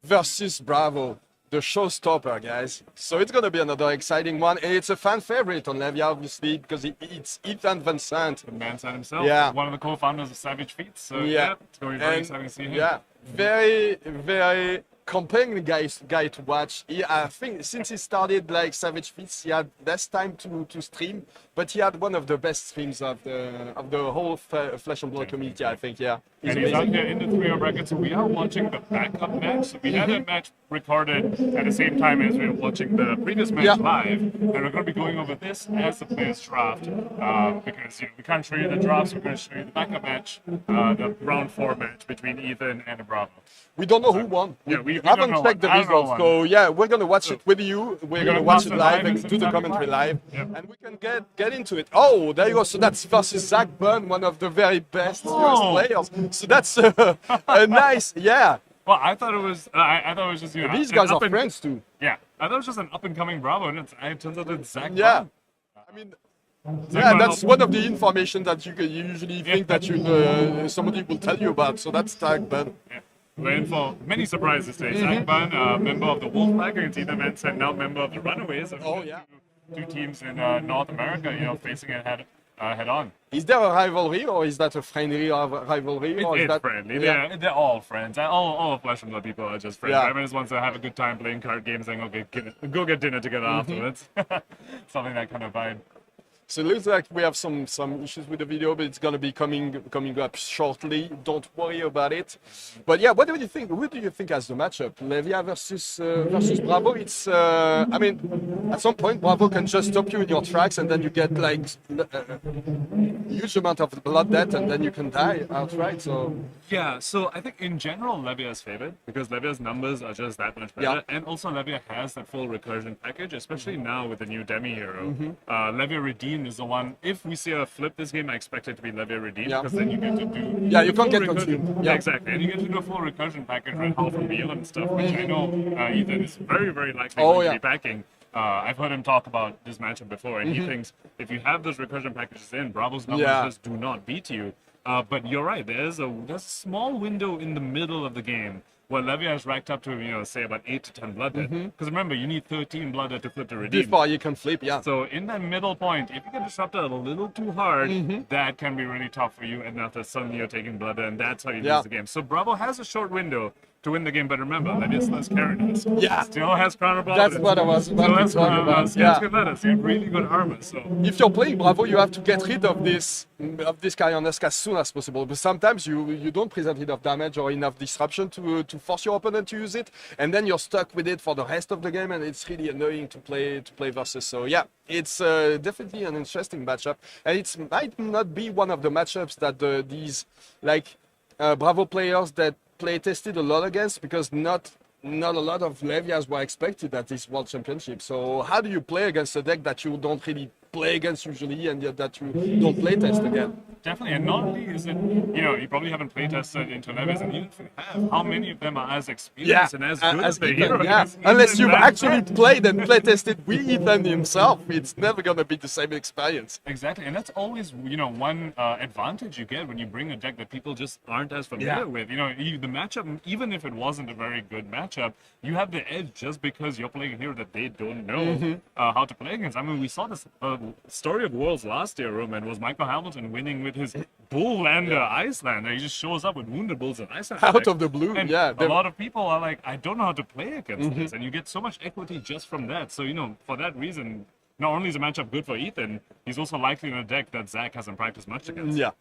Versus Bravo, the showstopper, guys. So it's going to be another exciting one, and it's a fan favorite on Levia, obviously, because it's Ethan Van Sant. The man Sant himself, one of the co-founders of Savage Feats. So yeah, it's going to be very exciting to see him. Yeah, very, very compelling guy to watch. I think since he started like Savage Feats, he had less time to stream, but he had one of the best streams of the whole Flesh and Blood community, I think. Yeah, and he's out here in the 3-0 bracket, so we are watching the backup match. So we had a match recorded at the same time as we were watching the previous match live, and we're going to be going over this as the players draft because you know we can't show you the drafts. We're going to show you the backup match, the round 4 match between Ethan and Bravo. We don't know who won. Yeah, we haven't checked the results, so yeah, we're gonna watch it with you. We're gonna watch it live and do the commentary live, and we can get into it. Oh, there you go. So that's versus Zach Bunn, one of the very best US players. So that's a nice, yeah. Well, I thought it was. I thought it was just you know. These guys are friends too. Yeah, I thought it was just an up and coming Bravo, and it turns out it's Zach. Yeah, I mean. Yeah, that's one of the information that you usually think that somebody will tell you about. So that's Zach Bunn. Yeah. We're in for many surprises today. Zach Bunn, member of the Wolfpack, and Ethan Van Sant, now member of the Runaways. Two teams in North America, you know, facing it head on. Is there a rivalry, or is that a friendly rivalry? Or is that friendly? Yeah. They're all friends. All Flesh and Blood people are just friends. Yeah. Everyone just wants to have a good time playing card games and go get dinner together afterwards. Something that kind of vibe. So it looks like we have some issues with the video, but it's gonna be coming up shortly. Don't worry about it. But yeah, what do you think? Who do you think has the matchup? Levia versus Bravo. It's I mean, at some point Bravo can just stop you in your tracks, and then you get like a huge amount of blood debt, and then you can die outright. So yeah, so I think in general Levia is favored because Levia's numbers are just that much better, and also Levia has that full recursion package, especially now with the new Demi hero. Levia Redeemed is the one. If we see a flip this game, I expect it to be Levia Redeemed because then you get to do you can't get consumed. Yeah, exactly, and you get to do a full recursion package with half a meal and stuff, which I know Ethan is very, very likely going to be packing. I've heard him talk about this matchup before, and he thinks if you have those recursion packages in, Bravo's numbers just do not beat you. But you're right, there's a small window in the middle of the game where Levia has racked up to, you know, say about 8 to 10 blood debt. Because remember, you need 13 blood debt to flip to redeem. Before you can flip, So in that middle point, if you get disrupted a little too hard, that can be really tough for you, and after suddenly you're taking blood debt, and that's how you lose the game. So Bravo has a short window to win the game, but remember, Levia still has Hardeneds. Still has Crown of Providence. That's what I was about to talk about. You have really good armor. So if you're playing Bravo, you have to get rid of this Hardeneds as soon as possible. But sometimes you don't present enough damage or enough disruption to force your opponent to use it, and then you're stuck with it for the rest of the game, and it's really annoying to play versus. So yeah, it's definitely an interesting matchup, and it might not be one of the matchups that these Bravo players that play tested a lot against, because not a lot of Levias were expected at this World Championship. So how do you play against a deck that you don't really play against usually, and yet that you don't play test again? Definitely, and not only is it, you know, you probably haven't play tested into Levias, and even if you have, how many of them are as experienced and as good as the hero? Unless you've actually played and play tested with Ethan himself, it's never gonna be the same experience. Exactly, and that's always, you know, one advantage you get when you bring a deck that people just aren't as familiar with. You know, the matchup, even if it wasn't a very good matchup, you have the edge just because you're playing a hero that they don't know how to play against. I mean, we saw this story of Worlds last year, Roman, was Michael Hamilton winning with his Bulllander Iyslander. He just shows up with Wounded Bulls and Iyslander. Out of the blue, and a lot of people are like, I don't know how to play against this, and you get so much equity just from that. So, you know, for that reason, not only is the matchup good for Ethan, he's also likely in a deck that Zach hasn't practiced much against. Yeah,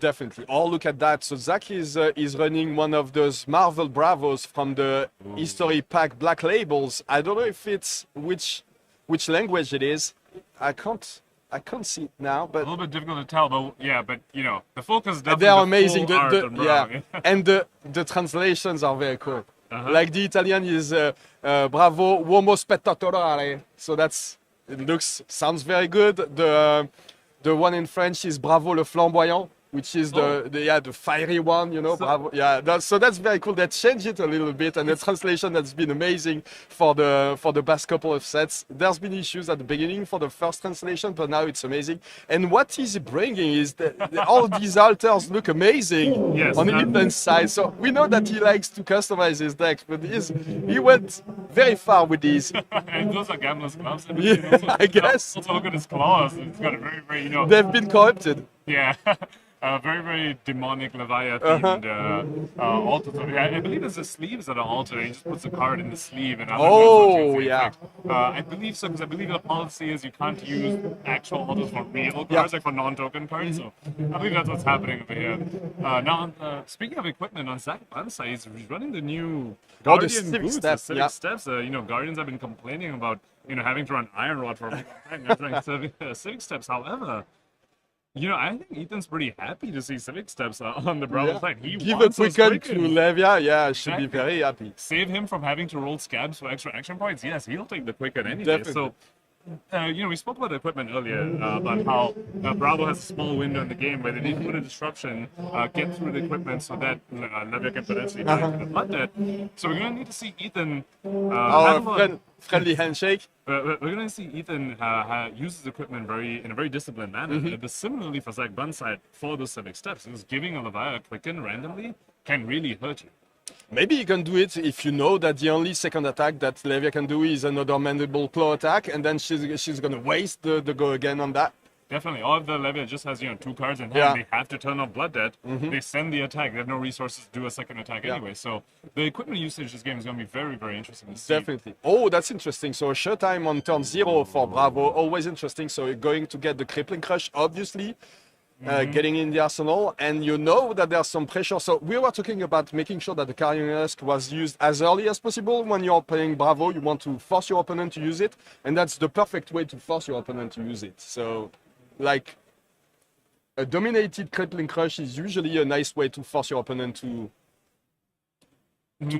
definitely. Oh, look at that. So Zach is running one of those Marvel Bravos from the History Pack Black Labels. I don't know if it's which language it is. I can't see it now, but a little bit difficult to tell. But yeah, but you know, the Foulkes definitely they are amazing. And the translations are very cool. Like the Italian is bravo uomo spettacolare. So sounds very good. The one in French is bravo le flamboyant, which is the fiery one, you know. Bravo. Yeah, that's very cool. They changed it a little bit, and the translation has been amazing for the past couple of sets. There's been issues at the beginning for the first translation, but now it's amazing. And what he's bringing is that all these altars look amazing on Ethan's side. So we know that he likes to customize his decks, but he went very far with these. And those are gambler's gloves. Yeah, I guess. Also look at his claws. It's got a very, very, you know. They've been corrupted. Yeah. Very, very demonic Levia themed altar. So, I believe it's the sleeves that are altered. He just puts a card in the sleeve. And I believe so, because I believe the policy is you can't use actual altars for real cards, like for non-token cards. So I believe that's what's happening over here. Now, speaking of equipment, on Zach Bunn's side, he's running the new Guardian boots, the Civic Steps. You know, Guardians have been complaining about, you know, having to run Iron Rod for a long time. They're running Civic Steps. However, you know, I think Ethan's pretty happy to see Civic Steps on the Bravo side. He give a wants quicken to Levia, should be very happy. Save him from having to roll scabs for extra action points. Yes, he'll take the quicken any day. So, you know, we spoke about the equipment earlier, about how Bravo has a small window in the game where they need to put a disruption, get through the equipment so that Levia can potentially die to the Blood Debt. So we're going to need to see Ethan... friendly handshake. We're going to see Ethan use his equipment in a very disciplined manner. But similarly for Zach Bunn's side, for those Civic Steps, is giving a Levia a quicken randomly can really hurt you. Maybe you can do it if you know that the only second attack that Levia can do is another Mandible Claw attack, and then she's going to waste the go again on that. Definitely. Or if the Levia just has, you know, 2 cards in hand, they have to turn off Blood Debt. They send the attack. They have no resources to do a second attack anyway. So the equipment usage this game is going to be very, very interesting to see. Definitely. Oh, that's interesting. So a showtime on turn 0 for Bravo, always interesting. So you're going to get the Crippling Crush, obviously. Getting in the arsenal, and you know that there's some pressure. So we were talking about making sure that the Carrion Husk was used as early as possible. When you're playing Bravo, you want to force your opponent to use it, and that's the perfect way to force your opponent to use it. So, like, a dominated Crippling Crush is usually a nice way to force your opponent to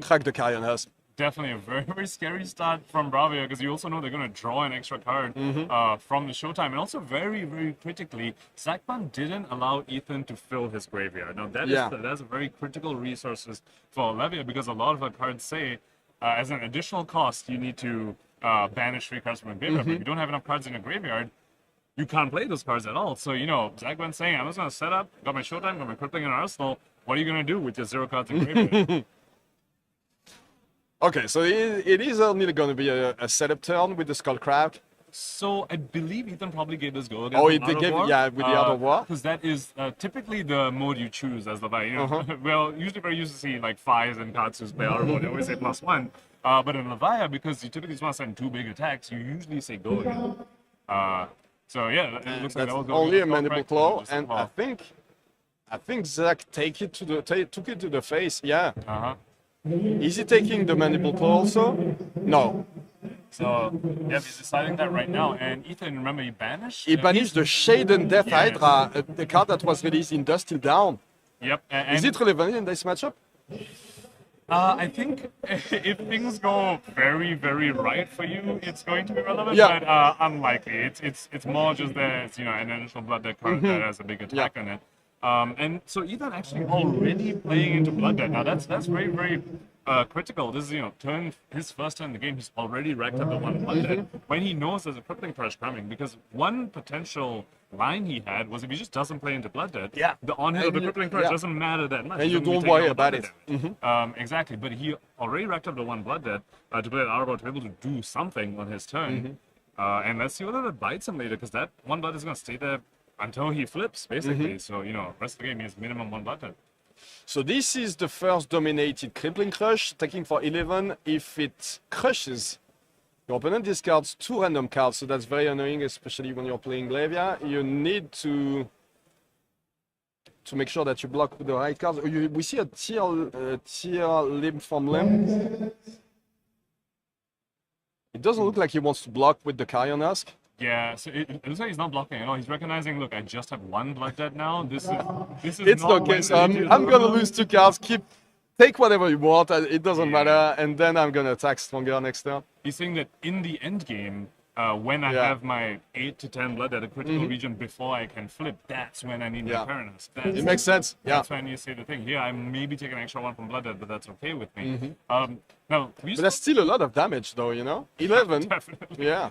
crack the Carrion Husk. Definitely a very, very scary start from Bravo, because you also know they're going to draw an extra card from the showtime. And also very, very critically, Zach Bunn didn't allow Ethan to fill his graveyard. Now that's a very critical resources for Levia, because a lot of our cards say, as an additional cost, you need to banish 3 cards from a graveyard. But if you don't have enough cards in a graveyard, you can't play those cards at all. So, you know, Zach Bunn's saying, I'm just going to set up, got my showtime, got my crippling in arsenal. What are you going to do with your 0 cards in graveyard? Okay, so it is only going to be a setup turn with the Skullcraft. So I believe Ethan probably gave this go again. Oh, they gave it, yeah, with the Art of War. Because that is typically the mode you choose as the Levia. You know, well, usually we're used to see like Fires and Katsus play Art of War. They always say +1. But in Levia, because you typically just want to send 2 big attacks, you usually say go again. So yeah, it looks like that was only a Mandible Claw, and I think Zach took it to the face. Yeah. Is he taking the Mandible Claw also? No. So, yeah, he's deciding that right now. And Ethan, remember, he banished? He banished the Shaden Death Hydra, the card that was released in Dust Till Dawn. Yep. Is it relevant in this matchup? I think if things go very, very right for you, it's going to be relevant, Yeah. but unlikely. It's more just that it's, you know, an initial Blood Debt card that has a big attack on it. And so Ethan actually already playing into Blood Debt. Now that's very, very critical. This is, you know, his first turn in the game, he's already racked up the 1 Blood Debt when he knows there's a Crippling Crush coming, because one potential line he had was if he just doesn't play into Blood Debt, the on-hit of the Crippling Crush doesn't matter that much. And you don't worry about it. Exactly, but he already racked up the 1 Blood Debt to play an Arbor to be able to do something on his turn. And let's see whether that bites him later, because that 1 Blood is going to stay there until he flips, basically. So, you know, rest of the game is minimum 1 Blood Debt. So this is the first dominated Crippling Crush, attacking for 11. If it crushes, your opponent discards 2 random cards, so that's very annoying, especially when you're playing Levia. You need to make sure that you block with the right cards. We see a tier limb from limb. It doesn't look like he wants to block with the Carrion Husk. Yeah, so it looks like he's not blocking at all. He's recognizing, look, I just have 1 Blood Debt now. This is it's not okay, so I'm gonna lose 2 cards, keep take whatever you want, it doesn't matter, and then I'm gonna attack stronger next turn. He's saying that in the end game, when I have my 8 to 10 blood at a critical region before I can flip, that's when I need my Parents. It makes sense. That's when you say the thing. Here, I maybe take an extra 1 from blood debt, but that's okay with me. Now, but that's still a lot of damage, though, you know? 11. Definitely. Yeah.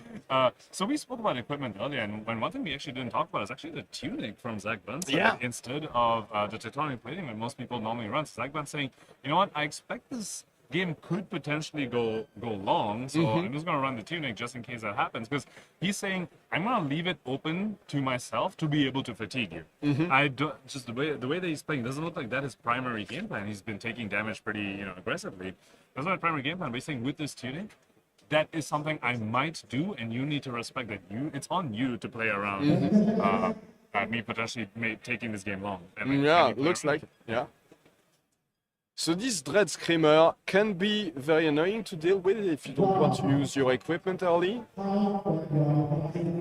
So we spoke about equipment earlier, and one thing we actually didn't talk about is actually the tunic from Zach Bunn. Instead of the Dertoni plating that most people normally run, Zach Bunn saying, you know what, I expect this game could potentially go long, so I'm just going to run the tunic just in case that happens, because he's saying I'm going to leave it open to myself to be able to fatigue you. I don't, just the way that he's playing doesn't look like that his primary game plan. He's been taking damage pretty aggressively. That's not a primary game plan, but he's saying with this tunic, that is something I might do, and you need to respect that it's on you to play around me potentially taking this game long. And looks like it. Yeah. So this Dread Screamer can be very annoying to deal with if you don't want to use your equipment early.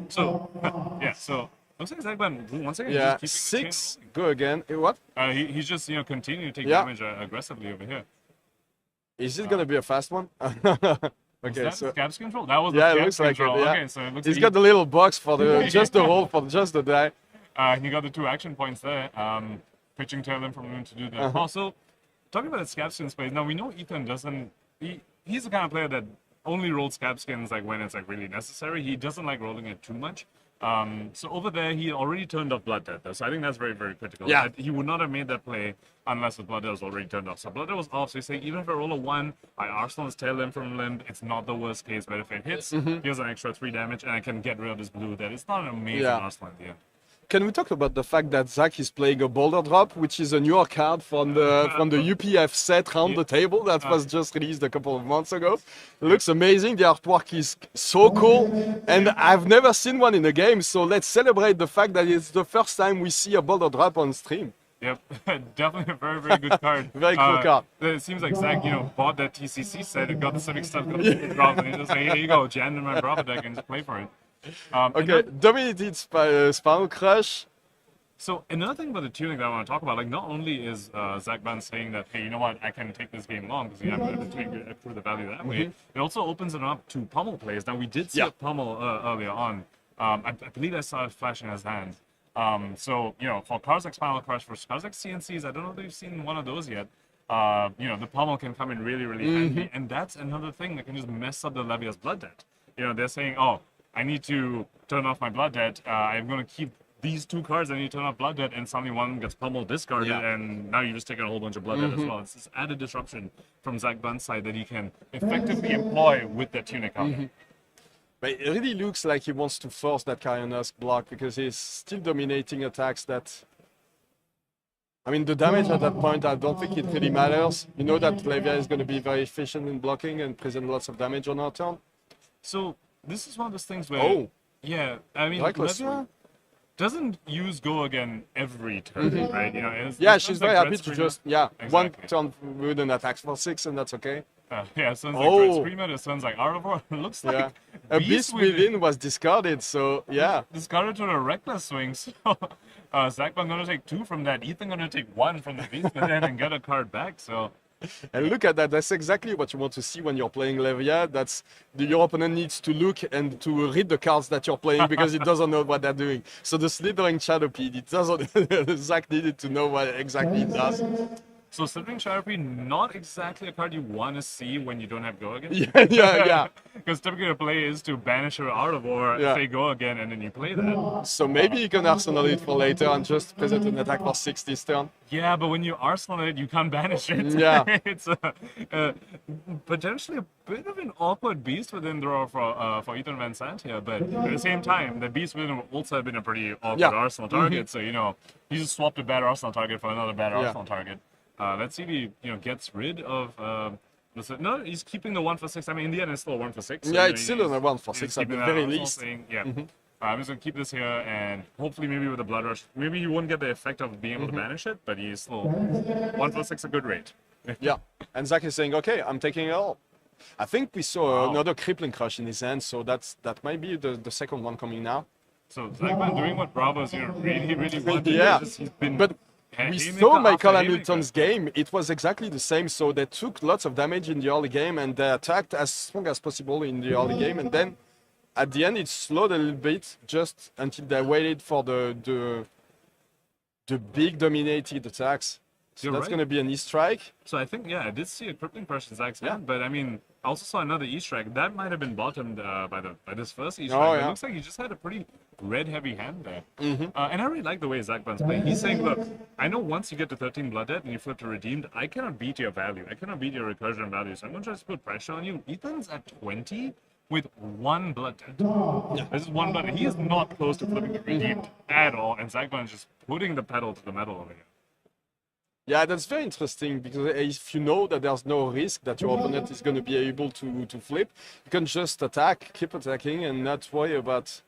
So, so looks like Zach Bunn, once again, yeah, he's 6, go again. What? He's just, continuing to take damage aggressively over here. Is it going to be a fast one? Okay, so scabs control? That was it looks like it. Yeah. Okay, so it looks he's got the little box for the just the roll for just the die. He got the 2 action points there. Pitching tail in from him to do that. Also, talking about the scab skin space, now we know Ethan doesn't. He's the kind of player that only rolls scab skins like when it's like really necessary. He doesn't like rolling it too much. So over there, he already turned off blood debt though. So I think that's very, very critical. Yeah. He would not have made that play unless the blood debt was already turned off. So blood debt was off. So he's saying even if I roll a 1, I arsenal his tail limb from limb. It's not the worst case, but if it hits, he has an extra 3 damage, and I can get rid of this blue debt. It's not an amazing arsenal at the end. Can we talk about the fact that Zach is playing a Boulder Drop, which is a newer card from the UPF set round the table that was just released a couple of months ago? It looks amazing. The artwork is so cool, and I've never seen one in a game. So let's celebrate the fact that it's the first time we see a Boulder Drop on stream. Yep, definitely a very, very good card. Very cool card. It seems like Zach, bought that TCC set and got the Civic stuff, got the drop, and he just like, here you go, jam in my Bravo deck and just play for it. Okay, dominated Spinal Crush. So another thing about the tunic that I want to talk about, like not only is Zach Bunn saying that, hey, you know what, I can take this game long because I'm able to accrue the value that way, it also opens it up to pummel plays. Now we did see a pummel earlier on. I believe I saw it flash in his hand. So, for cards like Spinal Crush, for cards like CNCs, I don't know if you've seen one of those yet. The pummel can come in really, really handy, and that's another thing that can just mess up the Levia's blood debt. They're saying, oh, I need to turn off my blood debt. I'm going to keep these 2 cards. I need to turn off blood debt, and suddenly one gets pummel discarded, and now you're just taking a whole bunch of blood debt as well. It's this added disruption from Zach Bunn's side that he can effectively employ with that tunic on. But it really looks like he wants to force that Carrion-esque block because he's still dominating attacks that... I mean, the damage at that point, I don't think it really matters. You know that Levia is going to be very efficient in blocking and present lots of damage on our turn. So, this is one of those things where... Yeah, I mean, Levia doesn't use Go again every turn, right? She's very happy to just, one turn with an attack for 6, and that's okay. Sounds like Great Screamer, it sounds like Ardavor. It looks like a Beast Within was discarded, so discarded to a reckless swing, so Zach Bunn gonna take 2 from that, Ethan gonna take 1 from the Beast Within and get a card back, so... And look at that, that's exactly what you want to see when you're playing Levia. That's your opponent needs to look and to read the cards that you're playing because it doesn't know what they're doing. So the Slithering Shadowpede, it doesn't... Zach needed to know what exactly it does. So Slithering Shadowpede, not exactly a card you want to see when you don't have Go again. Yeah. Because typically the play is to banish her out of or say Go again, and then you play that. So maybe you can arsenal it for later and just present an attack for 6 this turn. Yeah, but when you arsenal it, you can't banish it. Yeah. It's potentially a bit of an awkward Beast Within draw for Ethan Van Sant here, but at the same time, the Beast Within would also have been a pretty awkward arsenal target. So, he just swapped a bad arsenal target for another bad arsenal target. Let's see if he gets rid of... no, he's keeping the 1 for 6. I mean, in the end, it's still a 1 for 6. So, it's still a 1 for 6 at the very least. I'm just going to keep this here, and hopefully maybe with a Blood Rush, maybe he won't get the effect of being able to banish it, but he's still 1 for 6 a good rate. And Zach is saying, okay, I'm taking it all. I think we saw another Crippling Crush in his hand, so that might be the second one coming now. So Zach Bunn doing what Bravo's really, really wanted. But we saw Michael Hamilton's game. It was exactly the same. So they took lots of damage in the early game and they attacked as strong as possible in the early game. And then at the end, it slowed a little bit just until they waited for the big dominated attacks. So that's going to be an E-strike. So I think, I did see a crippling pressure in Zach's hand, but I mean, I also saw another E-strike. That might have been bottomed by this first E-strike. It looks like he just had a pretty red-heavy hand there. And I really like the way Zach Bunn's playing. He's saying, look, I know once you get to 13 Blood Debt and you flip to Redeemed, I cannot beat your value. I cannot beat your recursion value, so I'm going to try to put pressure on you. Ethan's at 20 with 1 Blood Debt. This is 1 Blood Debt. He is not close to flipping to Redeemed at all, and Zach Bunn is just putting the pedal to the metal over here. Yeah, that's very interesting because if you know that there's no risk that your opponent is going to be able to flip, you can just attack, keep attacking, and not worry about.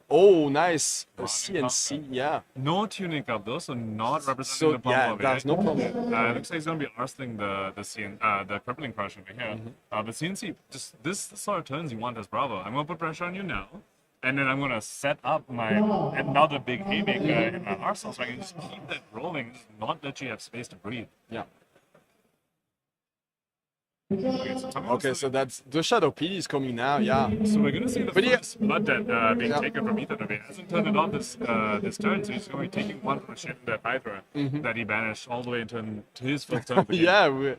Oh, nice. A CNC, yeah. No tuning up though, so not representing the pommel over there's here. no problem. It looks like he's going to be arseling the crippling crush over here. But CNC, just this sort of turns you want as Bravo. I'm going to put pressure on you now. And then I'm going to set up another big haymaker in my arsenal so I can just keep that rolling, not let you have space to breathe. Yeah. Okay, so that's the Shadow PD is coming now, yeah. So we're going to see the first Blood Debt being taken from Ethan. He hasn't turned it off this turn, so he's going to be taking one from the Hydra that he banished all the way into his first turn. Yeah, we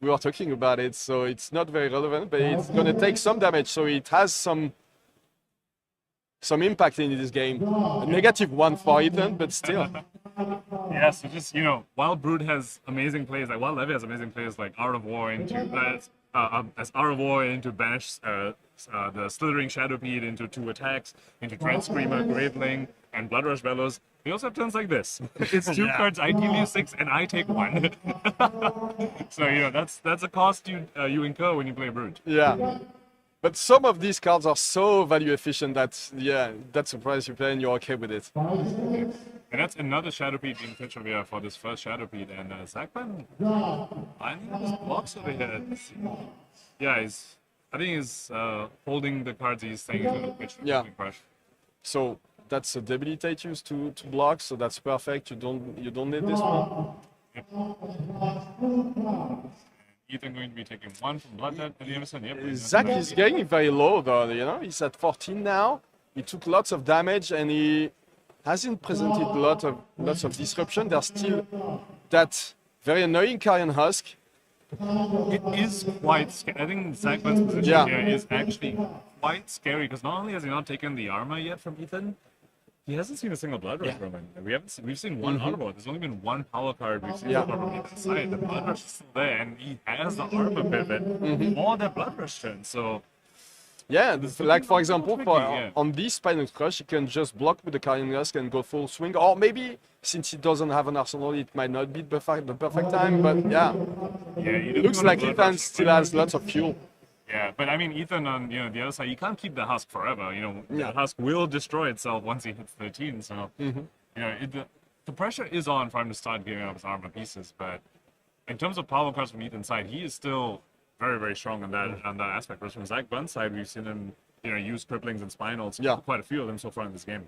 were talking about it, so it's not very relevant, but it's going to take some damage, so it has some impact in this game. A -1 for Ethan, but still. Yeah, so just, while Brood has amazing plays, while Levia has amazing plays like Art of War into banish the Slithering Shadowpede into 2 attacks, into Dread Screamer, Graveling, and Blood Rush Bellows. We also have turns like this. It's 2 cards, I deal you 6, and I take 1. So, that's a cost you incur when you play Brood. Yeah. But some of these cards are so value efficient that, that's the price you pay and you're okay with it. And that's another Shadowpede being pitched over here for this first Shadowpede. And Zach Bunn, I think his blocks over here. Yeah, I think he's holding the cards he's saying he's going to pitch for Crush. So that's a debilitate used to block, so that's perfect. You don't need this one. Yep. Ethan going to be taking 1 from Blood Debt at the Emerson. Yep. Zach is getting very low though, he's at 14 now. He took lots of damage and he hasn't presented lots of disruption. There's still that very annoying Carrion Husk. It is quite scary. I think Zach Bunn's position here is actually quite scary because not only has he not taken the armor yet from Ethan, he hasn't seen a single Blood Rush from him. We've seen 1 armor. There's only been 1 power card we've seen from Ethan's side. The Blood Rush is still there, and he has the armor pivot for the Blood Rush turn. So yeah, like for example, on this Pinnacle Crush, you can just block with the Carrion Husk and go full swing. Or maybe since he doesn't have an arsenal, it might not be the perfect time. But it looks like Ethan still has lots of fuel. Yeah, but I mean, Ethan on the other side, you can't keep the husk forever. The husk will destroy itself once he hits 13. So the pressure is on for him to start giving up his armor pieces. But in terms of power cards from Ethan's side, he is still very, very strong on that aspect. Whereas from Zach Bunn's side, we've seen him use cripplings and spinals. Quite a few of them so far in this game.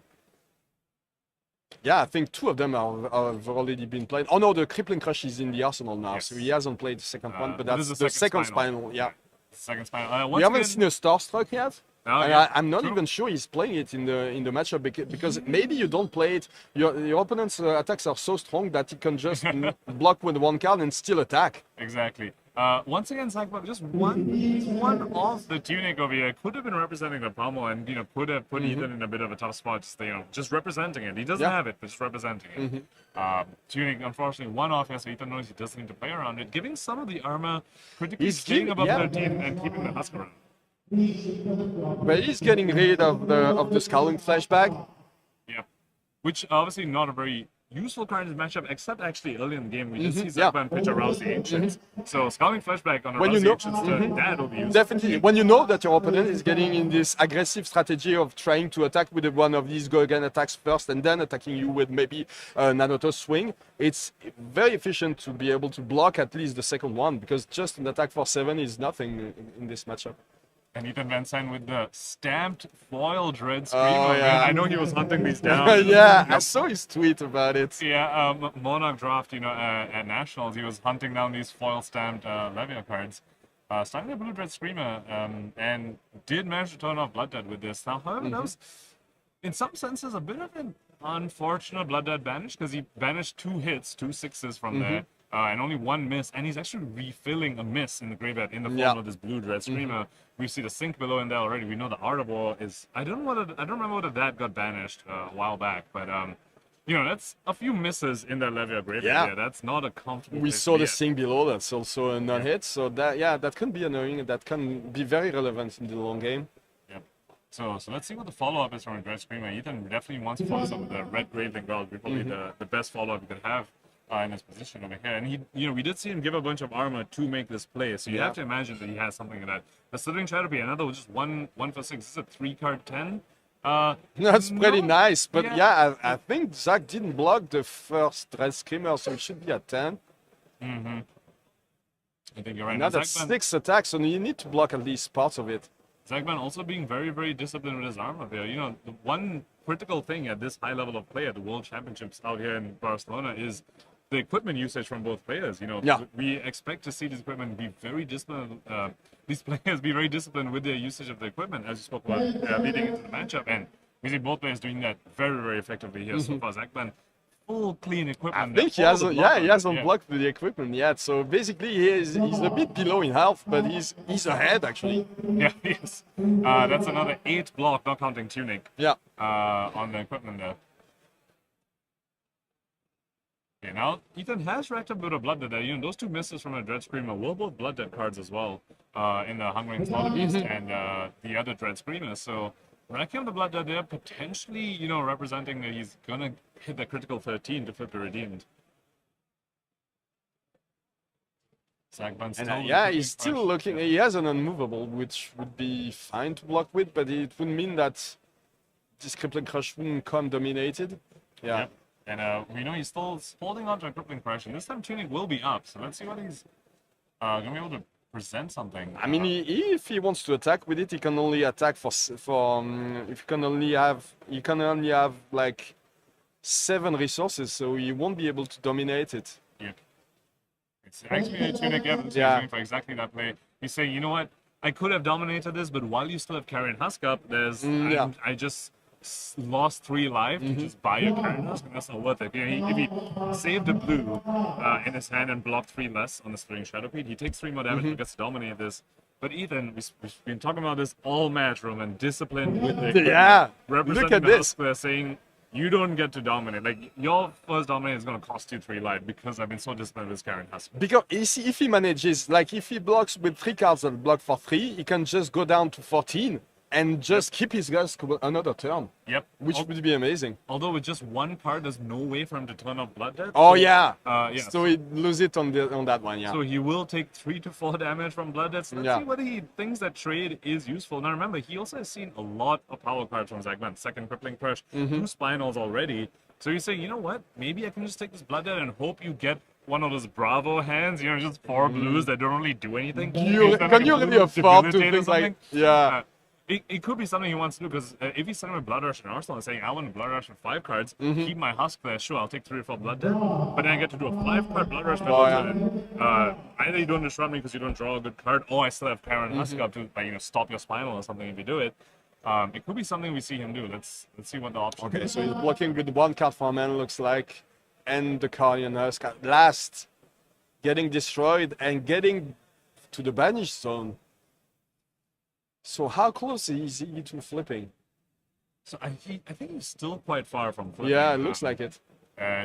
Yeah, I think 2 of them have already been played. Oh no, the Crippling Crush is in the arsenal now, so he hasn't played the second one, but that's the second spinal. Yeah. Second spinal. We haven't seen a Starstruck yet. Oh, and I'm not even sure he's playing it in the matchup because maybe you don't play it. Your opponent's attacks are so strong that he can just block with 1 card and still attack. Exactly. Once again, Zach Bunn, just one off the tunic over here could have been representing the pommel and could have put Ethan in a bit of a tough spot. Just representing it. He doesn't have it, but just representing it. Tunic, unfortunately, 1 off here, so Ethan knows he doesn't need to play around it, giving some of the armor critically staying above 13 and keeping the husk around. But he's getting rid of the Scowling Flashback. Yeah, which obviously not a very useful card in this matchup, except actually early in the game we did see Zach Bunn pitch a Rouse the Ancients. So Scowling Flashback on a Rouse the Ancients, that will be useful. Definitely. When you know that your opponent is getting in this aggressive strategy of trying to attack with one of these go-again attacks first and then attacking you with maybe a Nanotos swing, it's very efficient to be able to block at least the second one because just an attack for 7 is nothing in this matchup. And Ethan Van Zandt with the stamped foil Dread Screamer. yeah. I know he was hunting these down. Yeah, I saw his tweet about it. Yeah, Monarch Draft, at Nationals, he was hunting down these foil stamped Levia cards. Starting a blue Dread Screamer, and did manage to turn off Blood Dead with this. Now, however, that was, in some senses, a bit of an unfortunate Blood Dead banish, because he banished 2 hits, 2 6s from there. And only 1 miss, and he's actually refilling a miss in the graveyard in the form of this blue Dread Screamer. We see the Sink below in there already. We know the Ardabor is. I don't remember whether that got banished a while back, but that's a few misses in that Levia graveyard. Yeah, that's not a comfortable. We saw the Sink below. That's also a non-hit. So that can be annoying. That can be very relevant in the long game. Yep. So let's see what the follow-up is from a Dread Screamer. Ethan definitely wants to follow up with the Red Graveling Guard. Probably the best follow-up you could have. In his position over here, and we did see him give a bunch of armor to make this play. So you have to imagine that he has something in that. The Slithering Shadowpea, another just one for 6. This is a 3-card 10. That's pretty nice, but I think Zach didn't block the first Dread Screamer, so it should be at 10. I think you're right. Now that's 6 attacks, so you need to block at least part of it. Zagman also being very, very disciplined with his armor there. The one critical thing at this high level of play at the World Championships out here in Barcelona is the equipment usage from both players. We expect to see this equipment be very disciplined. These players be very disciplined with their usage of the equipment, as you spoke about leading into the matchup, and we see both players doing that very, very effectively here so far. Zagman, full clean equipment. I think he hasn't blocked the equipment yet. So basically, he's a bit below in health, but he's ahead actually. Yeah, he is. That's another 8 block, not counting Tunic. Yeah. On the equipment there. Okay, now Ethan has racked up a bit of Blood Dead there. Those 2 misses from a Dread Screamer were both Blood Dead cards as well, in the Hungering Slaughter Beast and the other Dread Screamer. So racking up the Blood Dead there, potentially, representing that he's gonna hit the critical 13 to flip the Redeemed. He's still looking. He has an unmovable, which would be fine to block with, but it would mean that this Crippling Crush wouldn't come dominated. Yeah. Yep. And we know he's still holding on to a Crippling Crush, and this time Tunic will be up, so let's see what he's going to be able to present something. I mean, if he wants to attack with it, he can only attack if you can only have like 7 resources, so he won't be able to dominate it. Yep. It's actually Tunic Evans using for exactly that play. He's saying, you know what, I could have dominated this, but while you still have Carrion Husk up, I just lost 3 life to just buy a Carrion Husk, and that's not worth it. If he saved the blue in his hand and blocked 3 less on the Slithering Shadowpea, he takes 3 more damage and gets to dominate this. But Ethan, we've been talking about this all match, Roman, discipline with the equipment. Look at this. They're saying you don't get to dominate. Like, your first dominate is going to cost you 3 life because I've been so disciplined with Carrion Husk. Because if he manages, like if he blocks with 3 cards that block for 3, he can just go down to 14 and just keep his guys another turn. Yep. Which would be amazing. Although with just 1 card, there's no way for him to turn off Blood Dead. Oh, so, so he lose it on that one, So he will take 3 to 4 damage from Blood Dead. So let's see whether he thinks that trade is useful. Now remember, he also has seen a lot of power cards from Zagman. 2nd Crippling Crush, 2 Spinals already. So he's saying, you know what? Maybe I can just take this Blood Dead and hope you get one of those Bravo hands, just 4 blues that don't really do anything. Can you really afford to think like, It could be something he wants to do, because if he's sitting with Blood Rush in Arsenal and saying, I want a Blood Rush with 5 cards, keep my Husk there, sure, I'll take 3 or 4 Blood Dead, but then I get to do a 5-card Blood Rush. Either you don't disrupt me because you don't draw a good card, or I still have Carrion Husk up to stop your Spinal or something if you do it. It could be something we see him do. Let's see what the option is. Okay, so he's blocking with 1 card for mana, looks like, and the Carrion Husk at last getting destroyed and getting to the banished zone. So how close is he to flipping? So I think he's still quite far from flipping. Yeah, it looks like it.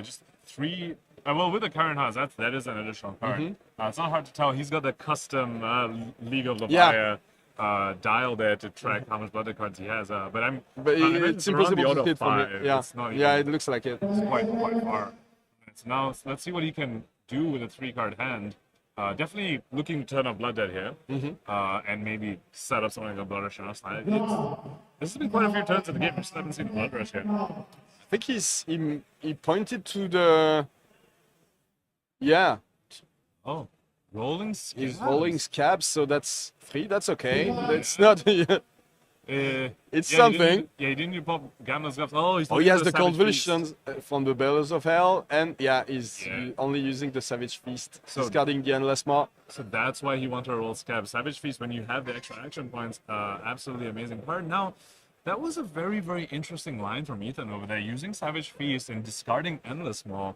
Just 3. Well, with the Carrion Husk, that is an additional card. It's not hard to tell. He's got the custom League of Levia dial there to track how much Blood cards he has. But it's impossible to hit from it. Yeah, it looks like it. It's quite far. Now let's see what he can do with a 3-card hand. Definitely looking to turn off Blood Dead here, and maybe set up something like a Blood Rush. This has been quite a few turns in the game. We just haven't seen the Blood Rush yet. I think he pointed to the. Yeah. Oh. Rolling scabs. He's rolling scabs, so that's 3. That's okay. It's not. It's something. He didn't pop Gamma Scabs. Oh, he has the convulsions from the Bellows of Hell, and he's only using the Savage Feast, discarding the Endless Maw. So that's why he wanted to roll Scab. Savage Feast, when you have the extra action points, absolutely amazing card. Now, that was a very, very interesting line from Ethan over there, using Savage Feast and discarding Endless Maw,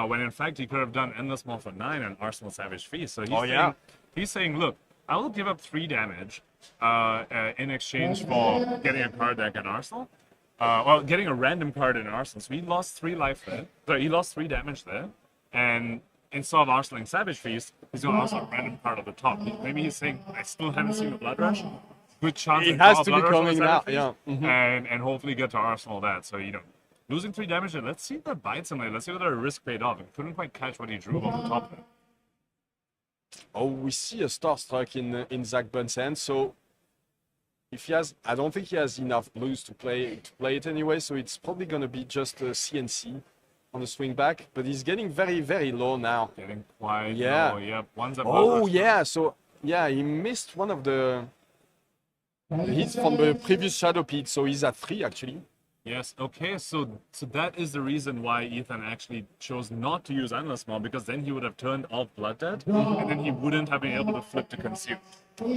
when in fact he could have done Endless Maw for 9 and Arsenal Savage Feast. So he's saying, look, I will give up 3 damage in exchange for getting a card that can Arsenal. Well, getting a random card in Arsenal. So he lost 3 life there. So he lost 3 damage there. And instead of Arsenaling Savage Feast, he's going to Arsenal a random card at the top. Maybe he's saying, I still haven't seen the Blood Rush. Good chance it has to be coming now, and hopefully get to Arsenal that. So, losing 3 damage, let's see if that bites him. Let's see whether a risk paid off. He couldn't quite catch what he drew off the top there. Oh, we see a Starstruck in Zach Bunn's hand, so if he has, I don't think he has enough blues to play it anyway, so it's probably going to be just a CNC on the swing back, but he's getting very, very low now. Getting quite low, yep. One's a he missed one of the hits from the previous Shadow Pit, so he's at 3 actually. Yes, okay, so that is the reason why Ethan actually chose not to use Endless Maw, because then he would have turned off Blood Debt, and then he wouldn't have been able to flip to Consume.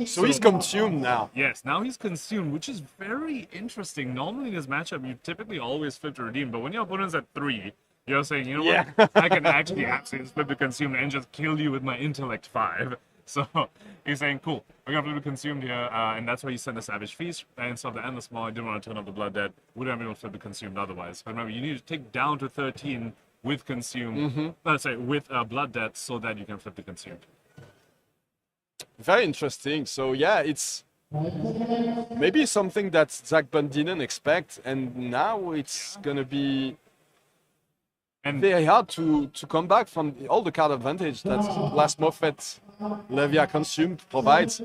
So he's consumed now. Yes, now he's consumed, which is very interesting. Normally in this matchup, you typically always flip to redeem, but when your opponent's at 3, you're saying, you know what, I can actually absolutely flip to Consume and just kill you with my Intellect 5. So he's saying, cool, we're going to flip to Consumed here, and that's why he sent the Savage Feast. And so the Endless Maw, I didn't want to turn off the Blood Debt. Wouldn't have been able to flip to Consumed otherwise. But remember, you need to take down to 13 with Consumed, with Blood Debt, so that you can flip to Consumed. Very interesting. So it's maybe something that Zach Bunn didn't expect, and now it's going to be very hard to come back from all the card advantage that Last Moffat Levia Consumed provides.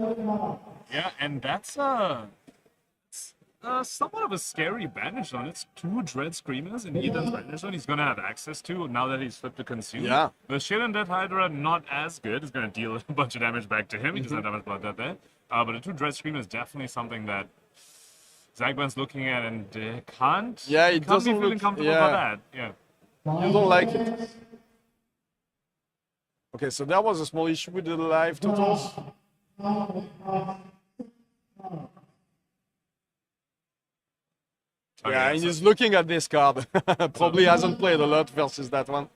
Yeah, and that's somewhat of a scary bandage zone. It's 2 Dread Screamers in Ethan's bandage zone he's going to have access to now that he's flipped to Consume. Yeah. The Shade and Death Hydra, not as good. It's going to deal a bunch of damage back to him. He doesn't have that much Blood Death there. But the 2 Dread Screamers is definitely something that Zach Bunn's looking at and can't be feeling comfortable about that. Yeah. You don't like it. Okay, so there was a small issue with the live totals. Yeah, and he's looking at this card. Probably hasn't played a lot versus that one.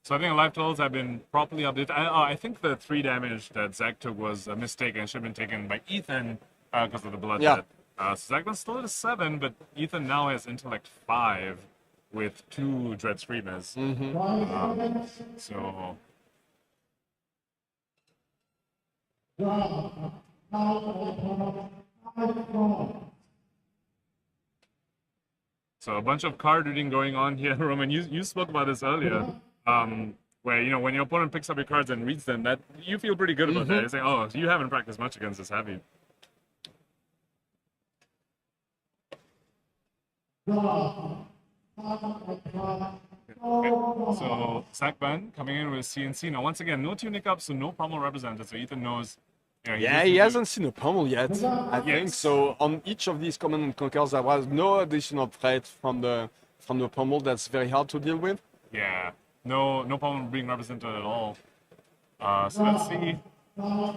So I think live totals have been properly updated. I think the 3 damage that Zach took was a mistake and should have been taken by Ethan because of the blood debt. So Zach was still at a 7, but Ethan now has Intellect 5 with 2 Dread Screamers. So a bunch of card reading going on here, Roman. You spoke about this earlier, where when your opponent picks up your cards and reads them, that you feel pretty good about that. You're saying, oh, you haven't practiced much against this, have you? So Zach Bunn coming in with CNC. Now once again, no tunic up, so no pommel represented. So Ethan knows. He hasn't seen a pommel yet, I think. So on each of these command and conquers, there was no additional threat from the pommel. That's very hard to deal with. Yeah, no pommel being represented at all. So let's see.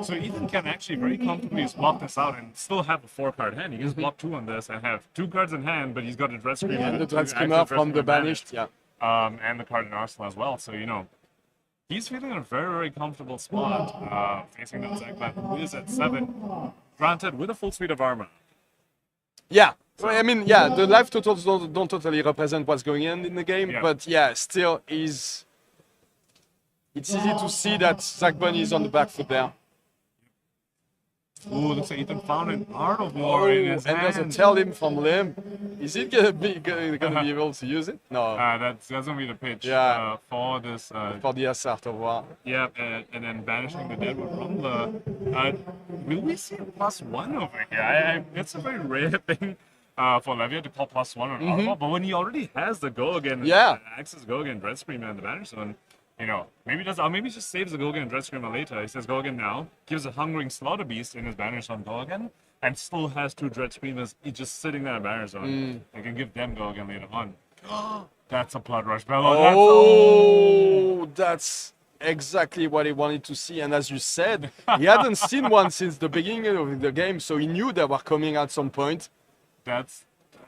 So Ethan can actually very comfortably block this out and still have a 4-card hand. He can block 2 on this and have 2 cards in hand, but he's got a Dread Screamer. And the Dread Screamer from the banished, and the card in Arsenal as well. So he's feeling in a very, very comfortable spot, facing that Zach Bunn, who is at 7, granted with a full suite of armor. Yeah, so, I mean, the life totals don't totally represent what's going on in the game, but still it's easy to see that Zach Bunn is on the back foot there. Ooh, looks like Ethan found an Art of War in his hand. And there's a Tell Him from Limb. Is he gonna be able to use it? No. That's gonna be the pitch for this. For the Art of War. Yeah, and then banishing the Deadwood Rumbler. Will we see a +1 over here? It's a very rare thing for Levia to call +1 on Art of War, but when he already has the Go Again, Access Go Again, Dread Screamer, and the Banish Zone, you know, maybe does, or maybe just saves the Gorgon and Dread Screamer later. He says Gorgon now, gives a Hungering Slaughter Beast in his banish on Gorgon, and still has 2 Dread Screamers just sitting there in banish zone. They can give them Gorgon later on. That's a Blood Rush Bellow. Oh, that's exactly what he wanted to see. And as you said, he hadn't seen one since the beginning of the game, so he knew they were coming at some point.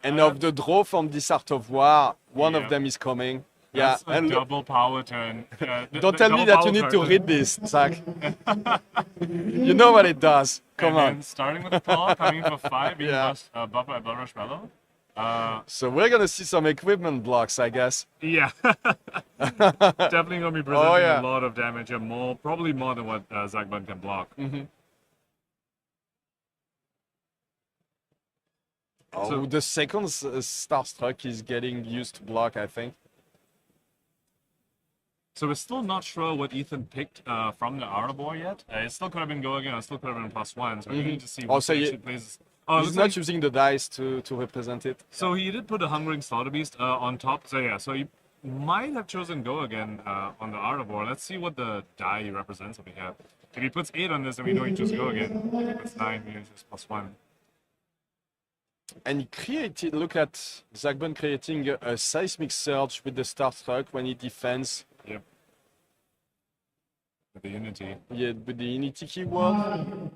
And of the draw from this Art of War, one of them is coming. That's yeah, a and double power turn. Don't tell me that you need to read this, Zach. You know what it does. Come and on. Then starting with the claw, coming for 5, being buffed by Blood Rush Bellow. So we're gonna see some equipment blocks, I guess. Yeah, definitely gonna be presenting a lot of damage here, probably more than what Zach Bunn can block. Oh, So- the second Starstruck is getting used to block, I think. So we're still not sure what Ethan picked from the Arbor yet. It still could have been Go Again, it still could have been +1. So we need to see what Also, he actually plays. Oh, he's looks not like- using the dice to represent it. So he did put a Hungering Slaughter Beast on top. So yeah, so he might have chosen Go Again on the Arbor. Let's see what the die he represents over here. If he puts 8 on this, then we know he chose Go Again. If he puts 9, he uses +1. And he created, look at Zach Bunn creating a seismic surge with the Starstruck when he defends. Yep. With the Unity. Yeah, with the Unity keyword.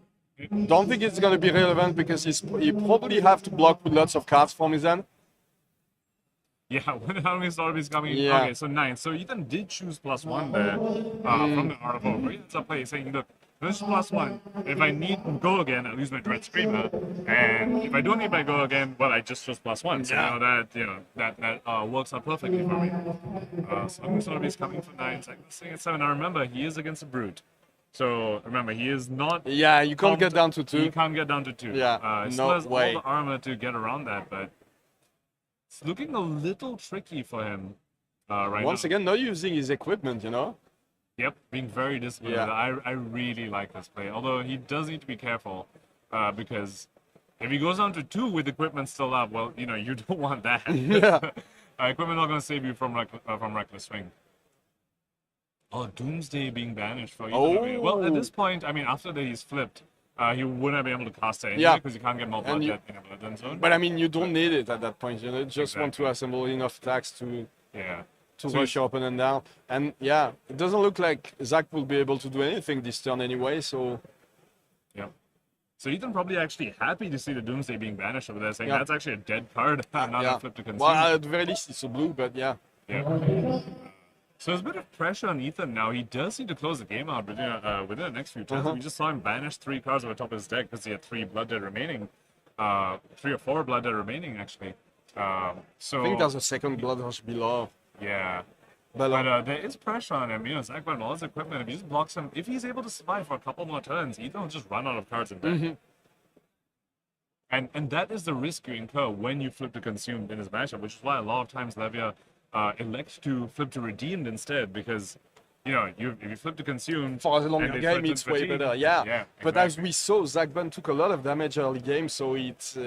Don't think it's going to be relevant because he probably have to block with lots of cards from his end. Yeah, when the Hungering Slaughter Beast coming. Yeah. Okay, so 9. So Ethan did choose +1 there from the Arbor. Right? It's a play saying, look, this is +1. If I need to Go Again, I lose my Dread Screamer. And if I don't need my Go Again, well, I just chose +1. So that works out perfectly for me. So Hungering Slaughter Beast coming for 9, saying it's 7. Now remember, he is against a Brute. So remember, he is not. Yeah, you can't get down to 2. He can't get down to 2. Yeah, he still has no way. all the armor to get around that, but it's looking a little tricky for him right Once now. again, not using his equipment, you know? Yep, being very disciplined. Yeah. I really like this play. Although he does need to be careful because if he goes down to 2 with equipment still up, well, you know, you don't want that. Yeah. Equipment not going to save you from Reckless Swing. Oh, Doomsday being banished for Ethan. Well, at this point, I mean, after that he's flipped, he wouldn't have been able to cast it anyway because you can't get more blood death in a blood zone. But I mean, you don't need it at that point. You know, just want to assemble enough attacks to So rush your opponent down. And yeah, it doesn't look like Zach will be able to do anything this turn anyway. So yeah. So Ethan probably actually happy to see the Doomsday being banished over there, saying that's actually a dead card. Not flip to consume. Well, at the very least, it's a blue, but yeah. Yeah. So there's a bit of pressure on Ethan now. He does need to close the game out within the next few turns. We just saw him banish 3 cards over top of his deck because he had 3 Blood Dead remaining. 3 or 4 Blood Dead remaining, actually. So I think there's a second Blood Rush below. Yeah. But there is pressure on him. You know, Zach Bunn, all his equipment, if he just blocks him, if he's able to survive for a couple more turns, Ethan will just run out of cards in deck. And that is the risk you incur when you flip to Consumed in his matchup, which is why a lot of times Levia elect to flip to Redeemed instead, because, you know, if you flip to Consumed... For a longer and game, it's way fatigue, better, yeah. But exactly. as we saw, Zach Bunn took a lot of damage early game, so it's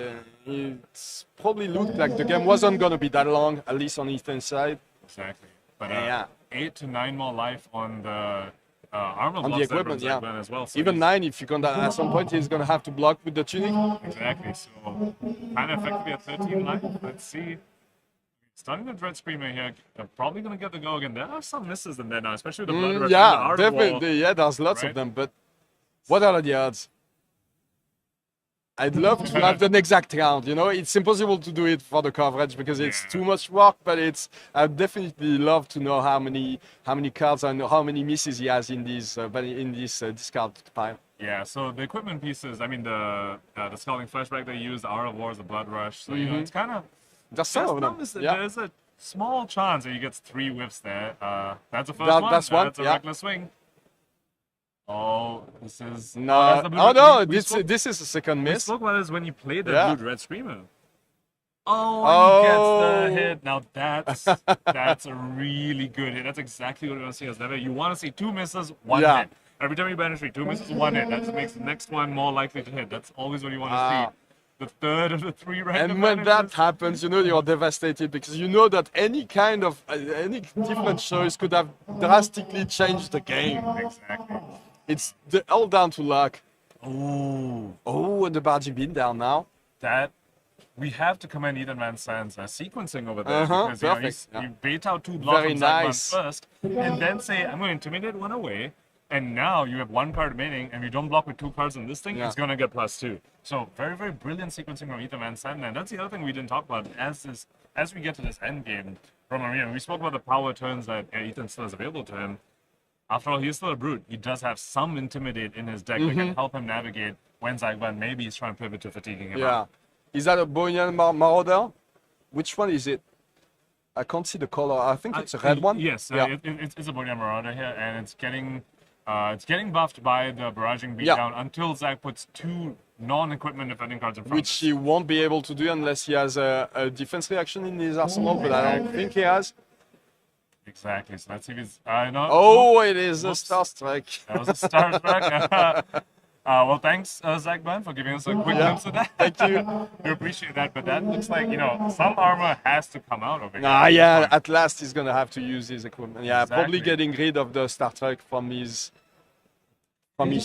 probably looked like the game wasn't going to be that long, at least on Ethan's side. Exactly. But 8 to 9 more life on the armor On the blocks equipment, that yeah. Bunn as well. So Even he's- 9, if you can, at some point, he's going to have to block with the tunic. Exactly, so kind of effectively at 13 life. Let's see. Starting the Dread Screamer here, they're probably going to get the go again. There are some misses in there now, especially with the Blood Rush and the Yeah, Art definitely. Wall. Yeah, there's lots right? of them, but what are the odds? I'd love to have an exact count, you know? It's impossible to do it for the coverage because it's too much work, but I'd definitely love to know how many cards and how many misses he has in this discard pile. Yeah, so the equipment pieces, I mean, the Scalding Flashback they use, the Art of War is the Blood Rush, so, you know, it's kind of... There's some of them, yeah. There's a small chance that he gets 3 whiffs there. That's the first one. That's one, That's a yeah. Reckless Swing. Oh, this is... No, that's the blue oh red- no, we spoke- this is a second We miss. spoke about this when you played the Yeah. Blue Red Screamer. Oh, he gets the hit. Now that's a really good hit. That's exactly what we want to see as Levia. You want to see 2 misses, 1 Yeah. hit. Every time you banish 2 misses, 1 hit. That just makes the next one more likely to hit. That's always what you want to see. the third of the 3 random And when managers. that happens, you know you're devastated because you know that any kind of any different choice could have drastically changed the game. Exactly. It's all down to luck. Oh, and the barging bin down now. That we have to commend Ethan Sant's sequencing over there because perfect. you bait out 2 blocks Very from Zagman nice. first, and then say I'm going to intimidate one away. And now you have 1 card remaining, and you don't block with 2 cards in this thing, it's going to get +2. So very, very brilliant sequencing from Ethan Sant. And that's the other thing we didn't talk about. As we get to this end game from Arena, we spoke about the power turns that Ethan still has available to him. After all, he's still a brute. He does have some intimidate in his deck that can help him navigate when Zagban maybe is trying to pivot to fatiguing him out. Is that a Boyan Marauder? Which one is it? I can't see the color. I think it's a red one. Yes, it's a Boyan Marauder here, and it's getting buffed by the barraging beatdown until Zag puts 2 non-equipment defending cards in front Which he won't be able to do unless he has a defense reaction in his arsenal, but I don't think he has. Exactly, so let's see if he's... no, oh, it is a Star Strike. That was a Star Strike. Well, thanks, Zach Bunn, for giving us a quick glimpse of that. Thank you. We appreciate that, but that looks like, some armor has to come out of it. Yeah, at last he's going to have to use his equipment. Yeah, Exactly. probably getting rid of the Star Trek from his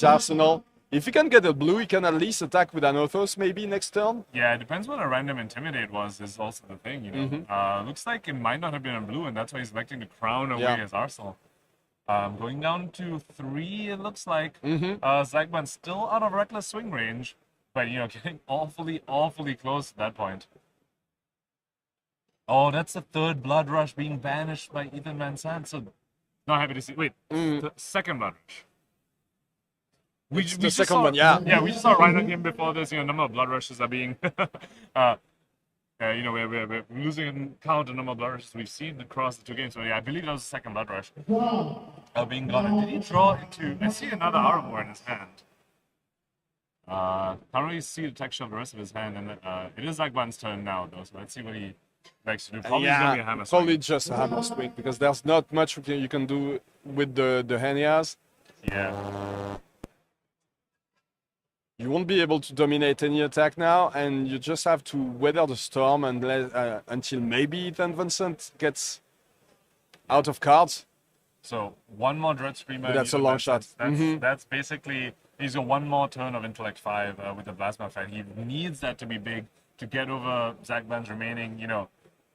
arsenal. If he can get a blue, he can at least attack with an Othos maybe next turn. Yeah, it depends what a random Intimidate was, is also the thing, Looks like it might not have been a blue, and that's why he's electing to crown away his arsenal. Going down to 3, it looks like. Zagban's still out of reckless swing range, but, getting awfully, awfully close at that point. Oh, that's the 3rd Blood Rush being banished by Ethan Van Sant, so not happy to see. Wait, the 2nd Blood Rush. We the second saw, one, yeah. Yeah, we just saw Rhinar game before this. Number of blood rushes are being, we're losing count of number of blood rushes we've seen across the 2 games. So yeah, I believe that was the 2nd blood rush being gone. And did he draw into? I see another Armor in his hand. Can't really see the texture of the rest of his hand, and it is Zagban's turn now, though. So let's see what he likes to do. Probably gonna be a hammer swing. Probably just a hammer swing because there's not much you can do with the hand he has. Yeah. You won't be able to dominate any attack now, and you just have to weather the storm and until maybe Ethan Vincent gets out of cards. So 1 more Dread Screamer. But that's a long shot. That's basically, he's got 1 more turn of Intellect 5 with the Plasma Fight. He needs that to be big to get over Zagban's remaining,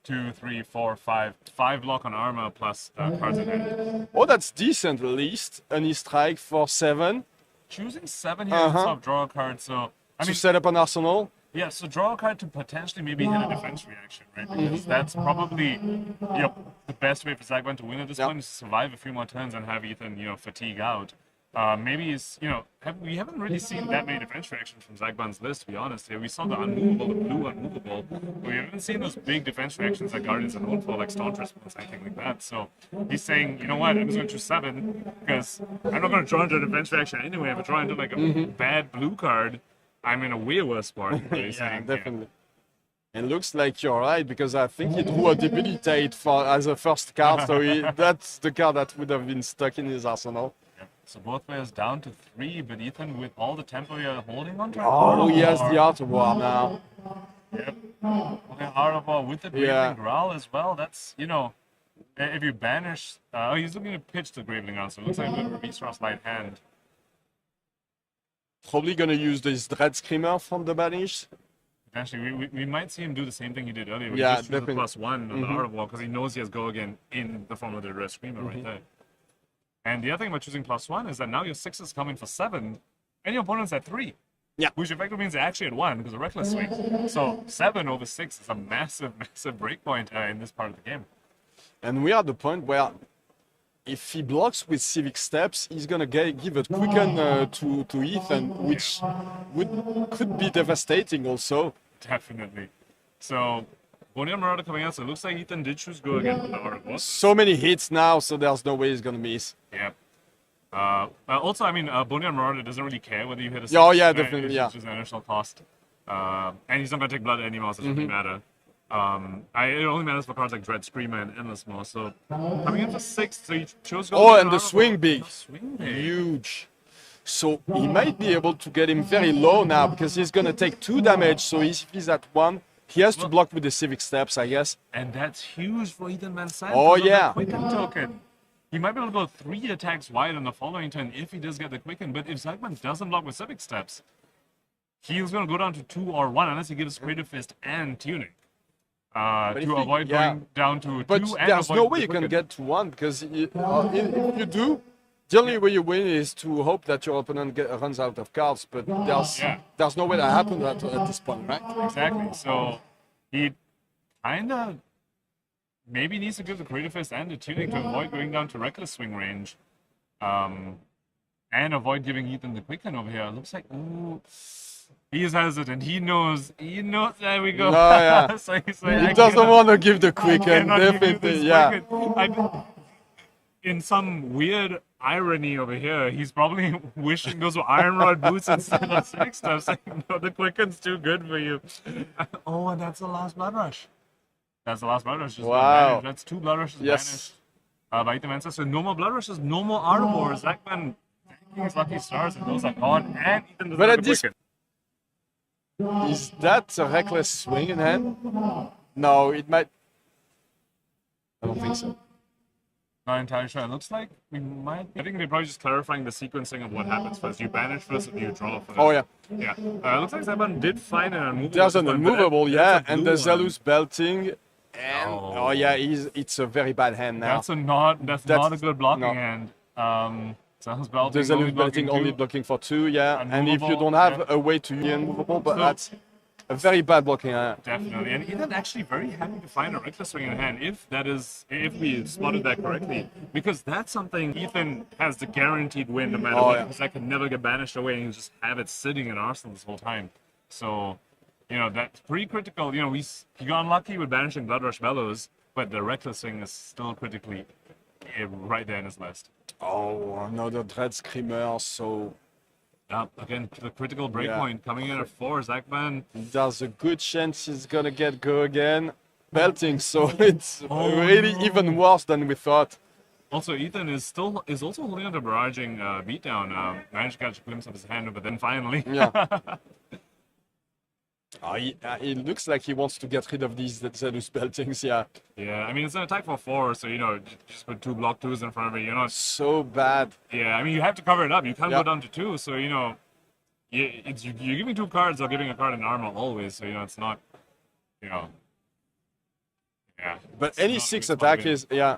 2, 3, 4, 5 block on armor plus cards in hand. Oh, that's decent at least. And he strike for 7. Choosing 7 here instead of draw a card, so... to set up an arsenal? Yeah, so draw a card to potentially maybe hit a defense reaction, right? Because that's probably the best way for Zagban to win at this point is to survive a few more turns and have Ethan, fatigue out. Maybe he's, we haven't really seen that many defense reactions from Zagban's list, to be honest. We saw the unmovable, the blue unmovable, but we haven't seen those big defense reactions that Guardians are known for, like Staunch Response, anything like that. So he's saying, you know what, I'm just going to choose 7, because I'm not going to draw into a defense reaction anyway. If I draw into, like, a bad blue card, I'm in a way worse spot. Definitely. It looks like you're right, because I think he drew a Debilitate as a first card, so that's the card that would have been stuck in his arsenal. So both players down to 3, but Ethan with all the tempo you're holding on to. Oh, he has the Art of War now. Yep. Okay, Art of War with the Graveling Growl as well. That's, if you banish... he's looking to pitch the Graveling Growl, so it looks like a bit of a Resource Light hand. Probably going to use this Dread Screamer from the banish. Actually, we might see him do the same thing he did earlier. We Yeah, just choose the definitely. +1 on the Art of War, because he knows he has Go again in the form of the Red Screamer right there. And the other thing about choosing +1 is that now your 6 is coming for 7, and your opponent's at 3. Yeah. Which effectively means they're actually at 1 because of Reckless Swing. So 7 over 6 is a massive, massive breakpoint in this part of the game. And we are at the point where if he blocks with Civic Steps, he's going to give a quicken to Ethan, which could be devastating also. Definitely. So, Bonian Marauder coming out, so it looks like Ethan did choose Go again with the Art of War. So many hits now, so there's no way he's going to miss. Yeah. Also, I mean, Bonian Marauder doesn't really care whether you hit a 6. Oh, yeah, right? definitely, It's yeah. just an initial cost. And he's not going to take blood anymore, so it doesn't really matter. It only matters for cards like Dread Screamer and Endless Maw. So, coming in for 6, so you chose Go Oh, with and the Art of swing War. big. The swing big. Huge. So he might be able to get him very low now because he's going to take 2 damage. So if he's at 1, he has to block with the civic steps, I guess. And that's huge for Ethan Van Sant. Oh, yeah. Quicken token. He might be able to go 3 attacks wide on the following turn if he does get the quicken. But if Zygmunt doesn't block with civic steps, he's going to go down to 2 or 1 unless he gives Crater Fist and Tunic. To avoid going down to 2 but and there's avoid no the way you can quicken. get to 1 because if you do, the only way you win is to hope that your opponent runs out of cards. But there's no way that happens at this point, right? Exactly. So he kind of maybe needs to give the Crater Fist and the Tunic to avoid going down to Reckless Swing range. And avoid giving Ethan the Quicken over here. It looks like, ooh, he is hesitant. He knows, there we go. No, yeah. So he's like, He doesn't want to give the Quicken, definitely, yeah. In some weird irony over here, he's probably wishing those were Iron Rod boots instead of Civic Steps. Like, no, the Quicken's too good for you. Oh, and that's the last Blood Rush. That's the last Blood Rush. Just Wow. That's 2 Blood Rushes Yes. banished by Ethan Van Sant. So no more Blood Rushes, no more Armories. Zachman thanking his lucky stars and those are gone. And Ethan doesn't But have at the this, Quicken. is that a reckless swing in hand? No, it might. I don't think so. Not entirely sure. It looks like we might. I think they're probably just clarifying the sequencing of what happens first. You banish first, and you draw first. Oh, yeah. Yeah. Looks like Zachman did find an unmovable. There's an but unmovable, that's yeah, a and blue the one. Zelus belting. And oh yeah, it's a very bad hand now. That's not a good blocking hand. Zelus belting. The Zelus belting only blocking for 2, yeah. And if you don't have a way to be unmovable, but that's a very bad blocking hand. Definitely, and Ethan actually very happy to find a reckless swing in hand if we spotted that correctly, because that's something Ethan has the guaranteed win no matter what, because that can never get banished away and you just have it sitting in Arsenal this whole time. So, that's pretty critical. He got unlucky with banishing Blood Rush Bellows, but the reckless swing is still critically right there in his list. Oh, another Dread Screamer, so. Again, the critical breakpoint coming in at 4, Zachman. There's a good chance he's gonna get go again. Belting, so it's really even worse than we thought. Also, Ethan is also holding on to barraging beatdown. Managed to catch a glimpse of his hand, but then finally. Yeah. It looks like he wants to get rid of these Zelus beltings, yeah. Yeah, I mean, it's an attack for 4, so, just put 2 block 2s in front of it, you're not... So bad. Yeah, I mean, you have to cover it up. You can't go down to 2, so, you're giving 2 cards or giving a card in armor always, so, it's not, Yeah. But any 6 attack is, yeah.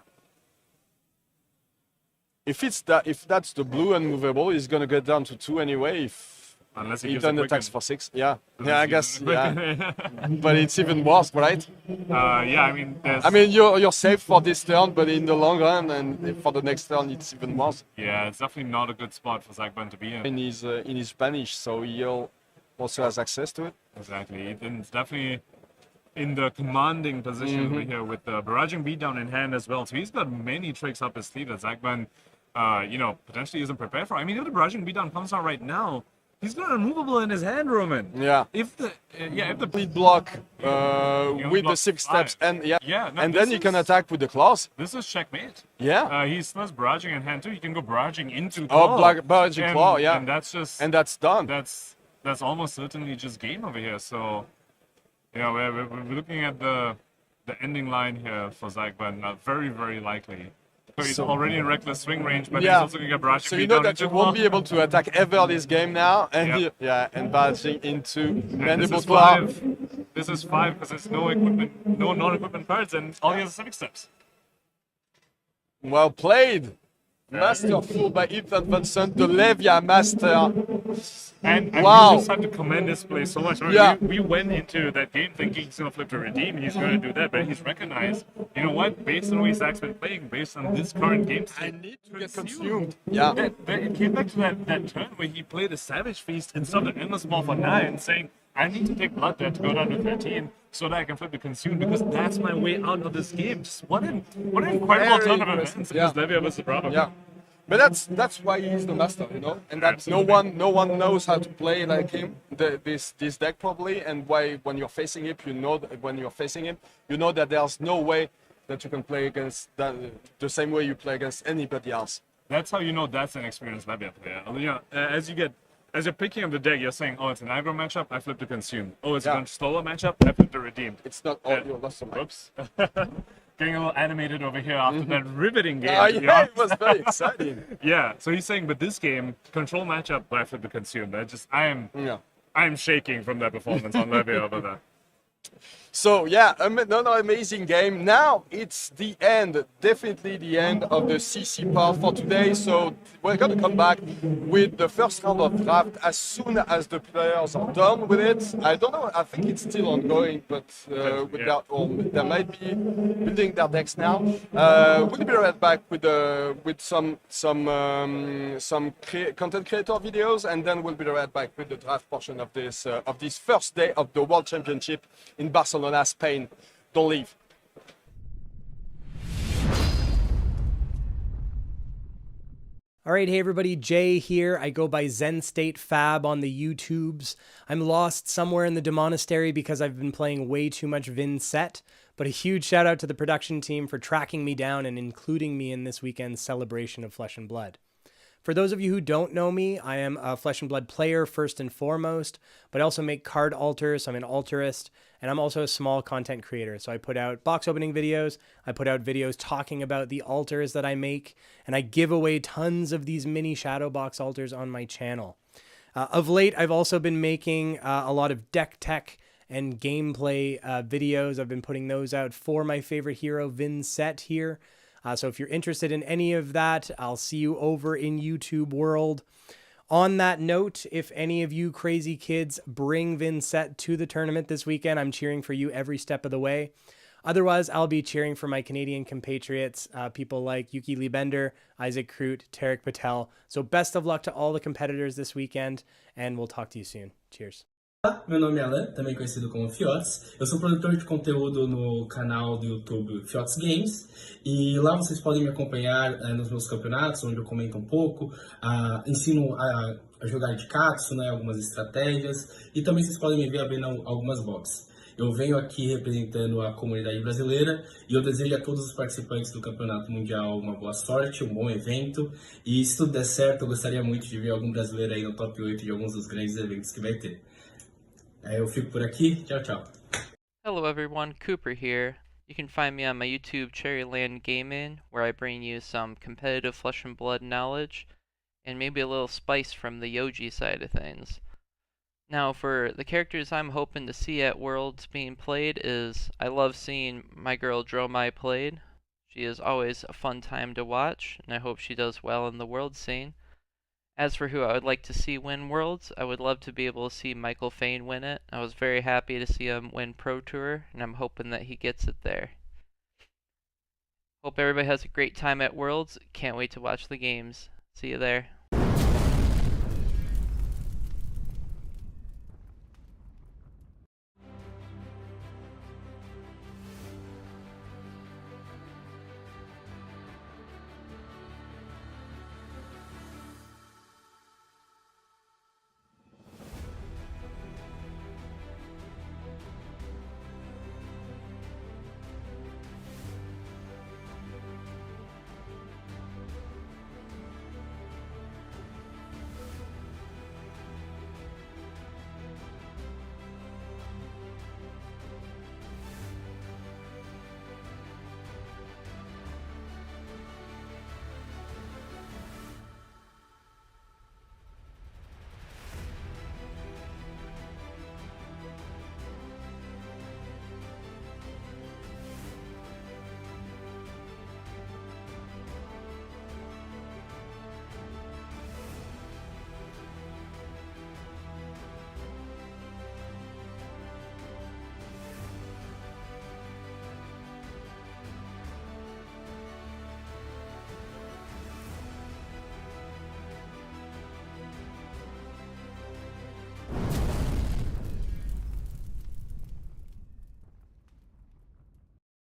If that's the blue unmovable, he's gonna get down to 2 anyway. Unless he Ethan attacks for 6, yeah. Yeah, I guess, yeah. But it's even worse, right? Yeah, I mean, you're safe for this turn, but in the long run and for the next turn, it's even worse. Yeah, it's definitely not a good spot for Zachman to be in. In his banish, so he also has access to it. Exactly. Ethan's definitely in the commanding position over here with the barraging beatdown in hand as well. So he's got many tricks up his sleeve that Zachman, potentially isn't prepared for. I mean, if the barraging beatdown comes out right now, he's got unmovable in his hand, Roman. Yeah. If the lead block with the 6 steps and and then you can attack with the claws. This is checkmate. Yeah. He still has barraging in hand too. You can go barraging into claw. Barraging claw, yeah. And that's done. That's almost certainly just game over here. So, we're looking at the ending line here for Zachman. Very, very likely. So he's already in reckless swing range, but he's also going to get barraging. So you know that you won't be able to attack ever this game now, and and barraging into mandible claw. This is 5 because there's no equipment, no non-equipment cards, and all he has is civic steps. Well played. Masterful by Ethan Van Sant, the Levia master. And wow. we just have to commend this play so much. We went into that game thinking he's going to flip to redeem, he's going to do that, but he's recognized, you know what, based on the way Zach's been playing, based on this current game state, I need to get consumed. Yeah. It came back to that turn where he played a Savage Feast instead of an Endless Ball for 9, saying, I need to take Blood Debt to go down to 13 so that I can flip to Consume because that's my way out of this game. Just what an incredible turn of events because Levia was the Bravo. Yeah. But that's why he's the master, and that no one knows how to play like him. This deck probably, and why when you're facing him, you know that there's no way that you can play against the same way you play against anybody else. that's how you know that's an experienced Levia player. You know, as you're picking up the deck, you're saying, oh, it's an aggro matchup, I flip to consume. Oh, it's a slower matchup, I flip to redeem. It's not all your loss. Whoops. Getting a little animated over here after that riveting game. Yeah, it was very exciting. Yeah, so he's saying, but this game, control matchup, but I flip to consume. I am shaking from that performance on Levia over there. So yeah, amazing game. Now it's the end, definitely the end of the CC part for today. So we're gonna come back with the first round of draft as soon as the players are done with it. I don't know, I think it's still ongoing, but they might be building their decks now. We'll be right back with some content creator videos, and then we'll be right back with the draft portion of this first day of the World Championship in Barcelona, Spain. Don't leave. All right, hey everybody, Jay here. I go by Zen State Fab on the YouTubes. I'm lost somewhere in the Demonastery because I've been playing way too much Vin Set, but a huge shout out to the production team for tracking me down and including me in this weekend's celebration of Flesh and Blood. For those of you who don't know me, I am a Flesh and Blood player first and foremost, but I also make card altars, so I'm an altarist, and I'm also a small content creator. So I put out box opening videos, I put out videos talking about the altars that I make, and I give away tons of these mini shadow box altars on my channel. Of late, I've also been making a lot of deck tech and gameplay videos. I've been putting those out for my favorite hero, Vin Set here. So if you're interested in any of that, I'll see you over in YouTube world. On that note, if any of you crazy kids bring Vin Set to the tournament this weekend, I'm cheering for you every step of the way. Otherwise, I'll be cheering for my Canadian compatriots, people like Yuki Liebender, Isaac Kroot, Tarek Patel. So best of luck to all the competitors this weekend, and we'll talk to you soon. Cheers. Meu nome é Alan, também conhecido como Fiotes. Eu sou produtor de conteúdo no canal do YouTube Fiotes Games e lá vocês podem me acompanhar nos meus campeonatos, onde eu comento um pouco, ensino a jogar de Katsu, né, algumas estratégias e também vocês podem me ver abrindo algumas boxes. Eu venho aqui representando a comunidade brasileira e eu desejo a todos os participantes do Campeonato Mundial uma boa sorte, um bom evento e se tudo der certo eu gostaria muito de ver algum brasileiro aí no top 8 de alguns dos grandes eventos que vai ter. Eu fico por aqui. Tchau, tchau. Hello everyone, Cooper here. You can find me on my YouTube Cherryland Gaming, where I bring you some competitive Flesh and Blood knowledge, and maybe a little spice from the Yoji side of things. Now for the characters I'm hoping to see at Worlds being played is, I love seeing my girl Dromai played. She is always a fun time to watch, and I hope she does well in the world scene. As for who I would like to see win Worlds, I would love to be able to see Michael Fane win it. I was very happy to see him win Pro Tour, and I'm hoping that he gets it there. Hope everybody has a great time at Worlds. Can't wait to watch the games. See you there.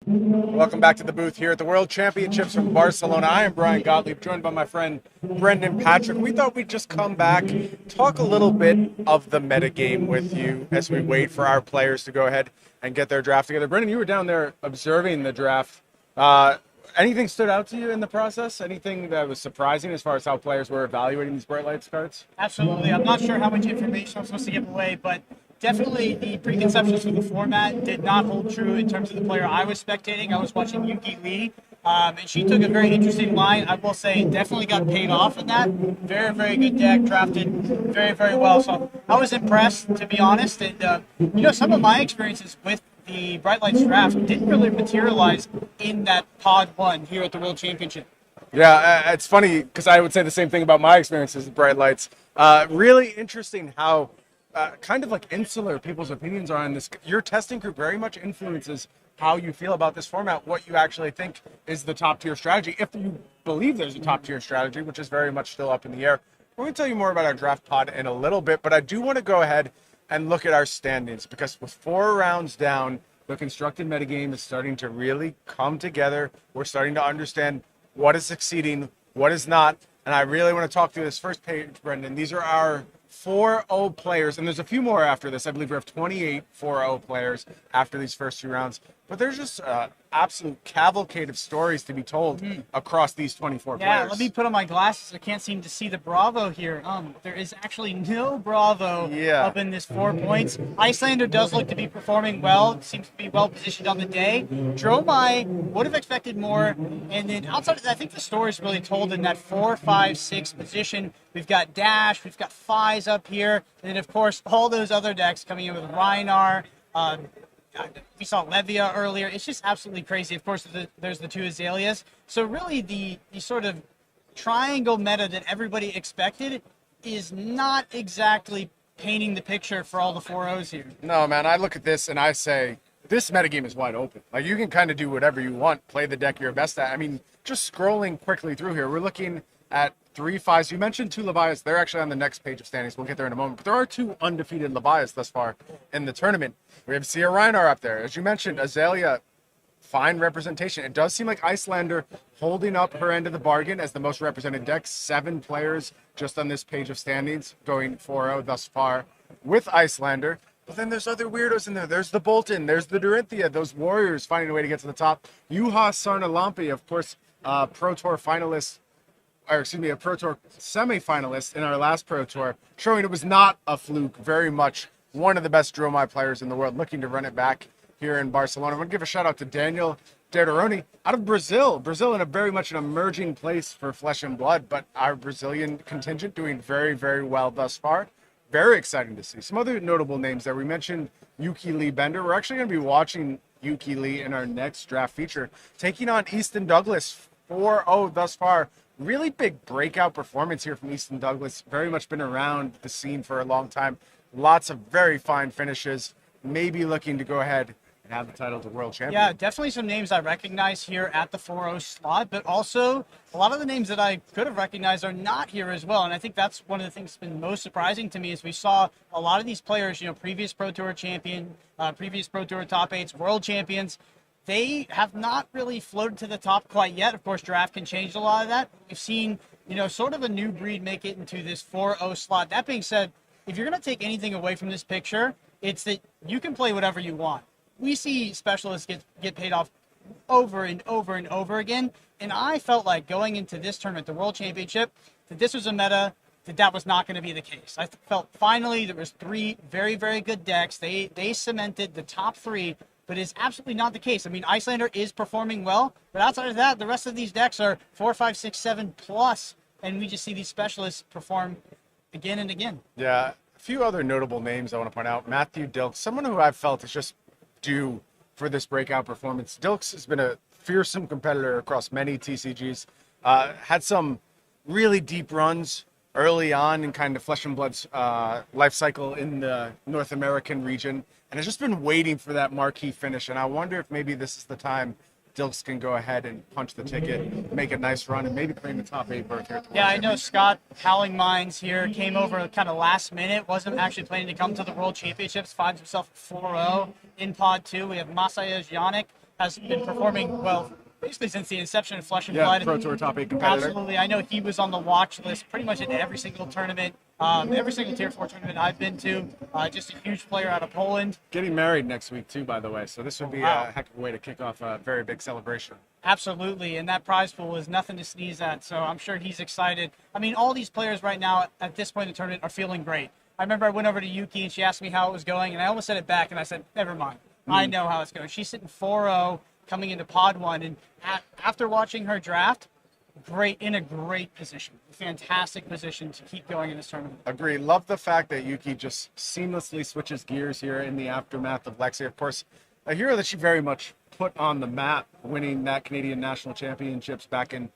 Welcome back to the booth here at the World Championships from Barcelona. I am Brian Gottlieb, joined by my friend Brendan Patrick. We thought we'd just come back, talk a little bit of the metagame with you as we wait for our players to go ahead and get their draft together. Brendan, you were down there observing the draft. anything stood out to you in the process? Anything that was surprising as far as how players were evaluating these Bright Lights cards? Absolutely. I'm not sure how much information I'm supposed to give away, but definitely the preconceptions for the format did not hold true in terms of the player I was spectating. I was watching Yuki Lee, and she took a very interesting line. I will say definitely got paid off in that. Very, very good deck, drafted very, very well. So I was impressed, to be honest. And, some of my experiences with the Bright Lights draft didn't really materialize in that pod 1 here at the World Championship. Yeah, it's funny because I would say the same thing about my experiences with Bright Lights. Really interesting how kind of like insular people's opinions are on this. Your testing group very much influences how you feel about this format, what you actually think is the top tier strategy, if you believe there's a top tier strategy, which is very much still up in the air. We're going to tell you more about our draft pod in a little bit, but I do want to go ahead and look at our standings, because with 4 rounds down, the constructed metagame is starting to really come together. We're starting to understand what is succeeding, what is not, and I really want to talk through this first page, Brendan. These are our 4-0 players, and there's a few more after this. I believe we have 28 4-0 players after these first 2 rounds. But there's just absolute cavalcade of stories to be told across these 24 players. Yeah, let me put on my glasses. I can't seem to see the Bravo here. There is actually no Bravo up in this 4 points. Iyslander does look to be performing well. Seems to be well positioned on the day. Dromai would have expected more. And then outside of that, I think the story is really told in that 4, 5, 6 position. We've got Dash, we've got Fies up here. And then, of course, all those other decks coming in with Rhinar. We saw Levia earlier. It's just absolutely crazy. Of course, there's the 2 Azaleas. So really the sort of triangle meta that everybody expected is not exactly painting the picture for all the 4-0s here. No, man, I look at this and I say, this metagame is wide open. Like, you can kind of do whatever you want, play the deck you're best at. I mean, just scrolling quickly through here, we're looking at 3 Fies. You mentioned 2 Levias. They're actually on the next page of standings. We'll get there in a moment. But there are 2 undefeated Levias thus far in the tournament. We have Sia Rhinar up there. As you mentioned, Azalea, fine representation. It does seem like Iyslander holding up her end of the bargain as the most represented deck. 7 players just on this page of standings going 4-0 thus far with Iyslander. But then there's other weirdos in there. There's the Boltyn. There's the Dorinthia. Those warriors finding a way to get to the top. Juha Sarnalampi, of course, Pro Tour finalist. Or excuse me, a Pro Tour semi-finalist in our last Pro Tour, showing it was not a fluke, very much one of the best Dromai players in the world, looking to run it back here in Barcelona. I want to give a shout out to Daniel Dertoni out of Brazil. Brazil in a very much an emerging place for Flesh and Blood, but our Brazilian contingent doing very, very well thus far. Very exciting to see. Some other notable names there. We mentioned Yuki Lee Bender. We're actually going to be watching Yuki Lee in our next draft feature, taking on Easton Douglas, 4-0 thus far. Really big breakout performance here from Easton Douglas. Very much been around the scene for a long time. Lots of very fine finishes. Maybe looking to go ahead and have the title to world champion. Yeah, definitely some names I recognize here at the 4-0 slot, but also a lot of the names that I could have recognized are not here as well. And I think that's one of the things that's been most surprising to me is we saw a lot of these players, previous Pro Tour champion, previous Pro Tour top 8s, world champions. They have not really floated to the top quite yet. Of course, draft can change a lot of that. We've seen, sort of a new breed make it into this 4-0 slot. That being said, if you're going to take anything away from this picture, it's that you can play whatever you want. We see specialists get paid off over and over and over again. And I felt like going into this tournament, the World Championship, that this was a meta that was not going to be the case. I felt finally there was 3 very, very good decks. They cemented the top 3. But it's absolutely not the case. I mean, Iyslander is performing well, but outside of that, the rest of these decks are 4, 5, 6, 7 plus, and we just see these specialists perform again and again. Yeah, a few other notable names I want to point out. Matthew Dilks, someone who I've felt is just due for this breakout performance. Dilks has been a fearsome competitor across many TCGs, had some really deep runs early on in kind of Flesh and Blood's life cycle in the North American region, and has just been waiting for that marquee finish. And I wonder if maybe this is the time Dilks can go ahead and punch the ticket, make a nice run, and maybe claim the top 8 berth here. Yeah, I know Scott Howling Minds here came over kind of last minute, wasn't actually planning to come to the World Championships, finds himself 4-0 in Pod 2. We have Maciej Janik, has been performing well basically since the inception of Flesh and Blood. Pro Tour top 8 competitor. Absolutely. I know he was on the watch list pretty much in every single tournament, every single Tier 4 tournament I've been to. Just a huge player out of Poland. Getting married next week, too, by the way. So this would be a heck of a way to kick off a very big celebration. Absolutely, and that prize pool is nothing to sneeze at, so I'm sure he's excited. I mean, all these players right now at this point in the tournament are feeling great. I remember I went over to Yuki and she asked me how it was going, and I almost said it back, and I said, never mind. I know how it's going. She's sitting 4-0 coming into Pod 1, and after watching her draft, in a great position. Fantastic position to keep going in this tournament. Agree. Love the fact that Yuki just seamlessly switches gears here in the aftermath of Lexi. Of course, a hero that she very much put on the map, winning that Canadian National Championships back in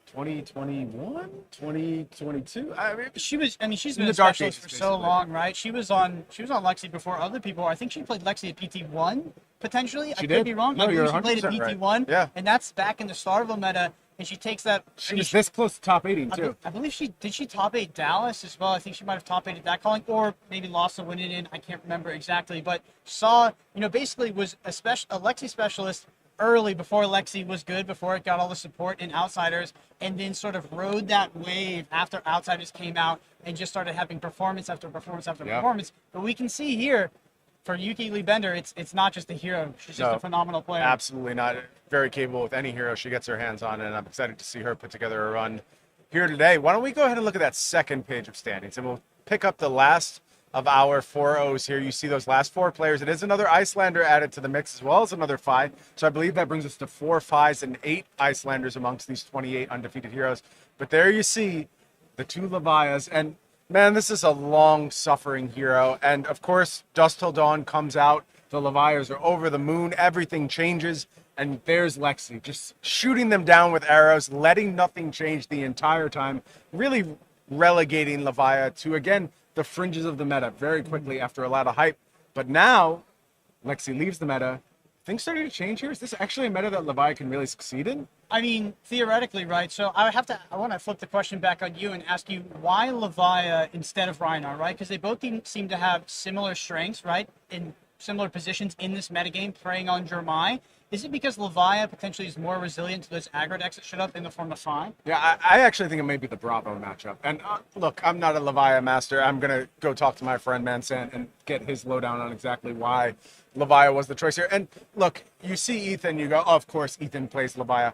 2021, 2022. She's been a specialist for so long, right? She was on Lexi before other people. I think she played Lexi at PT1 potentially. I could be wrong. No, you're she played at PT1, right. Yeah. And that's back in the Starville meta. And she takes that. She was this close to top 80 too. I believe she top 8 Dallas as well. I think she might have top 8 that calling, or maybe lost to win it in. I can't remember exactly, but basically was a Lexi specialist early before Lexi was good, before it got all the support and outsiders, and then sort of rode that wave after outsiders came out and just started having performance after performance after performance. But we can see here, for Yuki Lee Bender, it's not just a hero. She's just a phenomenal player. Absolutely not. Very capable with any hero she gets her hands on, and I'm excited to see her put together a run here today. Why don't we go ahead and look at that second page of standings, and we'll pick up the last of our 4-0s here. You see those last 4 players. It is another Iyslander added to the mix, as well as another Phi. So I believe that brings us to 4 Phis and 8 Icelanders amongst these 28 undefeated heroes. But there you see the 2 Levias, and man, this is a long-suffering hero. And of course, Dusk Till Dawn comes out. The Levias are over the moon. Everything changes. And there's Lexi, just shooting them down with arrows, letting nothing change the entire time, really relegating Levia to, again, the fringes of the meta very quickly after a lot of hype. But now, Lexi leaves the meta. Things starting to change here. Is this actually a meta that Levia can really succeed in? I mean, theoretically, right? So I want to flip the question back on you and ask you, why Levia instead of Rhinar, right? Because they both seem to have similar strengths, right? In similar positions in this metagame, preying on Jermai. Is it because Levia potentially is more resilient to those aggro decks that showed up in the form of Phi? Yeah, I actually think it may be the Bravo matchup. And look, I'm not a Levia master. I'm going to go talk to my friend Sant and get his lowdown on exactly why Levia was the choice here. And look, you see Ethan, you go, oh, of course, Ethan plays Levia.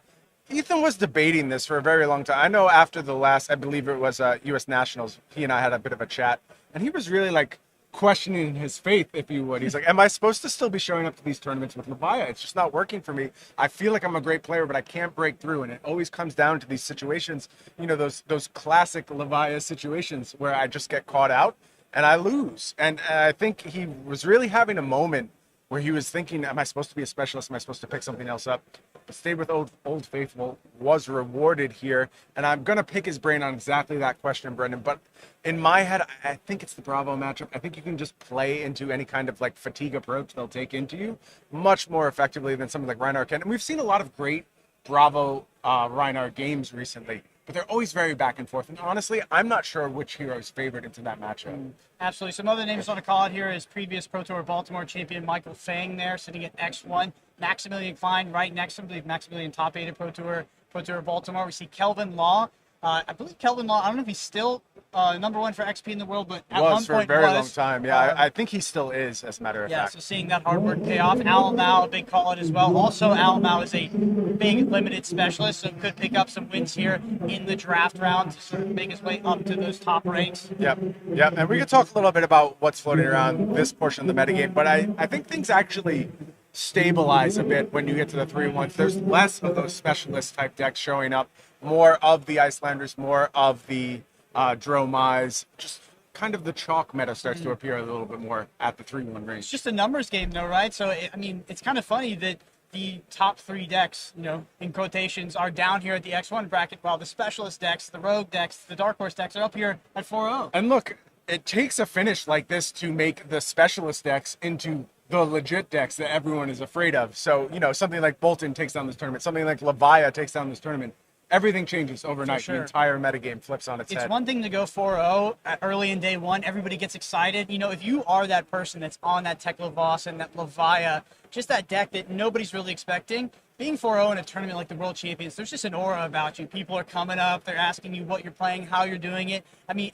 Ethan was debating this for a very long time. I know after the last, I believe it was U.S. Nationals, he and I had a bit of a chat. And he was really like, questioning his faith, if you would. He's like, am I supposed to still be showing up to these tournaments with Levia? It's just not working for me. I feel like I'm a great player, but I can't break through. And it always comes down to these situations, those classic Levia situations where I just get caught out and I lose. And I think he was really having a moment where he was thinking, am I supposed to be a specialist? Am I supposed to pick something else up? But stayed with Old Faithful, was rewarded here. And I'm going to pick his brain on exactly that question, Brendan. But in my head, I think it's the Bravo matchup. I think you can just play into any kind of like fatigue approach they'll take into you much more effectively than something like Rhinar can. And we've seen a lot of great Bravo Rhinar games recently, but they're always very back and forth. And honestly, I'm not sure which hero is favored into that matchup. Absolutely. Some other names on the call out here is previous Pro Tour Baltimore champion Michael Fang there, sitting at X1. Maximilian Klein right next to him. I believe Maximilian top 8 at Pro Tour Baltimore. We see Kelvin Law. I believe Kelvin Law, I don't know if he's still #1 for XP in the world, but at one for point a very long time. Yeah, I think he still is, as a matter of fact. So seeing that hard work pay off. Alamau, a big call out as well. Also, Alamau is a big limited specialist, so could pick up some wins here in the draft round to sort of make his way up to those top ranks. Yep. And we could talk a little bit about what's floating around this portion of the metagame, but I think things actually stabilize a bit when you get to the 3-1s. There's less of those specialist type decks showing up, more of the Icelanders, more of the Dromais. Just kind of the chalk meta starts to appear a little bit more at the 3-1 range. It's just a numbers game though, right? So, it's kind of funny that the top 3 decks, in quotations, are down here at the X1 bracket, while the specialist decks, the rogue decks, the dark horse decks are up here at 4-0. And look, it takes a finish like this to make the specialist decks into the legit decks that everyone is afraid of. So, something like Boltyn takes down this tournament, something like Levia takes down this tournament. Everything changes overnight. Sure. The entire metagame flips on its head. It's one thing to go 4-0 early in day one. Everybody gets excited. If you are that person that's on that Teklovossen, that Levia, just that deck that nobody's really expecting, being 4-0 in a tournament like the World Champions, there's just an aura about you. People are coming up. They're asking you what you're playing, how you're doing it.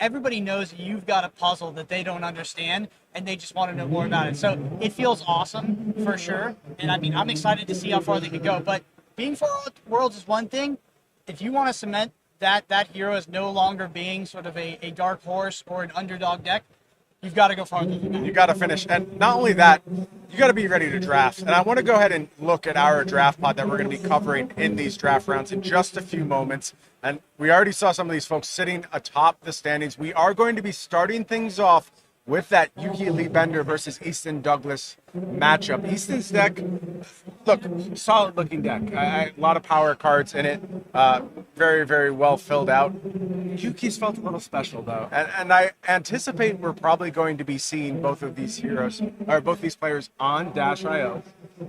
Everybody knows you've got a puzzle that they don't understand, and they just want to know more about it. So it feels awesome for sure. And I'm excited to see how far they could go. But being for Worlds is one thing. If you want to cement that hero as no longer being sort of a dark horse or an underdog deck, you've got to go farther than that. You got to finish. And not only that, you got to be ready to draft. And I want to go ahead and look at our draft pod that we're going to be covering in these draft rounds in just a few moments. And we already saw some of these folks sitting atop the standings. We are going to be starting things off with that Yuki Iyslander versus Easton Douglas matchup. Easton's deck, look, solid looking deck. A lot of power cards in it. Very, very well filled out. Yuki's felt a little special though. And I anticipate we're probably going to be seeing both of these heroes, or both these players on Dash.io.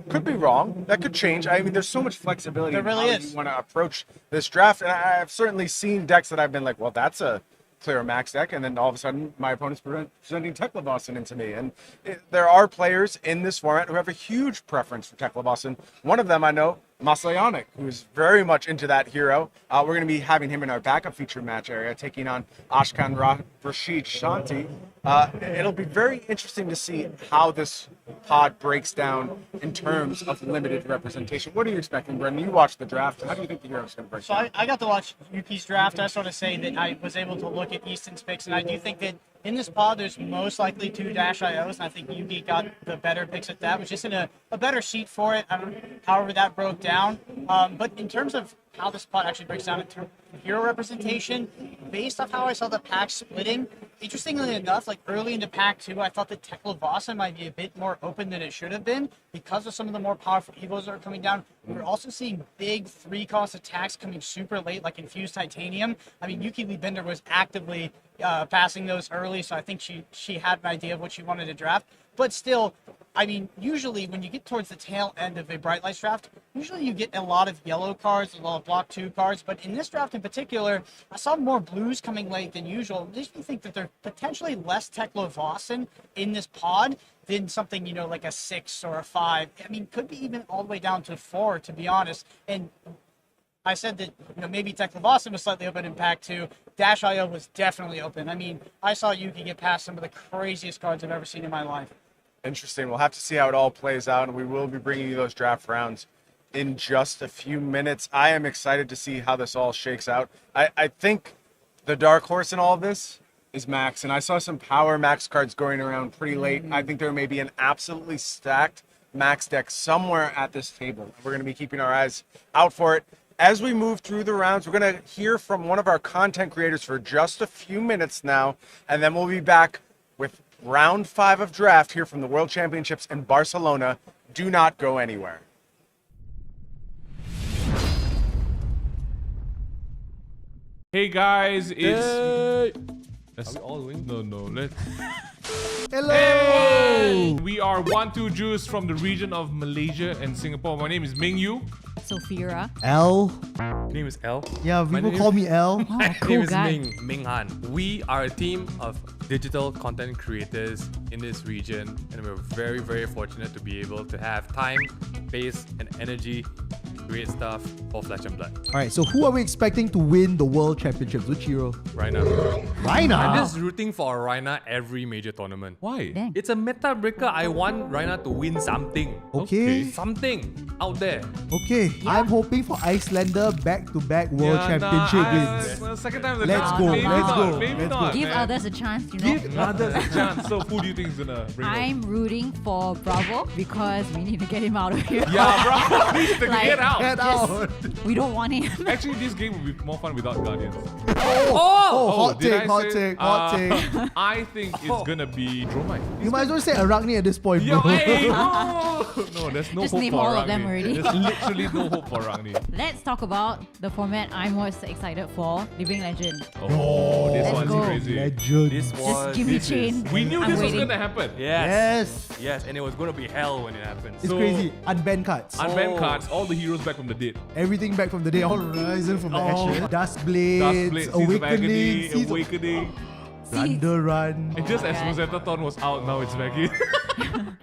Could be wrong. That could change. I mean, there's so much flexibility in how you want to approach this draft. And I've certainly seen decks that I've been like, well, that's a clear Maxx deck, and then all of a sudden my opponent's presenting Teklovossen into me. And there are players in this format who have a huge preference for Teklovossen. One of them I know, Martinek, who's very much into that hero. We're going to be having him in our backup feature match area, taking on Ashkan Rashid Shanti. It'll be very interesting to see how this pod breaks down in terms of limited representation. What are you expecting, Brendan? You watched the draft. How do you think the hero's going to break down? So I got to watch Yuki's draft. I sort of say that I was able to look at Easton's picks, and I do think that in this pod, there's most likely 2 Dash.ios, and I think Yuki got the better picks at that, which is in a better sheet for it, however that broke down. But in terms of how this pod actually breaks down in terms of hero representation, based off how I saw the pack splitting, interestingly enough, like early into pack 2, I thought that Teklovossen might be a bit more open than it should have been because of some of the more powerful evos that are coming down. We're also seeing big 3-cost attacks coming super late, like Infused Titanium. I mean, Yuki Iyslander was actively passing those early, so I think she had an idea of what she wanted to draft. But still, I mean, usually when you get towards the tail end of a Bright Lights draft, usually you get a lot of yellow cards, a lot of block 2 cards. But in this draft in particular, I saw more blues coming late than usual. It makes me think that there's potentially less Teklovossen in this pod than something, you know, like a 6 or a 5. I mean, could be even all the way down to 4, to be honest. And I said that, you know, maybe Teklovossen was slightly open in pack 2. Dash.io was definitely open. I mean, I saw Yuki get past some of the craziest cards I've ever seen in my life. Interesting. We'll have to see how it all plays out, and we will be bringing you those draft rounds in just a few minutes. I am excited to see how this all shakes out. I think the dark horse in all of this is Maxx, and I saw some power Maxx cards going around pretty late. I think there may be an absolutely stacked Maxx deck somewhere at this table. We're going to be keeping our eyes out for it. As we move through the rounds, we're going to hear from one of our content creators for just a few minutes now, and then we'll be back with round 5 of draft here from the World Championships in Barcelona. Do not go anywhere. Hey guys, it's... Are we all doing? No, let's... Hello! Hey! We are 1-2 Jews from the region of Malaysia and Singapore. My name is Ming Yu. Sophia. L. My name is L. Yeah, people call me L. My name is Ming Han. We are a team of digital content creators in this region, and we're very, very fortunate to be able to have time, space, and energy to create stuff for Flesh and Blood. Alright, so who are we expecting to win the World Championships? Which hero? Rhinar. Rhinar? I'm just rooting for Rhinar every major tournament. Why? Dang. It's a meta breaker. I want Rhinar to win something. Okay. Something out there. Okay, I'm hoping for Iyslander back-to-back World Championship wins. Well, second time Let's go. Give others a chance, you know. Give others a chance. So who do you think is gonna bring it? I'm rooting for Bravo because we need to get him out of here. Yeah, Bravo needs to Like, get out. Get out. We don't want him. Actually, this game would be more fun without Guardians. Hot did take, I hot say- take, hot take. I think it's gonna be Dromite. You might as well say Arachne at this point, Yo, bro. hey, no, there's no Just hope name for all Arachne. of them already. There's literally no hope for Arachne. Let's talk about the format I'm most excited for, Living Legend. Oh, this Let's one's go. crazy. Legend. Just give me chain. We knew I'm this was waiting. gonna happen. Yes. Yes. Yes, and it was going to be hell when it happens. It's So- crazy. Unbanned cards. Unbanned cards, all the heroes back from the dead. Everything back from the day. All risen from the ashes. Dust Blades, Dust Blade, Seeds of Awakening, Agony, Seeds of Awakening. Thunder Run. And just as Okay. Rosetta Thorn was out, now it's back in.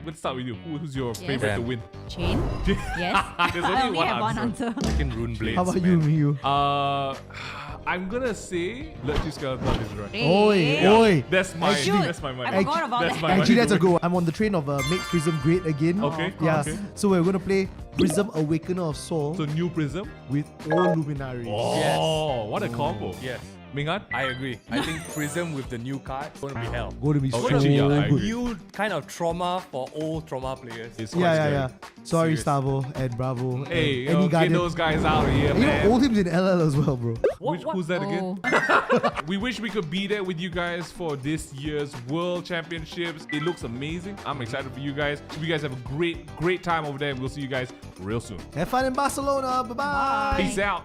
Let's start with you. Who's your favorite to win? Chain? Yes. There's I only only one have one answer. answer. Freaking Rune Blades. How about you, Miu? I'm gonna say let's use Skeleton is right. Oi, oi. That's my Actually- that's my money. I forgot about That's that. my Actually, money. that's a good one. I'm on the train of make Prism great again. Okay, Yeah. okay. So we're gonna play Prism Awakener of Soul So new Prism. with all Luminaries. Oh, what a combo. Yes. Mingan? I agree. I think Prism with the new card is going to be hell. Going to be Oh, so actually, yeah, I good. agree. New kind of trauma for old trauma players. It's quite Yeah, scary. yeah. Sorry, Serious. Stavo and Bravo. Hey, and any get Guardian. those guys out of here, And you know, man. Oldham's in LL as well, bro. Who's that again? We wish we could be there with you guys for this year's World Championships. It looks amazing. I'm excited for you guys. Hope you guys have a great time over there. And we'll see you guys real soon. Have fun in Barcelona. Bye-bye. Peace out.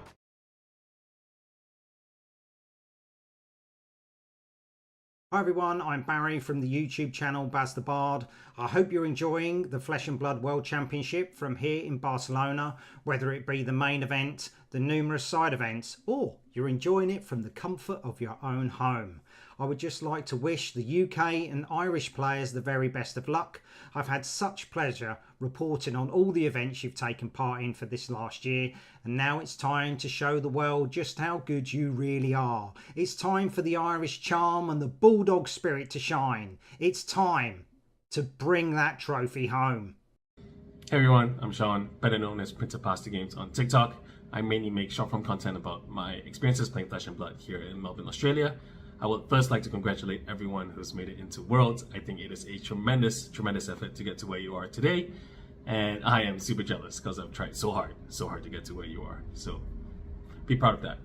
Hi everyone, I'm Barry from the YouTube channel Baz the Bard. I hope you're enjoying the Flesh and Blood World Championship from here in Barcelona, whether it be the main event, the numerous side events, or you're enjoying it from the comfort of your own home. I would just like to wish the UK and Irish players the very best of luck. I've had such pleasure reporting on all the events you've taken part in for this last year, and now it's time to show the world just how good you really are. It's time for the Irish charm and the bulldog spirit to shine. It's time to bring that trophy home. Hey everyone, I'm Sean, better known as Prince of Pasta Games on TikTok. I mainly make short form content about my experiences playing Flesh and Blood here in Melbourne, Australia. I would first like to congratulate everyone who's made it into Worlds. I think it is a tremendous effort to get to where you are today. And I am super jealous because I've tried so hard to get to where you are. So be proud of that.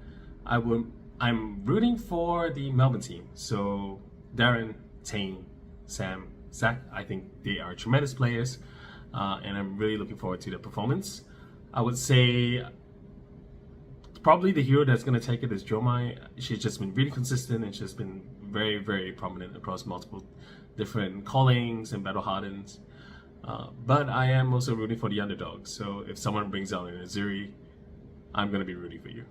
I'm rooting for the Melbourne team. So Darren, Tang, Sam, Zach, I think they are tremendous players. And I'm really looking forward to their performance. I would say probably the hero that's going to take it is Jomai. She's just been really consistent and she's been very, very prominent across multiple different callings and battle hardens. But I am also rooting for the underdog. So if someone brings out an Azuri, I'm going to be rooting for you.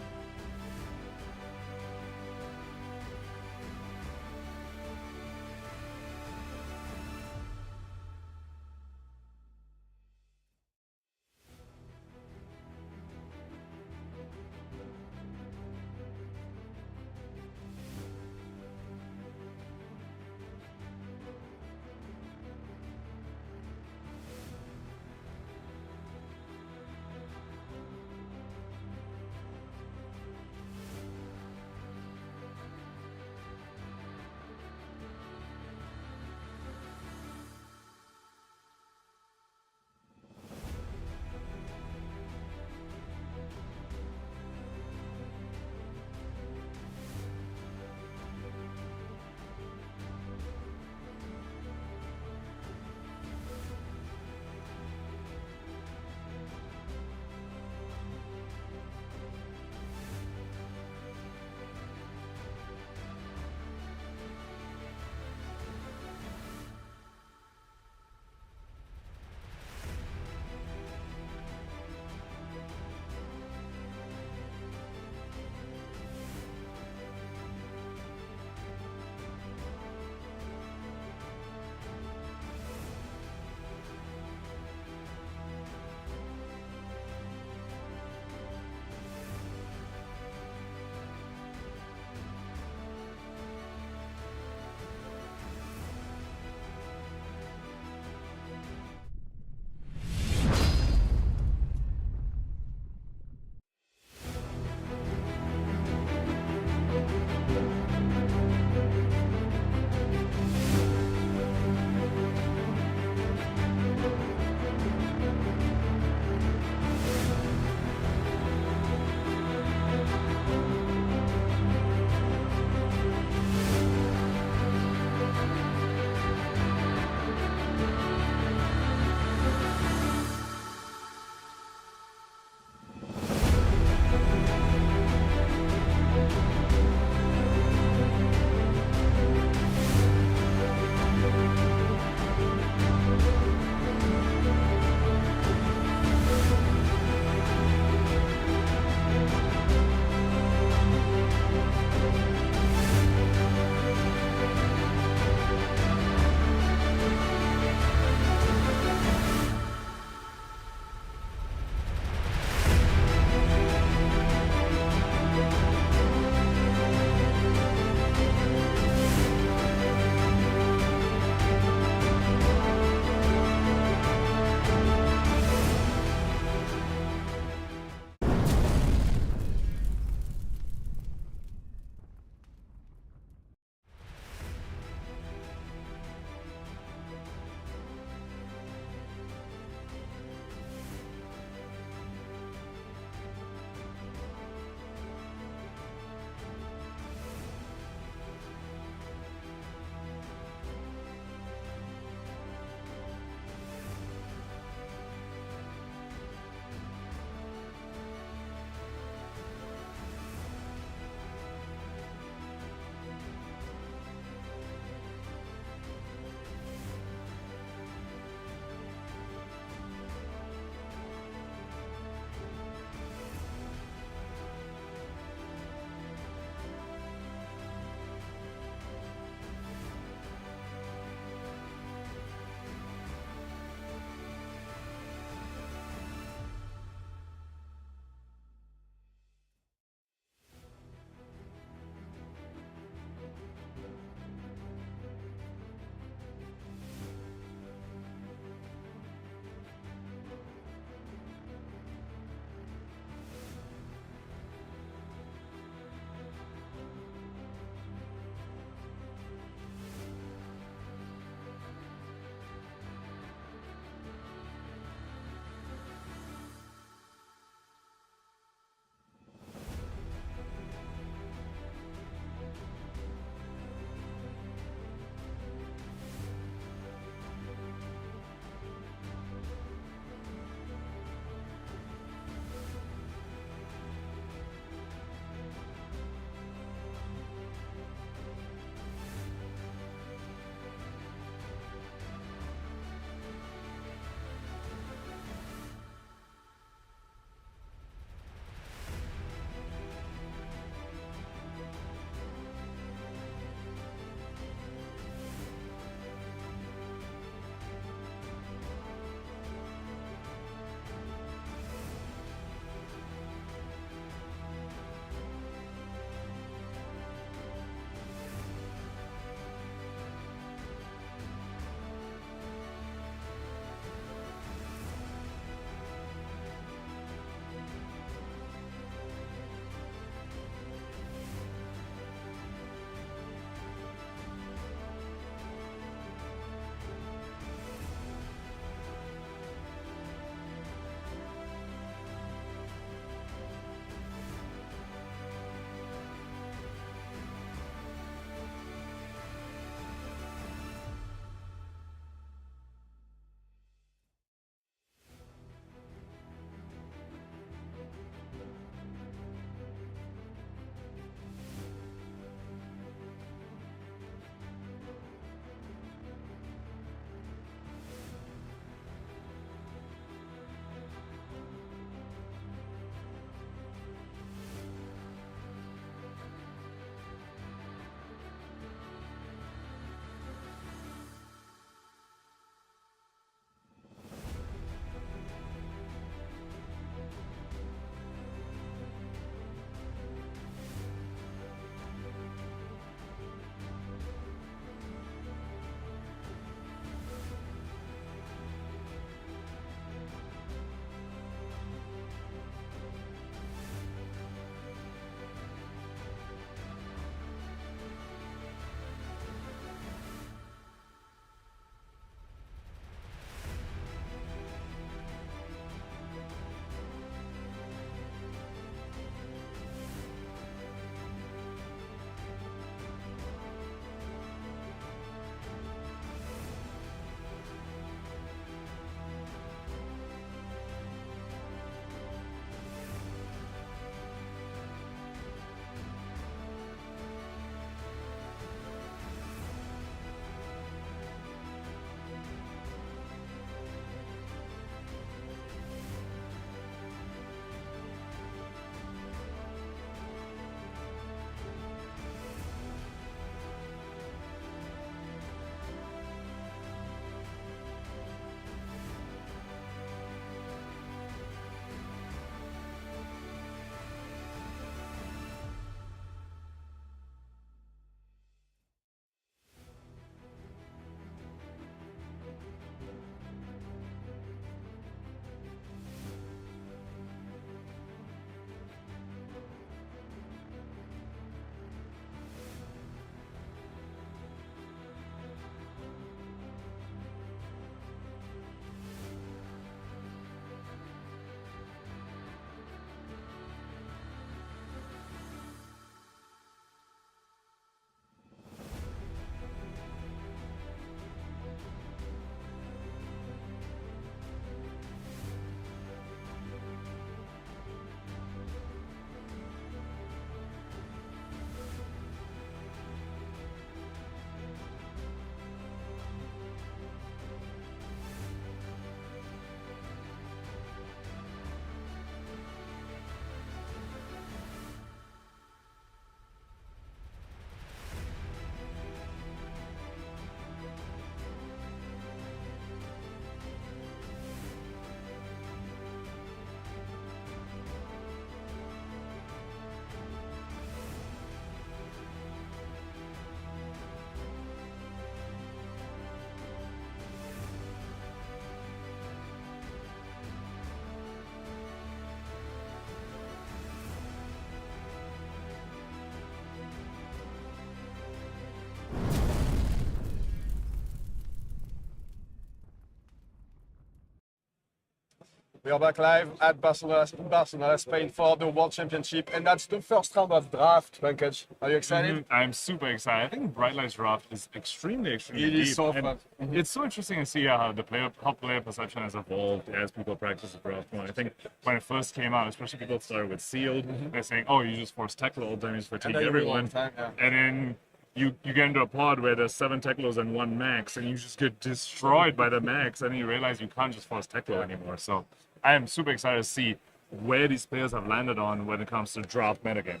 We are back live at Barcelona, Spain for the World Championship, and that's the first round of draft. Pankaj, are you excited? I'm super excited. I think Bright Light's draft is extremely It deep. is so fun. It's so interesting to see how player perception has evolved as people practice the draft more. I think when it first came out, especially people started with sealed, they're saying, "Oh, you just force Teklo all the time, you just fatigue everyone," and then you get into a pod where there's 7 Teklos and 1 Maxx, and you just get destroyed by the Maxx, and you realize you can't just force Teklo anymore. So I am super excited to see where these players have landed on when it comes to draft metagame.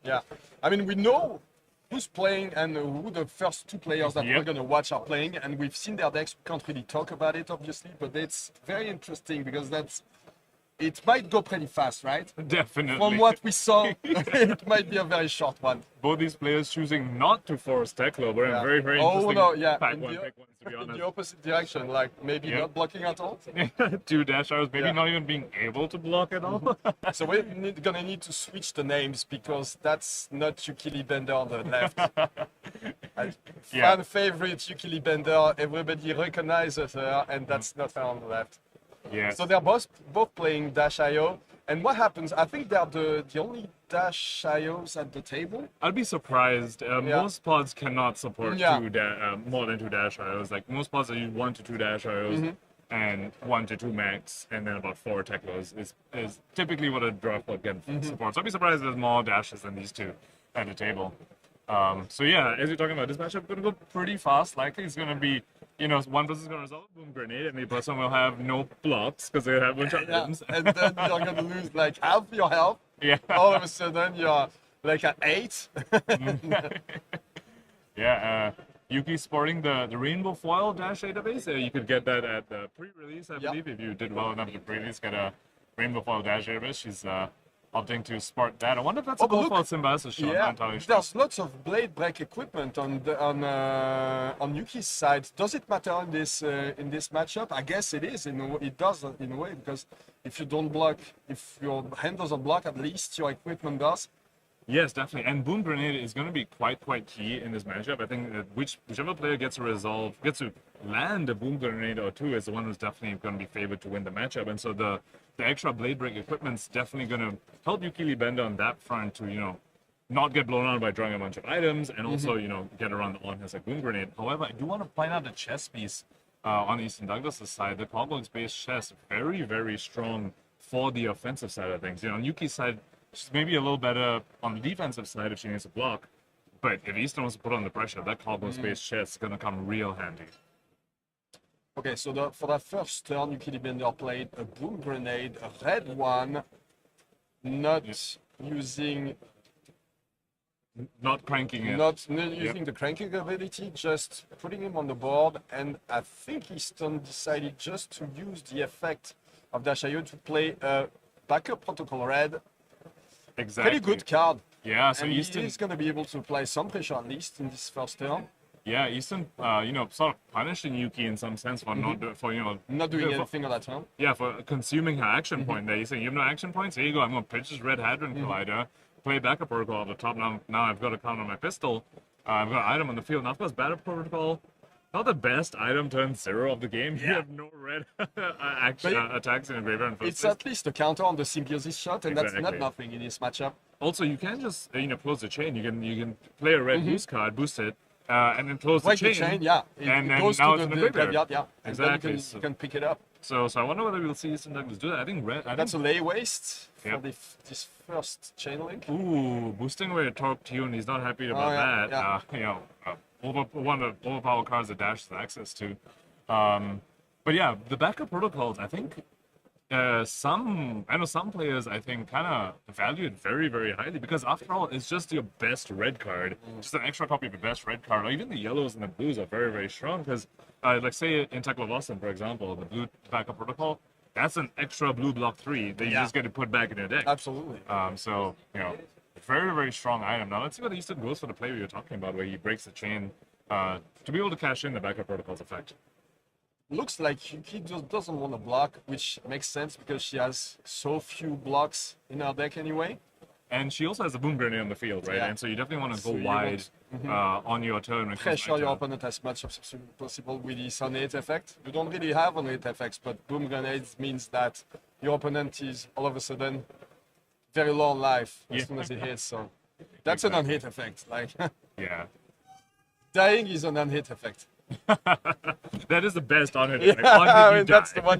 Yeah, I mean, we know who's playing and who the first 2 players that we're going to watch are playing, and we've seen their decks. We can't really talk about it, obviously, but it's very interesting because it might go pretty fast, right? Definitely. From what we saw, it might be a very short one. Both these players choosing not to force Teklo, but very, very interesting. Pack one, pick one, to be honest. In the opposite direction, like maybe not blocking at all. 2 dash arrows, maybe not even being able to block at all. So we're gonna need to switch the names because that's not Yuki Bender on the left. Fan favorite Yuki Bender, everybody recognizes her, and that's not her on the left. Yeah. So they're both playing Dash IO. And what happens? I think they're the only Dash IOs at the table. I'd be surprised. Most pods cannot support more than 2 Dash IOs. Like most pods are 1 to 2 Dash IOs and 1 to 2 Maxx, and then about 4 Teklos is typically what a draft pod can support. So I'd be surprised if there's more dashes than these 2 at the table. So yeah, as you're talking about, this matchup going to go pretty fast. Likely it's going to be, one person's going to resolve a boom grenade, and the other person will have no blocks because they have a bunch of items. And then you're going to lose like half your health. Yeah. All of a sudden you're like at 8. Yeah. Yuki sporting the rainbow foil dash database. You could get that at the pre-release, I believe, if you did well enough to pre-release. Get a rainbow foil dash database. She's opting to sport that. I wonder if that's a gold foil symbiosis shot. Yeah, I'm entirely sure. there's lots of blade break equipment on Yuki's side. Does it matter in this matchup? I guess it is. It does in a way, because if you don't block, if your hand doesn't block, at least your equipment does. Yes, definitely. And boom grenade is going to be quite key in this matchup. I think that whichever player gets to land a boom grenade or 2 is the one who's definitely going to be favored to win the matchup. And so the extra blade break equipment's definitely going to help Yuki Bender on that front to, not get blown out by drawing a bunch of items, and also, get around on his boom grenade. However, I do want to point out the chess piece on Easton Douglas's side. The Cogwalks-based chess, very, very strong for the offensive side of things. On Yuki's side, she's maybe a little better on the defensive side if she needs to block, but if Easton wants to put on the pressure, that Cogwalks-based chess is going to come real handy. Okay, so for that first turn, Yuki Bender played a boom grenade, a red one, not cranking it. Not using the cranking ability, just putting him on the board, and I think Easton decided just to use the effect of Dash IO to play a backup protocol red. Exactly. Pretty good card. Yeah, so and Easton is going to be able to apply some pressure at least in this first turn. Yeah, Easton, sort of punishing Yuki in some sense for not doing anything on that turn. Yeah, for consuming her action point there. He's saying, you have no action points? Here you go. I'm going to pitch this Red Hadron Collider, play backup protocol at the top. Now I've got a count on my pistol. I've got an item on the field. Now, of course, backup protocol, not the best item turn 0 of the game. Yeah. You have no red attacks in the graveyard. It's at least a counter on the symbiosis shot, and that's not nothing in this matchup. Also, you can just close the chain. You can play a red boost card, boost it, and then close the chain. Yeah. And then goes now to it's in the graveyard, graveyard. yeah. And Exactly. then you can pick it up. So I wonder whether we'll see Easton Douglas do that. I think red. That's a lay waste for this first chain link. Ooh, boosting away a Torp Tune. He's not happy about that. Yeah. One of the overpower cards that Dash has access to. But yeah, the backup protocols, I think some players, I think, kind of value it very, very highly, because after all, it's just your best red card. Just an extra copy of your best red card. Or even the yellows and the blues are very, very strong, because like say in Teklovossen, for example, the blue backup protocol, that's an extra blue block 3 that you just get to put back in your deck. Absolutely. So, very, very strong item. Now, let's see whether Easton goes for the play we were talking about, where he breaks the chain to be able to cash in the backup protocol's effect. Looks like he just doesn't want to block, which makes sense because she has so few blocks in her deck anyway. And she also has a boom grenade on the field, right? Yeah. And so you definitely want to go wide on your turn. When Pressure your opponent as much as possible with this on 8 effect. You don't really have on 8 effects, but boom grenades means that your opponent is all of a sudden very low on life as soon as he hits. So that's an unhit effect. Like, yeah, dying is an unhit effect. That is the best on it. Yeah, Like, I mean, that's the one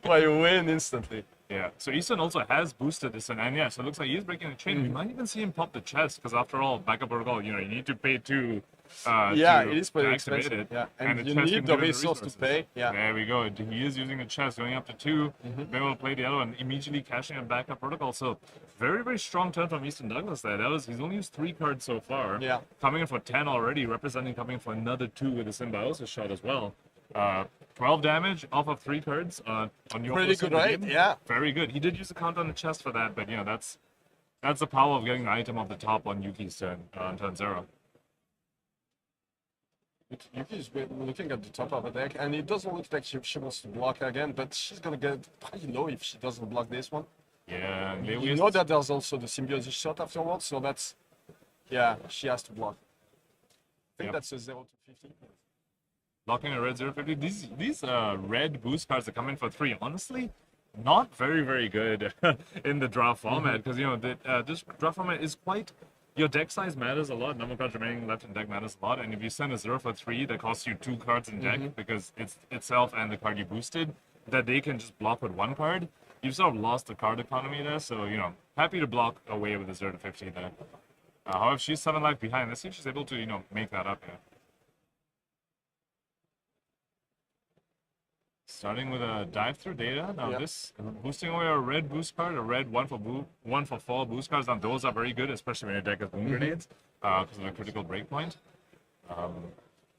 where you win instantly. Yeah, so Easton also has boosted this, and yeah, so it looks like he's breaking the chain. We might even see him pop the chest, because after all, backup protocol, you know, you need to pay two. Yeah, it is pretty to expensive. activate it. Yeah, and the you chest need can the give you resource to pay. Yeah, there we go. He is using a chest, going up to 2. Be able to play the other one, immediately cashing a backup protocol. So very, very strong turn from Easton Douglas there. He's only used 3 cards so far. Yeah, coming in for 10 already, representing coming in for another 2 with a symbiosis shot as well. 12 damage off of 3 cards on your pretty good, right? Yeah, very good. He did use a count on the chest for that, but you know that's the power of getting the item off the top on Yuki's turn on turn 0. Yuki's looking at the top of the deck, and it doesn't look like she wants to block again, but she's gonna get pretty low if she doesn't block this one. Yeah, and you know that there's also the symbiosis shot afterwards, so that's, yeah, she has to block. I think that's a 0 to 50. Blocking a red 050. These red boost cards that come in for 3, honestly, not very, very good in the draft format, because you know this draft format is quite. Your deck size matters a lot. Number of cards remaining left in deck matters a lot. And if you send a 0 for 3 that costs you 2 cards in deck because it's itself and the card you boosted, that they can just block with 1 card, you've sort of lost the card economy there. So, you know, happy to block away with a 0 to 50 there. However, she's 7 life behind. Let's see if she's able to, you know, make that up here. Starting with a dive through data. Now this boosting away a red boost card, a red 1 for 4 boost cards. Now those are very good, especially when your deck has boom grenades, because of the critical breakpoint.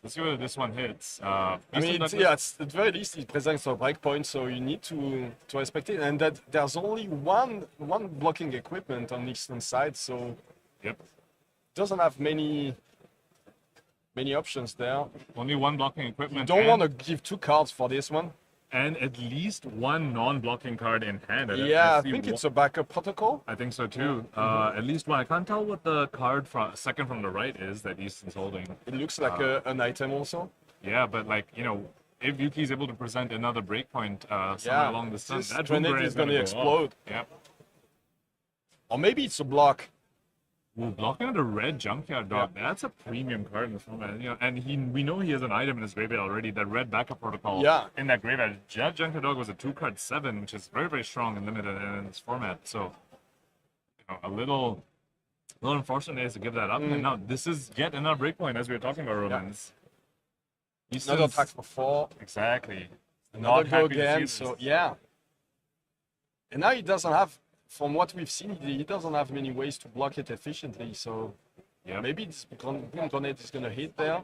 Let's see whether this one hits. I mean, it's at very least it presents a breakpoint, so you need to respect it. And that there's only one blocking equipment on Easton's side, so doesn't have many options there. Only 1 blocking equipment. You don't want to give 2 cards for this one. And at least 1 non-blocking card in hand. Yeah, I think it's a backup protocol. I think so too. At least 1. I can't tell what the card second from the right is that Easton's holding. It looks like an item also. Yeah, but like, you know, if Yuki's able to present another breakpoint somewhere along the sun, that grenade is going to explode. Yep. Or maybe it's a block. Ooh, blocking the red Junkyard Dog, that's a premium card in the format. You know, and we know he has an item in his graveyard already, that red backup protocol in that graveyard. That Junkyard Dog was a 2-card 7, which is very, very strong and limited in this format. So, you know, a little unfortunate is to give that up. And now this is yet another breakpoint, as we were talking about, Romans. Another attack for 4. Exactly. Another go again, so yeah. And now he doesn't have, from what we've seen, he doesn't have many ways to block it efficiently, so maybe this boom grenade is going to hit there.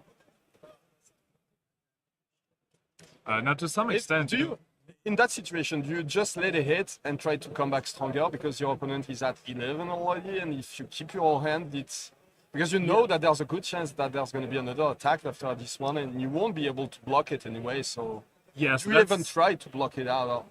Now, to some extent... In that situation, do you just let it hit and try to come back stronger because your opponent is at 11 already, and if you keep your hand, it's... Because you know that there's a good chance that there's going to be another attack after this one, and you won't be able to block it anyway, so... Yes, do you even try to block it out?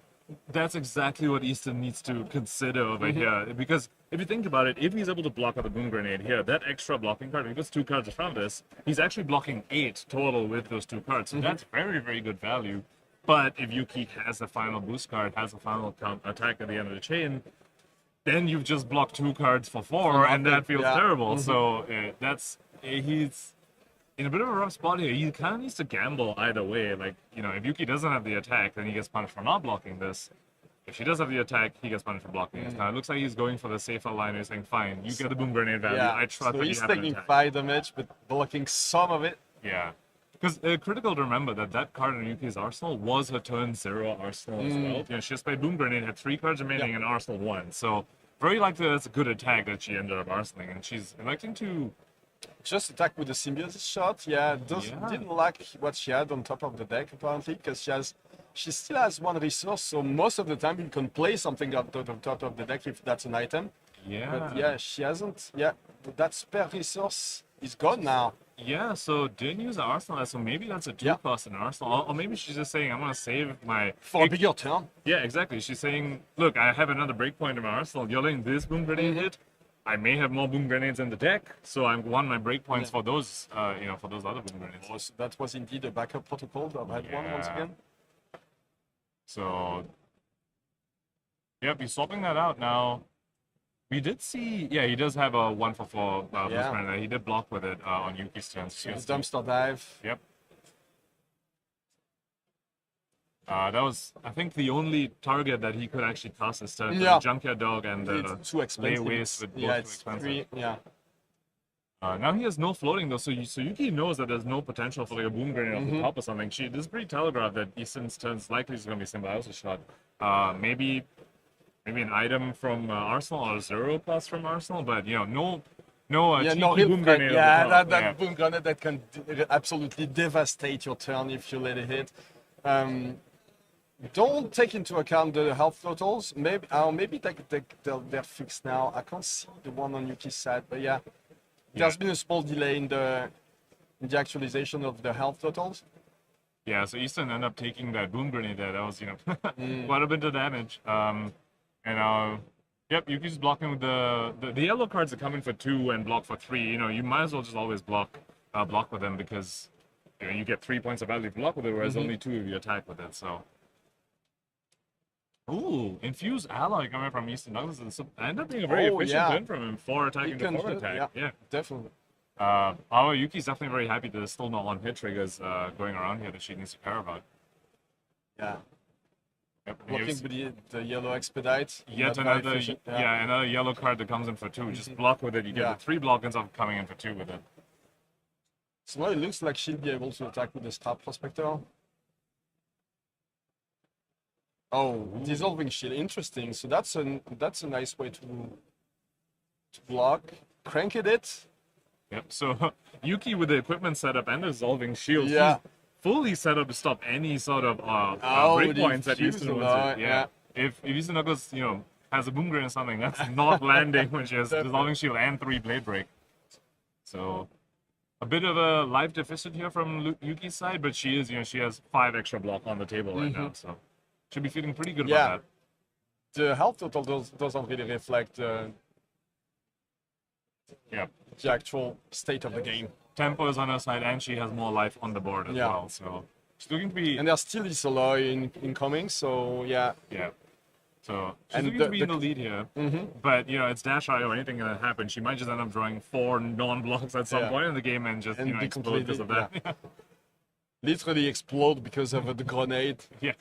That's exactly what Easton needs to consider over here. Because if you think about it, if he's able to block out the boom grenade here, that extra blocking card, because 2 cards in front of this, he's actually blocking 8 total with those 2 cards. So that's very, very good value. But if Yuki has the final boost card, has the final attack at the end of the chain, then you've just blocked 2 cards for 4, and that feels terrible. So he's in a bit of a rough spot here. He kind of needs to gamble either way. Like, you know, if Yuki doesn't have the attack, then he gets punished for not blocking this. If she does have the attack, he gets punished for blocking it. It looks like he's going for the safer line. He's saying, fine, you get the boom grenade value. I trust that he's you have an taking attack. 5 damage, but blocking some of it. Yeah. Because critical to remember that card in Yuki's arsenal was her turn 0 arsenal as well. You know, she just played boom grenade, had 3 cards remaining, and arsenal 1. So very likely that's a good attack that she ended up arsenaling. And she's electing to... Just attack with the symbiosis shot, didn't like what she had on top of the deck apparently, because she still has 1 resource, so most of the time you can play something on top of the deck if that's an item. But she hasn't, that spare resource is gone now. Yeah, so didn't use the arsenal, so maybe that's a 2-cost in arsenal, or maybe she's just saying, I'm going to save my... For a bigger turn. Yeah, exactly. She's saying, look, I have another breakpoint in my arsenal, you're letting this boom grenade hit, I may have more boom grenades in the deck, so I want my breakpoints for those, for those other boom grenades. So that was indeed a backup protocol. I've had one once again. So Yep, he's swapping that out now. We did see, yeah, he does have a 1-for-4 movement. He did block with it on Yuki's turn. So It's dumpster dive. Yep. That was, I think, the only target that he could actually toss this turn. Yeah. The Junkyard Dog and the It's too expensive. Layways with both Yeah, too it's expensive. yeah. Now he has no floating though, so Yuki knows that there's no potential for like a boom grenade off the top or something. This is pretty telegraphed that Easton's turn's likely is going to be symbiosis shot. Maybe an item from Arsenal or 0+ from Arsenal, but you know, no cheeky real boom threat. grenade. Yeah, that boom grenade that can absolutely devastate your turn if you let it hit. Don't take into account the health totals. Maybe they're fixed now. I can't see the one on Yuki's side, but yeah. There's been a small delay in the actualization of the health totals. Yeah, so Easton ended up taking that boom grenade there. That was, quite a bit of damage. Yep, Yuki's blocking with the yellow cards that come in for 2 and block for 3. You might as well just always block with them because you get 3 points of value if you block with it, whereas only 2 if you attack with it. So. Ooh, infused alloy coming from Easton Douglas. Ended up being a very efficient turn from him for attacking the forward attack. Yeah, definitely. Our Yuki's definitely very happy that there's still no on-hit triggers going around here that she needs to care about. Yeah. Yep. Blocking with the yellow expedite. Yet another, another yellow card that comes in for 2. Just block with it. You get the 3 block instead of coming in for 2 with it. So now it looks like she'll be able to attack with the Strap Prospector. Oh, dissolving shield, interesting. So that's a nice way to block. Crank it. Yep. So Yuki with the equipment setup and the dissolving shield, Yeah. he's fully set up to stop any sort of breakpoints that Easton wants to. Yeah. If Easton Douglas, has a boom grenade or something, that's not landing when she has dissolving shield and 3 blade break. So a bit of a life deficit here from Yuki's side, but she has 5 extra block on the table right now. So. Should be feeling pretty good about that. The health total doesn't really reflect the actual state of the game. Tempo is on her side, and she has more life on the board as well. So she's looking to be. And there's still this alloy incoming, so yeah. Yeah. So she's looking to be in the lead here. But it's dash IO or anything that happens. She might just end up drawing 4 non-blocks at some point in the game and just explode because of that. Literally explode because of the grenade. Yeah.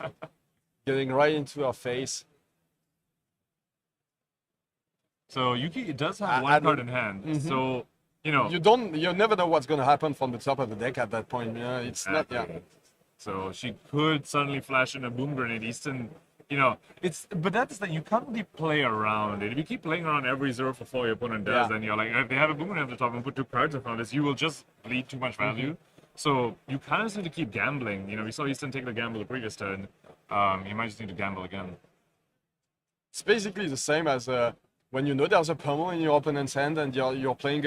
Getting right into her face. So Yuki does have 1 card in hand. So you never know what's going to happen from the top of the deck at that point. It's not. Yeah. So she could suddenly flash in a boom grenade. Easton, but that's that you can't really play around it. If you keep playing around every 0 for 4 your opponent does, then you're like, if they have a boom grenade at the top and put 2 cards in front of this, you will just bleed too much value. So you kind of just need to keep gambling. We saw Easton take the gamble the previous turn. You might just need to gamble again. It's basically the same as when there's a pummel in your opponent's hand and you're playing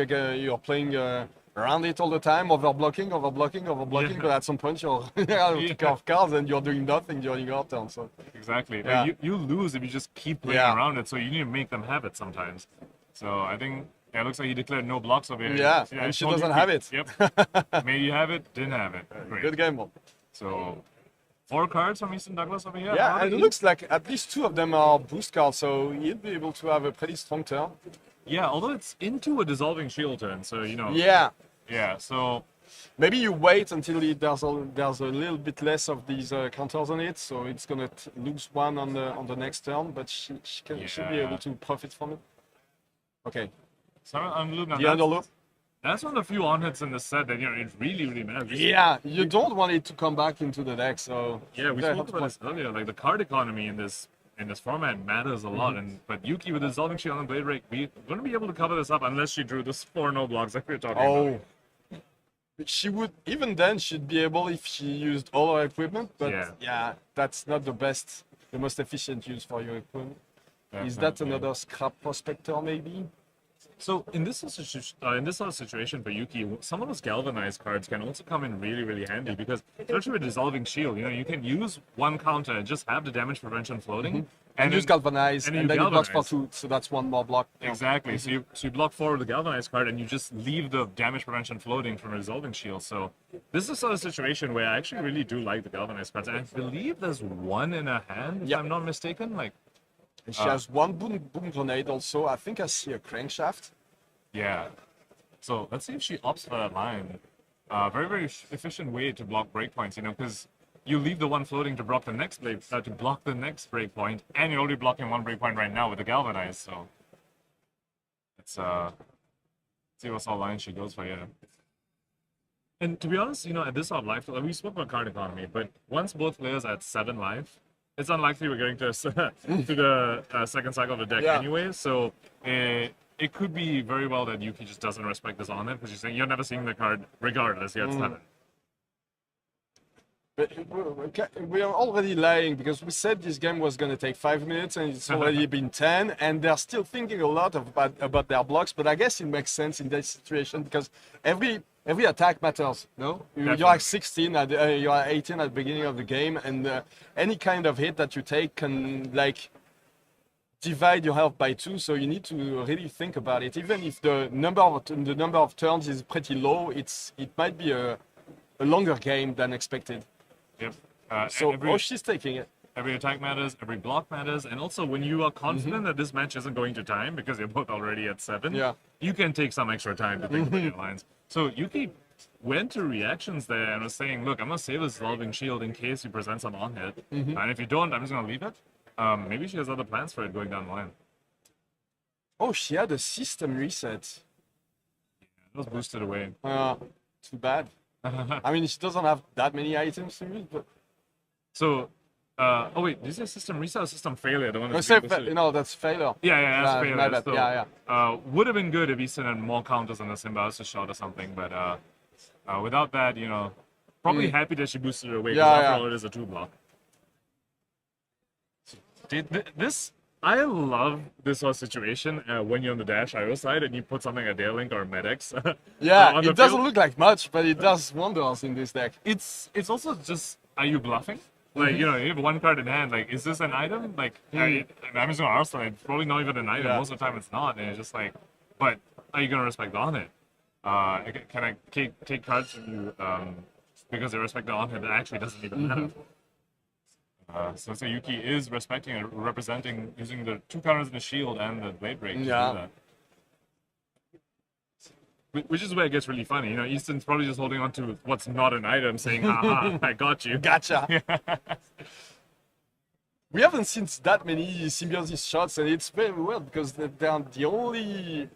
around it all the time, overblocking, but at some point you're out of cards and you're doing nothing during your turn. So exactly, yeah. You lose if you just keep playing around it. So you need to make them have it sometimes. So I think. Yeah, it looks like he declared no blocks over here. Yeah, and she doesn't have it. Yep. Maybe you have it, didn't have it. Great. Good gamble. So, 4 cards from Easton Douglas over here. Yeah, and it looks like at least 2 of them are boost cards, so he'll be able to have a pretty strong turn. Yeah, although it's into a dissolving shield turn, so Yeah. Yeah, so maybe you wait until there's a little bit less of these counters on it, so it's gonna lose 1 on the next turn, but she should be able to profit from it. Okay. So I'm looking at the underloop. That's one of the few on-hits in the set that it really, really matters. Yeah, you don't want it to come back into the deck, so yeah, we spoke about this earlier. Like the card economy in this format matters a lot, but Yuki with the dissolving shield on blade break, we're going to be able to cover this up unless she drew this 4 no blocks like we were talking about. She would even then she'd be able if she used all her equipment, but yeah, that's not the most efficient use for your equipment. Is that another scrap prospector maybe? So in this sort of situation for Yuki, some of those galvanized cards can also come in really, really handy because especially with dissolving shield, you can use 1 counter and just have the damage prevention floating, and use galvanize, and then it blocks for 2, so that's 1 more block. Exactly. So you block 4 with the galvanized card, and you just leave the damage prevention floating from a dissolving shield. So this is a sort of situation where I actually really do like the galvanized cards, and I believe there's 1 in a hand, if I'm not mistaken. Like. And she has one boom grenade also. I think I see a crankshaft. Yeah. So let's see if she opts for that line. Very, very efficient way to block breakpoints, you know, because you leave the one floating to block the next breakpoint, and you're already blocking one breakpoint right now with the galvanized. So let's see what sort of line she goes for here. And to be honest, you know, at this sort of life, we spoke about card economy, but once both players are at 7 life, it's unlikely we're getting to the second cycle of the deck anyway. So it could be very well that Yuki just doesn't respect this on it because you're saying you're never seeing the card regardless. You're at 7. But we are already lying because we said this game was going to take 5 minutes and it's already been 10, and they're still thinking a lot about their blocks. But I guess it makes sense in this situation because every attack matters. No, you're like 16, you are 18 at the beginning of the game, and any kind of hit that you take can like divide your health by 2. So you need to really think about it. Even if the number of turns is pretty low, it might be a longer game than expected. Yep. So she's taking it. Every attack matters, every block matters, and also when you are confident that this match isn't going to time because you're both already at 7, you can take some extra time to think about your lines. So Yuki went to reactions there and was saying, look, I'm going to save this Dissolving Shield in case you present some on hit, and if you don't, I'm just going to leave it. Maybe she has other plans for it going down the line. Oh, she had a system reset. Yeah, it was boosted away. Too bad. I mean, she doesn't have that many items to use, but... So, oh wait, this is system reset or system failure? The one that's no, that's failure. Yeah, that's failure. My bad. So, would have been good if Easton had more counters on the Symbiosis shot or something, but without that, you know, probably happy that she boosted it away, because after all, it is a 2-block. I love this sort of situation when you're on the Dash IO side and you put something a Daylink or a Medex. It doesn't look like much, but it does wonders in this deck. It's also just, are you bluffing? Like, you know, you have one card in hand, like, is this an item? Like, I'm just going to Arsenal, it's probably not even an item. Most of the time it's not, and it's just like, but are you going to respect on it? Can I take cards from you because they respect the on hit that actually doesn't even matter? So Yuki is respecting and representing, using the 2 counters in the shield and the blade break to do that. Which is where it gets really funny. You know, Easton's probably just holding on to what's not an item, saying, haha, I got you. Gotcha. We haven't seen that many symbiosis shots, and it's very weird because they're the only...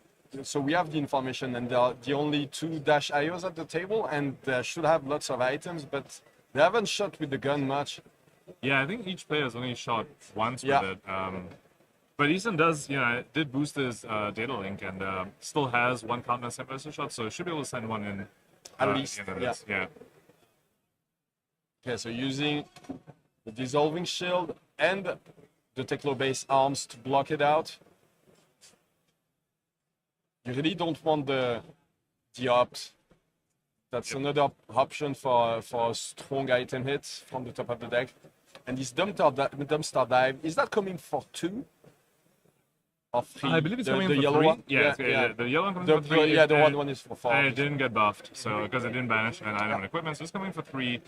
So we have the information, and they're the only 2 Dash IOs at the table, and they should have lots of items, but they haven't shot with the gun much. Yeah, I think each player has only shot once with it. But Easton does, you know, did boost his data link and still has 1 counter symbiosis shot, so should be able to send one in at least. Yeah. Okay, so using the Dissolving Shield and the Teklo base arms to block it out. You really don't want the opt. That's another option for a strong item hit from the top of the deck. And this dumpster dive, is that coming for 2? Or 3? I believe it's coming the for yellow 3. One? Yeah, the yellow one comes for 3. Yeah, the one is for 4. And it didn't get buffed, so because it didn't banish an item and equipment, so it's coming for 3.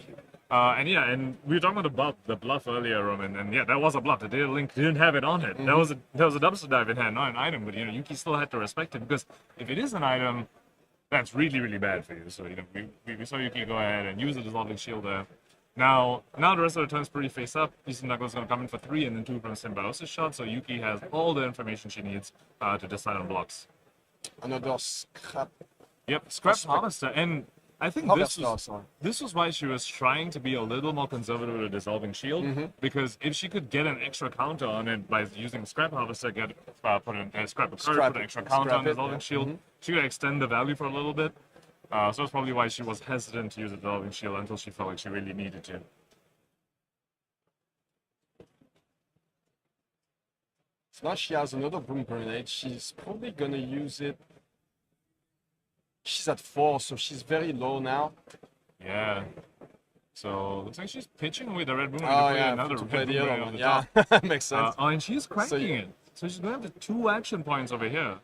And we were talking about the bluff earlier, Roman, and yeah, that was a bluff. The data link didn't have it on it. That was a dumpster dive in hand, not an item. But you know, Yuki still had to respect it because if it is an item, that's really, really bad for you. So you know, we saw Yuki go ahead and use the Dissolving Shield there. Now the rest of the turn's pretty face up. Easton Knuckles is going to come in for 3 and then 2 from a Symbiosis shot, so Yuki has all the information she needs to decide on blocks. Another scrap. Yep, scrap harvester, and I think this was why she was trying to be a little more conservative with a Dissolving Shield, because if she could get an extra counter on it by using scrap harvester, put an scrap a card, put an extra counter on Dissolving Shield, she could extend the value for a little bit. So that's probably why she was hesitant to use a Dissolving Shield until she felt like she really needed to. So now she has another Boom Grenade. She's probably gonna use it. She's at 4, so she's very low now. Yeah. So looks like she's pitching with the red boom. Oh yeah, another to play red the boom other on one. the Yeah, top. makes sense. And she's cranking it. So she's going to have the 2 action points over here.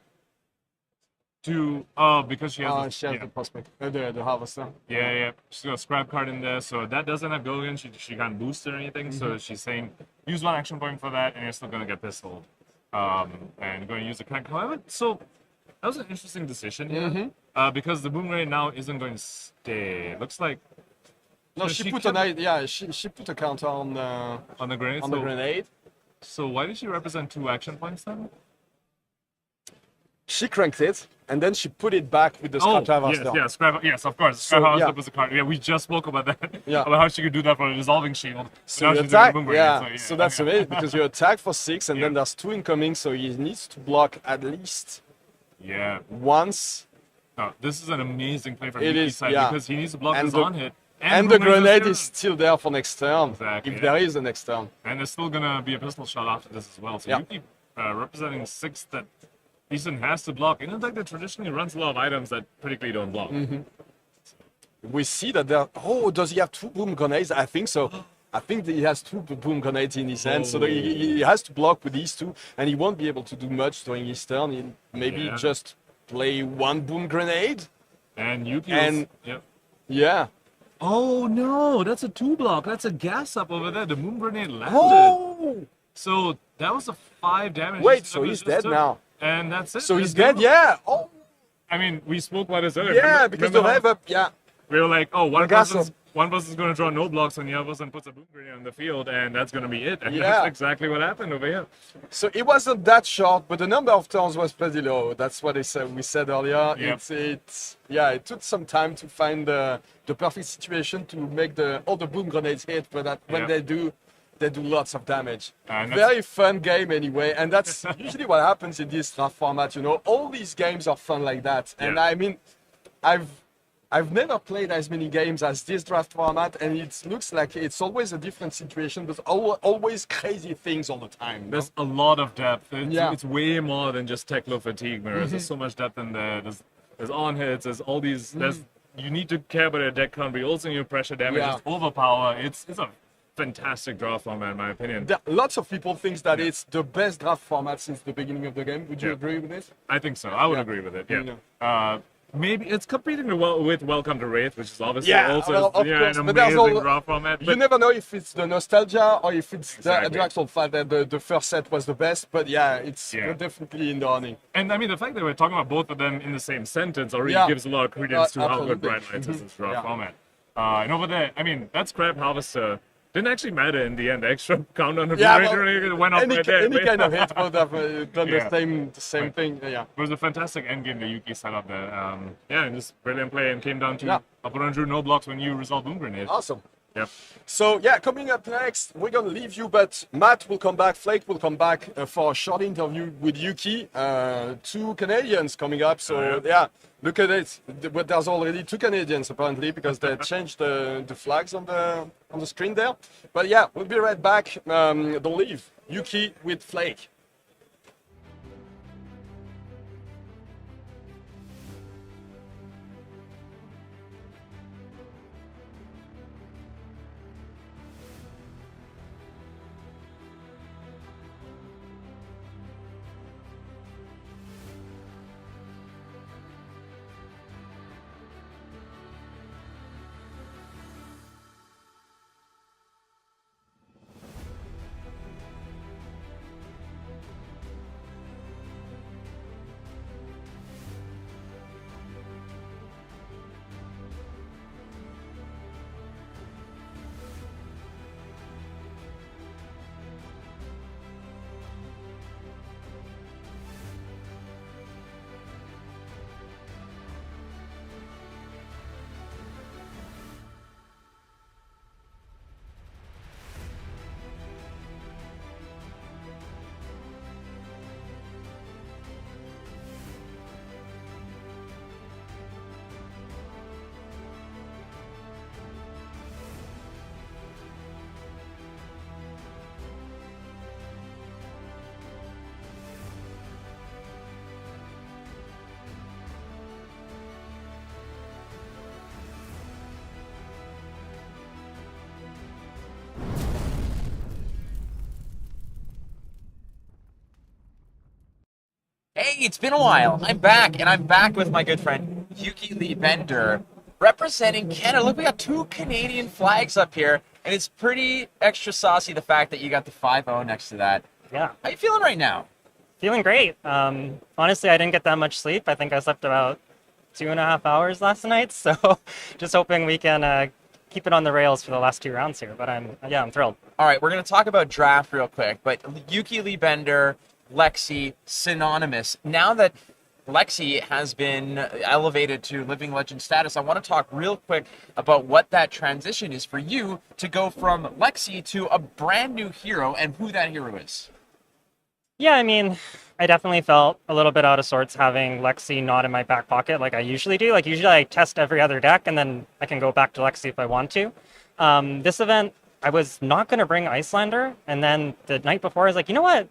Because she has the prospect, the harvester. Yeah. She's got a scrap card in there, so that doesn't have Gouez. She can't boost or anything. So she's saying use 1 action point for that, and you're still gonna get pistoled. And going to use the crank. However, so that was an interesting decision here, because the boom grenade now isn't going to stay. It looks like. No, she put a counter on the grenade. On the grenade. So why did she represent 2 action points then? She cranked it, and then she put it back with the scrap harvester. Yes, of course. Scrap harvester was a card. Yeah, we just spoke about that. Yeah. About how she could do that for a dissolving shield. So you attack, so that's amazing, because you attack for 6, and then there's 2 incoming, so he needs to block at least once. No, this is an amazing play from It Yuki's is, side, because he needs to block this on hit. And the grenade is still there for next turn, if there is a next turn. And there's still going to be a pistol shot after this as well. So Yuki representing 6 that Easton has to block. In a deck that traditionally runs a lot of items that particularly don't block. We see that there... Oh, does he have 2 boom grenades? I think so. I think that he has 2 boom grenades in his hand, so that he has to block with these 2, and he won't be able to do much during his turn. He'll maybe just play 1 boom grenade. And Yuki Yeah. Oh no, that's a 2 block. That's a gas up over there. The moon grenade landed. Oh! So that was a 5 damage. Wait, so he's dead now. And that's it. So he's dead, yeah. Oh. I mean, we spoke about this earlier. Yeah, because the rev up, we were like, oh, one person's going to draw no blocks, and the other person puts a boom grenade on the field, and that's going to be it. And that's exactly what happened over here. So it wasn't that short, but the number of turns was pretty low. That's what we said earlier. Yep. It took some time to find the perfect situation to make all the boom grenades hit, but when they do lots of damage. Very fun game anyway, and that's usually what happens in this draft format. You know, all these games are fun like that. And I mean, I've never played as many games as this draft format, and it looks like it's always a different situation, but always crazy things all the time. There's a lot of depth. It's way more than just Teklo fatigue mirrors. There's so much depth in there. There's on hits. There's all these. You need to care about your deck count, but you also need pressure damage. It's overpower. It's a fantastic draft format, in my opinion. Lots of people think that it's the best draft format since the beginning of the game. Would you agree with this? I think so. I would agree with it. Yeah. Maybe it's competing with Welcome to Wraith, which is obviously also an amazing draft format. You never know if it's the nostalgia or if it's the actual fact that the first set was the best. But it's definitely in the running. And I mean, the fact that we're talking about both of them in the same sentence already gives a lot of credence to how good Bright Lights is this draft format. And over there, I mean, that Scrap Harvester didn't actually matter in the end. The extra countdown of the went up right there. Any kind of hit would have done the same thing. Yeah. It was a fantastic endgame that Yuki set up there. And just brilliant play, and came down to opponent drew no blocks when you resolve Boom Grenade. Awesome. Yep. So coming up next, we're gonna leave you, but Matt will come back, Flake will come back for a short interview with Yuki. 2 Canadians coming up, so look at it. But there's already 2 Canadians apparently, because they changed the flags on the screen there. But we'll be right back. Don't leave. Yuki with Flake. it's been a while. I'm back, and I'm back with my good friend Yuki Iyslander, representing Canada. Look, we got 2 Canadian flags up here, and it's pretty extra saucy the fact that you got the 5-0 next to that. Yeah. How you feeling right now? Feeling great. Honestly, I didn't get that much sleep. I think I slept about 2.5 hours last night, so just hoping we can keep it on the rails for the last 2 rounds here. But I'm thrilled. All right, we're going to talk about draft real quick, but Yuki Iyslander, Lexi, synonymous. Now that Lexi has been elevated to living legend status, I want to talk real quick about what that transition is for you to go from Lexi to a brand new hero and who that hero is. Yeah, I mean, I definitely felt a little bit out of sorts having Lexi not in my back pocket like I usually do. Like, usually I test every other deck, and then I can go back to Lexi if I want to. This event, I was not going to bring Iyslander, and then the night before, I was like, you know what?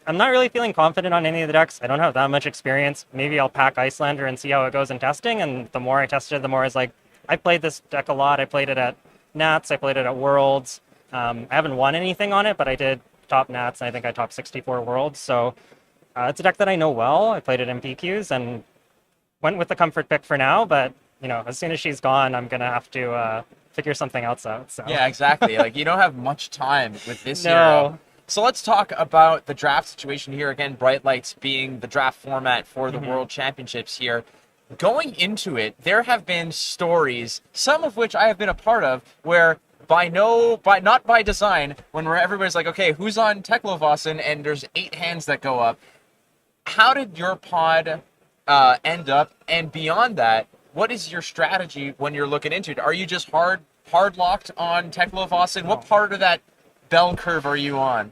I'm not really feeling confident on any of the decks. I don't have that much experience. Maybe I'll pack Iyslander and see how it goes in testing. And the more I tested, the more I was like, I played this deck a lot. I played it at Nats. I played it at Worlds. I haven't won anything on it, but I did top Nats, and I think I top 64 Worlds. So it's a deck that I know well. I played it in PQs and went with the comfort pick for now. But, you know, as soon as she's gone, I'm going to have to figure something else out. So. Yeah, exactly. Like, you don't have much time with this No. hero. So let's talk about the draft situation here. Again, Bright Lights being the draft format for the World Championships here. Going into it, there have been stories, some of which I have been a part of, where not by design, when everybody's like, okay, who's on Teklovossen, and there's 8 hands that go up. How did your pod end up? And beyond that, what is your strategy when you're looking into it? Are you just hard locked on Teklovossen? What part of that bell curve are you on?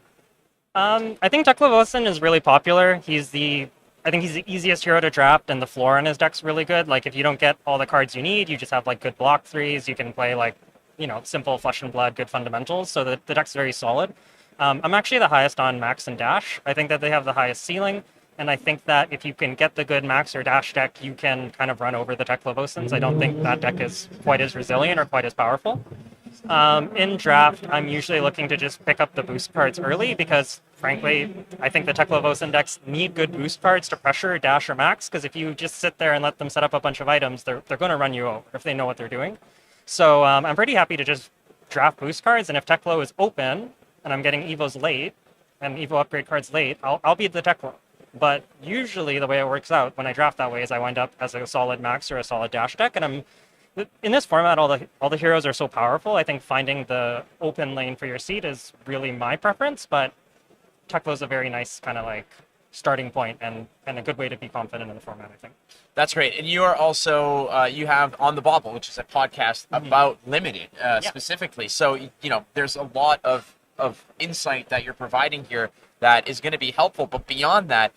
I think Teklovossen is really popular. I think he's the easiest hero to draft, and the floor on his deck's really good. Like, if you don't get all the cards you need, you just have like good block 3s. You can play like, you know, simple flesh and blood, good fundamentals. So the deck's very solid. I'm actually the highest on Maxx and Dash. I think that they have the highest ceiling, and I think that if you can get the good Maxx or Dash deck, you can kind of run over the Teklovossens. I don't think that deck is quite as resilient or quite as powerful. In draft, I'm usually looking to just pick up the boost cards early because, frankly, I think the Teklovossen decks need good boost cards to pressure Dash or Maxx, because if you just sit there and let them set up a bunch of items, they're going to run you over if they know what they're doing. So I'm pretty happy to just draft boost cards, and if Teklo is open and I'm getting Evos late and Evo upgrade cards late, I'll beat the Teklo. But usually the way it works out when I draft that way is I wind up as a solid Maxx or a solid Dash deck, and in this format, all the heroes are so powerful. I think finding the open lane for your seat is really my preference, but Teklo's a very nice kind of like starting point and a good way to be confident in the format, I think. That's great. And you are also, you have On the Bobble, which is a podcast about Limited specifically. So, you know, there's a lot of insight that you're providing here that is going to be helpful. But beyond that,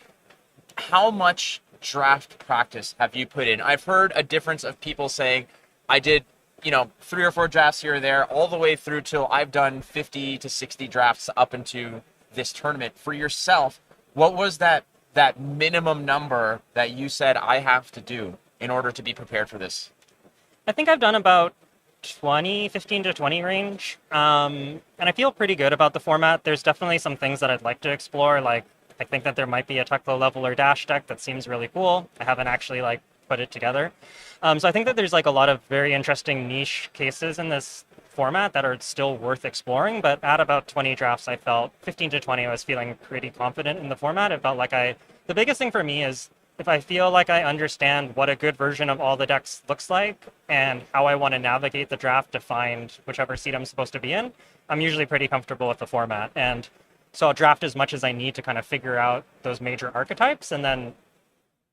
how much draft practice have you put in? I've heard a difference of people saying, I did, you know, 3 or 4 drafts here or there, all the way through till I've done 50 to 60 drafts up into this tournament. For yourself, what was that minimum number that you said I have to do in order to be prepared for this? I think I've done about 15 to 20 range, and I feel pretty good about the format. There's definitely some things that I'd like to explore, like I think that there might be a Teklo level or Dash deck that seems really cool. I haven't actually like put it together. So I think that there's like a lot of very interesting niche cases in this format that are still worth exploring, but at about 20 drafts, I felt 15 to 20, I was feeling pretty confident in the format. It felt like the biggest thing for me is if I feel like I understand what a good version of all the decks looks like and how I want to navigate the draft to find whichever seat I'm supposed to be in, I'm usually pretty comfortable with the format. And so I'll draft as much as I need to kind of figure out those major archetypes, and then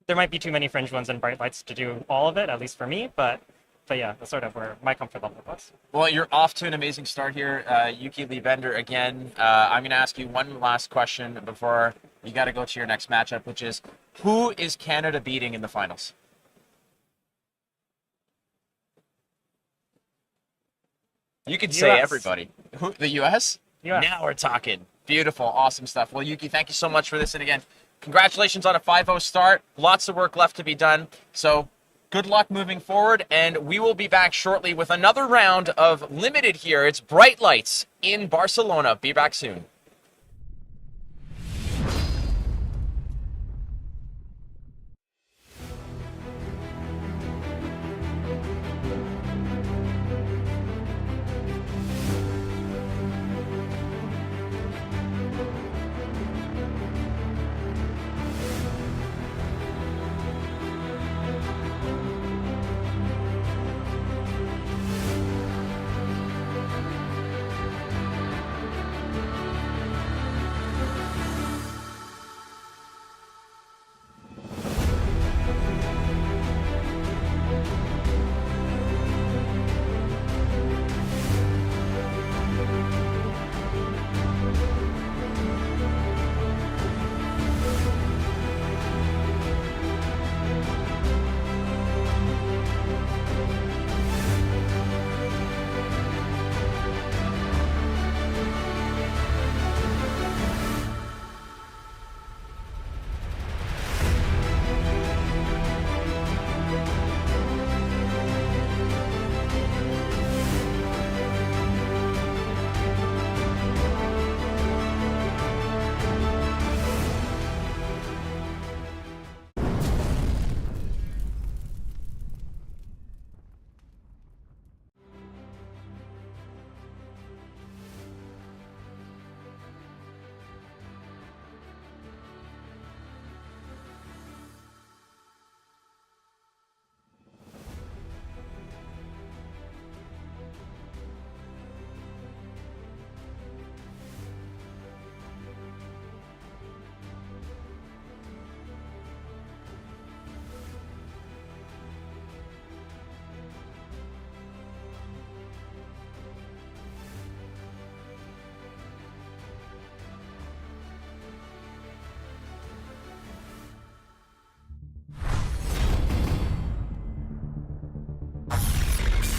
there might be too many fringe ones and bright lights to do all of it, at least for me, but yeah, that's sort of where my comfort level was. Well, you're off to an amazing start here, Yuki Iyslander again. I'm going to ask you one last question before you got to go to your next matchup, which is, who is Canada beating in the finals? You could say everybody. Who, the U.S.? US. Now we're talking. Beautiful, awesome stuff. Well, Yuki, thank you so much for this, and again, congratulations on a 5-0 start. Lots of work left to be done. So good luck moving forward, and we will be back shortly with another round of Limited here. It's Bright Lights in Barcelona. Be back soon.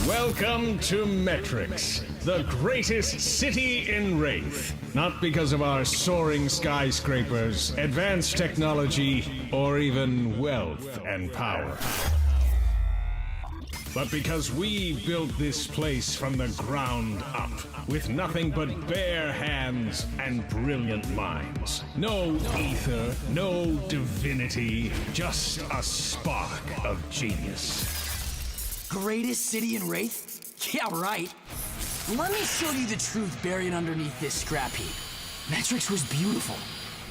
Welcome to Metrix, the greatest city in Wraith. Not because of our soaring skyscrapers, advanced technology, or even wealth and power. But because we built this place from the ground up, with nothing but bare hands and brilliant minds. No ether, no divinity, just a spark of genius. Greatest city in Wraith? Yeah, right. Let me show you the truth buried underneath this scrap heap. Metrix was beautiful,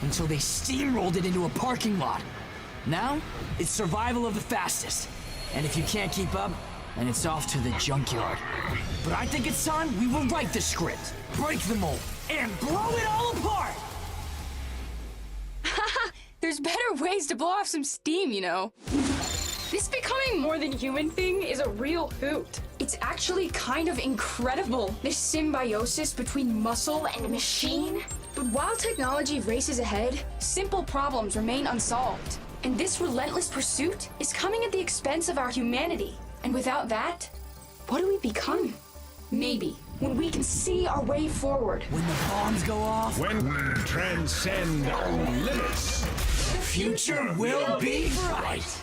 until they steamrolled it into a parking lot. Now, it's survival of the fastest. And if you can't keep up, then it's off to the junkyard. But I think it's time we rewrite the script, break the mold, and blow it all apart! There's better ways to blow off some steam, you know. This becoming more than human thing is a real hoot. It's actually kind of incredible, this symbiosis between muscle and machine. But while technology races ahead, simple problems remain unsolved. And this relentless pursuit is coming at the expense of our humanity. And without that, what do we become? Maybe, when we can see our way forward. When the bombs go off. When we transcend all limits. The future will be bright.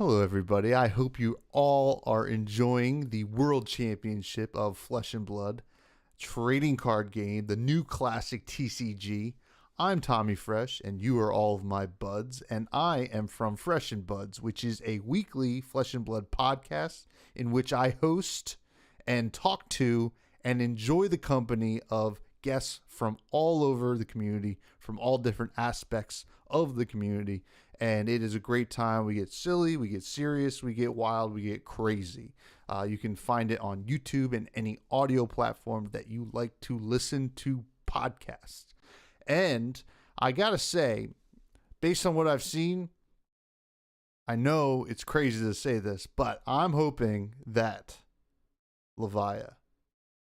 Hello, everybody. I hope you all are enjoying the World Championship of Flesh and Blood trading card game, the new classic TCG. I'm Tommy Fresh, and you are all of my buds, and I am from Fresh and Buds, which is a weekly Flesh and Blood podcast in which I host and talk to and enjoy the company of guests from all over the community, from all different aspects of the community. And it is a great time. We get silly, we get serious, we get wild, we get crazy. You can find it on YouTube and any audio platform that you like to listen to podcasts. And I gotta say, based on what I've seen, I know it's crazy to say this, but I'm hoping that Levia,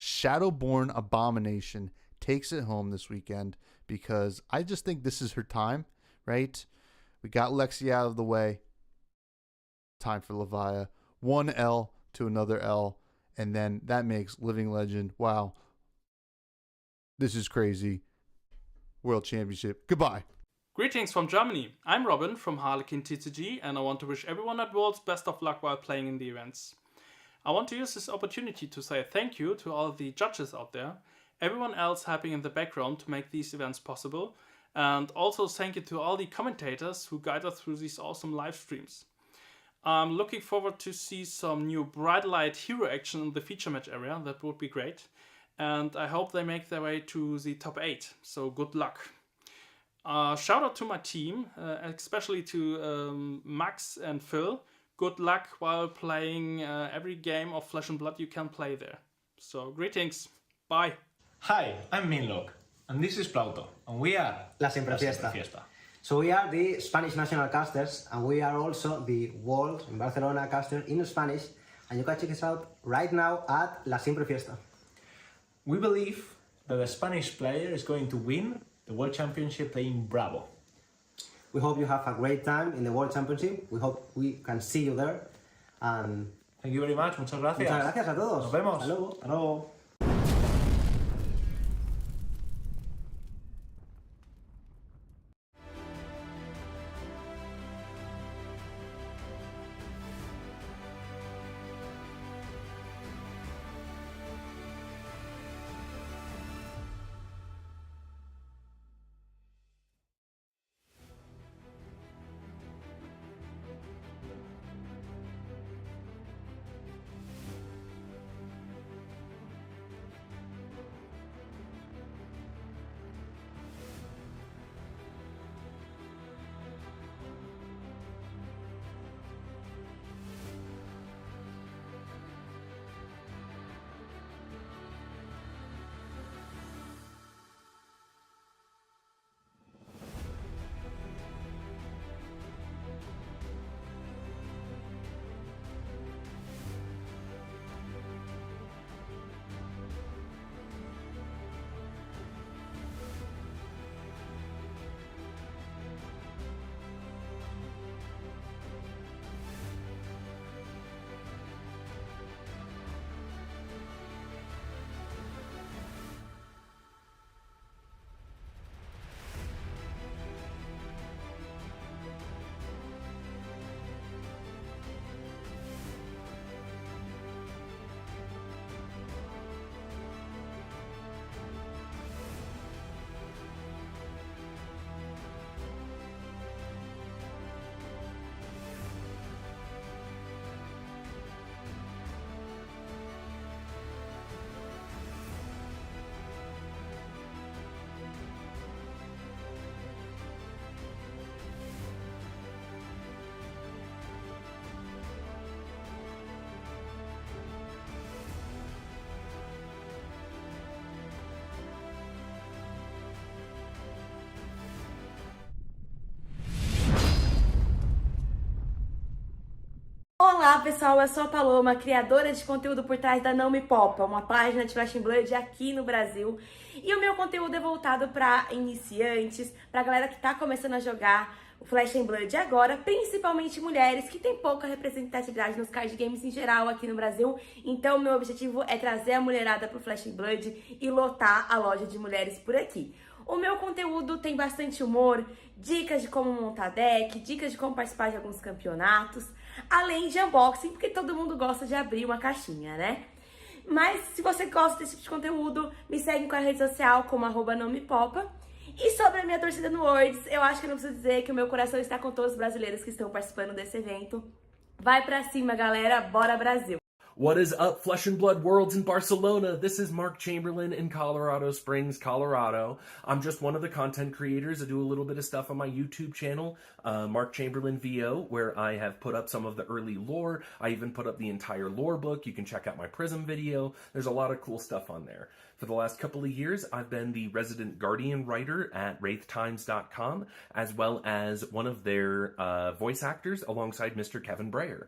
Shadowborn Abomination, takes it home this weekend, because I just think this is her time, right? We got Lexi out of the way. Time for Levia. One L to another L, and then that makes Living Legend. Wow. This is crazy. World Championship. Goodbye. Greetings from Germany. I'm Robin from Harlequin TCG, and I want to wish everyone at Worlds best of luck while playing in the events. I want to use this opportunity to say thank you to all the judges out there, everyone else helping in the background to make these events possible, and also thank you to all the commentators who guide us through these awesome live streams. I'm looking forward to see some new Bright Light hero action in the feature match area. That would be great. And I hope they make their way to the top 8. So good luck. Shout out to my team, especially to Max and Phil. Good luck while playing every game of Flesh and Blood you can play there. So greetings. Bye. Hi, I'm Minlock. And this is Plauto, and we are La Siempre Fiesta. So we are the Spanish national casters, and we are also the World in Barcelona caster in Spanish, and you can check us out right now at La Siempre Fiesta. We believe that the Spanish player is going to win the World Championship playing Bravo. We hope you have a great time in the World Championship. We hope we can see you there. And thank you very much. Muchas gracias. Muchas gracias a todos. Nos vemos. Hasta luego. Hasta luego. Olá pessoal, eu sou a Paloma, criadora de conteúdo por trás da Não Me Popa, uma página de Flesh and Blood aqui no Brasil. E o meu conteúdo é voltado para iniciantes, para galera que tá começando a jogar o Flesh and Blood agora, principalmente mulheres que tem pouca representatividade nos card games em geral aqui no Brasil. Então meu objetivo é trazer a mulherada pro Flesh and Blood e lotar a loja de mulheres por aqui. O meu conteúdo tem bastante humor, dicas de como montar deck, dicas de como participar de alguns campeonatos. além de unboxing, porque todo mundo gosta de abrir uma caixinha, né? Mas se você gosta desse tipo de conteúdo, me segue com a rede social como @nãomepopa. E sobre a minha torcida no Worlds, eu acho que eu não preciso dizer que o meu coração está com todos os brasileiros que estão participando desse evento. Vai pra cima, galera. Bora, Brasil! What is up, Flesh and Blood Worlds in Barcelona? This is Mark Chamberlain in Colorado Springs, Colorado. I'm just one of the content creators. I do a little bit of stuff on my YouTube channel, Mark Chamberlain VO, where I have put up some of the early lore. I even put up the entire lore book. You can check out my Prism video. There's a lot of cool stuff on there. For the last couple of years, I've been the resident Guardian writer at wraithtimes.com, as well as one of their voice actors alongside Mr. Kevin Breyer.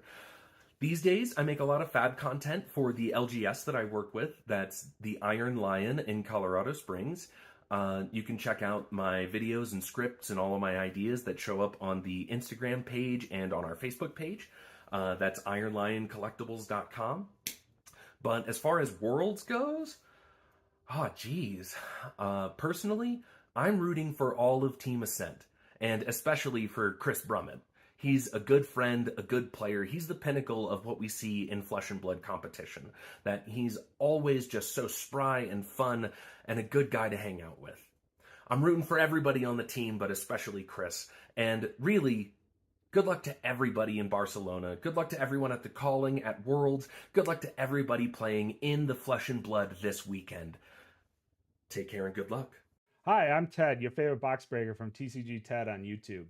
These days, I make a lot of fab content for the LGS that I work with. That's the Iron Lion in Colorado Springs. You can check out my videos and scripts and all of my ideas that show up on the Instagram page and on our Facebook page. That's ironlioncollectibles.com. But as far as Worlds goes, personally, I'm rooting for all of Team Ascent, and especially for Chris Brummett. He's a good friend, a good player. He's the pinnacle of what we see in Flesh and Blood competition. That he's always just so spry and fun and a good guy to hang out with. I'm rooting for everybody on the team, but especially Chris. And really, good luck to everybody in Barcelona. Good luck to everyone at the Calling, at Worlds. Good luck to everybody playing in the Flesh and Blood this weekend. Take care and good luck. Hi, I'm Ted, your favorite box breaker from TCG Ted on YouTube.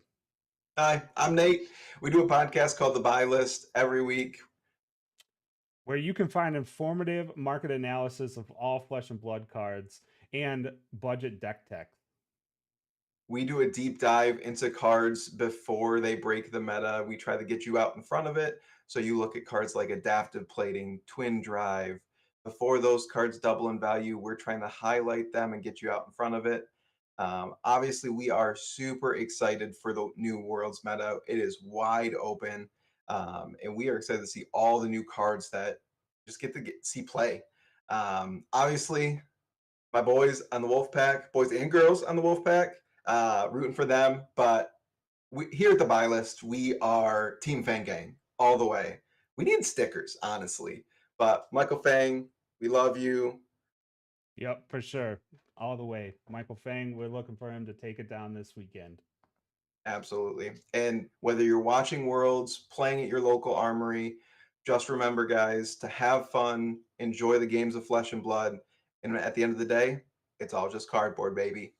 Hi, I'm Nate. We do a podcast called The Buy List every week, where you can find informative market analysis of all Flesh and Blood cards and budget deck tech. We do a deep dive into cards before they break the meta. We try to get you out in front of it. So you look at cards like Adaptive Plating, Twin Drive. Before those cards double in value, we're trying to highlight them and get you out in front of it. Obviously, we are super excited for the new Worlds meta. It is wide open, and we are excited to see all the new cards that just get to see play. Obviously, my boys on the Wolfpack, boys and girls on the Wolfpack, rooting for them. But here at the Buy List, we are Team Fang Gang all the way. We need stickers, honestly. But Michael Fang, we love you. Yep, for sure. All the way. Michael Fang, we're looking for him to take it down this weekend. Absolutely. And whether you're watching Worlds, playing at your local armory, just remember, guys, to have fun, enjoy the games of Flesh and Blood. And at the end of the day, it's all just cardboard, baby.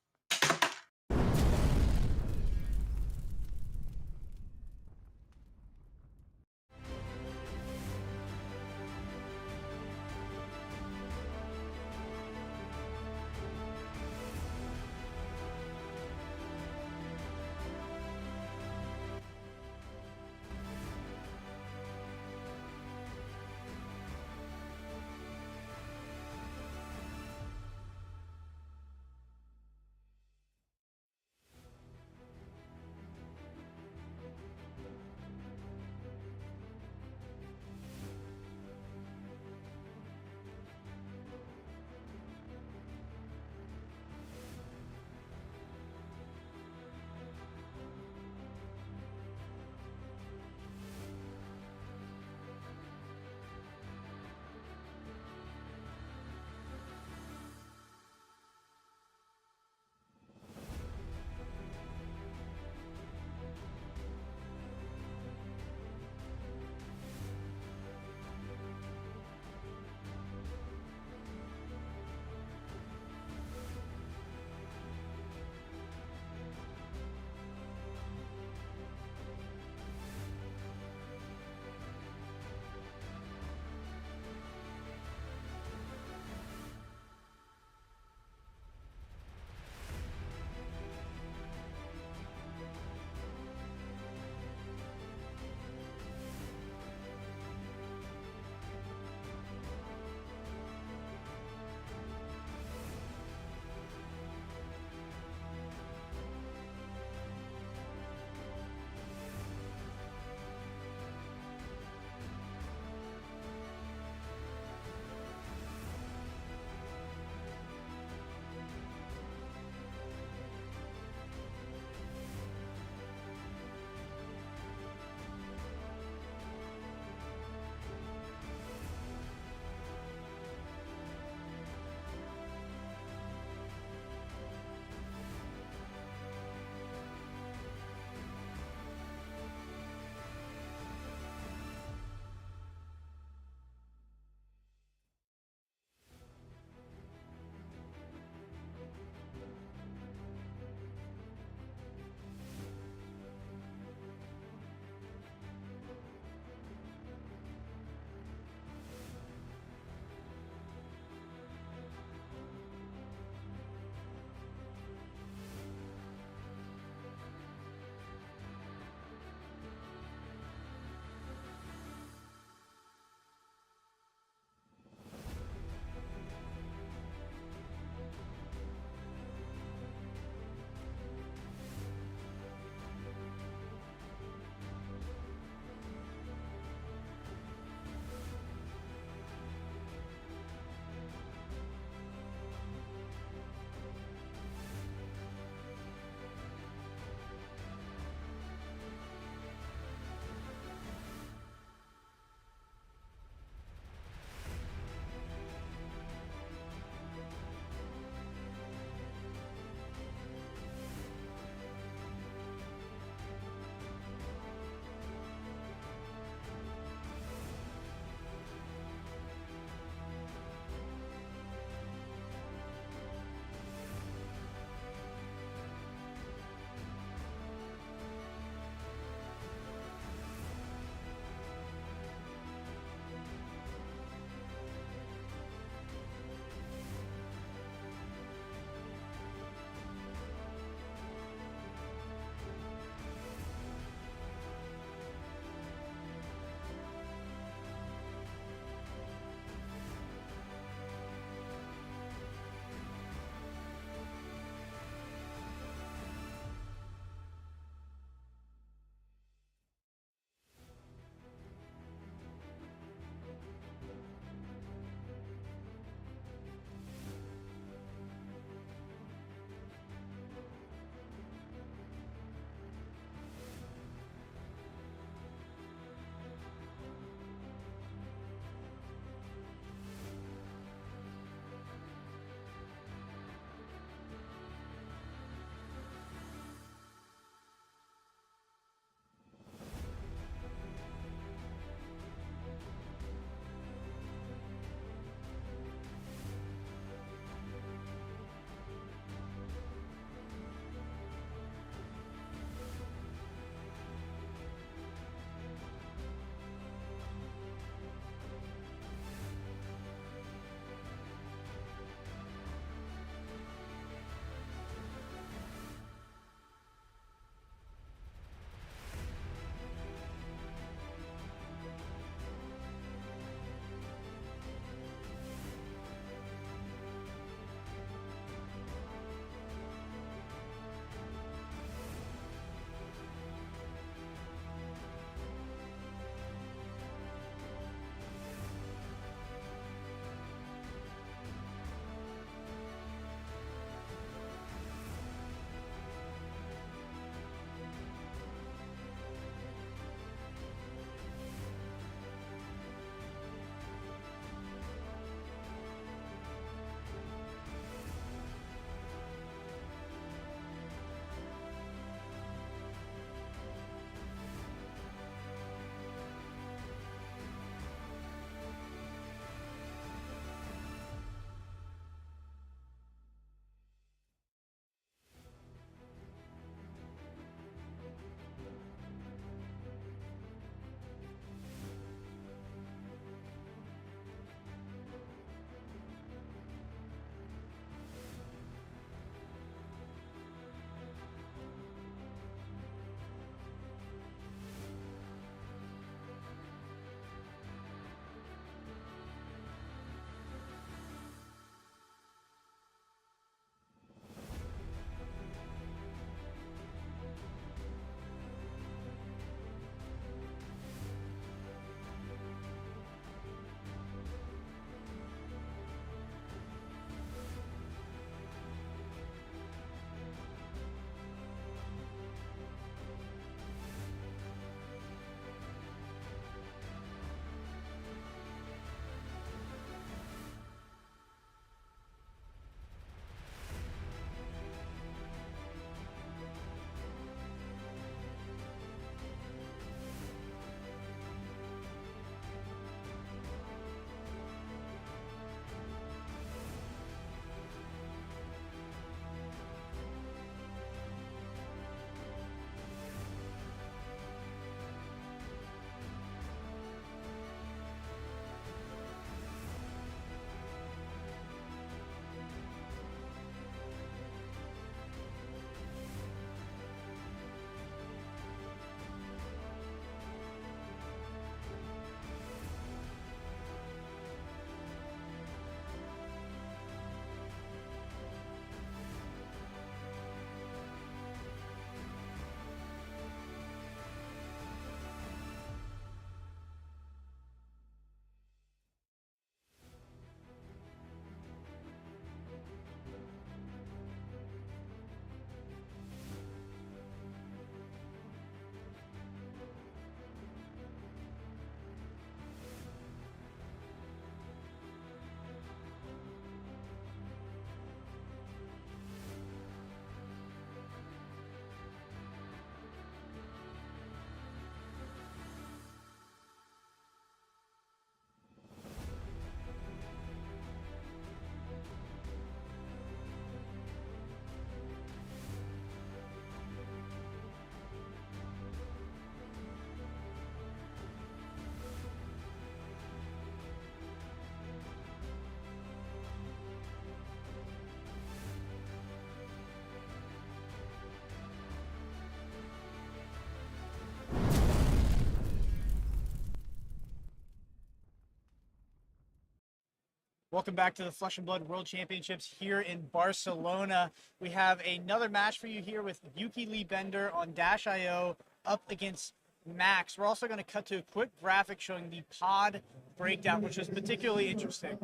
Welcome back to the Flesh and Blood World Championships here in Barcelona. We have another match for you here with Yuki Lee Bender on Dash.io up against Maxx. We're also going to cut to a quick graphic showing the pod breakdown, which is particularly interesting.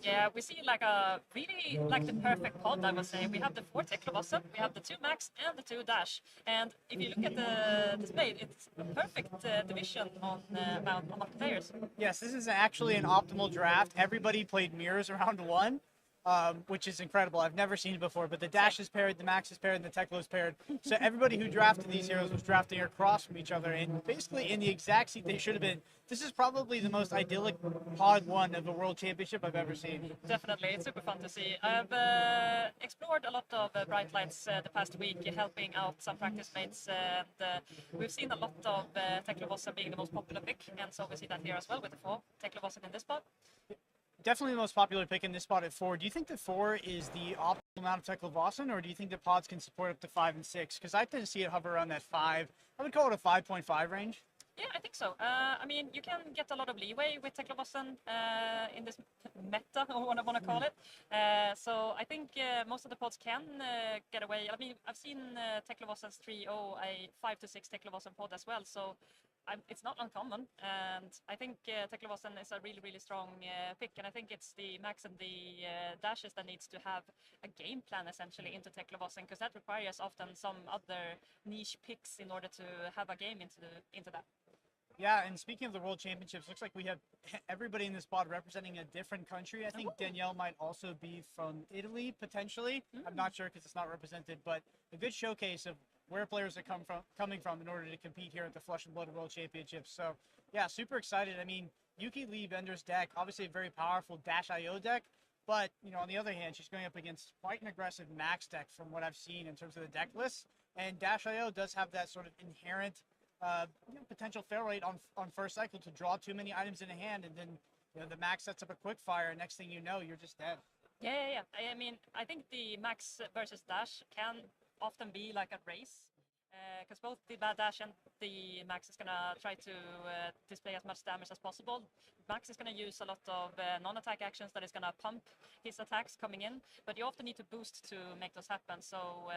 Yeah, we see like really like the perfect pod, I would say. We have the 4 Teklovossen, we have the 2 Maxx and the 2 Dash. And if you look at the display, it's a perfect division on players. Yes, this is actually an optimal draft. Everybody played mirrors around 1. Which is incredible. I've never seen it before, but the Dash is paired, the Maxx is paired, and the Teklo is paired. So everybody who drafted these heroes was drafting across from each other, and basically in the exact seat they should have been. This is probably the most idyllic pod 1 of a World Championship I've ever seen. Definitely, it's super fun to see. I've explored a lot of Bright Lights the past week, helping out some practice mates. We've seen a lot of Teklovossen being the most popular pick, and so we see that here as well with the 4 Teklovossen in this pod. Definitely the most popular pick in this spot at 4. Do you think that 4 is the optimal amount of Teklovossen, or do you think that pods can support up to 5 and 6? Because I tend to see it hover around that 5. I would call it a 5.5 range. Yeah, I think so. I mean, you can get a lot of leeway with Teklovossen in this meta, or what I want to call it. So I think most of the pods can get away. I mean, I've seen Teklovossen's 3.0, a 5 to 6 Teklovossen pod as well. So it's not uncommon, and I think Teklovossen is a really, really strong pick, and I think it's the Maxx and the Dashes that needs to have a game plan essentially into Teklovossen, because that requires often some other niche picks in order to have a game into that. Yeah, and speaking of the World Championships, looks like we have everybody in this pod representing a different country. I think Danielle might also be from Italy, potentially. I'm not sure because it's not represented, but a good showcase of where players are coming from in order to compete here at the Flesh and Blood World Championships. So, yeah, super excited. I mean, Yuki Lee Bender's deck, obviously a very powerful Dash.io deck, but, you know, on the other hand, she's going up against quite an aggressive Maxx deck from what I've seen in terms of the deck list, and Dash.io does have that sort of inherent potential fail rate on first cycle to draw too many items in a hand, and then the Maxx sets up a quick fire, and next thing you know, you're just dead. Yeah. I mean, I think the Maxx versus Dash can often be like a race, because both the bad Dash and the Maxx is gonna try to display as much damage as possible. Maxx is gonna use a lot of non-attack actions that is gonna pump his attacks coming in, but you often need to boost to make those happen. So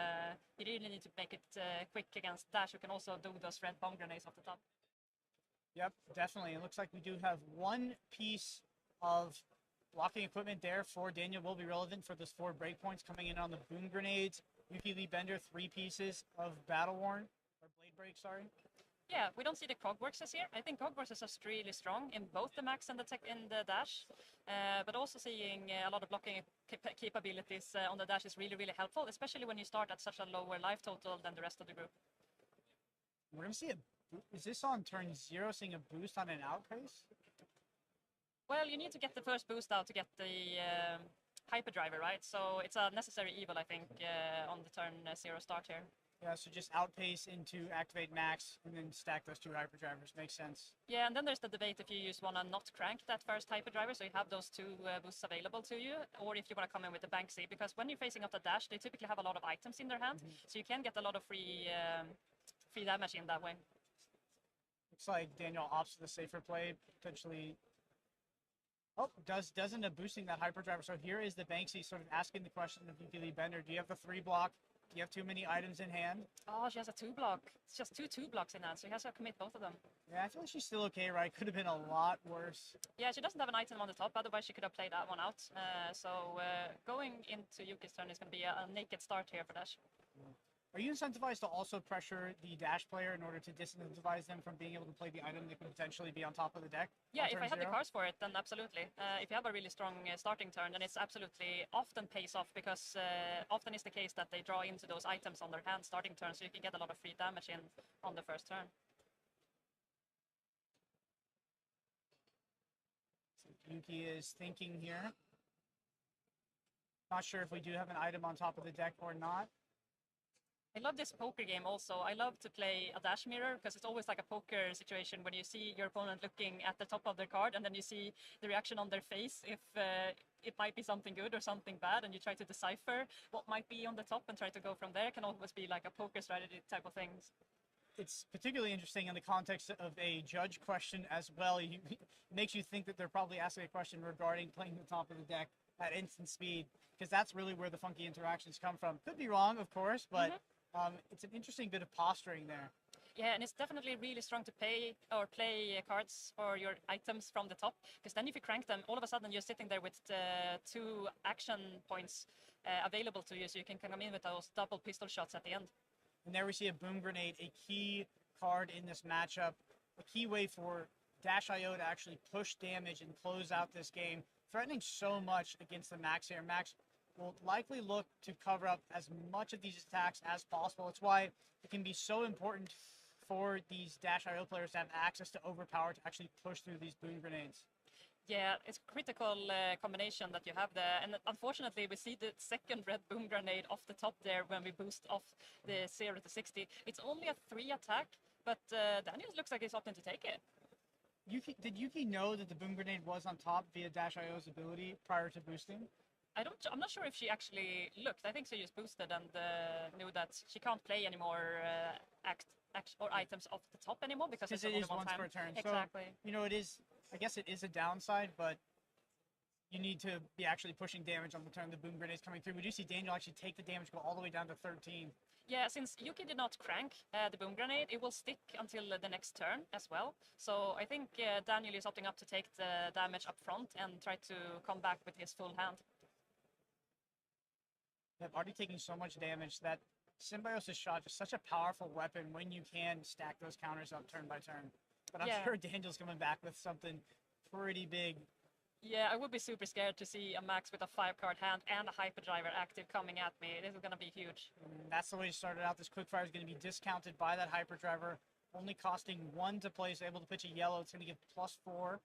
you really need to make it quick against Dash, who can also do those red bomb grenades off the top. Yep, definitely. It looks like we do have one piece of blocking equipment there for Daniel will be relevant for those 4 breakpoints coming in on the boom grenades. Yuki Lee Bender, 3 pieces of Battle Worn, or Blade Break, sorry. Yeah, we don't see the Cogworks here. I think Cogworks is just really strong in both the Maxx and the Dash, but also seeing a lot of blocking capabilities on the Dash is really, really helpful, especially when you start at such a lower life total than the rest of the group. We're going to see is this on turn 0, seeing a boost on an outpace? Well, you need to get the first boost out to get the hyperdriver, right? So it's a necessary evil, I think, on the turn 0 start here. Yeah, so just outpace into activate Maxx and then stack those 2 hyperdrivers. Makes sense. Yeah, and then there's the debate if you want to not crank that first hyperdriver, so you have those 2 boosts available to you, or if you want to come in with the Banksy, because when you're facing up the Dash, they typically have a lot of items in their hand, so you can get a lot of free damage in that way. Looks like Daniel opts for the safer play, potentially. Oh, doesn't boosting that hyperdriver. So here is the Banksy sort of asking the question of Yuki Lee Bender. Do you have the 3 block? Do you have too many items in hand? Oh, she has a 2 block. It's just two blocks in hand, so he has to commit both of them. Yeah, I feel like she's still okay, right? Could have been a lot worse. Yeah, she doesn't have an item on the top, otherwise she could have played that one out. So going into Yuki's turn is going to be a naked start here for Dash. Are you incentivized to also pressure the Dash player in order to disincentivize them from being able to play the item that could potentially be on top of the deck? Yeah, if I have the cards for it, then absolutely. If you have a really strong starting turn, then it's absolutely often pays off, because often is the case that they draw into those items on their hand starting turn, so you can get a lot of free damage in on the first turn. So Yuki is thinking here. Not sure if we do have an item on top of the deck or not. I love this poker game also. I love to play a dash mirror, because it's always like a poker situation when you see your opponent looking at the top of their card, and then you see the reaction on their face if it might be something good or something bad, and you try to decipher what might be on the top and try to go from there. It can always be like a poker strategy type of things. it's particularly interesting in the context of a judge question as well. It makes you think that they're probably asking a question regarding playing the top of the deck at instant speed, because that's really where the funky interactions come from. Could be wrong, of course, but it's an interesting bit of posturing there. Yeah, and it's definitely really strong to pay or play cards for your items from the top, because then if you crank them, all of a sudden you're sitting there with 2 action points available to you, so you can come in with those double pistol shots at the end. And there we see a boom grenade, a key card in this matchup, a key way for Dash.io to actually push damage and close out this game, threatening so much against the Maxx here. Maxx will likely look to cover up as much of these attacks as possible. It's why it can be so important for these Dash.io players to have access to overpower to actually push through these boom grenades. Yeah, it's a critical combination that you have there, and unfortunately we see the second red boom grenade off the top there when we boost off the 0 to 60. It's only a 3 attack, but Daniel looks like he's opting to take it. Did Yuki know that the boom grenade was on top via Dash.io's ability prior to boosting? I'm not sure if she actually looked. I think she just boosted and knew that she can't play any more items off the top anymore because it's it only is once per turn. Exactly. So, you know, I guess it is a downside, but you need to be actually pushing damage on the turn the boom grenades coming through. We do see Daniel actually take the damage, go all the way down to 13. Yeah, since Yuki did not crank the boom grenade, it will stick until the next turn as well. So I think Daniel is opting up to take the damage up front and try to come back with his full hand. They've already taken so much damage that Symbiosis Shot is such a powerful weapon when you can stack those counters up turn by turn. But I'm sure Daniel's coming back with something pretty big. Yeah, I would be super scared to see a Maxx with a 5-card hand and a Hyperdriver active coming at me. This is going to be huge. That's the way to start it out. This Quickfire is going to be discounted by that Hyperdriver, only costing 1 to play, so able to pitch a yellow. It's going to give +4.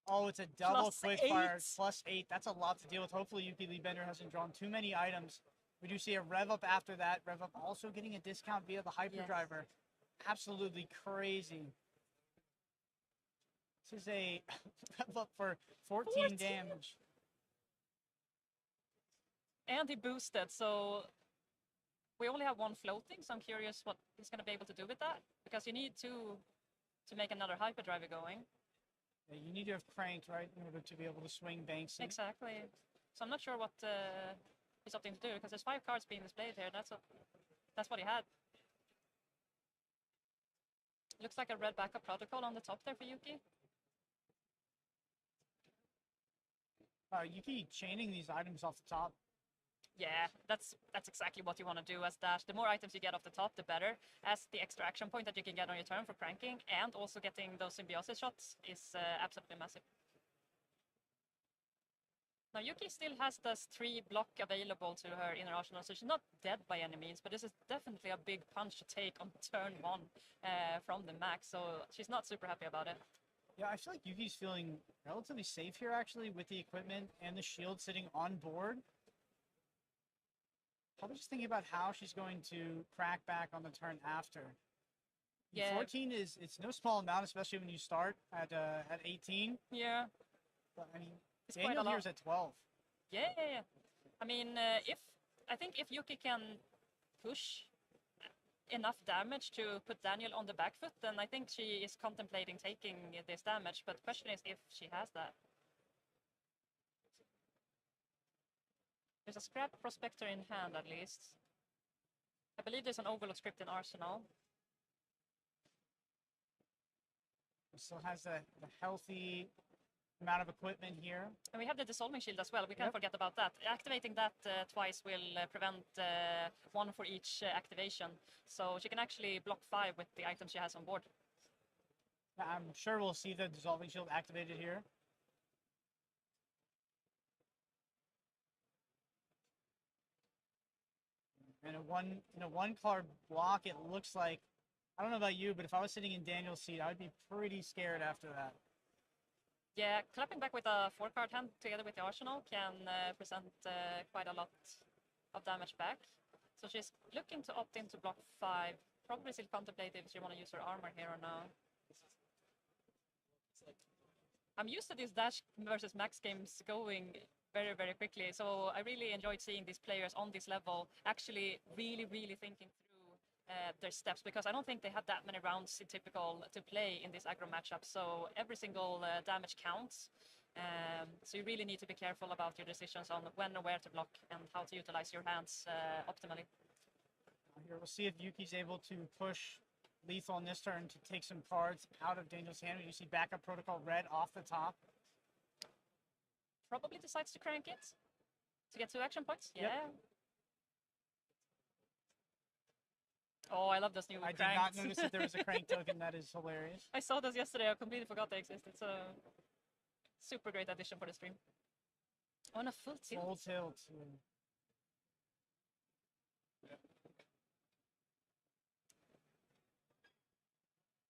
Oh, it's a double Quickfire, +8. That's a lot to deal with. Hopefully Yuki Lee Bender hasn't drawn too many items. We do see a Rev Up after that. Rev Up also getting a discount via the Hyperdriver. Absolutely crazy. This is a Rev Up for 14 damage. And he boosted, so we only have 1 floating, so I'm curious what he's going to be able to do with that, because you need to make another Hyperdriver going. Yeah, you need to have cranked, right, in order to be able to swing banks. Exactly. So I'm not sure what he's opting to do, because there's 5 cards being displayed here. That's what he had. Looks like a red backup protocol on the top there for Yuki. Yuki chaining these items off the top. Yeah, that's exactly what you want to do as Dash. The more items you get off the top, the better, as the extra action point that you can get on your turn for cranking and also getting those symbiosis shots is absolutely massive. Now Yuki still has this 3 block available to her inner arsenal, so she's not dead by any means, but this is definitely a big punch to take on turn 1 from the Maxx, so she's not super happy about it. Yeah, I feel like Yuki's feeling relatively safe here, actually, with the equipment and the shield sitting on board. Probably just thinking about how she's going to crack back on the turn after. Yeah. 14 it's no small amount, especially when you start at 18. Yeah. But, I mean, it's Daniel here's at 12. Yeah. I mean, I think if Yuki can push enough damage to put Daniel on the back foot, then I think she is contemplating taking this damage, but the question is if she has that. There's a Scrap Prospector in hand, at least. I believe there's an Overload script in Arsenal. Still has a healthy amount of equipment here. And we have the Dissolving Shield as well. We can't forget about that. Activating that twice will prevent 1 for each activation. So she can actually block 5 with the items she has on board. I'm sure we'll see the Dissolving Shield activated here. And a one card block, it looks like, I don't know about you, but if I was sitting in Daniel's seat, I would be pretty scared after that. Yeah, clapping back with a 4-card hand together with the Arsenal can present quite a lot of damage back. So she's looking to opt in to block 5. Probably still contemplating if she want to use her armor here or no. I'm used to these Dash versus Maxx games going very, very quickly. So I really enjoyed seeing these players on this level actually really, really thinking through their steps, because I don't think they have that many rounds in typical to play in this aggro matchup. So every single damage counts. So you really need to be careful about your decisions on when and where to block and how to utilize your hands optimally. Here we'll see if Yuki's able to push lethal on this turn to take some cards out of Daniel's hand. You see backup protocol red off the top. Probably decides to crank it to get 2 action points. Yeah. Yep. Oh, I love those new I cranks. did not notice that there was a crank token. That is hilarious. I saw those yesterday. I completely forgot they existed. So super great addition for the stream. On a full tilt. Full tilt.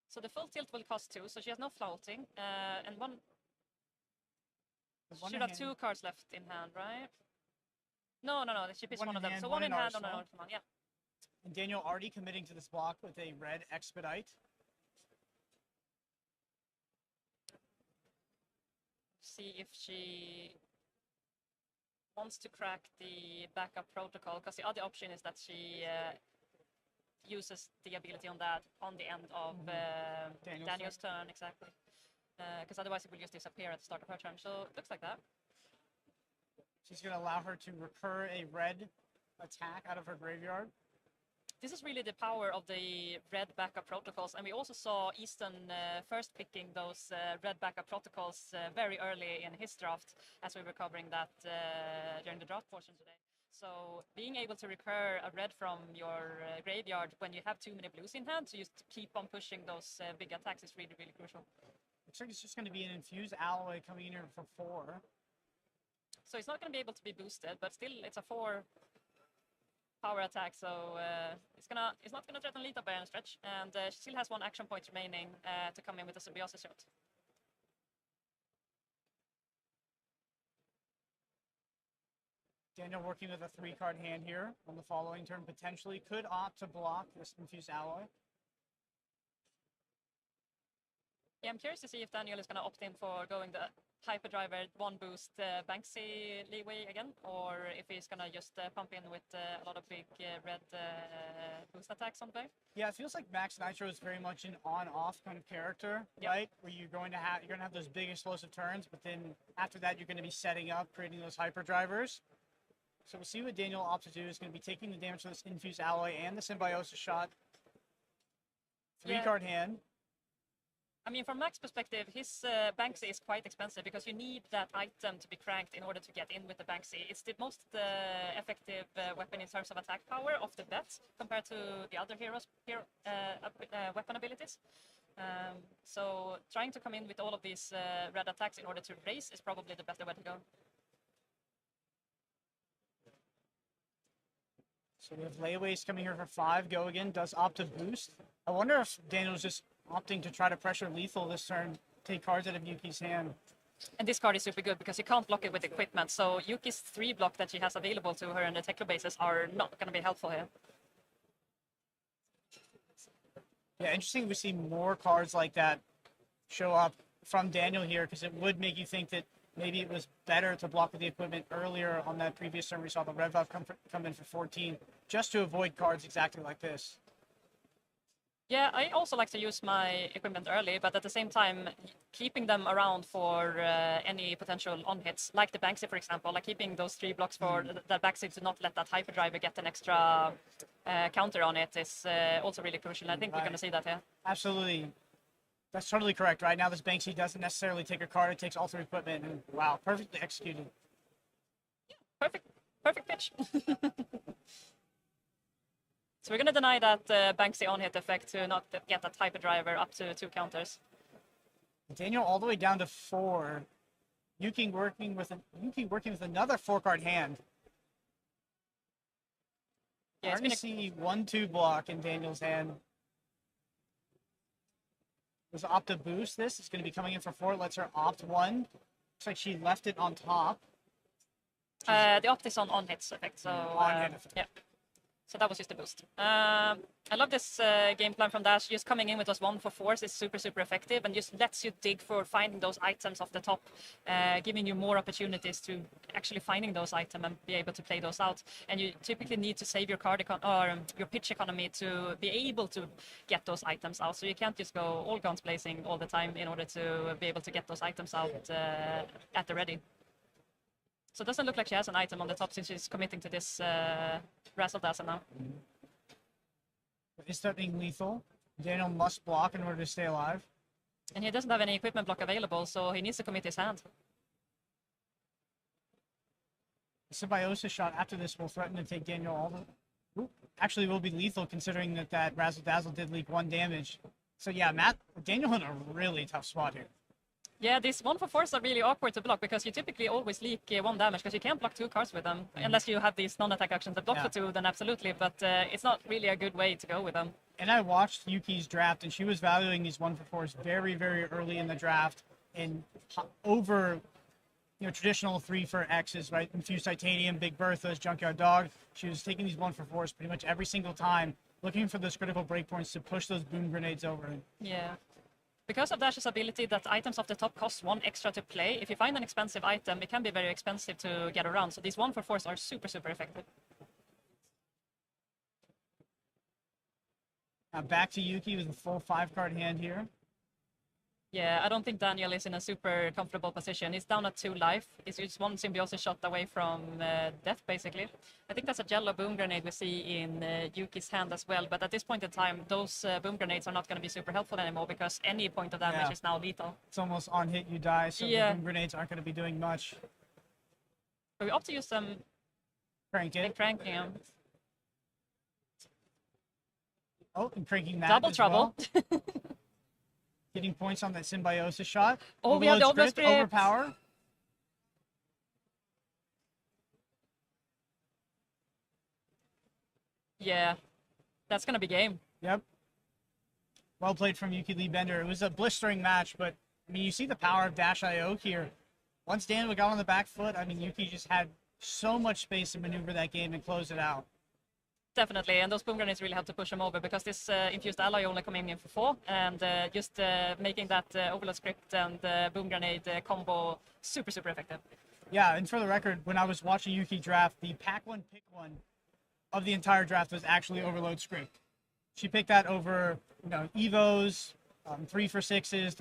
So the full tilt will cost 2, so she has no floating. And one she should have 2 cards left in hand, right? No. She picks one of them. So one in hand on an ultimate, yeah. And Daniel already committing to this block with a red expedite. See if she wants to crack the backup protocol, because the other option is that she uses the ability on that on the end of Daniel's turn, exactly. Because otherwise it will just disappear at the start of her turn. So it looks like that. She's going to allow her to recur a red attack out of her graveyard. This is really the power of the red backup protocols, and we also saw Easton first picking those red backup protocols very early in his draft, as we were covering that during the draft portion today. So being able to recur a red from your graveyard when you have too many blues in hand, to just keep on pushing those big attacks is really, really crucial. Looks like it's just going to be an infused alloy coming in here for 4. So it's not going to be able to be boosted, but still it's a 4 power attack, so it's not gonna threaten lethal by any stretch, and she still has 1 action point remaining to come in with a symbiosis shot. Daniel working with a 3-card hand here on the following turn, potentially could opt to block this infused alloy. Yeah, I'm curious to see if Daniel is going to opt in for going the hyperdriver 1 boost Banksy leeway again, or if he's going to just pump in with a lot of big red boost attacks on the play. Yeah, it feels like Max Nitro is very much an on-off kind of character, right? Where you're going to have those big explosive turns, but then after that you're going to be setting up, creating those hyperdrivers. So we'll see what Daniel opts to do. Is going to be taking the damage from this infused alloy and the symbiosis shot. 3-card hand. I mean, from Max's perspective, his Banksy is quite expensive because you need that item to be cranked in order to get in with the Banksy. It's the most effective weapon in terms of attack power of the bet compared to the other heroes' weapon abilities. So trying to come in with all of these red attacks in order to raise is probably the better way to go. So we have layaways coming here for 5. Go again, does opt to boost. I wonder if Daniel's just opting to try to pressure lethal this turn, take cards out of Yuki's hand. And this card is super good because you can't block it with equipment. So Yuki's 3 block that she has available to her in the Teklo bases are not going to be helpful here. Yeah, interesting we see more cards like that show up from Daniel here, because it would make you think that maybe it was better to block with the equipment earlier on that previous turn. We saw the Red Valve come in for 14 just to avoid cards exactly like this. Yeah, I also like to use my equipment early, but at the same time, keeping them around for any potential on-hits, like the Banksy, for example, like keeping those 3 blocks for that Banksy to not let that hyperdriver get an extra counter on it is also really crucial. I think we're going to see that here. Absolutely. That's totally correct. Right now, this Banksy doesn't necessarily take a card. It takes all 3 equipment. And wow, perfectly executed. Yeah, perfect pitch. So we're going to deny that Banksy on-hit effect to not get that hyperdriver up to 2 counters. Daniel all the way down to 4. Yuki working with another 4-card hand. Yeah, I'm going to see 1-2 block in Daniel's hand. Does opt to boost this? It's going to be coming in for 4. Lets her opt 1. Looks like she left it on top. The opt is on hits effect. So on-hit effect. Yeah. So that was just a boost. I love this game plan from Dash. Just coming in with those 1-for-4s is super, super effective and just lets you dig for finding those items off the top, giving you more opportunities to actually finding those items and be able to play those out. And you typically need to save your your pitch economy to be able to get those items out. So you can't just go all guns blazing all the time in order to be able to get those items out at the ready. So it doesn't look like she has an item on the top since she's committing to this razzle-dazzle now. Is that being lethal? Daniel must block in order to stay alive. And he doesn't have any equipment block available, so he needs to commit his hand. The symbiosis shot after this will threaten to take Daniel all the... Actually, will be lethal considering that razzle-dazzle did leak 1 damage. So yeah, Daniel in a really tough spot here. Yeah, these 1-for-4s are really awkward to block because you typically always leak 1 damage because you can't block 2 cards with them. Unless you have these non-attack actions that block for 2, then absolutely, but it's not really a good way to go with them. And I watched Yuki's draft, and she was valuing these 1-for-4s very, very early in the draft and over traditional 3-for-X's, right? Infused Titanium, Big Bertha's, Junkyard Dog. She was taking these 1-for-4s pretty much every single time, looking for those critical breakpoints to push those boom grenades over. Yeah. Because of Dash's ability that items off the top cost 1 extra to play, if you find an expensive item, it can be very expensive to get around. So these 1-for-4s are super, super effective. Now back to Yuki with a full 5-card hand here. Yeah, I don't think Daniel is in a super comfortable position. He's down at 2 life. He's just 1 symbiosis shot away from death, basically. I think that's a yellow boom grenade we see in Yuki's hand as well. But at this point in time, those boom grenades are not going to be super helpful anymore because any point of damage is now lethal. It's almost on hit, you die, so the boom grenades aren't going to be doing much. So we opt to use them. Cranking him. Oh, and cranking that Double as trouble. Well. Getting points on that symbiosis shot. Oh, we have the Overload Script. Overpower. Yeah, that's going to be game. Yep. Well played from Yuki Lee Bender. It was a blistering match, but I mean, you see the power of Dash.io here. Once Daniel got on the back foot, I mean, Yuki just had so much space to maneuver that game and close it out. Definitely, and those boom grenades really help to push him over because this infused ally only coming in for 4, and just making that overload script and boom grenade combo super, super effective. Yeah, and for the record, when I was watching Yuki draft, the pack 1 pick 1 of the entire draft was actually overload script. She picked that over, Evos, 3-for-6s,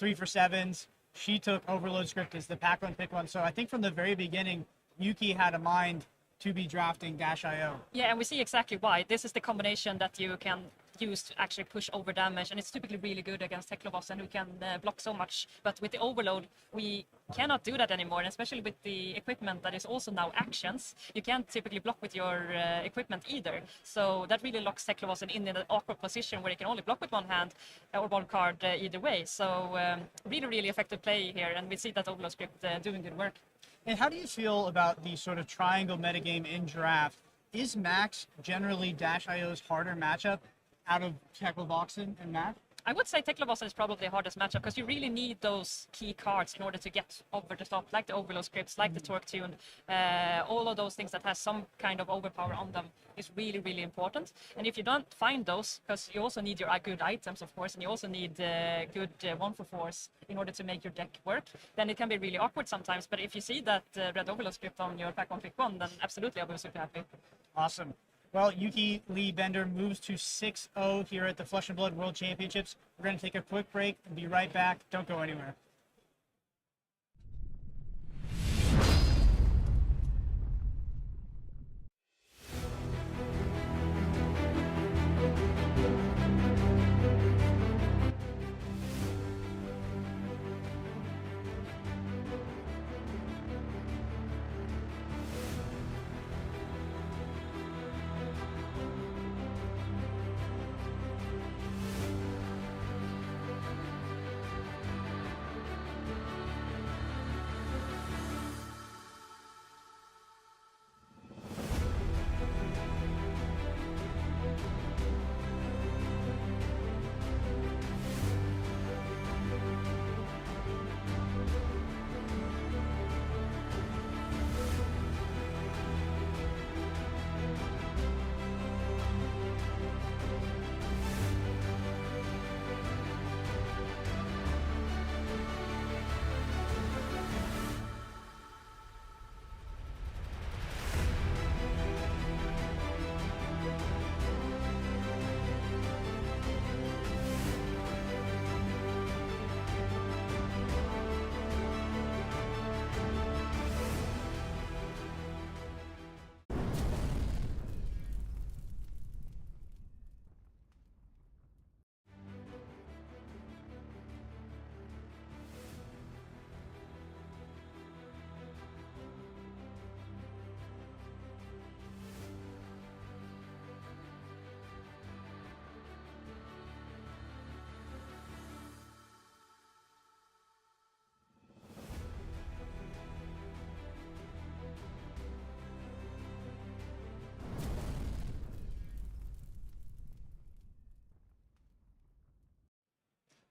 3-for-7s. She took overload script as the pack 1 pick 1. So I think from the very beginning, Yuki had a mind to be drafting Dash.io. Yeah, and we see exactly why. This is the combination that you can use to actually push over damage, and it's typically really good against Teklovossen, who can block so much. But with the overload, we cannot do that anymore, and especially with the equipment that is also now actions. You can't typically block with your equipment either. So that really locks Teklovossen in an awkward position where he can only block with 1 hand or 1 card either way. So really, really effective play here, and we see that overload script doing good work. And how do you feel about the sort of triangle metagame in draft? Is Maxx generally Dash.io's harder matchup out of Teklovossen and Maxx? I would say Teklovossen is probably the hardest matchup because you really need those key cards in order to get over the top, like the overload scripts, like the torque tune, all of those things that has some kind of overpower on them is really, really important. And if you don't find those, because you also need your good items, of course, and you also need good 1-for-4s in order to make your deck work, then it can be really awkward sometimes. But if you see that red overload script on your pack 1 pick 1, then absolutely I'll be super happy. Awesome. Well, Yuki Lee Bender moves to 6-0 here at the Flesh and Blood World Championships. We're going to take a quick break and be right back. Don't go anywhere.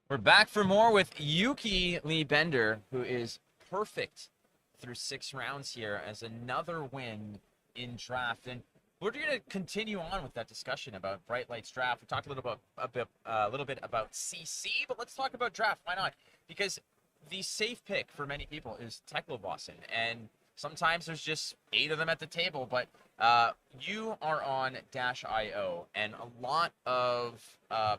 We're back for more with Yuki Lee Bender, who is perfect through 6 rounds here as another win in draft. And we're going to continue on with that discussion about Bright Lights draft. We talked a little bit about CC, but let's talk about draft. Why not? Because the safe pick for many people is Teklovossen, and sometimes there's just 8 of them at the table. But you are on Dash.io, and a lot of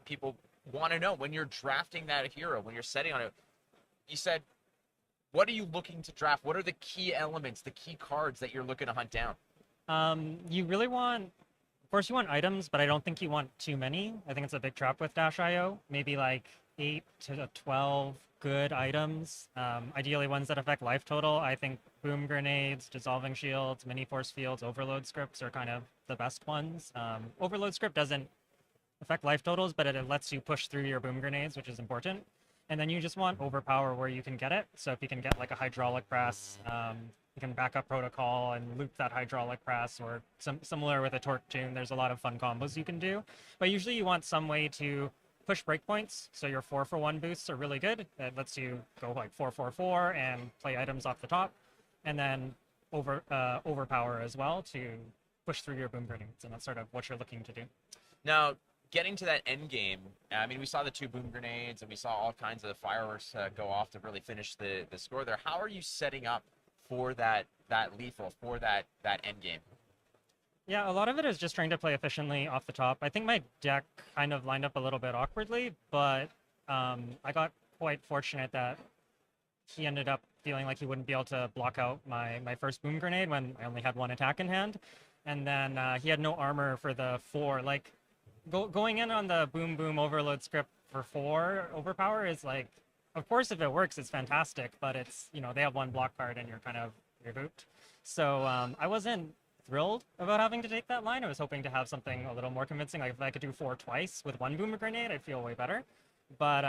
people want to know, when you're drafting that hero, when you're setting on it, you said, what are you looking to draft? What are the key elements, the key cards that you're looking to hunt down? You really want, of course you want items, but I don't think you want too many. I think it's a big trap with Dash.io. Maybe like 8 to 12 good items. Ideally ones that affect life total. I think boom grenades, dissolving shields, mini force fields, overload scripts are kind of the best ones. Overload script doesn't affect life totals, but it lets you push through your boom grenades, which is important. And then you just want overpower where you can get it. So if you can get like a hydraulic press, you can back up protocol and loop that hydraulic press, or similar with a torque tune. There's a lot of fun combos you can do. But usually you want some way to push breakpoints. So your 4-for-1 boosts are really good. That lets you go like 4-4-4 and play items off the top. And then overpower as well to push through your boom grenades. And that's sort of what you're looking to do. Now, getting to that end game, I mean, we saw the 2 boom grenades and we saw all kinds of fireworks go off to really finish the score there. How are you setting up for that lethal, for that end game? Yeah, a lot of it is just trying to play efficiently off the top. I think my deck kind of lined up a little bit awkwardly, but I got quite fortunate that he ended up feeling like he wouldn't be able to block out my first boom grenade when I only had 1 attack in hand. And then he had no armor for the 4. Like, going in on the boom boom overload script for 4 overpower is like, of course if it works it's fantastic, but it's, you know, they have 1 block card and you're hooped. So I wasn't thrilled about having to take that line. I was hoping to have something a little more convincing. Like if I could do 4 twice with 1 boomer grenade, I'd feel way better. But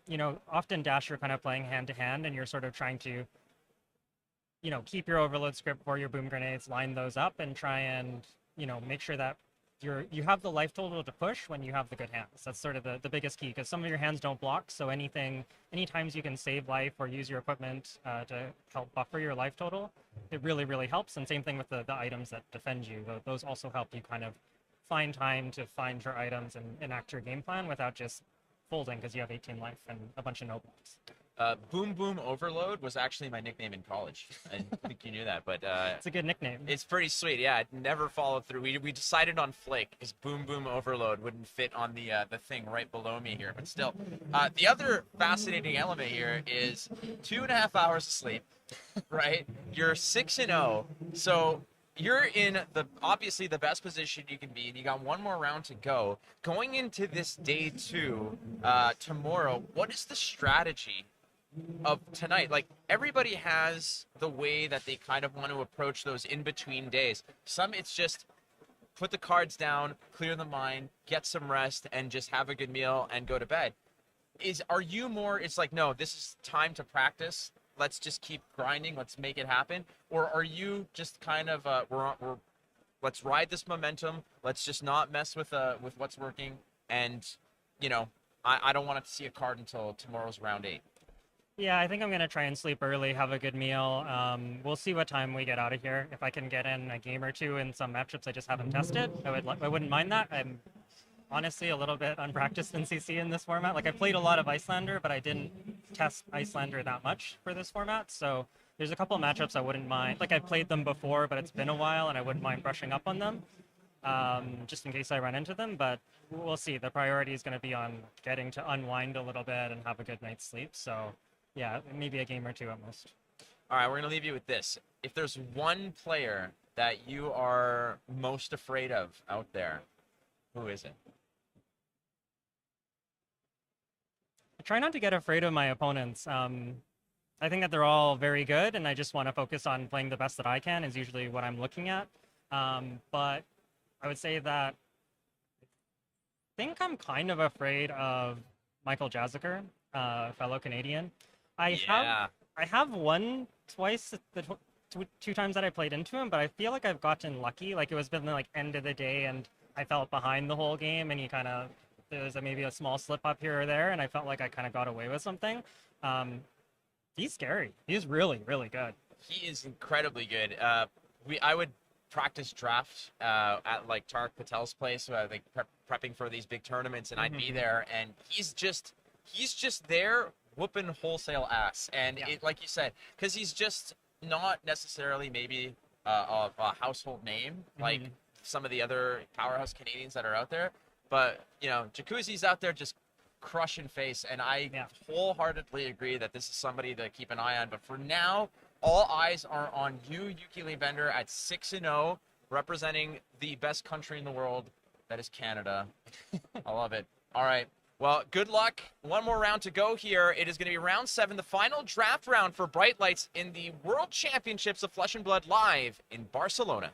you know, often Dash you're kind of playing hand to hand and you're sort of trying to, you know, keep your overload script for your boom grenades, line those up and try and, you know, make sure that you have the life total to push when you have the good hands. That's sort of the biggest key, because some of your hands don't block, so any times you can save life or use your equipment to help buffer your life total, it really, really helps. And same thing with the items that defend you. Those also help you kind of find time to find your items and enact your game plan without just folding because you have 18 life and a bunch of no blocks. Boom Boom Overload was actually my nickname in college. I didn't think you knew that, but it's a good nickname. It's pretty sweet. Yeah, it never followed through. We decided on Flake because Boom Boom Overload wouldn't fit on the thing right below me here, but still. The other fascinating element here is 2.5 hours of sleep, right? You're 6-0, so you're in obviously the best position you can be, and you got 1 more round to go. Going into this day 2 tomorrow, what is the strategy of tonight? Like, everybody has the way that they kind of want to approach those in-between days. Some, it's just put the cards down, clear the mind, get some rest, and just have a good meal and go to bed. Are you more, it's like, no, this is time to practice, let's just keep grinding, let's make it happen? Or are you just kind of, let's ride this momentum, let's just not mess with what's working, and, you know, I don't want to see a card until tomorrow's round 8? Yeah, I think I'm going to try and sleep early, have a good meal. We'll see what time we get out of here. If I can get in a game or 2 in some matchups I just haven't tested, I wouldn't mind that. I'm honestly a little bit unpracticed in CC in this format. Like, I played a lot of Iyslander, but I didn't test Iyslander that much for this format. So there's a couple of matchups I wouldn't mind. Like, I played them before, but it's been a while, and I wouldn't mind brushing up on them, just in case I run into them. But we'll see. The priority is going to be on getting to unwind a little bit and have a good night's sleep. So yeah, maybe a game or 2 at most. All right, we're going to leave you with this. If there's one player that you are most afraid of out there, who is it? I try not to get afraid of my opponents. I think that they're all very good, and I just want to focus on playing the best that I can is usually what I'm looking at. But I would say that I think I'm kind of afraid of Michael Jazaker, fellow Canadian. I have won twice the 2 times that I played into him, but I feel like I've gotten lucky. Like, it was been like end of the day and I felt behind the whole game and he kind of there was maybe a small slip up here or there, and I felt like I kind of got away with something. He's scary. He's really, really good. He is incredibly good. I would practice draft at like Tarek Patel's place, like prepping for these big tournaments, and I'd be there, and he's just there whooping wholesale ass. And it, like you said, because he's just not necessarily maybe a household name like some of the other powerhouse Canadians that are out there, but you know, Jacuzzi's out there just crushing face, and I wholeheartedly agree that this is somebody to keep an eye on. But for now, all eyes are on you, Yuki Levender, at 6-0, representing the best country in the world, that is Canada. I love it. All right. Well, good luck. One more round to go here. It is going to be round 7, the final draft round for Bright Lights in the World Championships of Flesh and Blood live in Barcelona.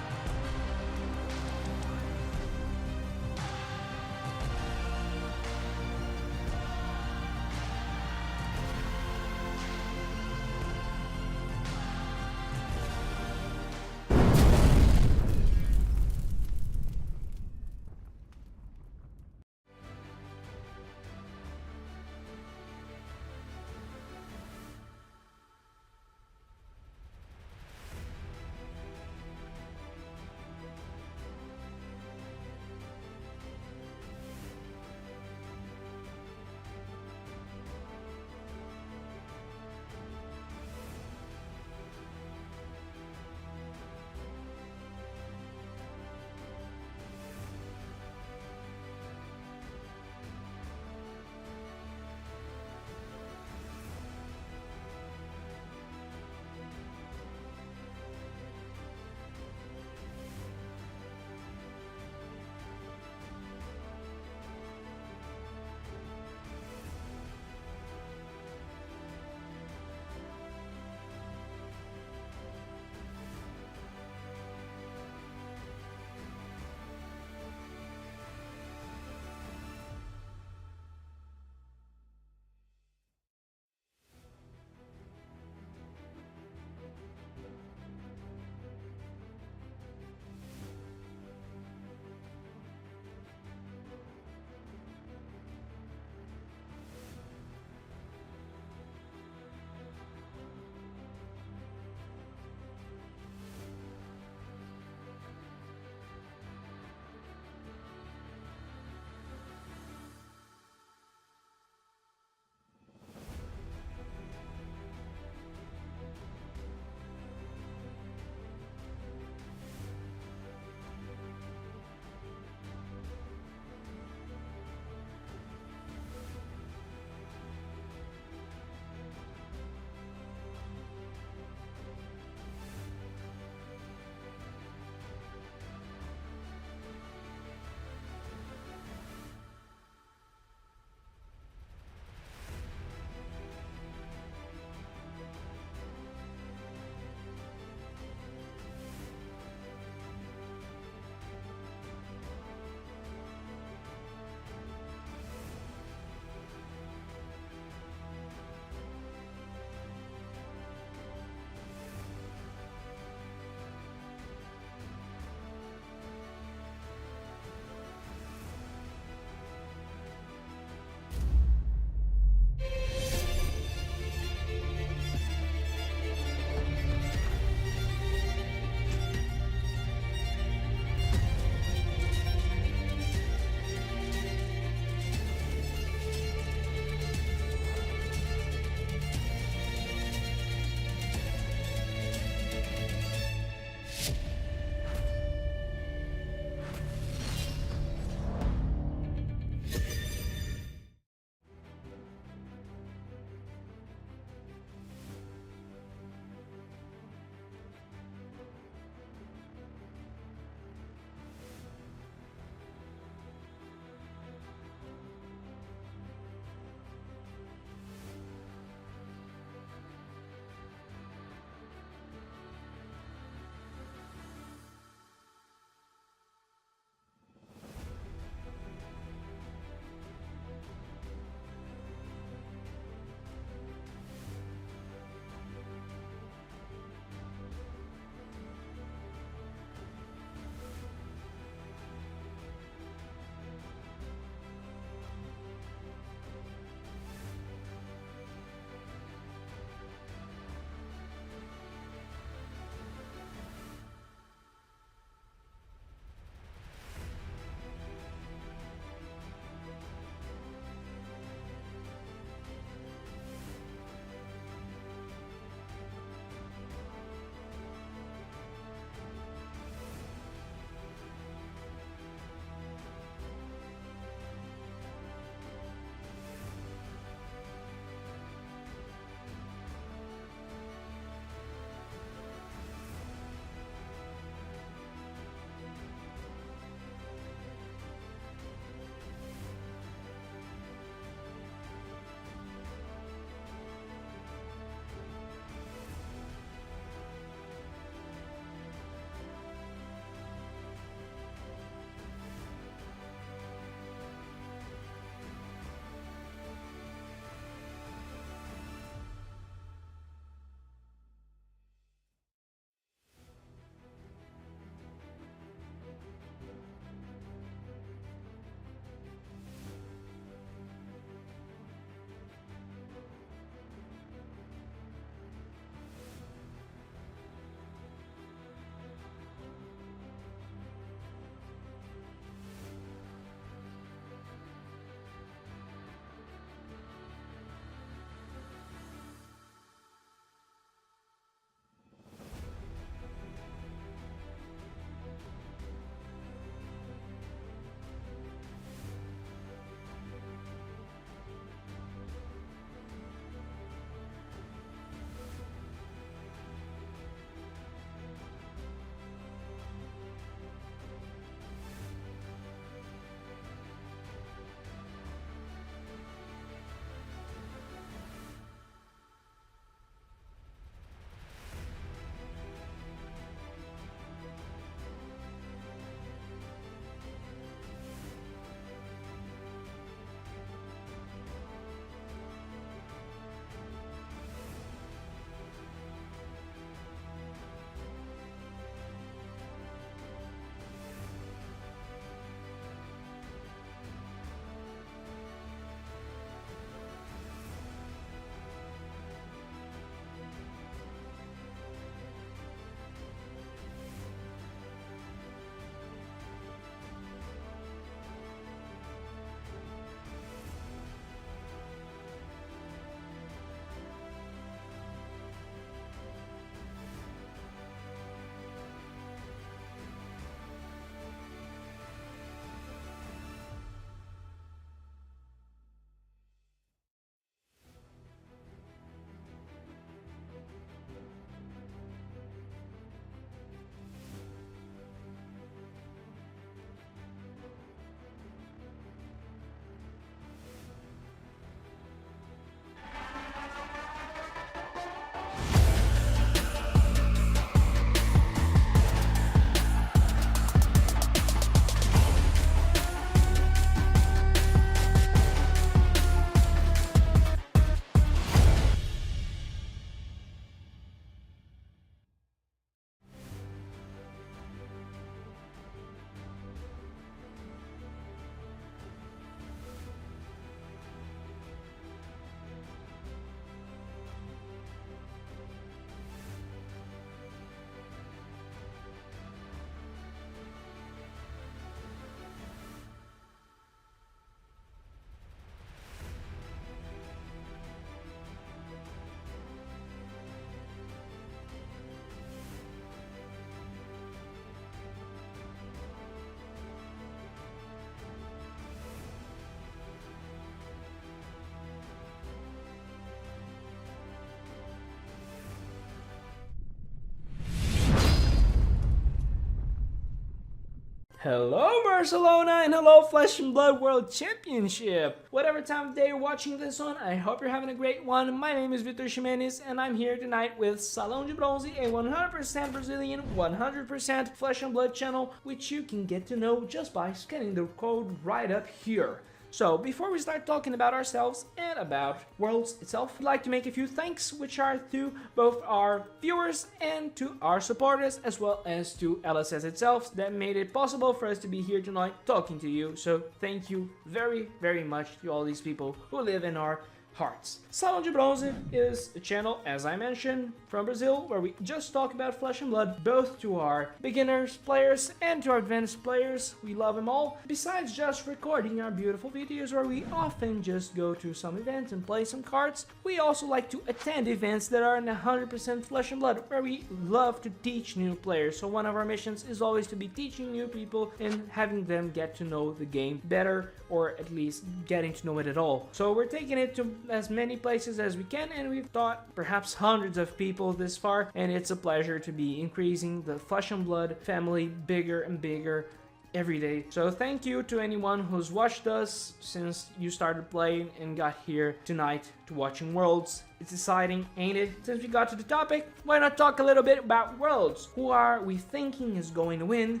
Hello Barcelona and hello Flesh and Blood World Championship! Whatever time of day you're watching this on, I hope you're having a great one. My name is Vitor Ximenes and I'm here tonight with Salão de Bronze, a 100% Brazilian, 100% Flesh and Blood channel, which you can get to know just by scanning the code right up here. So, before we start talking about ourselves and about Worlds itself, I'd like to make a few thanks, which are to both our viewers and to our supporters, as well as to LSS itself, that made it possible for us to be here tonight talking to you. So, thank you very, very much to all these people who live in our hearts. Salão de Bronze is a channel, as I mentioned, from Brazil, where we just talk about Flesh and Blood, both to our beginners players and to our advanced players. We love them all. Besides just recording our beautiful videos where we often just go to some events and play some cards, we also like to attend events that are in 100% Flesh and Blood, where we love to teach new players. So one of our missions is always to be teaching new people and having them get to know the game better, or at least getting to know it at all. So we're taking it to as many places as we can, and we've taught perhaps hundreds of people this far, and it's a pleasure to be increasing the Flesh and Blood family bigger and bigger every day. So thank you to anyone who's watched us since you started playing and got here tonight to watching Worlds. It's exciting, ain't it? Since we got to the topic, why not talk a little bit about Worlds? Who are we thinking is going to win?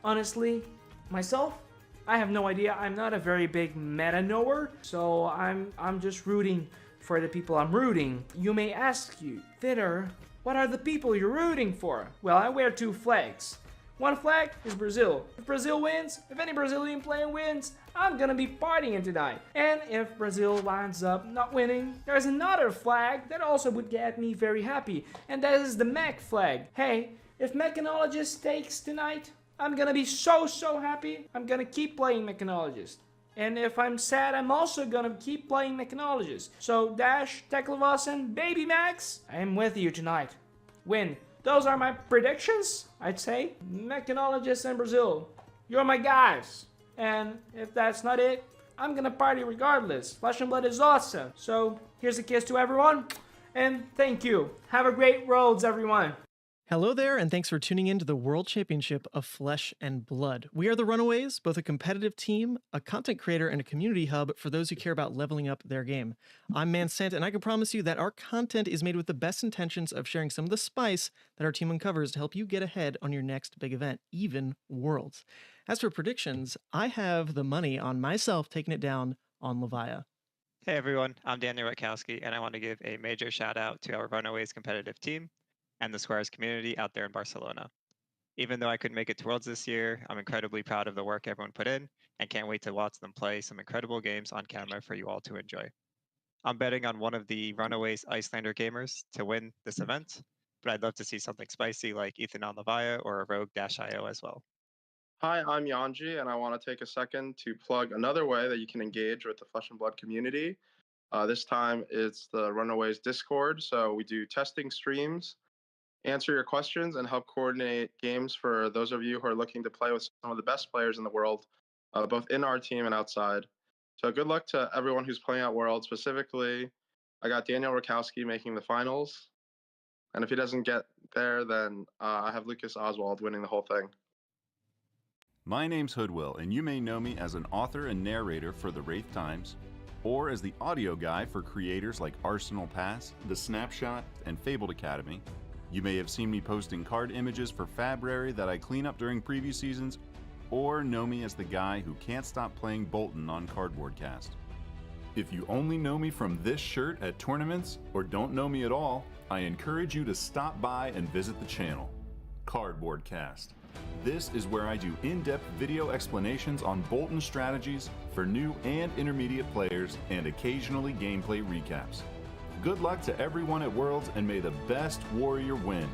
Honestly, myself, I have no idea. I'm not a very big meta knower, so I'm just rooting for the people I'm rooting. You may ask you, Vitor, what are the people you're rooting for? Well, I wear two flags. One flag is Brazil. If Brazil wins, if any Brazilian player wins, I'm gonna be partying tonight. And if Brazil winds up not winning, there's another flag that also would get me very happy, and that is the Mech flag. Hey, if Mechanologist takes tonight, I'm gonna be so happy. I'm gonna keep playing Mechanologist. And if I'm sad, I'm also gonna keep playing Mechanologist. So Dash, Teklovossen, Baby Maxx, I am with you tonight. Win. Those are my predictions, I'd say. Mechanologist and Brazil, you're my guys. And if that's not it, I'm gonna party regardless. Flesh and Blood is awesome. So here's a kiss to everyone, and thank you. Have a great Worlds, everyone. Hello there, and thanks for tuning in to the World Championship of Flesh and Blood. We are the Runaways, both a competitive team, a content creator, and a community hub for those who care about leveling up their game. I'm Sant, and I can promise you that our content is made with the best intentions of sharing some of the spice that our team uncovers to help you get ahead on your next big event, even Worlds. As for predictions, I have the money on myself taking it down on Levia. Hey everyone, I'm Daniel Rutkowski, and I want to give a major shout out to our Runaways competitive team and the Squares community out there in Barcelona. Even though I couldn't make it to Worlds this year, I'm incredibly proud of the work everyone put in and can't wait to watch them play some incredible games on camera for you all to enjoy. I'm betting on one of the Runaways Iyslander gamers to win this event, but I'd love to see something spicy like Ethan on Levia or a Rogue-IO as well. Hi, I'm Yanji, and I want to take a second to plug another way that you can engage with the Flesh and Blood community. This time it's the Runaways Discord, so we do testing streams, answer your questions, and help coordinate games for those of you who are looking to play with some of the best players in the world, both in our team and outside. So good luck to everyone who's playing at World. Specifically, I got Daniel Rutkowski making the finals, and if he doesn't get there, then I have Lucas Oswald winning the whole thing. My name's Hoodwill, and you may know me as an author and narrator for the Wraith Times, or as the audio guy for creators like Arsenal Pass, The Snapshot, and Fabled Academy. You may have seen me posting card images for Fabrary that I clean up during preview seasons, or know me as the guy who can't stop playing Boltyn on Cardboard Cast. If you only know me from this shirt at tournaments, or don't know me at all, I encourage you to stop by and visit the channel, Cardboard Cast. This is where I do in-depth video explanations on Boltyn strategies for new and intermediate players, and occasionally gameplay recaps. Good luck to everyone at Worlds, and may the best warrior win.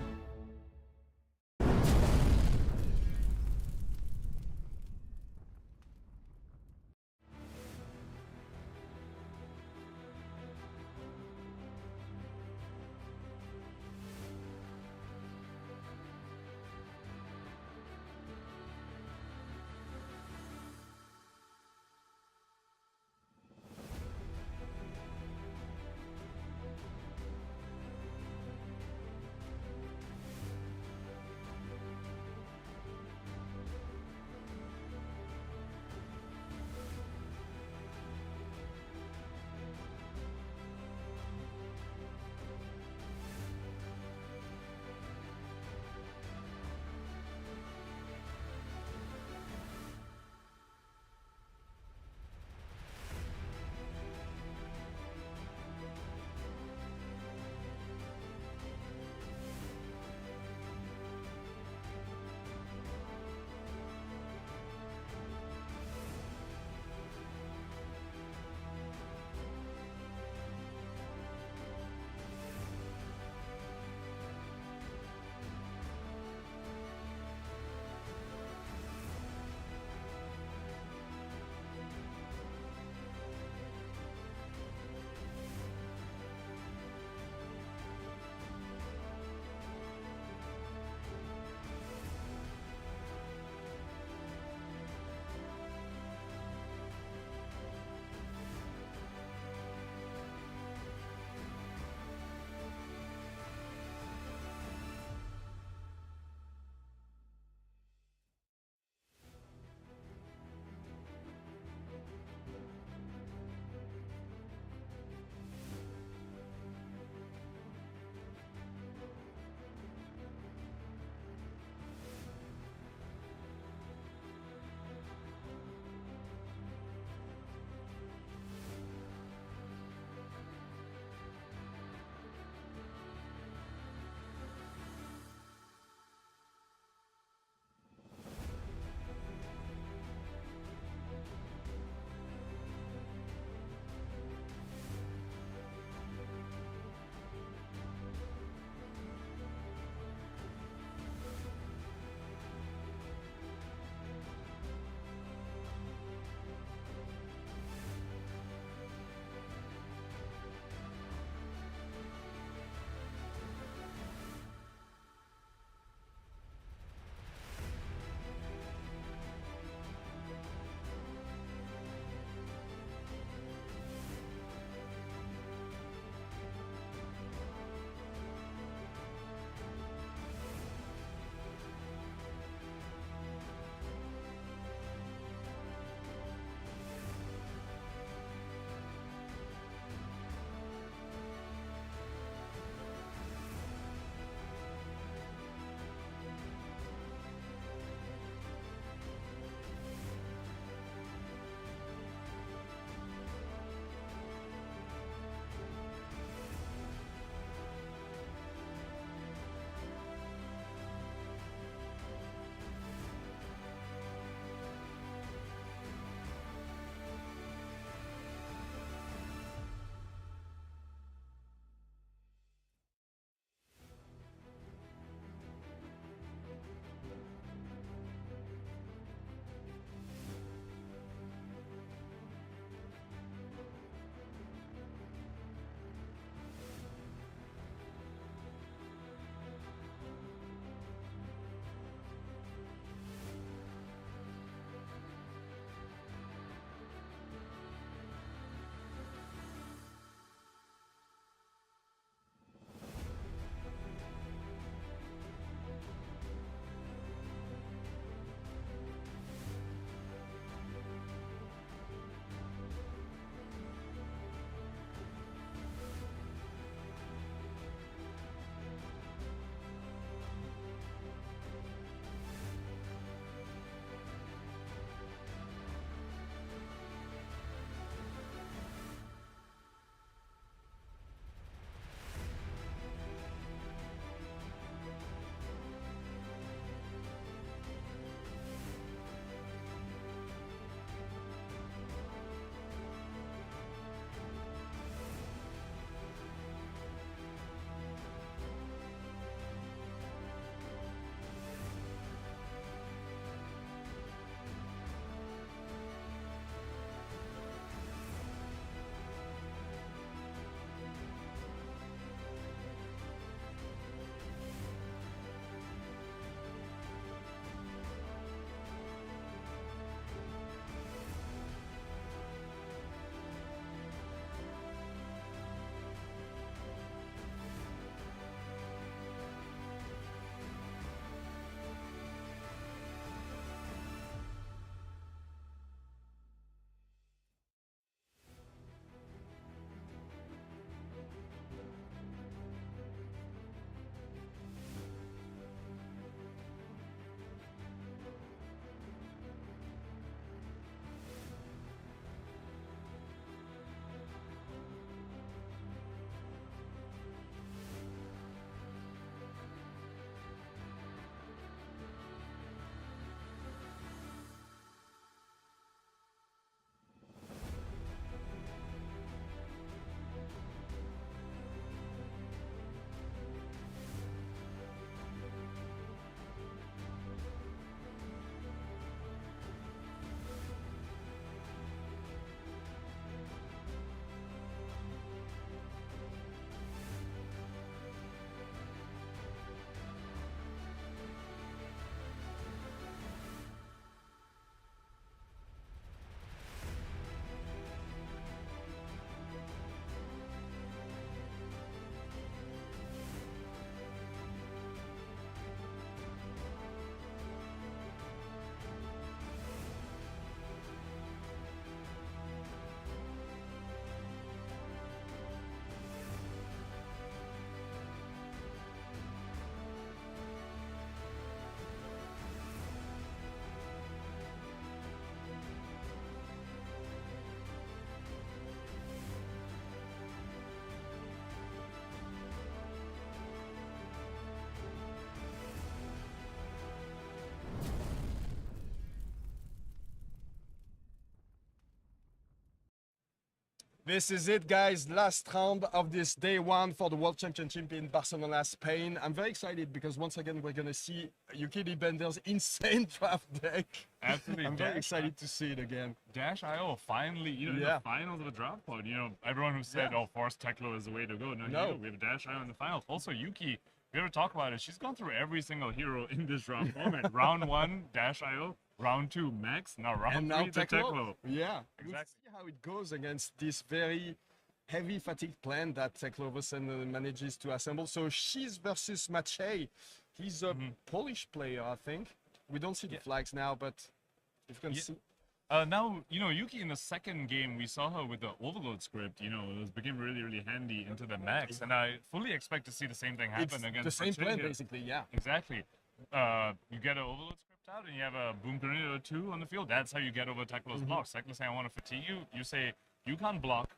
This is it, guys. Last round of this day one for the World Championship in Barcelona, Spain. I'm very excited because once again, we're going to see Yuki Bender's insane draft deck. Absolutely. I'm very excited to see it again. Dash.io finally, in the finals of the draft pod. Everyone who said, Force Teklo is the way to go. No, we have Dash.io in the finals. Also, Yuki, we have to talk about it. She's gone through every single hero in this draft format. Round 1, Dash.io. Round 2, Maxx. Now round 3, the Teklo. Yeah, exactly. We'll see how it goes against this very heavy fatigue plan that Teklovossen manages to assemble. So she's versus Maciej. He's a Polish player, I think. We don't see the flags now, but you can see. Now, Yuki in the second game, we saw her with the overload script, it became really, really handy into the Maxx. And I fully expect to see the same thing happen against the same Maciej plan, here. basically, yeah. Exactly. You get an overload script out and you have a boom grenade or 2 on the field. That's how you get over Teklo's blocks. Teklo saying, I want to fatigue you. You say, you can't block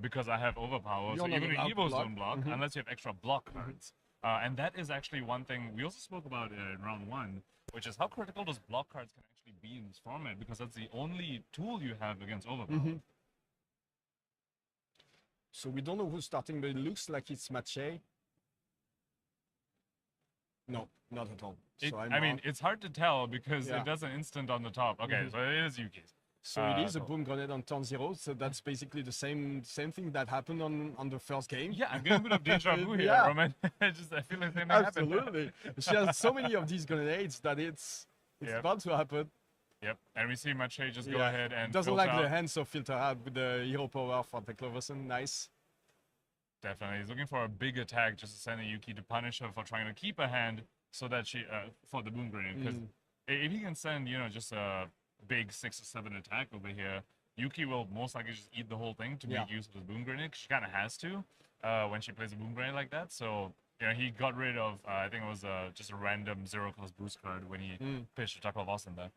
because I have overpower. So even your Evos don't block unless you have extra block cards. And that is actually one thing we also spoke about in round 1, which is how critical those block cards can actually be in this format, because that's the only tool you have against overpower. So we don't know who's starting, but it looks like it's Maciej. No, not at all. It's hard to tell because it does an instant on the top. Okay, so it is Yuki's. So it is a boom grenade on turn 0. So that's basically the same thing that happened on the first game. Yeah, I'm getting a bit of deja vu here, Roman. I feel like the same thing happened. Absolutely. She has so many of these grenades that it's about to happen. Yep, and we see Maciej just go ahead and doesn't filter like out. the hand, so filter out with the hero power for Teklovossen. Nice. Definitely, he's looking for a big attack just to send a Yuki to punish her for trying to keep a hand so that she for the boom grenade. Because if he can send just a big 6 or 7 attack over here, Yuki will most likely just eat the whole thing to make use of his boom grenade. She kind of has to when she plays a boom grenade like that. So he got rid of I think it was just a random 0-cost boost card when he pitched Teklovossen there.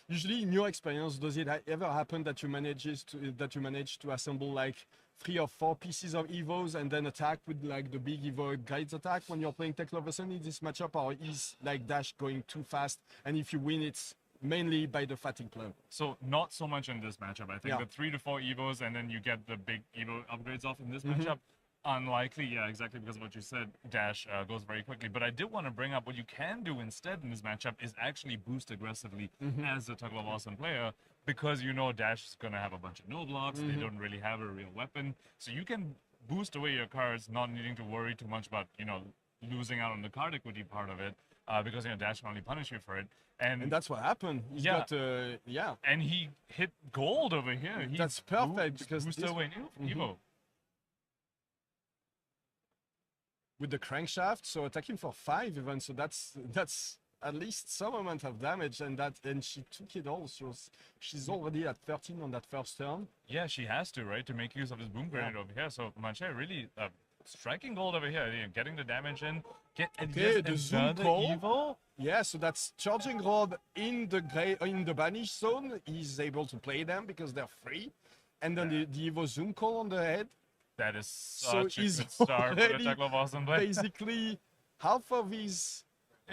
Usually, in your experience, does it ever happen that you manage to assemble like 3 or 4 pieces of Evos and then attack with like the big Evo guides attack when you're playing Teklovossen in this matchup, or is like Dash going too fast? And if you win, it's mainly by the fatigue plan. So not so much in this matchup. I think the 3 to 4 Evos and then you get the big Evo upgrades off in this matchup. Unlikely, yeah, exactly because of what you said. Dash goes very quickly. But I did want to bring up what you can do instead in this matchup is actually boost aggressively as a Teklovossen player, because Dash is going to have a bunch of no blocks. They don't really have a real weapon. So you can boost away your cards, not needing to worry too much about, losing out on the card equity part of it, because, Dash can only punish you for it. And that's what happened. He's got, And he hit gold over here. That's perfect because boosted away Evo. With the crankshaft, so attacking for 5 even, so that's at least some amount of damage, and she took it all. She's already at 13 on that first turn. Yeah, she has to, right, to make use of his boom grenade over here. So Maciej really striking gold over here, getting the damage in. The zoom call. Yeah, so that's charging rod in the banish zone. He's able to play them because they're free, and then the Evo zoom call on the head. That is such a good start for the Teklovossen play. Basically, half of his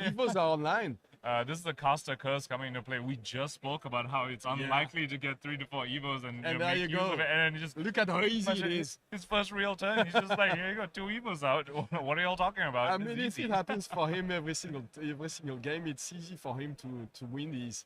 Evos are online. This is the caster curse coming into play. We just spoke about how it's unlikely to get 3 to 4 Evos and there make you use go. of it. And then just look at how easy it is. His first real turn, he's just like, here you go, 2 Evos out. What are y'all talking about? I mean, if it happens for him every single game, it's easy for him to win these.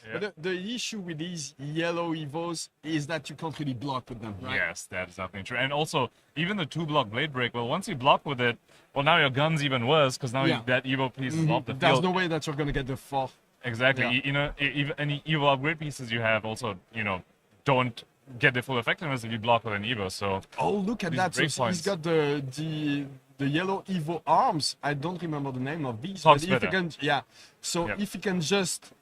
Yeah. But the issue with these yellow Evos is that you can't really block with them, right? Yes, that is definitely true. And also, even the 2-block blade break, well, once you block with it, well, now your gun's even worse because now that Evo piece is off the field. There's no way that you're going to get the 4th. Exactly. Yeah. Even any Evo upgrade pieces you have also, don't get the full effectiveness if you block with an Evo. So look at that. So he's got the yellow Evo arms. I don't remember the name of these. But if he can, if he can just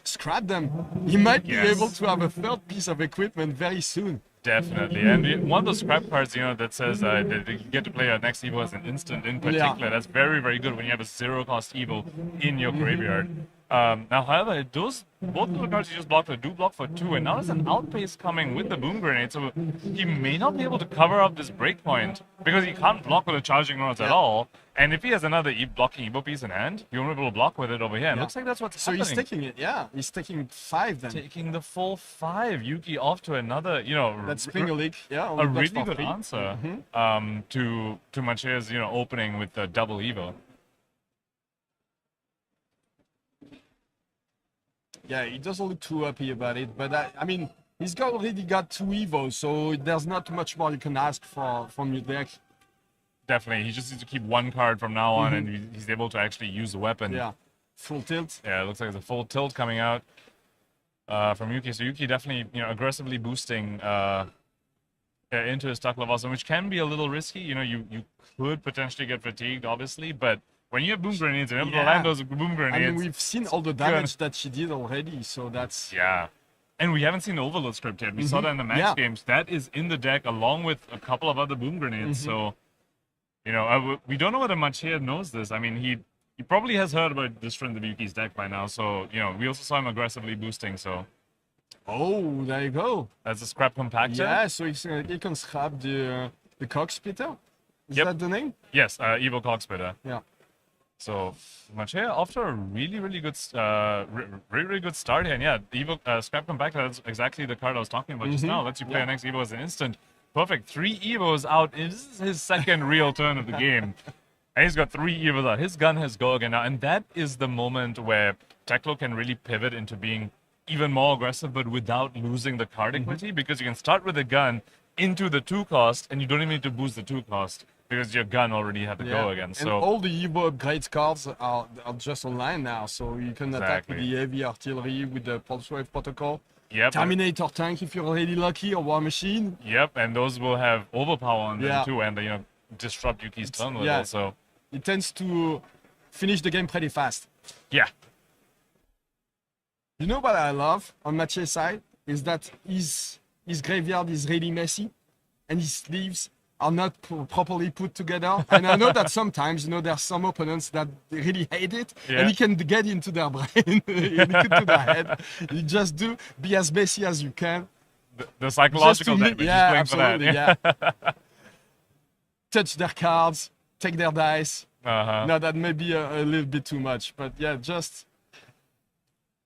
scrap them, he might be able to have a 3rd piece of equipment very soon. Definitely, and one of those scrap cards, that says that you get to play your next Evo as an instant in particular. That's very, very good when you have a 0-cost Evo in your graveyard. Now, however, both of the cards he just blocked do block for 2, and now there's an outpace coming with the boom grenade, so he may not be able to cover up this breakpoint because he can't block with the charging rods at all. And if he has another blocking Evo piece in hand, he won't be able to block with it over here. And looks like that's what's happening. So he's taking it, he's taking 5 then. Taking the full 5. Yuki off to another, that's Pingalik, a really good answer to Maciej's, opening with the double Evo. Yeah, he doesn't look too happy about it, but I mean, he's already got 2 Evos, so there's not much more you can ask from your deck. Definitely, he just needs to keep 1 card from now on, and he's able to actually use the weapon. Yeah, full tilt. Yeah, it looks like there's a full tilt coming out from Yuki. So Yuki definitely, aggressively boosting into his Teklovossen, which can be a little risky. You could potentially get fatigued, obviously, but when you have boom grenades and able to land those boom grenades... I mean, we've seen all the damage that she did already, so that's... Yeah. And we haven't seen the Overload script yet. We saw that in the Maxx games. That is in the deck along with a couple of other boom grenades. So, we don't know whether Maciej knows this. I mean, he probably has heard about this strength of Yuki's deck by now. So, we also saw him aggressively boosting, so... Oh, there you go. That's a scrap compactor. Yeah, so he can scrap the cogsplitter. Is that the name? Yes, Evo cogsplitter. Yeah. So Maciej off to a really, really good, really good start here. And yeah, Evo scrap compactor. That's exactly the card I was talking about just now. Lets you play an next Evo as an instant. Perfect. 3 Evos out. This is his second real turn of the game. And he's got 3 Evos out. His gun has go again now. And that is the moment where Teklo can really pivot into being even more aggressive, but without losing the card equity, because you can start with a gun into the 2 cost, and you don't even need to boost the 2 cost. Because your gun already had to go again. So and all the Evo upgrade cards are just online now, so you can attack with the heavy artillery, with the pulse wave protocol. Yep. Terminator tank if you're already lucky, or war machine. Yep, and those will have overpower on them too, and disrupt Yuki's turn level. So it tends to finish the game pretty fast. Yeah. You know what I love on Maciej's side is that his graveyard is really messy, and his sleeves are not properly put together. And I know that sometimes, there are some opponents that really hate it, and you can get into their brain, into their head. You just be as messy as you can. The psychological damage is playing absolutely, for that. Touch their cards, take their dice. Now that may be a little bit too much, but yeah, just...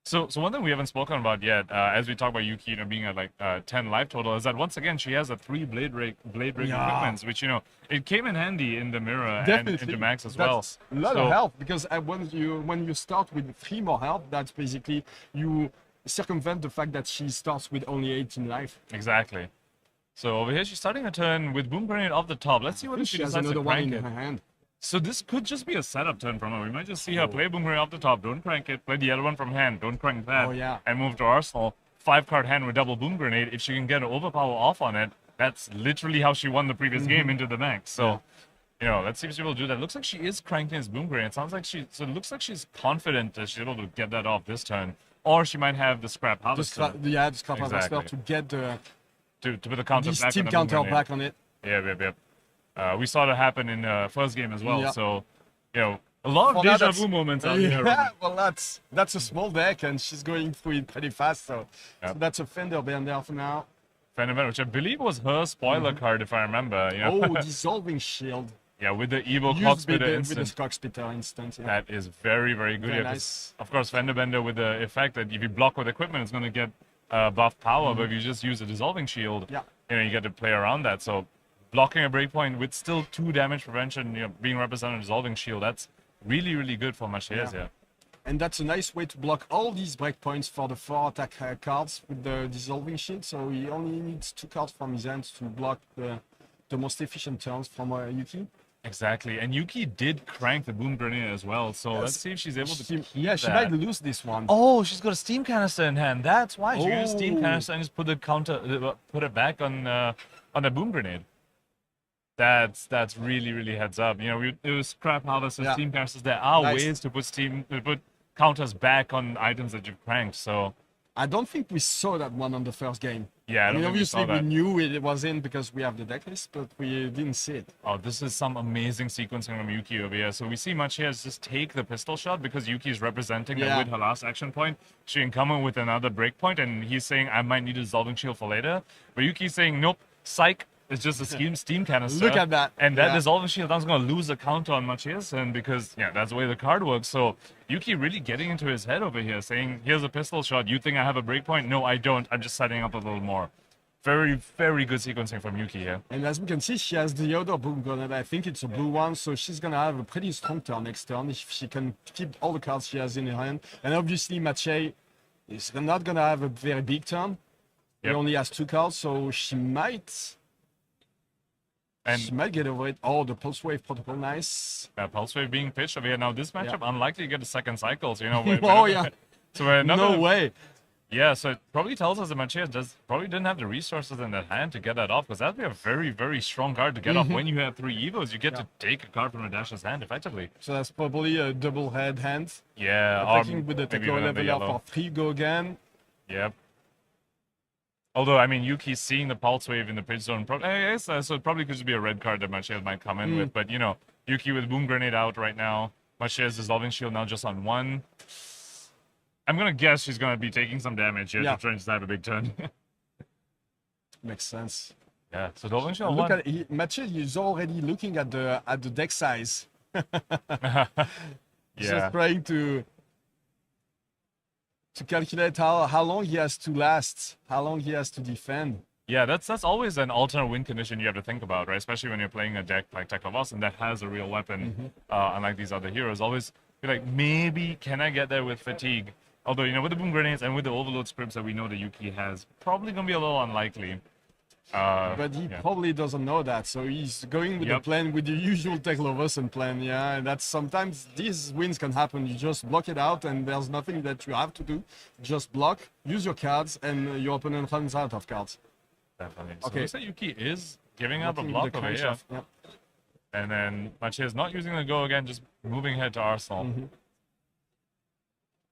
So one thing we haven't spoken about yet, as we talk about Yuki, being at like 10 life total, is that once again she has a 3 blade rig equipments, which it came in handy in the mirror and into Maxx as well. That's a lot of health, because when you start with 3 more health, that's basically you circumvent the fact that she starts with only 18 life. Exactly. So over here she's starting her turn with boom grenade off the top. Let's see what she has decides another to one crank in it. her hand. So this could just be a setup turn from her. We might just see her play boom grenade off the top, don't crank it, play the other one from hand, don't crank that, and move to arsenal. 5-card hand with double boom grenade. If she can get an overpower off on it, that's literally how she won the previous game into the Maxx. So, let's see if she's able to do that. Looks like she is cranking his boom grenade. It sounds like it looks like she's confident that she's able to get that off this turn. Or she might have the scrap harvester. The scrap harvester to get the... To put the counter back steam on counter back on it. Yep. We saw that happen in the first game as well. So, a lot of deja vu moments out here. Yeah, well, that's a small deck, and she's going through it pretty fast. So that's a Fender Bender for now. Fender Bender, which I believe was her spoiler card, if I remember. Oh, Dissolving Shield. Yeah, with the Evo Cogsplitter instant. With the Cogsplitter instant. Yeah. That is very, very good. Very nice. Of course, Fender Bender with the effect that if you block with equipment, it's going to get buff power. But if you just use a Dissolving Shield, you get to play around that. So blocking a breakpoint with still 2 damage prevention, being represented in Dissolving Shield, that's really, really good for Maciej here. And that's a nice way to block all these breakpoints for the 4 attack cards with the Dissolving Shield. So he only needs 2 cards from his hand to block the most efficient turns from Yuki. Exactly, and Yuki did crank the boom grenade as well. So let's see if she's able to keep she might lose this one. Oh, she's got a steam canister in hand. That's why she used steam canister and just put it back on the boom grenade. That's really, really heads up. It was scrap harvesters, steam canisters. There are ways to put counters back on items that you've cranked. So I don't think we saw that one on the first game. Yeah, I mean, don't think we obviously saw we that. knew it was in because we have the deck list, but we didn't see it. Oh, this is some amazing sequencing from Yuki over here. So we see Maciej just take the pistol shot because Yuki is representing that with her last action point. She can come in with another break point, and he's saying, I might need a dissolving shield for later. But Yuki's saying, nope, psych. It's just a steam canister. Look at that. And that dissolving shield, that's going to lose a counter on Maciej, and because, that's the way the card works. So Yuki really getting into his head over here, saying, here's a pistol shot. You think I have a break point? No, I don't. I'm just setting up a little more. Very, very good sequencing from Yuki here. And as we can see, she has the other boom gun. I think it's a blue one, so she's going to have a pretty strong turn next turn if she can keep all the cards she has in her hand. And obviously, Maciej is not going to have a very big turn. He only has 2 cards, so she might get over it. Oh, the Pulse Wave Protocol, nice. Pulse Wave being pitched over here. Now, this matchup, unlikely to get a second cycle. So, So we're not no way. Yeah, so it probably tells us that Maciej probably didn't have the resources in that hand to get that off, because that'd be a very, very strong card to get off when you have 3 Evos. You get to take a card from a Dash's hand, effectively. So that's probably a double head hand. Yeah. Attacking with the Teklo level for 3 go again. Yep. Although, I mean, Yuki's seeing the Pulse Wave in the pitch zone. So it probably could just be a red card that Maciej might come in with. But, Yuki with Boom Grenade out right now. Maciej's Dissolving Shield now just on 1. I'm going to guess she's going to be taking some damage here to try and just have a big turn. Makes sense. Yeah, so Dissolving Shield Look 1. at Maciej is already looking at the deck size. Just trying to calculate how long he has to last, how long he has to defend. Yeah, that's always an alternate win condition you have to think about, right? Especially when you're playing a deck like Teklovossen that has a real weapon, unlike these other heroes. Always be like, maybe can I get there with fatigue? Although, with the Boom Grenades and with the Overload scripts that we know that Yuki has, probably going to be a little unlikely. But he probably doesn't know that, so he's going with the plan, with the usual Teklovossen plan, and that's sometimes these wins can happen. You just block it out, and there's nothing that you have to do. Just block, use your cards, and your opponent runs out of cards. Definitely. So looks like Yuki is giving up a block over here. And then Maciej is not using the go again, just moving ahead to Arsenal.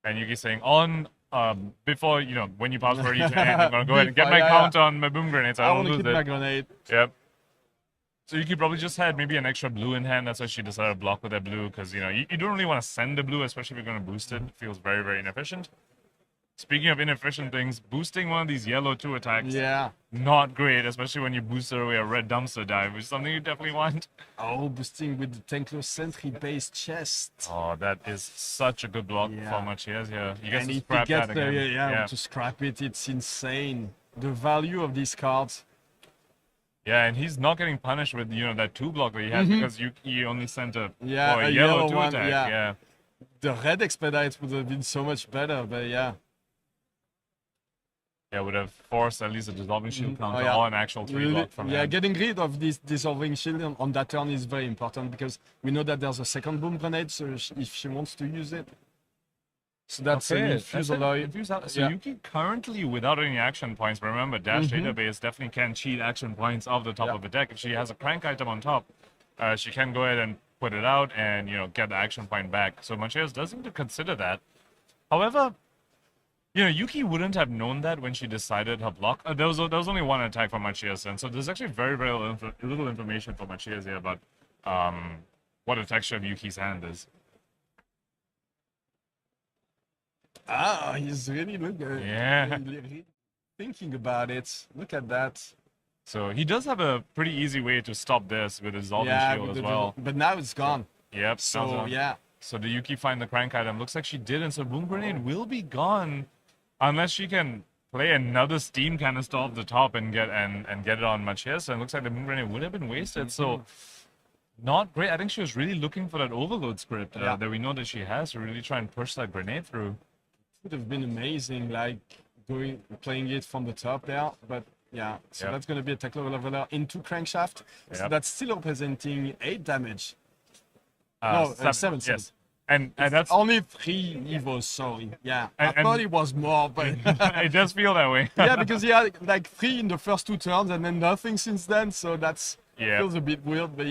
And Yuki's saying, before, when you pass for each hand, I'm going to go ahead and get my count on my Boom Grenades. I want don't to lose keep my grenade. Yep. So Yuki probably just had maybe an extra blue in hand. That's why she decided to block with that blue, because, you don't really want to send the blue, especially if you're going to boost it. It feels very, very inefficient. Speaking of inefficient things, boosting one of these yellow 2 attacks, not great, especially when you boost away a red dumpster dive, which is something you definitely want. Oh, boosting with the Tenklo Sentry-based chest. Oh, that is such a good block for Maciej here. You get And to scrap that again. To scrap it, it's insane. The value of these cards. Yeah, and he's not getting punished with, that 2 block that he has because Yuki only sent a yellow 2 one, attack. The red expedite would have been so much better, but Yeah, would have forced at least a Dissolving Shield counter or an actual 3 block from him. Getting rid of this Dissolving Shield on that turn is very important because we know that there's a second Boom Grenade, so if she wants to use it. So that's an infuse alloy. So Yuki currently without any action points, but remember, Dash Database definitely can cheat action points off the top of the deck. If she has a crank item on top, she can go ahead and put it out and, get the action point back. So Maciej does need to consider that. However, Yuki wouldn't have known that when she decided her block. There was only 1 attack from Maciej, and so there's actually very, very little information from Maciej here about what the texture of Yuki's hand is. He's really thinking about it. Look at that. So he does have a pretty easy way to stop this with his Dissolving Shield as well. But now it's gone. Yep. So, So did Yuki find the crank item? Looks like she did, and so Boom Grenade will be gone unless she can play another steam canister off the top and get it on Maciej. So it looks like the Boom Grenade would have been wasted. So not great. I think she was really looking for that overload script that we know that she has to really try and push that grenade through. Would have been amazing, like playing it from the top there, but so that's going to be a Teklo leveler into Crankshaft. So that's still representing 8 damage. No, 7. Yes. And that's only 3 Evos, sorry. I thought it was more, but it does feel that way. Because he had like 3 in the first 2 turns and then nothing since then, so feels a bit weird, but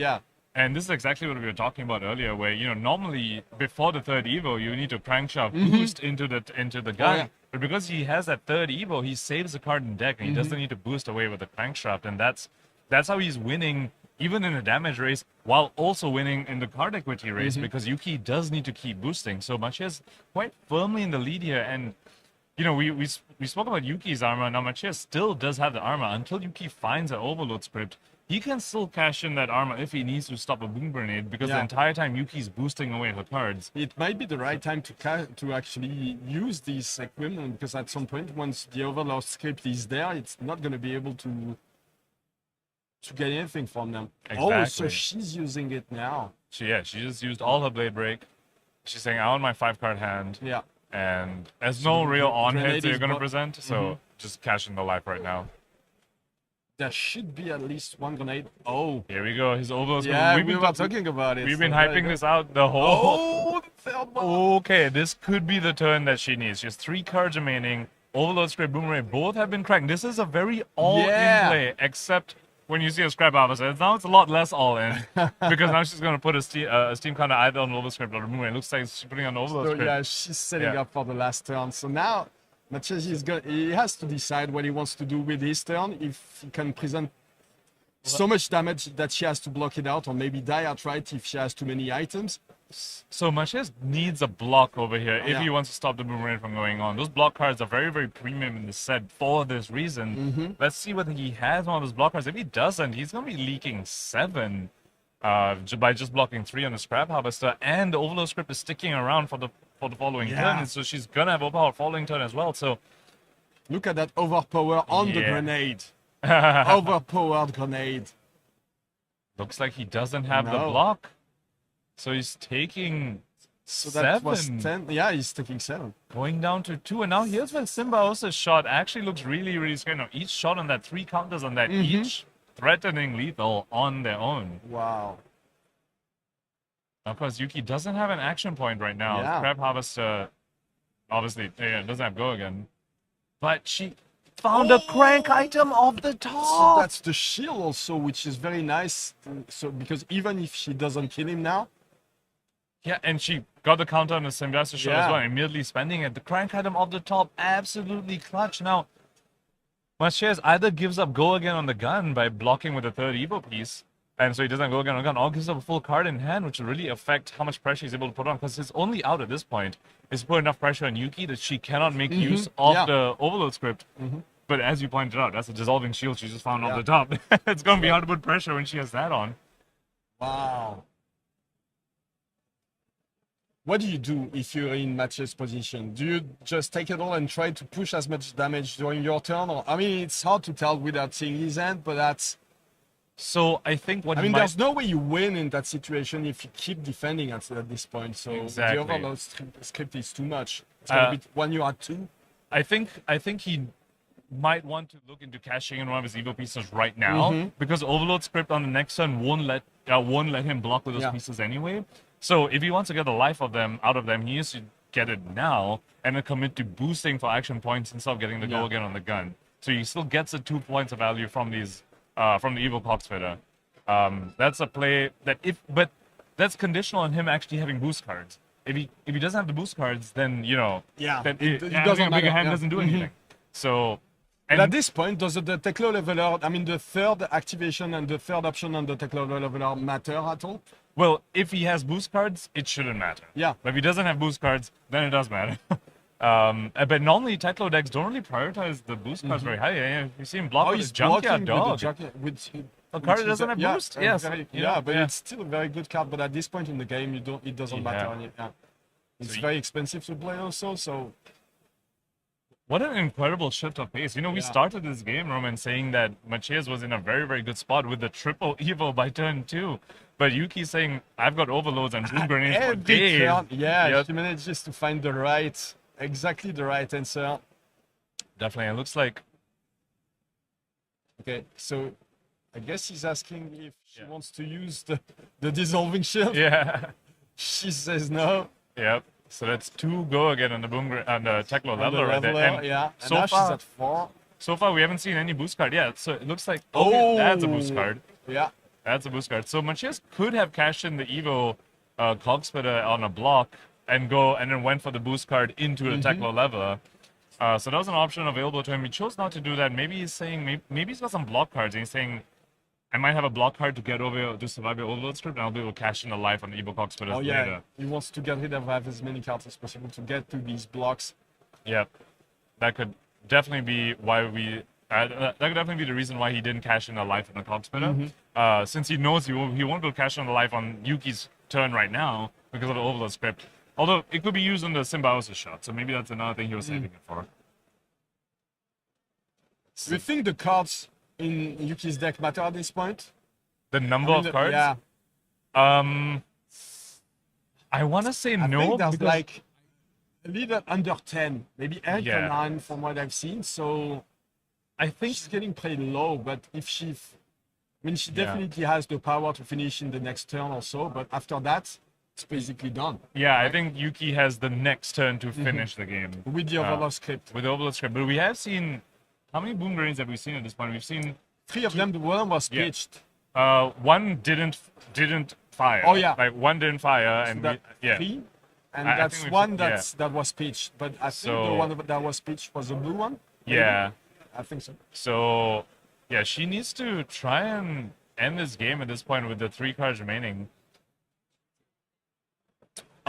And this is exactly what we were talking about earlier, where normally before the 3rd Evo you need to crankshaft boost into the gun. But because he has that third Evo, he saves a card in deck, and he doesn't need to boost away with the crankshaft, and that's how he's winning, even in a damage race, while also winning in the card equity race, because Yuki does need to keep boosting. So Maciej is quite firmly in the lead here, and you know, we spoke about Yuki's armor. Now Maciej still does have the armor until Yuki finds an overload script. He can still cash in that armor if he needs to stop a boom grenade, because the entire time Yuki's boosting away her cards. It might be the right time to actually use this equipment, because at some point, once the overload script is there, it's not going to be able to get anything from them. Exactly. Oh, so she's using it now. She just used all her blade break. She's saying, I want my 5-card hand. Yeah. And there's no real on hits that you're going to present, so Mhm. just cash in the life right now. There should be at least one grenade. Oh. Here we go. His overload. Yeah, we were talking about it. We've been so there you hyping go. this out the whole. Oh, the third one. Okay, this could be the turn that she needs. She has 3 cards remaining. Overload, Scrap, Boomerang, both have been cracked. This is a very all-in play, except when you see a Scrap Harvester. Now it's a lot less all-in, because now she's going to put a steam counter either on Overload Script or Boomerang. It looks like she's putting on Overload So Script. yeah, she's setting up for the last turn. So now Maciej he has to decide what he wants to do with his turn. If he can present so much damage that she has to block it out, or maybe die outright if she has too many items. So Maciej needs a block over here if he wants to stop the Boomerang from going on. Those block cards are very, very premium in the set for this reason. Let's see whether he has one of those block cards. If he doesn't, he's going to be leaking 7 by just blocking 3 on the Scrap Harvester, and the Overload Script is sticking around for the following turn, so she's going to have overpower following turn as well. So look at that overpower on the grenade. Overpowered grenade. Looks like he doesn't have the block. So he's taking So 7. that was 10. Yeah, he's taking 7. Going down to 2. And now here's where Simbaosa's shot actually looks really, really scary. Now, each shot on that, 3 counters on that, each threatening lethal on their own. Wow. Of course, Yuki doesn't have an action point right now. Yeah. Crab Harvester, obviously, doesn't have go again. But she found a crank item off the top. So that's the shield also, which is very nice. So because even if she doesn't kill him now. Yeah, and she got the counter on the Symbiosis shot as well, immediately spending it. The crank item off the top, absolutely clutch. Now, Maciej either gives up go again on the gun by blocking with the 3rd Evo piece, and so he doesn't go again on the gun, or gives up a full card in hand, which will really affect how much pressure he's able to put on, because his only out at this point is to put enough pressure on Yuki that she cannot make use of the Overload Script. But as you pointed out, that's a dissolving shield she just found on the top. It's going to be hard to put pressure when she has that on. Wow. What do you do if you're in Maciej's position? Do you just take it all and try to push as much damage during your turn? Or, I mean, it's hard to tell without seeing his hand, but that's... So I think what there's no way you win in that situation if you keep defending at this point. So Exactly. the overload script is too much. It's gonna be when you are 2. I think he might want to look into cashing in one of his Evo pieces right now, because Overload Script on the next turn won't let him block with those pieces anyway. So if he wants to get the life out of them, he needs to get it now and then commit to boosting for action points instead of getting the go again on the gun. So he still gets the 2 points of value from these from the Evil Coxfitter. That's a play that but that's conditional on him actually having boost cards. If he doesn't have the boost cards, then then it having a bigger hand matter. doesn't do anything. So. And at this point, does the Teklo leveler, I mean, the 3rd activation and the 3rd option on the Teklo leveler matter at all? Well, if he has boost cards, it shouldn't matter. Yeah. But if he doesn't have boost cards, then it does matter. But normally, Teklo decks don't really prioritize the boost cards very high. Yeah, you see him block with his Junkyard Dog. A card that doesn't have boost? Yes. But it's still a very good card. But at this point in the game, it doesn't matter. It's very expensive to play also, so... What an incredible shift of pace. We started this game, Roman, saying that Maciej was in a very, very good spot with the triple Evo by turn 2. But Yuki's saying, I've got overloads and boom grenades for days. She manages to find exactly the right answer. Definitely, it looks like... Okay, so I guess he's asking if she wants to use the dissolving shield. Yeah. She says no. Yep. So that's 2 go again on the Teklo leveler right there. And So now far, she's at 4. So far, we haven't seen any boost card yet. So it looks like that's a boost card. Yeah, that's a boost card. So Maciej could have cashed in the Evo Cogspeeder on a block and then went for the boost card into the Teklo leveler. So that was an option available to him. He chose not to do that. Maybe he's saying, maybe he's got some block cards, and he's saying, I might have a block card to get over to survive your overload script, and I'll be able to cash in a life on the Evo Cox Oh yeah, later. he wants to get rid of as many cards as possible to get to these blocks. Yeah, that could definitely be why we. That could definitely be the reason why he didn't cash in a life on the Cox spinner. Since he knows he won't be able to cash in a life on Yuki's turn right now because of the overload script. Although it could be used on the symbiosis shot, so maybe that's another thing he was saving it for. Do you think the cards in Yuki's deck matter at this point? The number of cards? Yeah. I want to say I no. think there's because like a little under 10, maybe 8 Yeah. or 9 from what I've seen. So I think she's getting pretty low, but if she, she Yeah. definitely has the power to finish in the next turn or so, but after that, it's basically done. Yeah, I think Yuki has the next turn to finish the game. With the overload script. With the overload script. But we have seen, how many boom grenades have we seen at this point? We've seen 3 of them. The one was Yeah. pitched. One didn't fire. Oh, yeah. Like one didn't fire, So and that yeah. 3, and I think that's we've one seen- that was pitched. But I think So- the one that was pitched was the blue one. maybe? Yeah. I think so. So, yeah, she needs to try and end this game at this point with the 3 cards remaining.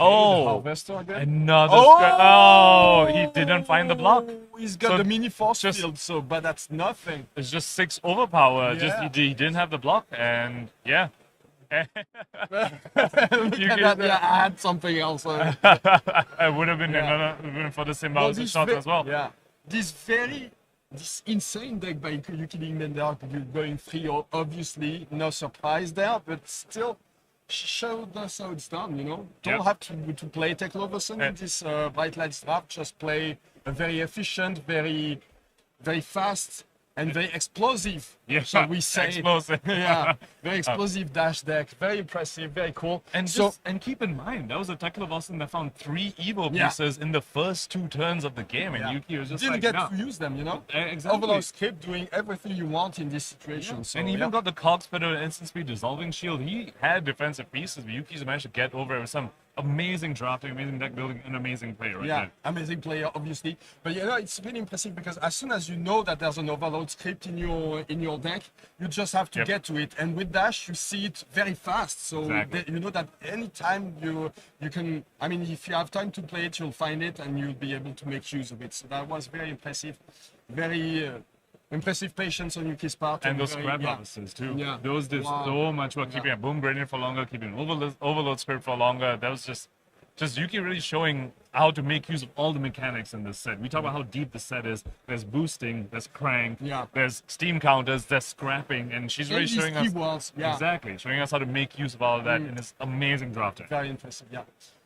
Oh, Harvester again? another he didn't find the block. He's got So the mini force just- field, so but that's nothing. It's just 6 overpower. Just Yeah. he didn't have the block, and yeah. Look at that, yeah, I had something else. It would have been Yeah. another even for the Well, symbiosis this shot as well. Yeah, this insane deck by Yuki Iyslander going 3, obviously no surprise there, but still she showed us how it's done. Don't Yep. have to play Teklovossen in this Bright Lights draft. Just play a very efficient, very fast, and very explosive. Yeah, shall we say? explosive. Yeah, very explosive dash deck. Very impressive, very cool. And so and keep in mind, that was a Teklovossen that found 3 Evo Yeah. pieces in the first 2 turns of the game, and Yeah. Yuki was just didn't like, get no. to use them, Exactly. Overload script doing everything you want in this situation. So, and even yeah. got the Cogs better instant speed dissolving shield. He had defensive pieces, but Yuki's managed to get over it with some amazing drafting, amazing deck building, and amazing play right Yeah, there. amazing player, obviously. But it's really impressive because as soon as you know that there's an overload script in your deck, you just have to Yep. get to it. And with Dash, you see it very fast. So Exactly. you know that anytime you can, if you have time to play it, you'll find it and you'll be able to make use of it. So that was very impressive. Very impressive patience on Yuki's part. And those very- scrap yeah. officers too. Yeah. Those did Wow. so much work, Yeah. keeping a boom gradient for longer, keeping overload script for longer. That was just Yuki really showing how to make use of all the mechanics in this set. We talk about how deep the set is. There's boosting, there's crank, there's steam counters, there's scrapping, and she's really And these showing us keywords, yeah. exactly showing us how to make use of all of that in this amazing drafting. Very impressive, yeah.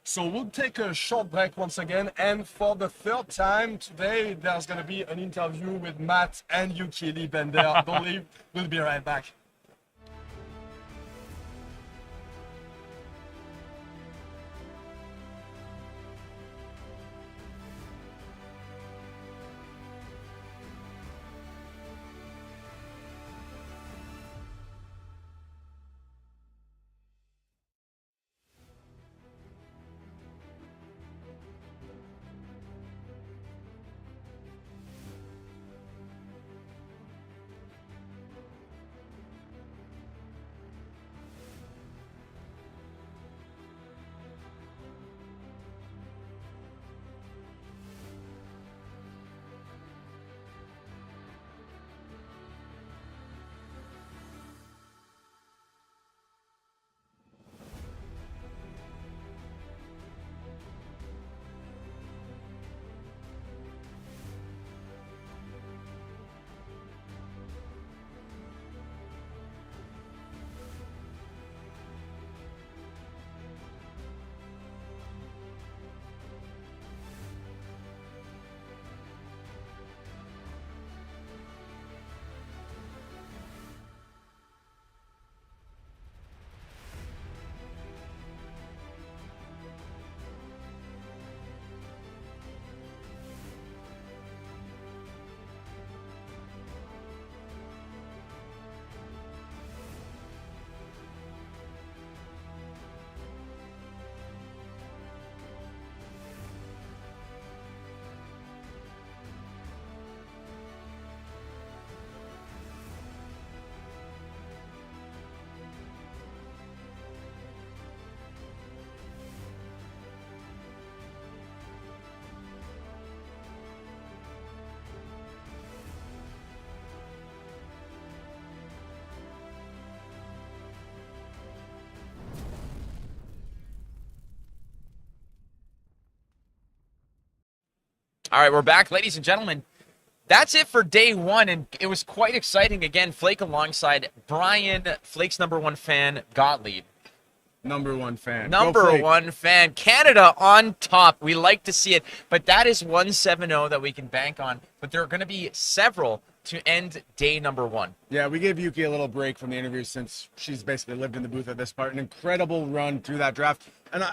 So we'll take a short break once again, and for the 3rd time today, there's going to be an interview with Matt and Yuki Iyslander. Don't leave, we'll be right back. All right, we're back, ladies and gentlemen. That's it for day one, and it was quite exciting. Again, Flake alongside Brian, Flake's #1 fan, Gottlieb. #1 fan. Number one fan. Canada on top. We like to see it. But that is 1-7-0 that we can bank on. But there are going to be several to end day number one. Yeah, we gave Yuki a little break from the interview since she's basically lived in the booth at this part. An incredible run through that draft. And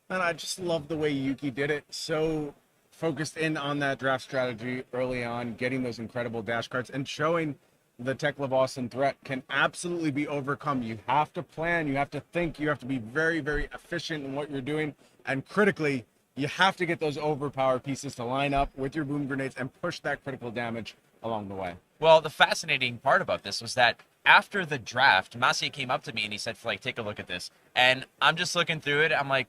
I just love the way Yuki did it. So focused in on that draft strategy early on, getting those incredible dash cards and showing the Teklovossen threat can absolutely be overcome. You have to plan, you have to think, you have to be very, very efficient in what you're doing. And critically, you have to get those overpower pieces to line up with your boom grenades and push that critical damage along the way. Well, the fascinating part about this was that after the draft, Maciej came up to me and he said, Flake, take a look at this. And I'm just looking through it. I'm like,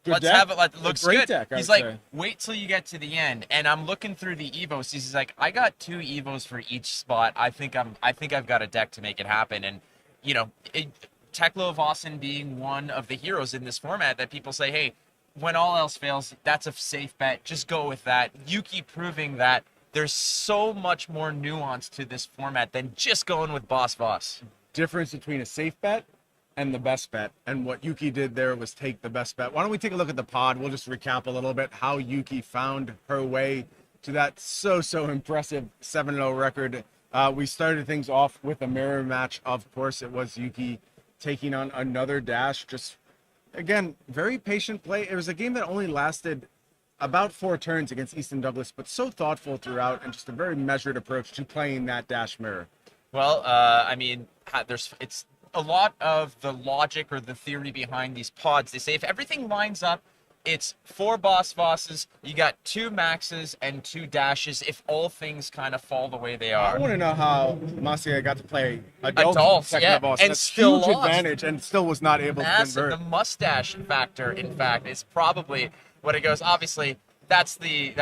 let's have it. It looks good. He's like, wait till you get to the end. And I'm looking through the Evos. He's like, I got 2 Evos for each spot. I think I've got a deck to make it happen. And, you know, Teklovossen being one of the heroes in this format that people say, hey, when all else fails, that's a safe bet. Just go with that. Yuki proving that there's so much more nuance to this format than just going with Boss Voss. Difference between a safe bet and the best bet, and what Yuki did there was take the best bet. Why don't we take a look at the pod? We'll just recap a little bit how Yuki found her way to that so impressive 7-0 record. We started things off with a mirror match. Of course, it was Yuki taking on another dash. Just, again, very patient play. It was a game that only lasted about 4 turns against Easton Douglas, but so thoughtful throughout and just a very measured approach to playing that dash mirror. Well, I mean, it's a lot of the logic or the theory behind these pods. They say if everything lines up, it's 4 Boss Vosses, you got 2 Maxes and 2 dashes if all things kind of fall the way they are. I want to know how Maciej got to play adults yeah, and that's still huge lost. Advantage and still was not able to convert. The mustache factor, in fact, is probably what it goes. Obviously, that's the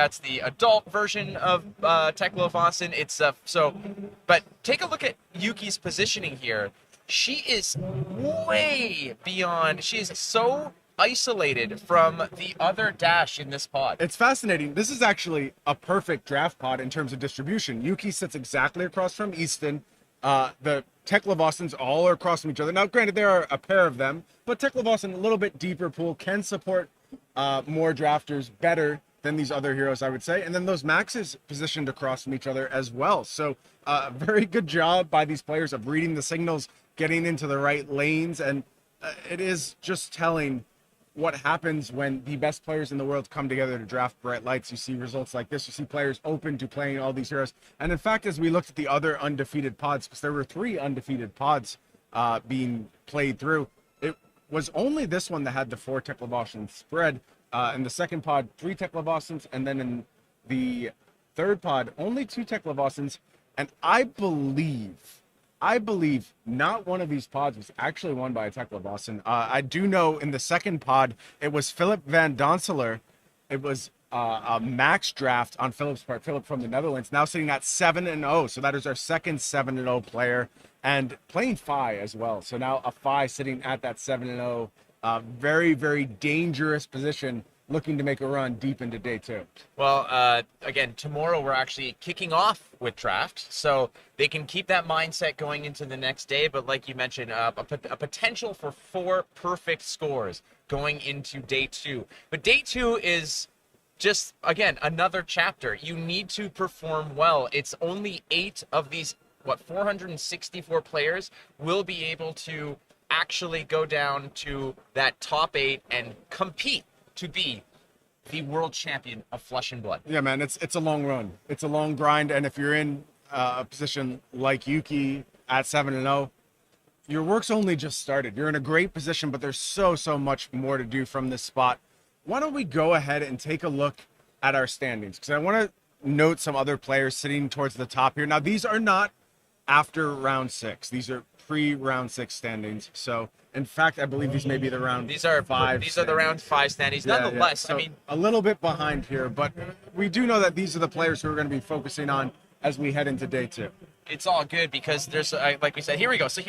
adult version of Teklovossen. It's but take a look at Yuki's positioning here. She is way beyond. She is so isolated from the other dash in this pod. It's fascinating. This is actually a perfect draft pod in terms of distribution. Yuki sits exactly across from Easton. The Teklovossens all are across from each other. Now, granted, there are a pair of them, but Teklovossen, a little bit deeper pool, can support more drafters better than these other heroes, I would say. And then those Maxes positioned across from each other as well. So very good job by these players of reading the signals, getting into the right lanes. And it is just telling what happens when the best players in the world come together to draft bright lights. You see results like this. You see players open to playing all these heroes. And in fact, as we looked at the other undefeated pods, because there were 3 undefeated pods being played through, it was only this one that had the 4 Teklovossen spread. In the second pod, 3 Teklovossens, and then in the third pod, only 2 Teklovossens. And I believe not one of these pods was actually won by a Teklovossen. I do know in the second pod, it was Philip van Donseler. It was a max draft on Philip's part. Philip from the Netherlands, now sitting at 7-0. So that is our second 7-0 player and playing Phi as well. So now a Phi sitting at that 7-0. Very, very dangerous position, looking to make a run deep into day 2. Well, again, tomorrow we're actually kicking off with draft, so they can keep that mindset going into the next day. But like you mentioned, a potential for 4 perfect scores going into day 2. But day 2 is just, again, another chapter. You need to perform well. It's only 8 of these, 464 players will be able to actually go down to that top 8 and compete to be the world champion of Flesh and Blood. Yeah, man, it's a long run. It's a long grind, and if you're in a position like Yuki at 7-0, your work's only just started. You're in a great position, but there's so much more to do from this spot. Why don't we go ahead and take a look at our standings? Because I want to note some other players sitting towards the top here. Now, these are not after round 6. These are pre-round 6 standings. So, in fact, I believe these may be the round 5. These are the round 5 standings. Yeah, nonetheless, yeah. So, I mean, a little bit behind here, but we do know that these are the players who are going to be focusing on as we head into day 2. It's all good because there's, like we said, here we go. So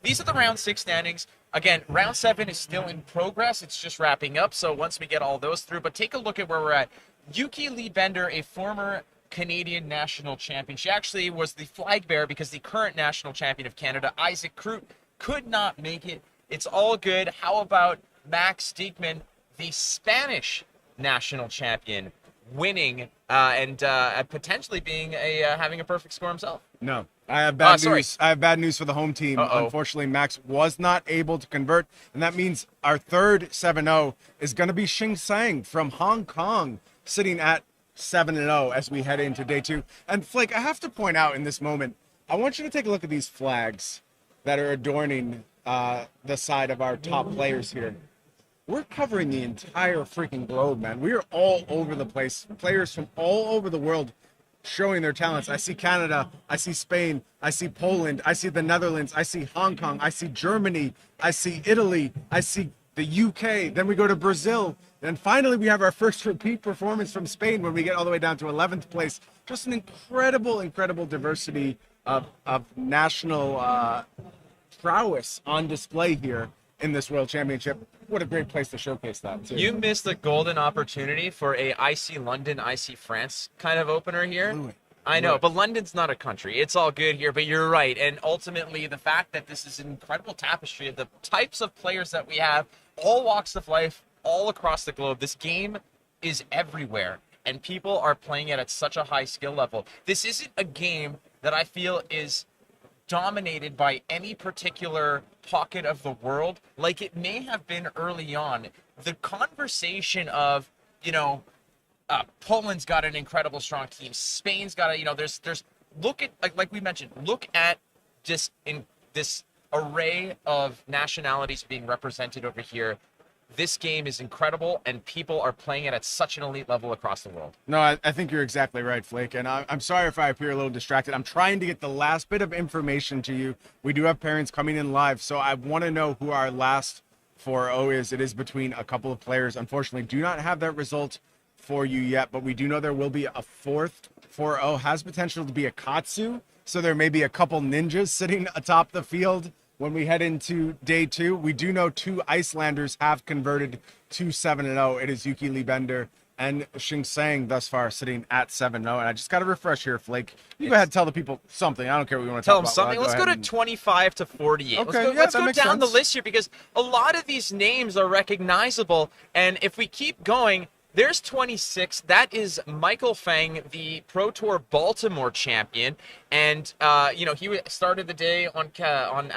these are the round 6 standings. Again, round 7 is still in progress. It's just wrapping up. So once we get all those through, but take a look at where we're at. Yuki Liebender, a former Canadian national champion. She actually was the flag bearer because the current national champion of Canada, Isaac Kroot, could not make it. It's all good. How about Max Diekman, the Spanish national champion, winning and potentially being having a perfect score himself? No, I have bad sorry. news. I have bad news for the home team. Unfortunately, Max was not able to convert, and that means our third 7-0 is going to be Xing Sang from Hong Kong, sitting at 7-0 as we head into day 2. And Flake, I have to point out in this moment, I want you to take a look at these flags that are adorning the side of our top players here. We're covering the entire freaking globe, man. We are all over the place. Players from all over the world showing their talents. I see Canada, I see Spain, I see Poland, I see the Netherlands, I see Hong Kong, I see Germany, I see Italy, I see the UK, then we go to Brazil, and finally we have our first repeat performance from Spain when we get all the way down to 11th place. Just an incredible diversity of national prowess on display here in this World Championship. What a great place to showcase that, too. You missed the golden opportunity for a IC London, IC France kind of opener here. I know, but London's not a country. It's all good here, but you're right. And ultimately, the fact that this is an incredible tapestry of the types of players that we have, all walks of life, all across the globe. This game is everywhere, and people are playing it at such a high skill level. This isn't a game that I feel is dominated by any particular pocket of the world like it may have been early on. The conversation of, Poland's got an incredible strong team, Spain's got there's look at like we mentioned, look at just in this array of nationalities being represented over here. This game is incredible, and people are playing it at such an elite level across the world. No, I think you're exactly right, Flake, and I'm sorry if I appear a little distracted. I'm trying to get the last bit of information to you. We do have parents coming in live, so I want to know who our last 4-0 is. It is between a couple of players. Unfortunately, do not have that result for you yet, but we do know there will be a fourth 4-0. Has potential to be a Katsu, so there may be a couple ninjas sitting atop the field. When we head into day 2, we do know 2 Icelanders have converted to 7-0. It is Yuki Liebender and Xing Sang thus far sitting at 7-0. And I just got to refresh here, Flake. You go ahead and tell the people something. I don't care what you want to Tell talk them about. something. Let's go to 25 to 48. Okay, Let's go that makes down the sense. list here because a lot of these names are recognizable. And if we keep going, there's 26. That is Michael Fang, the Pro Tour Baltimore champion, and he started the day on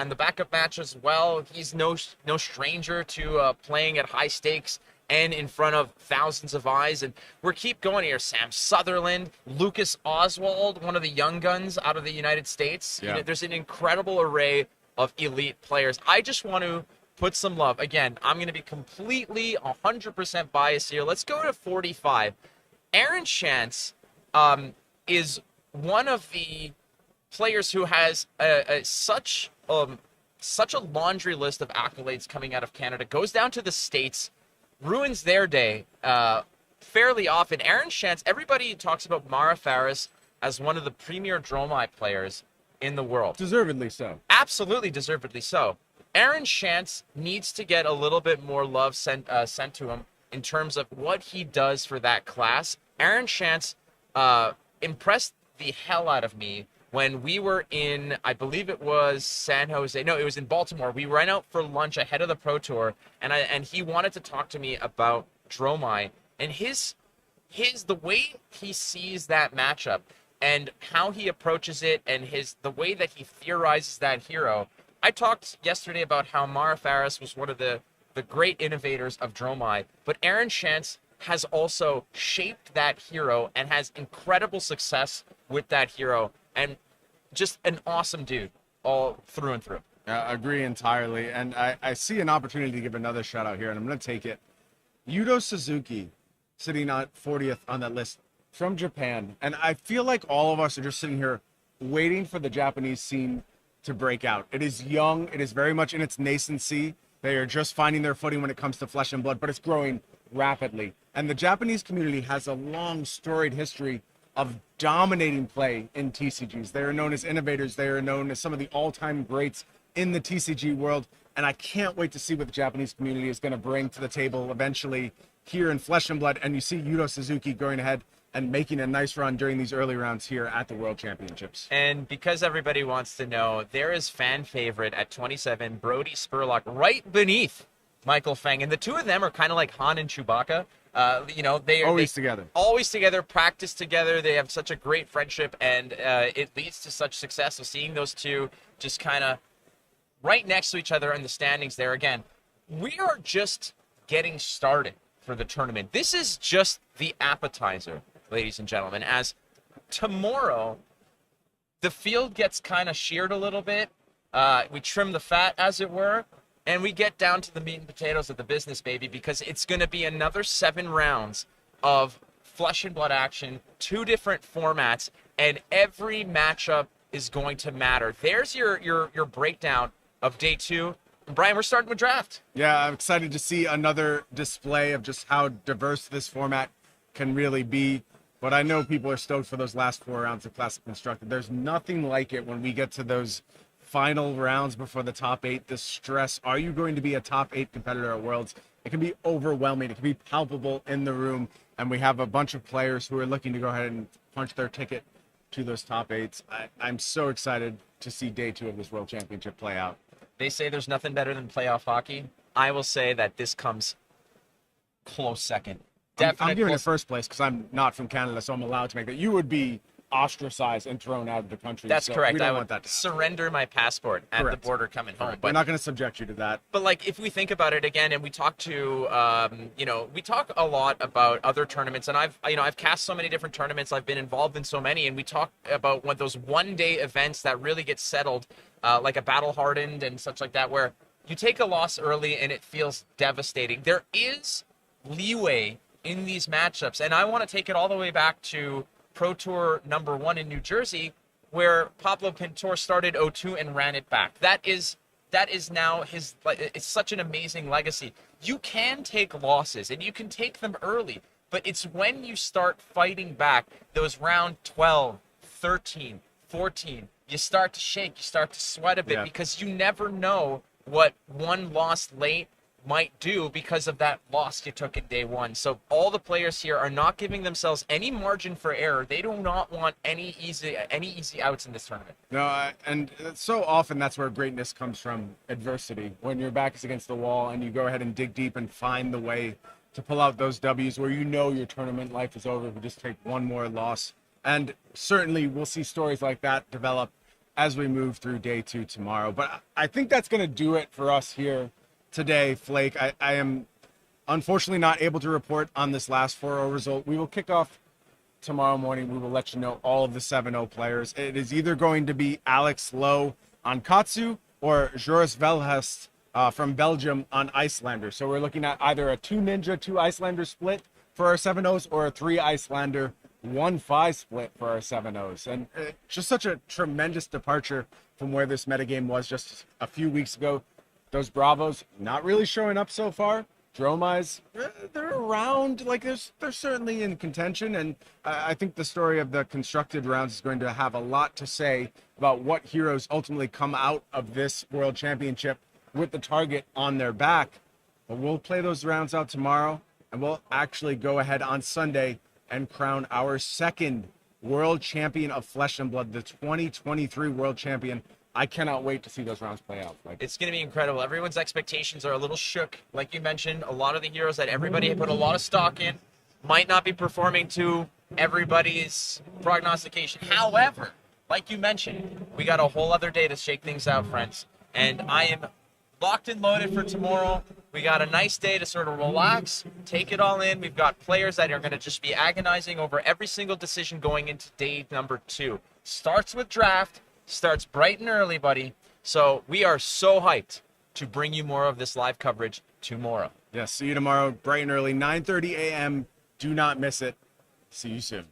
the backup match as well. He's no stranger to playing at high stakes and in front of thousands of eyes. And we're keep going here. Sam Sutherland, Lucas Oswald, one of the young guns out of the United States. Yeah. There's an incredible array of elite players. I just want to put some love. Again, I'm going to be completely 100% biased here. Let's go to 45. Aaron Shantz is one of the players who has such a laundry list of accolades coming out of Canada. Goes down to the States, ruins their day fairly often. Aaron Shantz, everybody talks about Mara Faris as one of the premier Dromai players in the world. Deservedly so. Absolutely deservedly so. Aaron Shantz needs to get a little bit more love sent to him in terms of what he does for that class. Aaron Shantz impressed the hell out of me when we were in, I believe it was San Jose. No, it was in Baltimore. We ran out for lunch ahead of the Pro Tour, and he wanted to talk to me about Dromai and the way he sees that matchup and how he approaches it and the way that he theorizes that hero. I talked yesterday about how Mara Faris was one of the great innovators of Dromai, but Aaron Shantz has also shaped that hero and has incredible success with that hero, and just an awesome dude all through and through. I agree entirely, and I see an opportunity to give another shout out here, and I'm going to take it. Yuto Suzuki, sitting on 40th on that list from Japan, and I feel like all of us are just sitting here waiting for the Japanese scene to break out. It is young. It is very much in its nascency. They are just finding their footing when it comes to Flesh and Blood, but it's growing rapidly. And the Japanese community has a long, storied history of dominating play in TCGs. They are known as innovators. They are known as some of the all-time greats in the TCG world. and I can't wait to see what the Japanese community is going to bring to the table eventually here in Flesh and Blood. And you see Yuto Suzuki going ahead and making a nice run during these early rounds here at the World Championships. And because everybody wants to know, there is fan favorite at 27, Brody Spurlock, right beneath Michael Feng. And the two of them are kind of like Han and Chewbacca. They are always together, practice together. They have such a great friendship, and it leads to such success. So seeing those two just kind of right next to each other in the standings there again, we are just getting started for the tournament. This is just the appetizer, ladies and gentlemen, as tomorrow the field gets kind of sheared a little bit. We trim the fat, as it were, and we get down to the meat and potatoes of the business, baby, because it's going to be another 7 rounds of Flesh and Blood action, 2 different formats, and every matchup is going to matter. There's your breakdown of day 2. Brian, we're starting with draft. Yeah, I'm excited to see another display of just how diverse this format can really be. But I know people are stoked for those last 4 rounds of Classic Constructed. There's nothing like it when we get to those final rounds before the top 8. The stress, are you going to be a top 8 competitor at Worlds? It can be overwhelming. It can be palpable in the room. And we have a bunch of players who are looking to go ahead and punch their ticket to those top 8s. I'm so excited to see day 2 of this World Championship play out. They say there's nothing better than playoff hockey. I will say that this comes close second. I'm giving it first place because I'm not from Canada, so I'm allowed to make that. You would be ostracized and thrown out of the country. That's so correct. We don't I want would that to surrender my passport at the border coming home. We're not going to subject you to that. But like, if we think about it again, and we talk to, we talk a lot about other tournaments, and I've cast so many different tournaments. I've been involved in so many, and we talk about those one-day events that really get settled, like a Battle Hardened and such like that, where you take a loss early and it feels devastating. There is leeway in these matchups, and I want to take it all the way back to Pro Tour number 1 in New Jersey, where Pablo Pintor started 0-2 and ran it back. That is now his. It's such an amazing legacy. You can take losses and you can take them early, but it's when you start fighting back, those round 12, 13, 14, you start to shake, you start to sweat a bit, because you never know what one loss late might do because of that loss you took in day 1. So all the players here are not giving themselves any margin for error. They do not want any easy outs in this tournament. No, and so often that's where greatness comes from, adversity. When your back is against the wall and you go ahead and dig deep and find the way to pull out those W's where you know your tournament life is over if you just take one more loss. And certainly we'll see stories like that develop as we move through day 2 tomorrow. But I think that's going to do it for us here today, Flake. I am unfortunately not able to report on this last 4-0 result. We will kick off tomorrow morning. We will let you know all of the 7-0 players. It is either going to be Alex Lowe on Katsu or Joris Velhest from Belgium on Iyslander. So we're looking at either a 2 Ninja, 2 Iyslander split for our 7-0s or a 3 Iyslander, 1-5 split for our 7-0s. And just such a tremendous departure from where this metagame was just a few weeks ago. Those Bravos not really showing up so far. Dromais, they're around, like they're certainly in contention, and I think the story of the constructed rounds is going to have a lot to say about what heroes ultimately come out of this World Championship with the target on their back. But we'll play those rounds out tomorrow, and we'll actually go ahead on Sunday and crown our 2nd World Champion of Flesh and Blood, the 2023 World Champion. I cannot wait to see those rounds play out. It's going to be incredible. Everyone's expectations are a little shook. Like you mentioned, a lot of the heroes that everybody put a lot of stock in might not be performing to everybody's prognostication. However, like you mentioned, we got a whole other day to shake things out, friends. And I am locked and loaded for tomorrow. We got a nice day to sort of relax, take it all in. We've got players that are going to just be agonizing over every single decision going into day number 2. Starts with draft. Starts bright and early, buddy. So we are so hyped to bring you more of this live coverage tomorrow. Yes, see you tomorrow, bright and early, 9:30 a.m. Do not miss it. See you soon.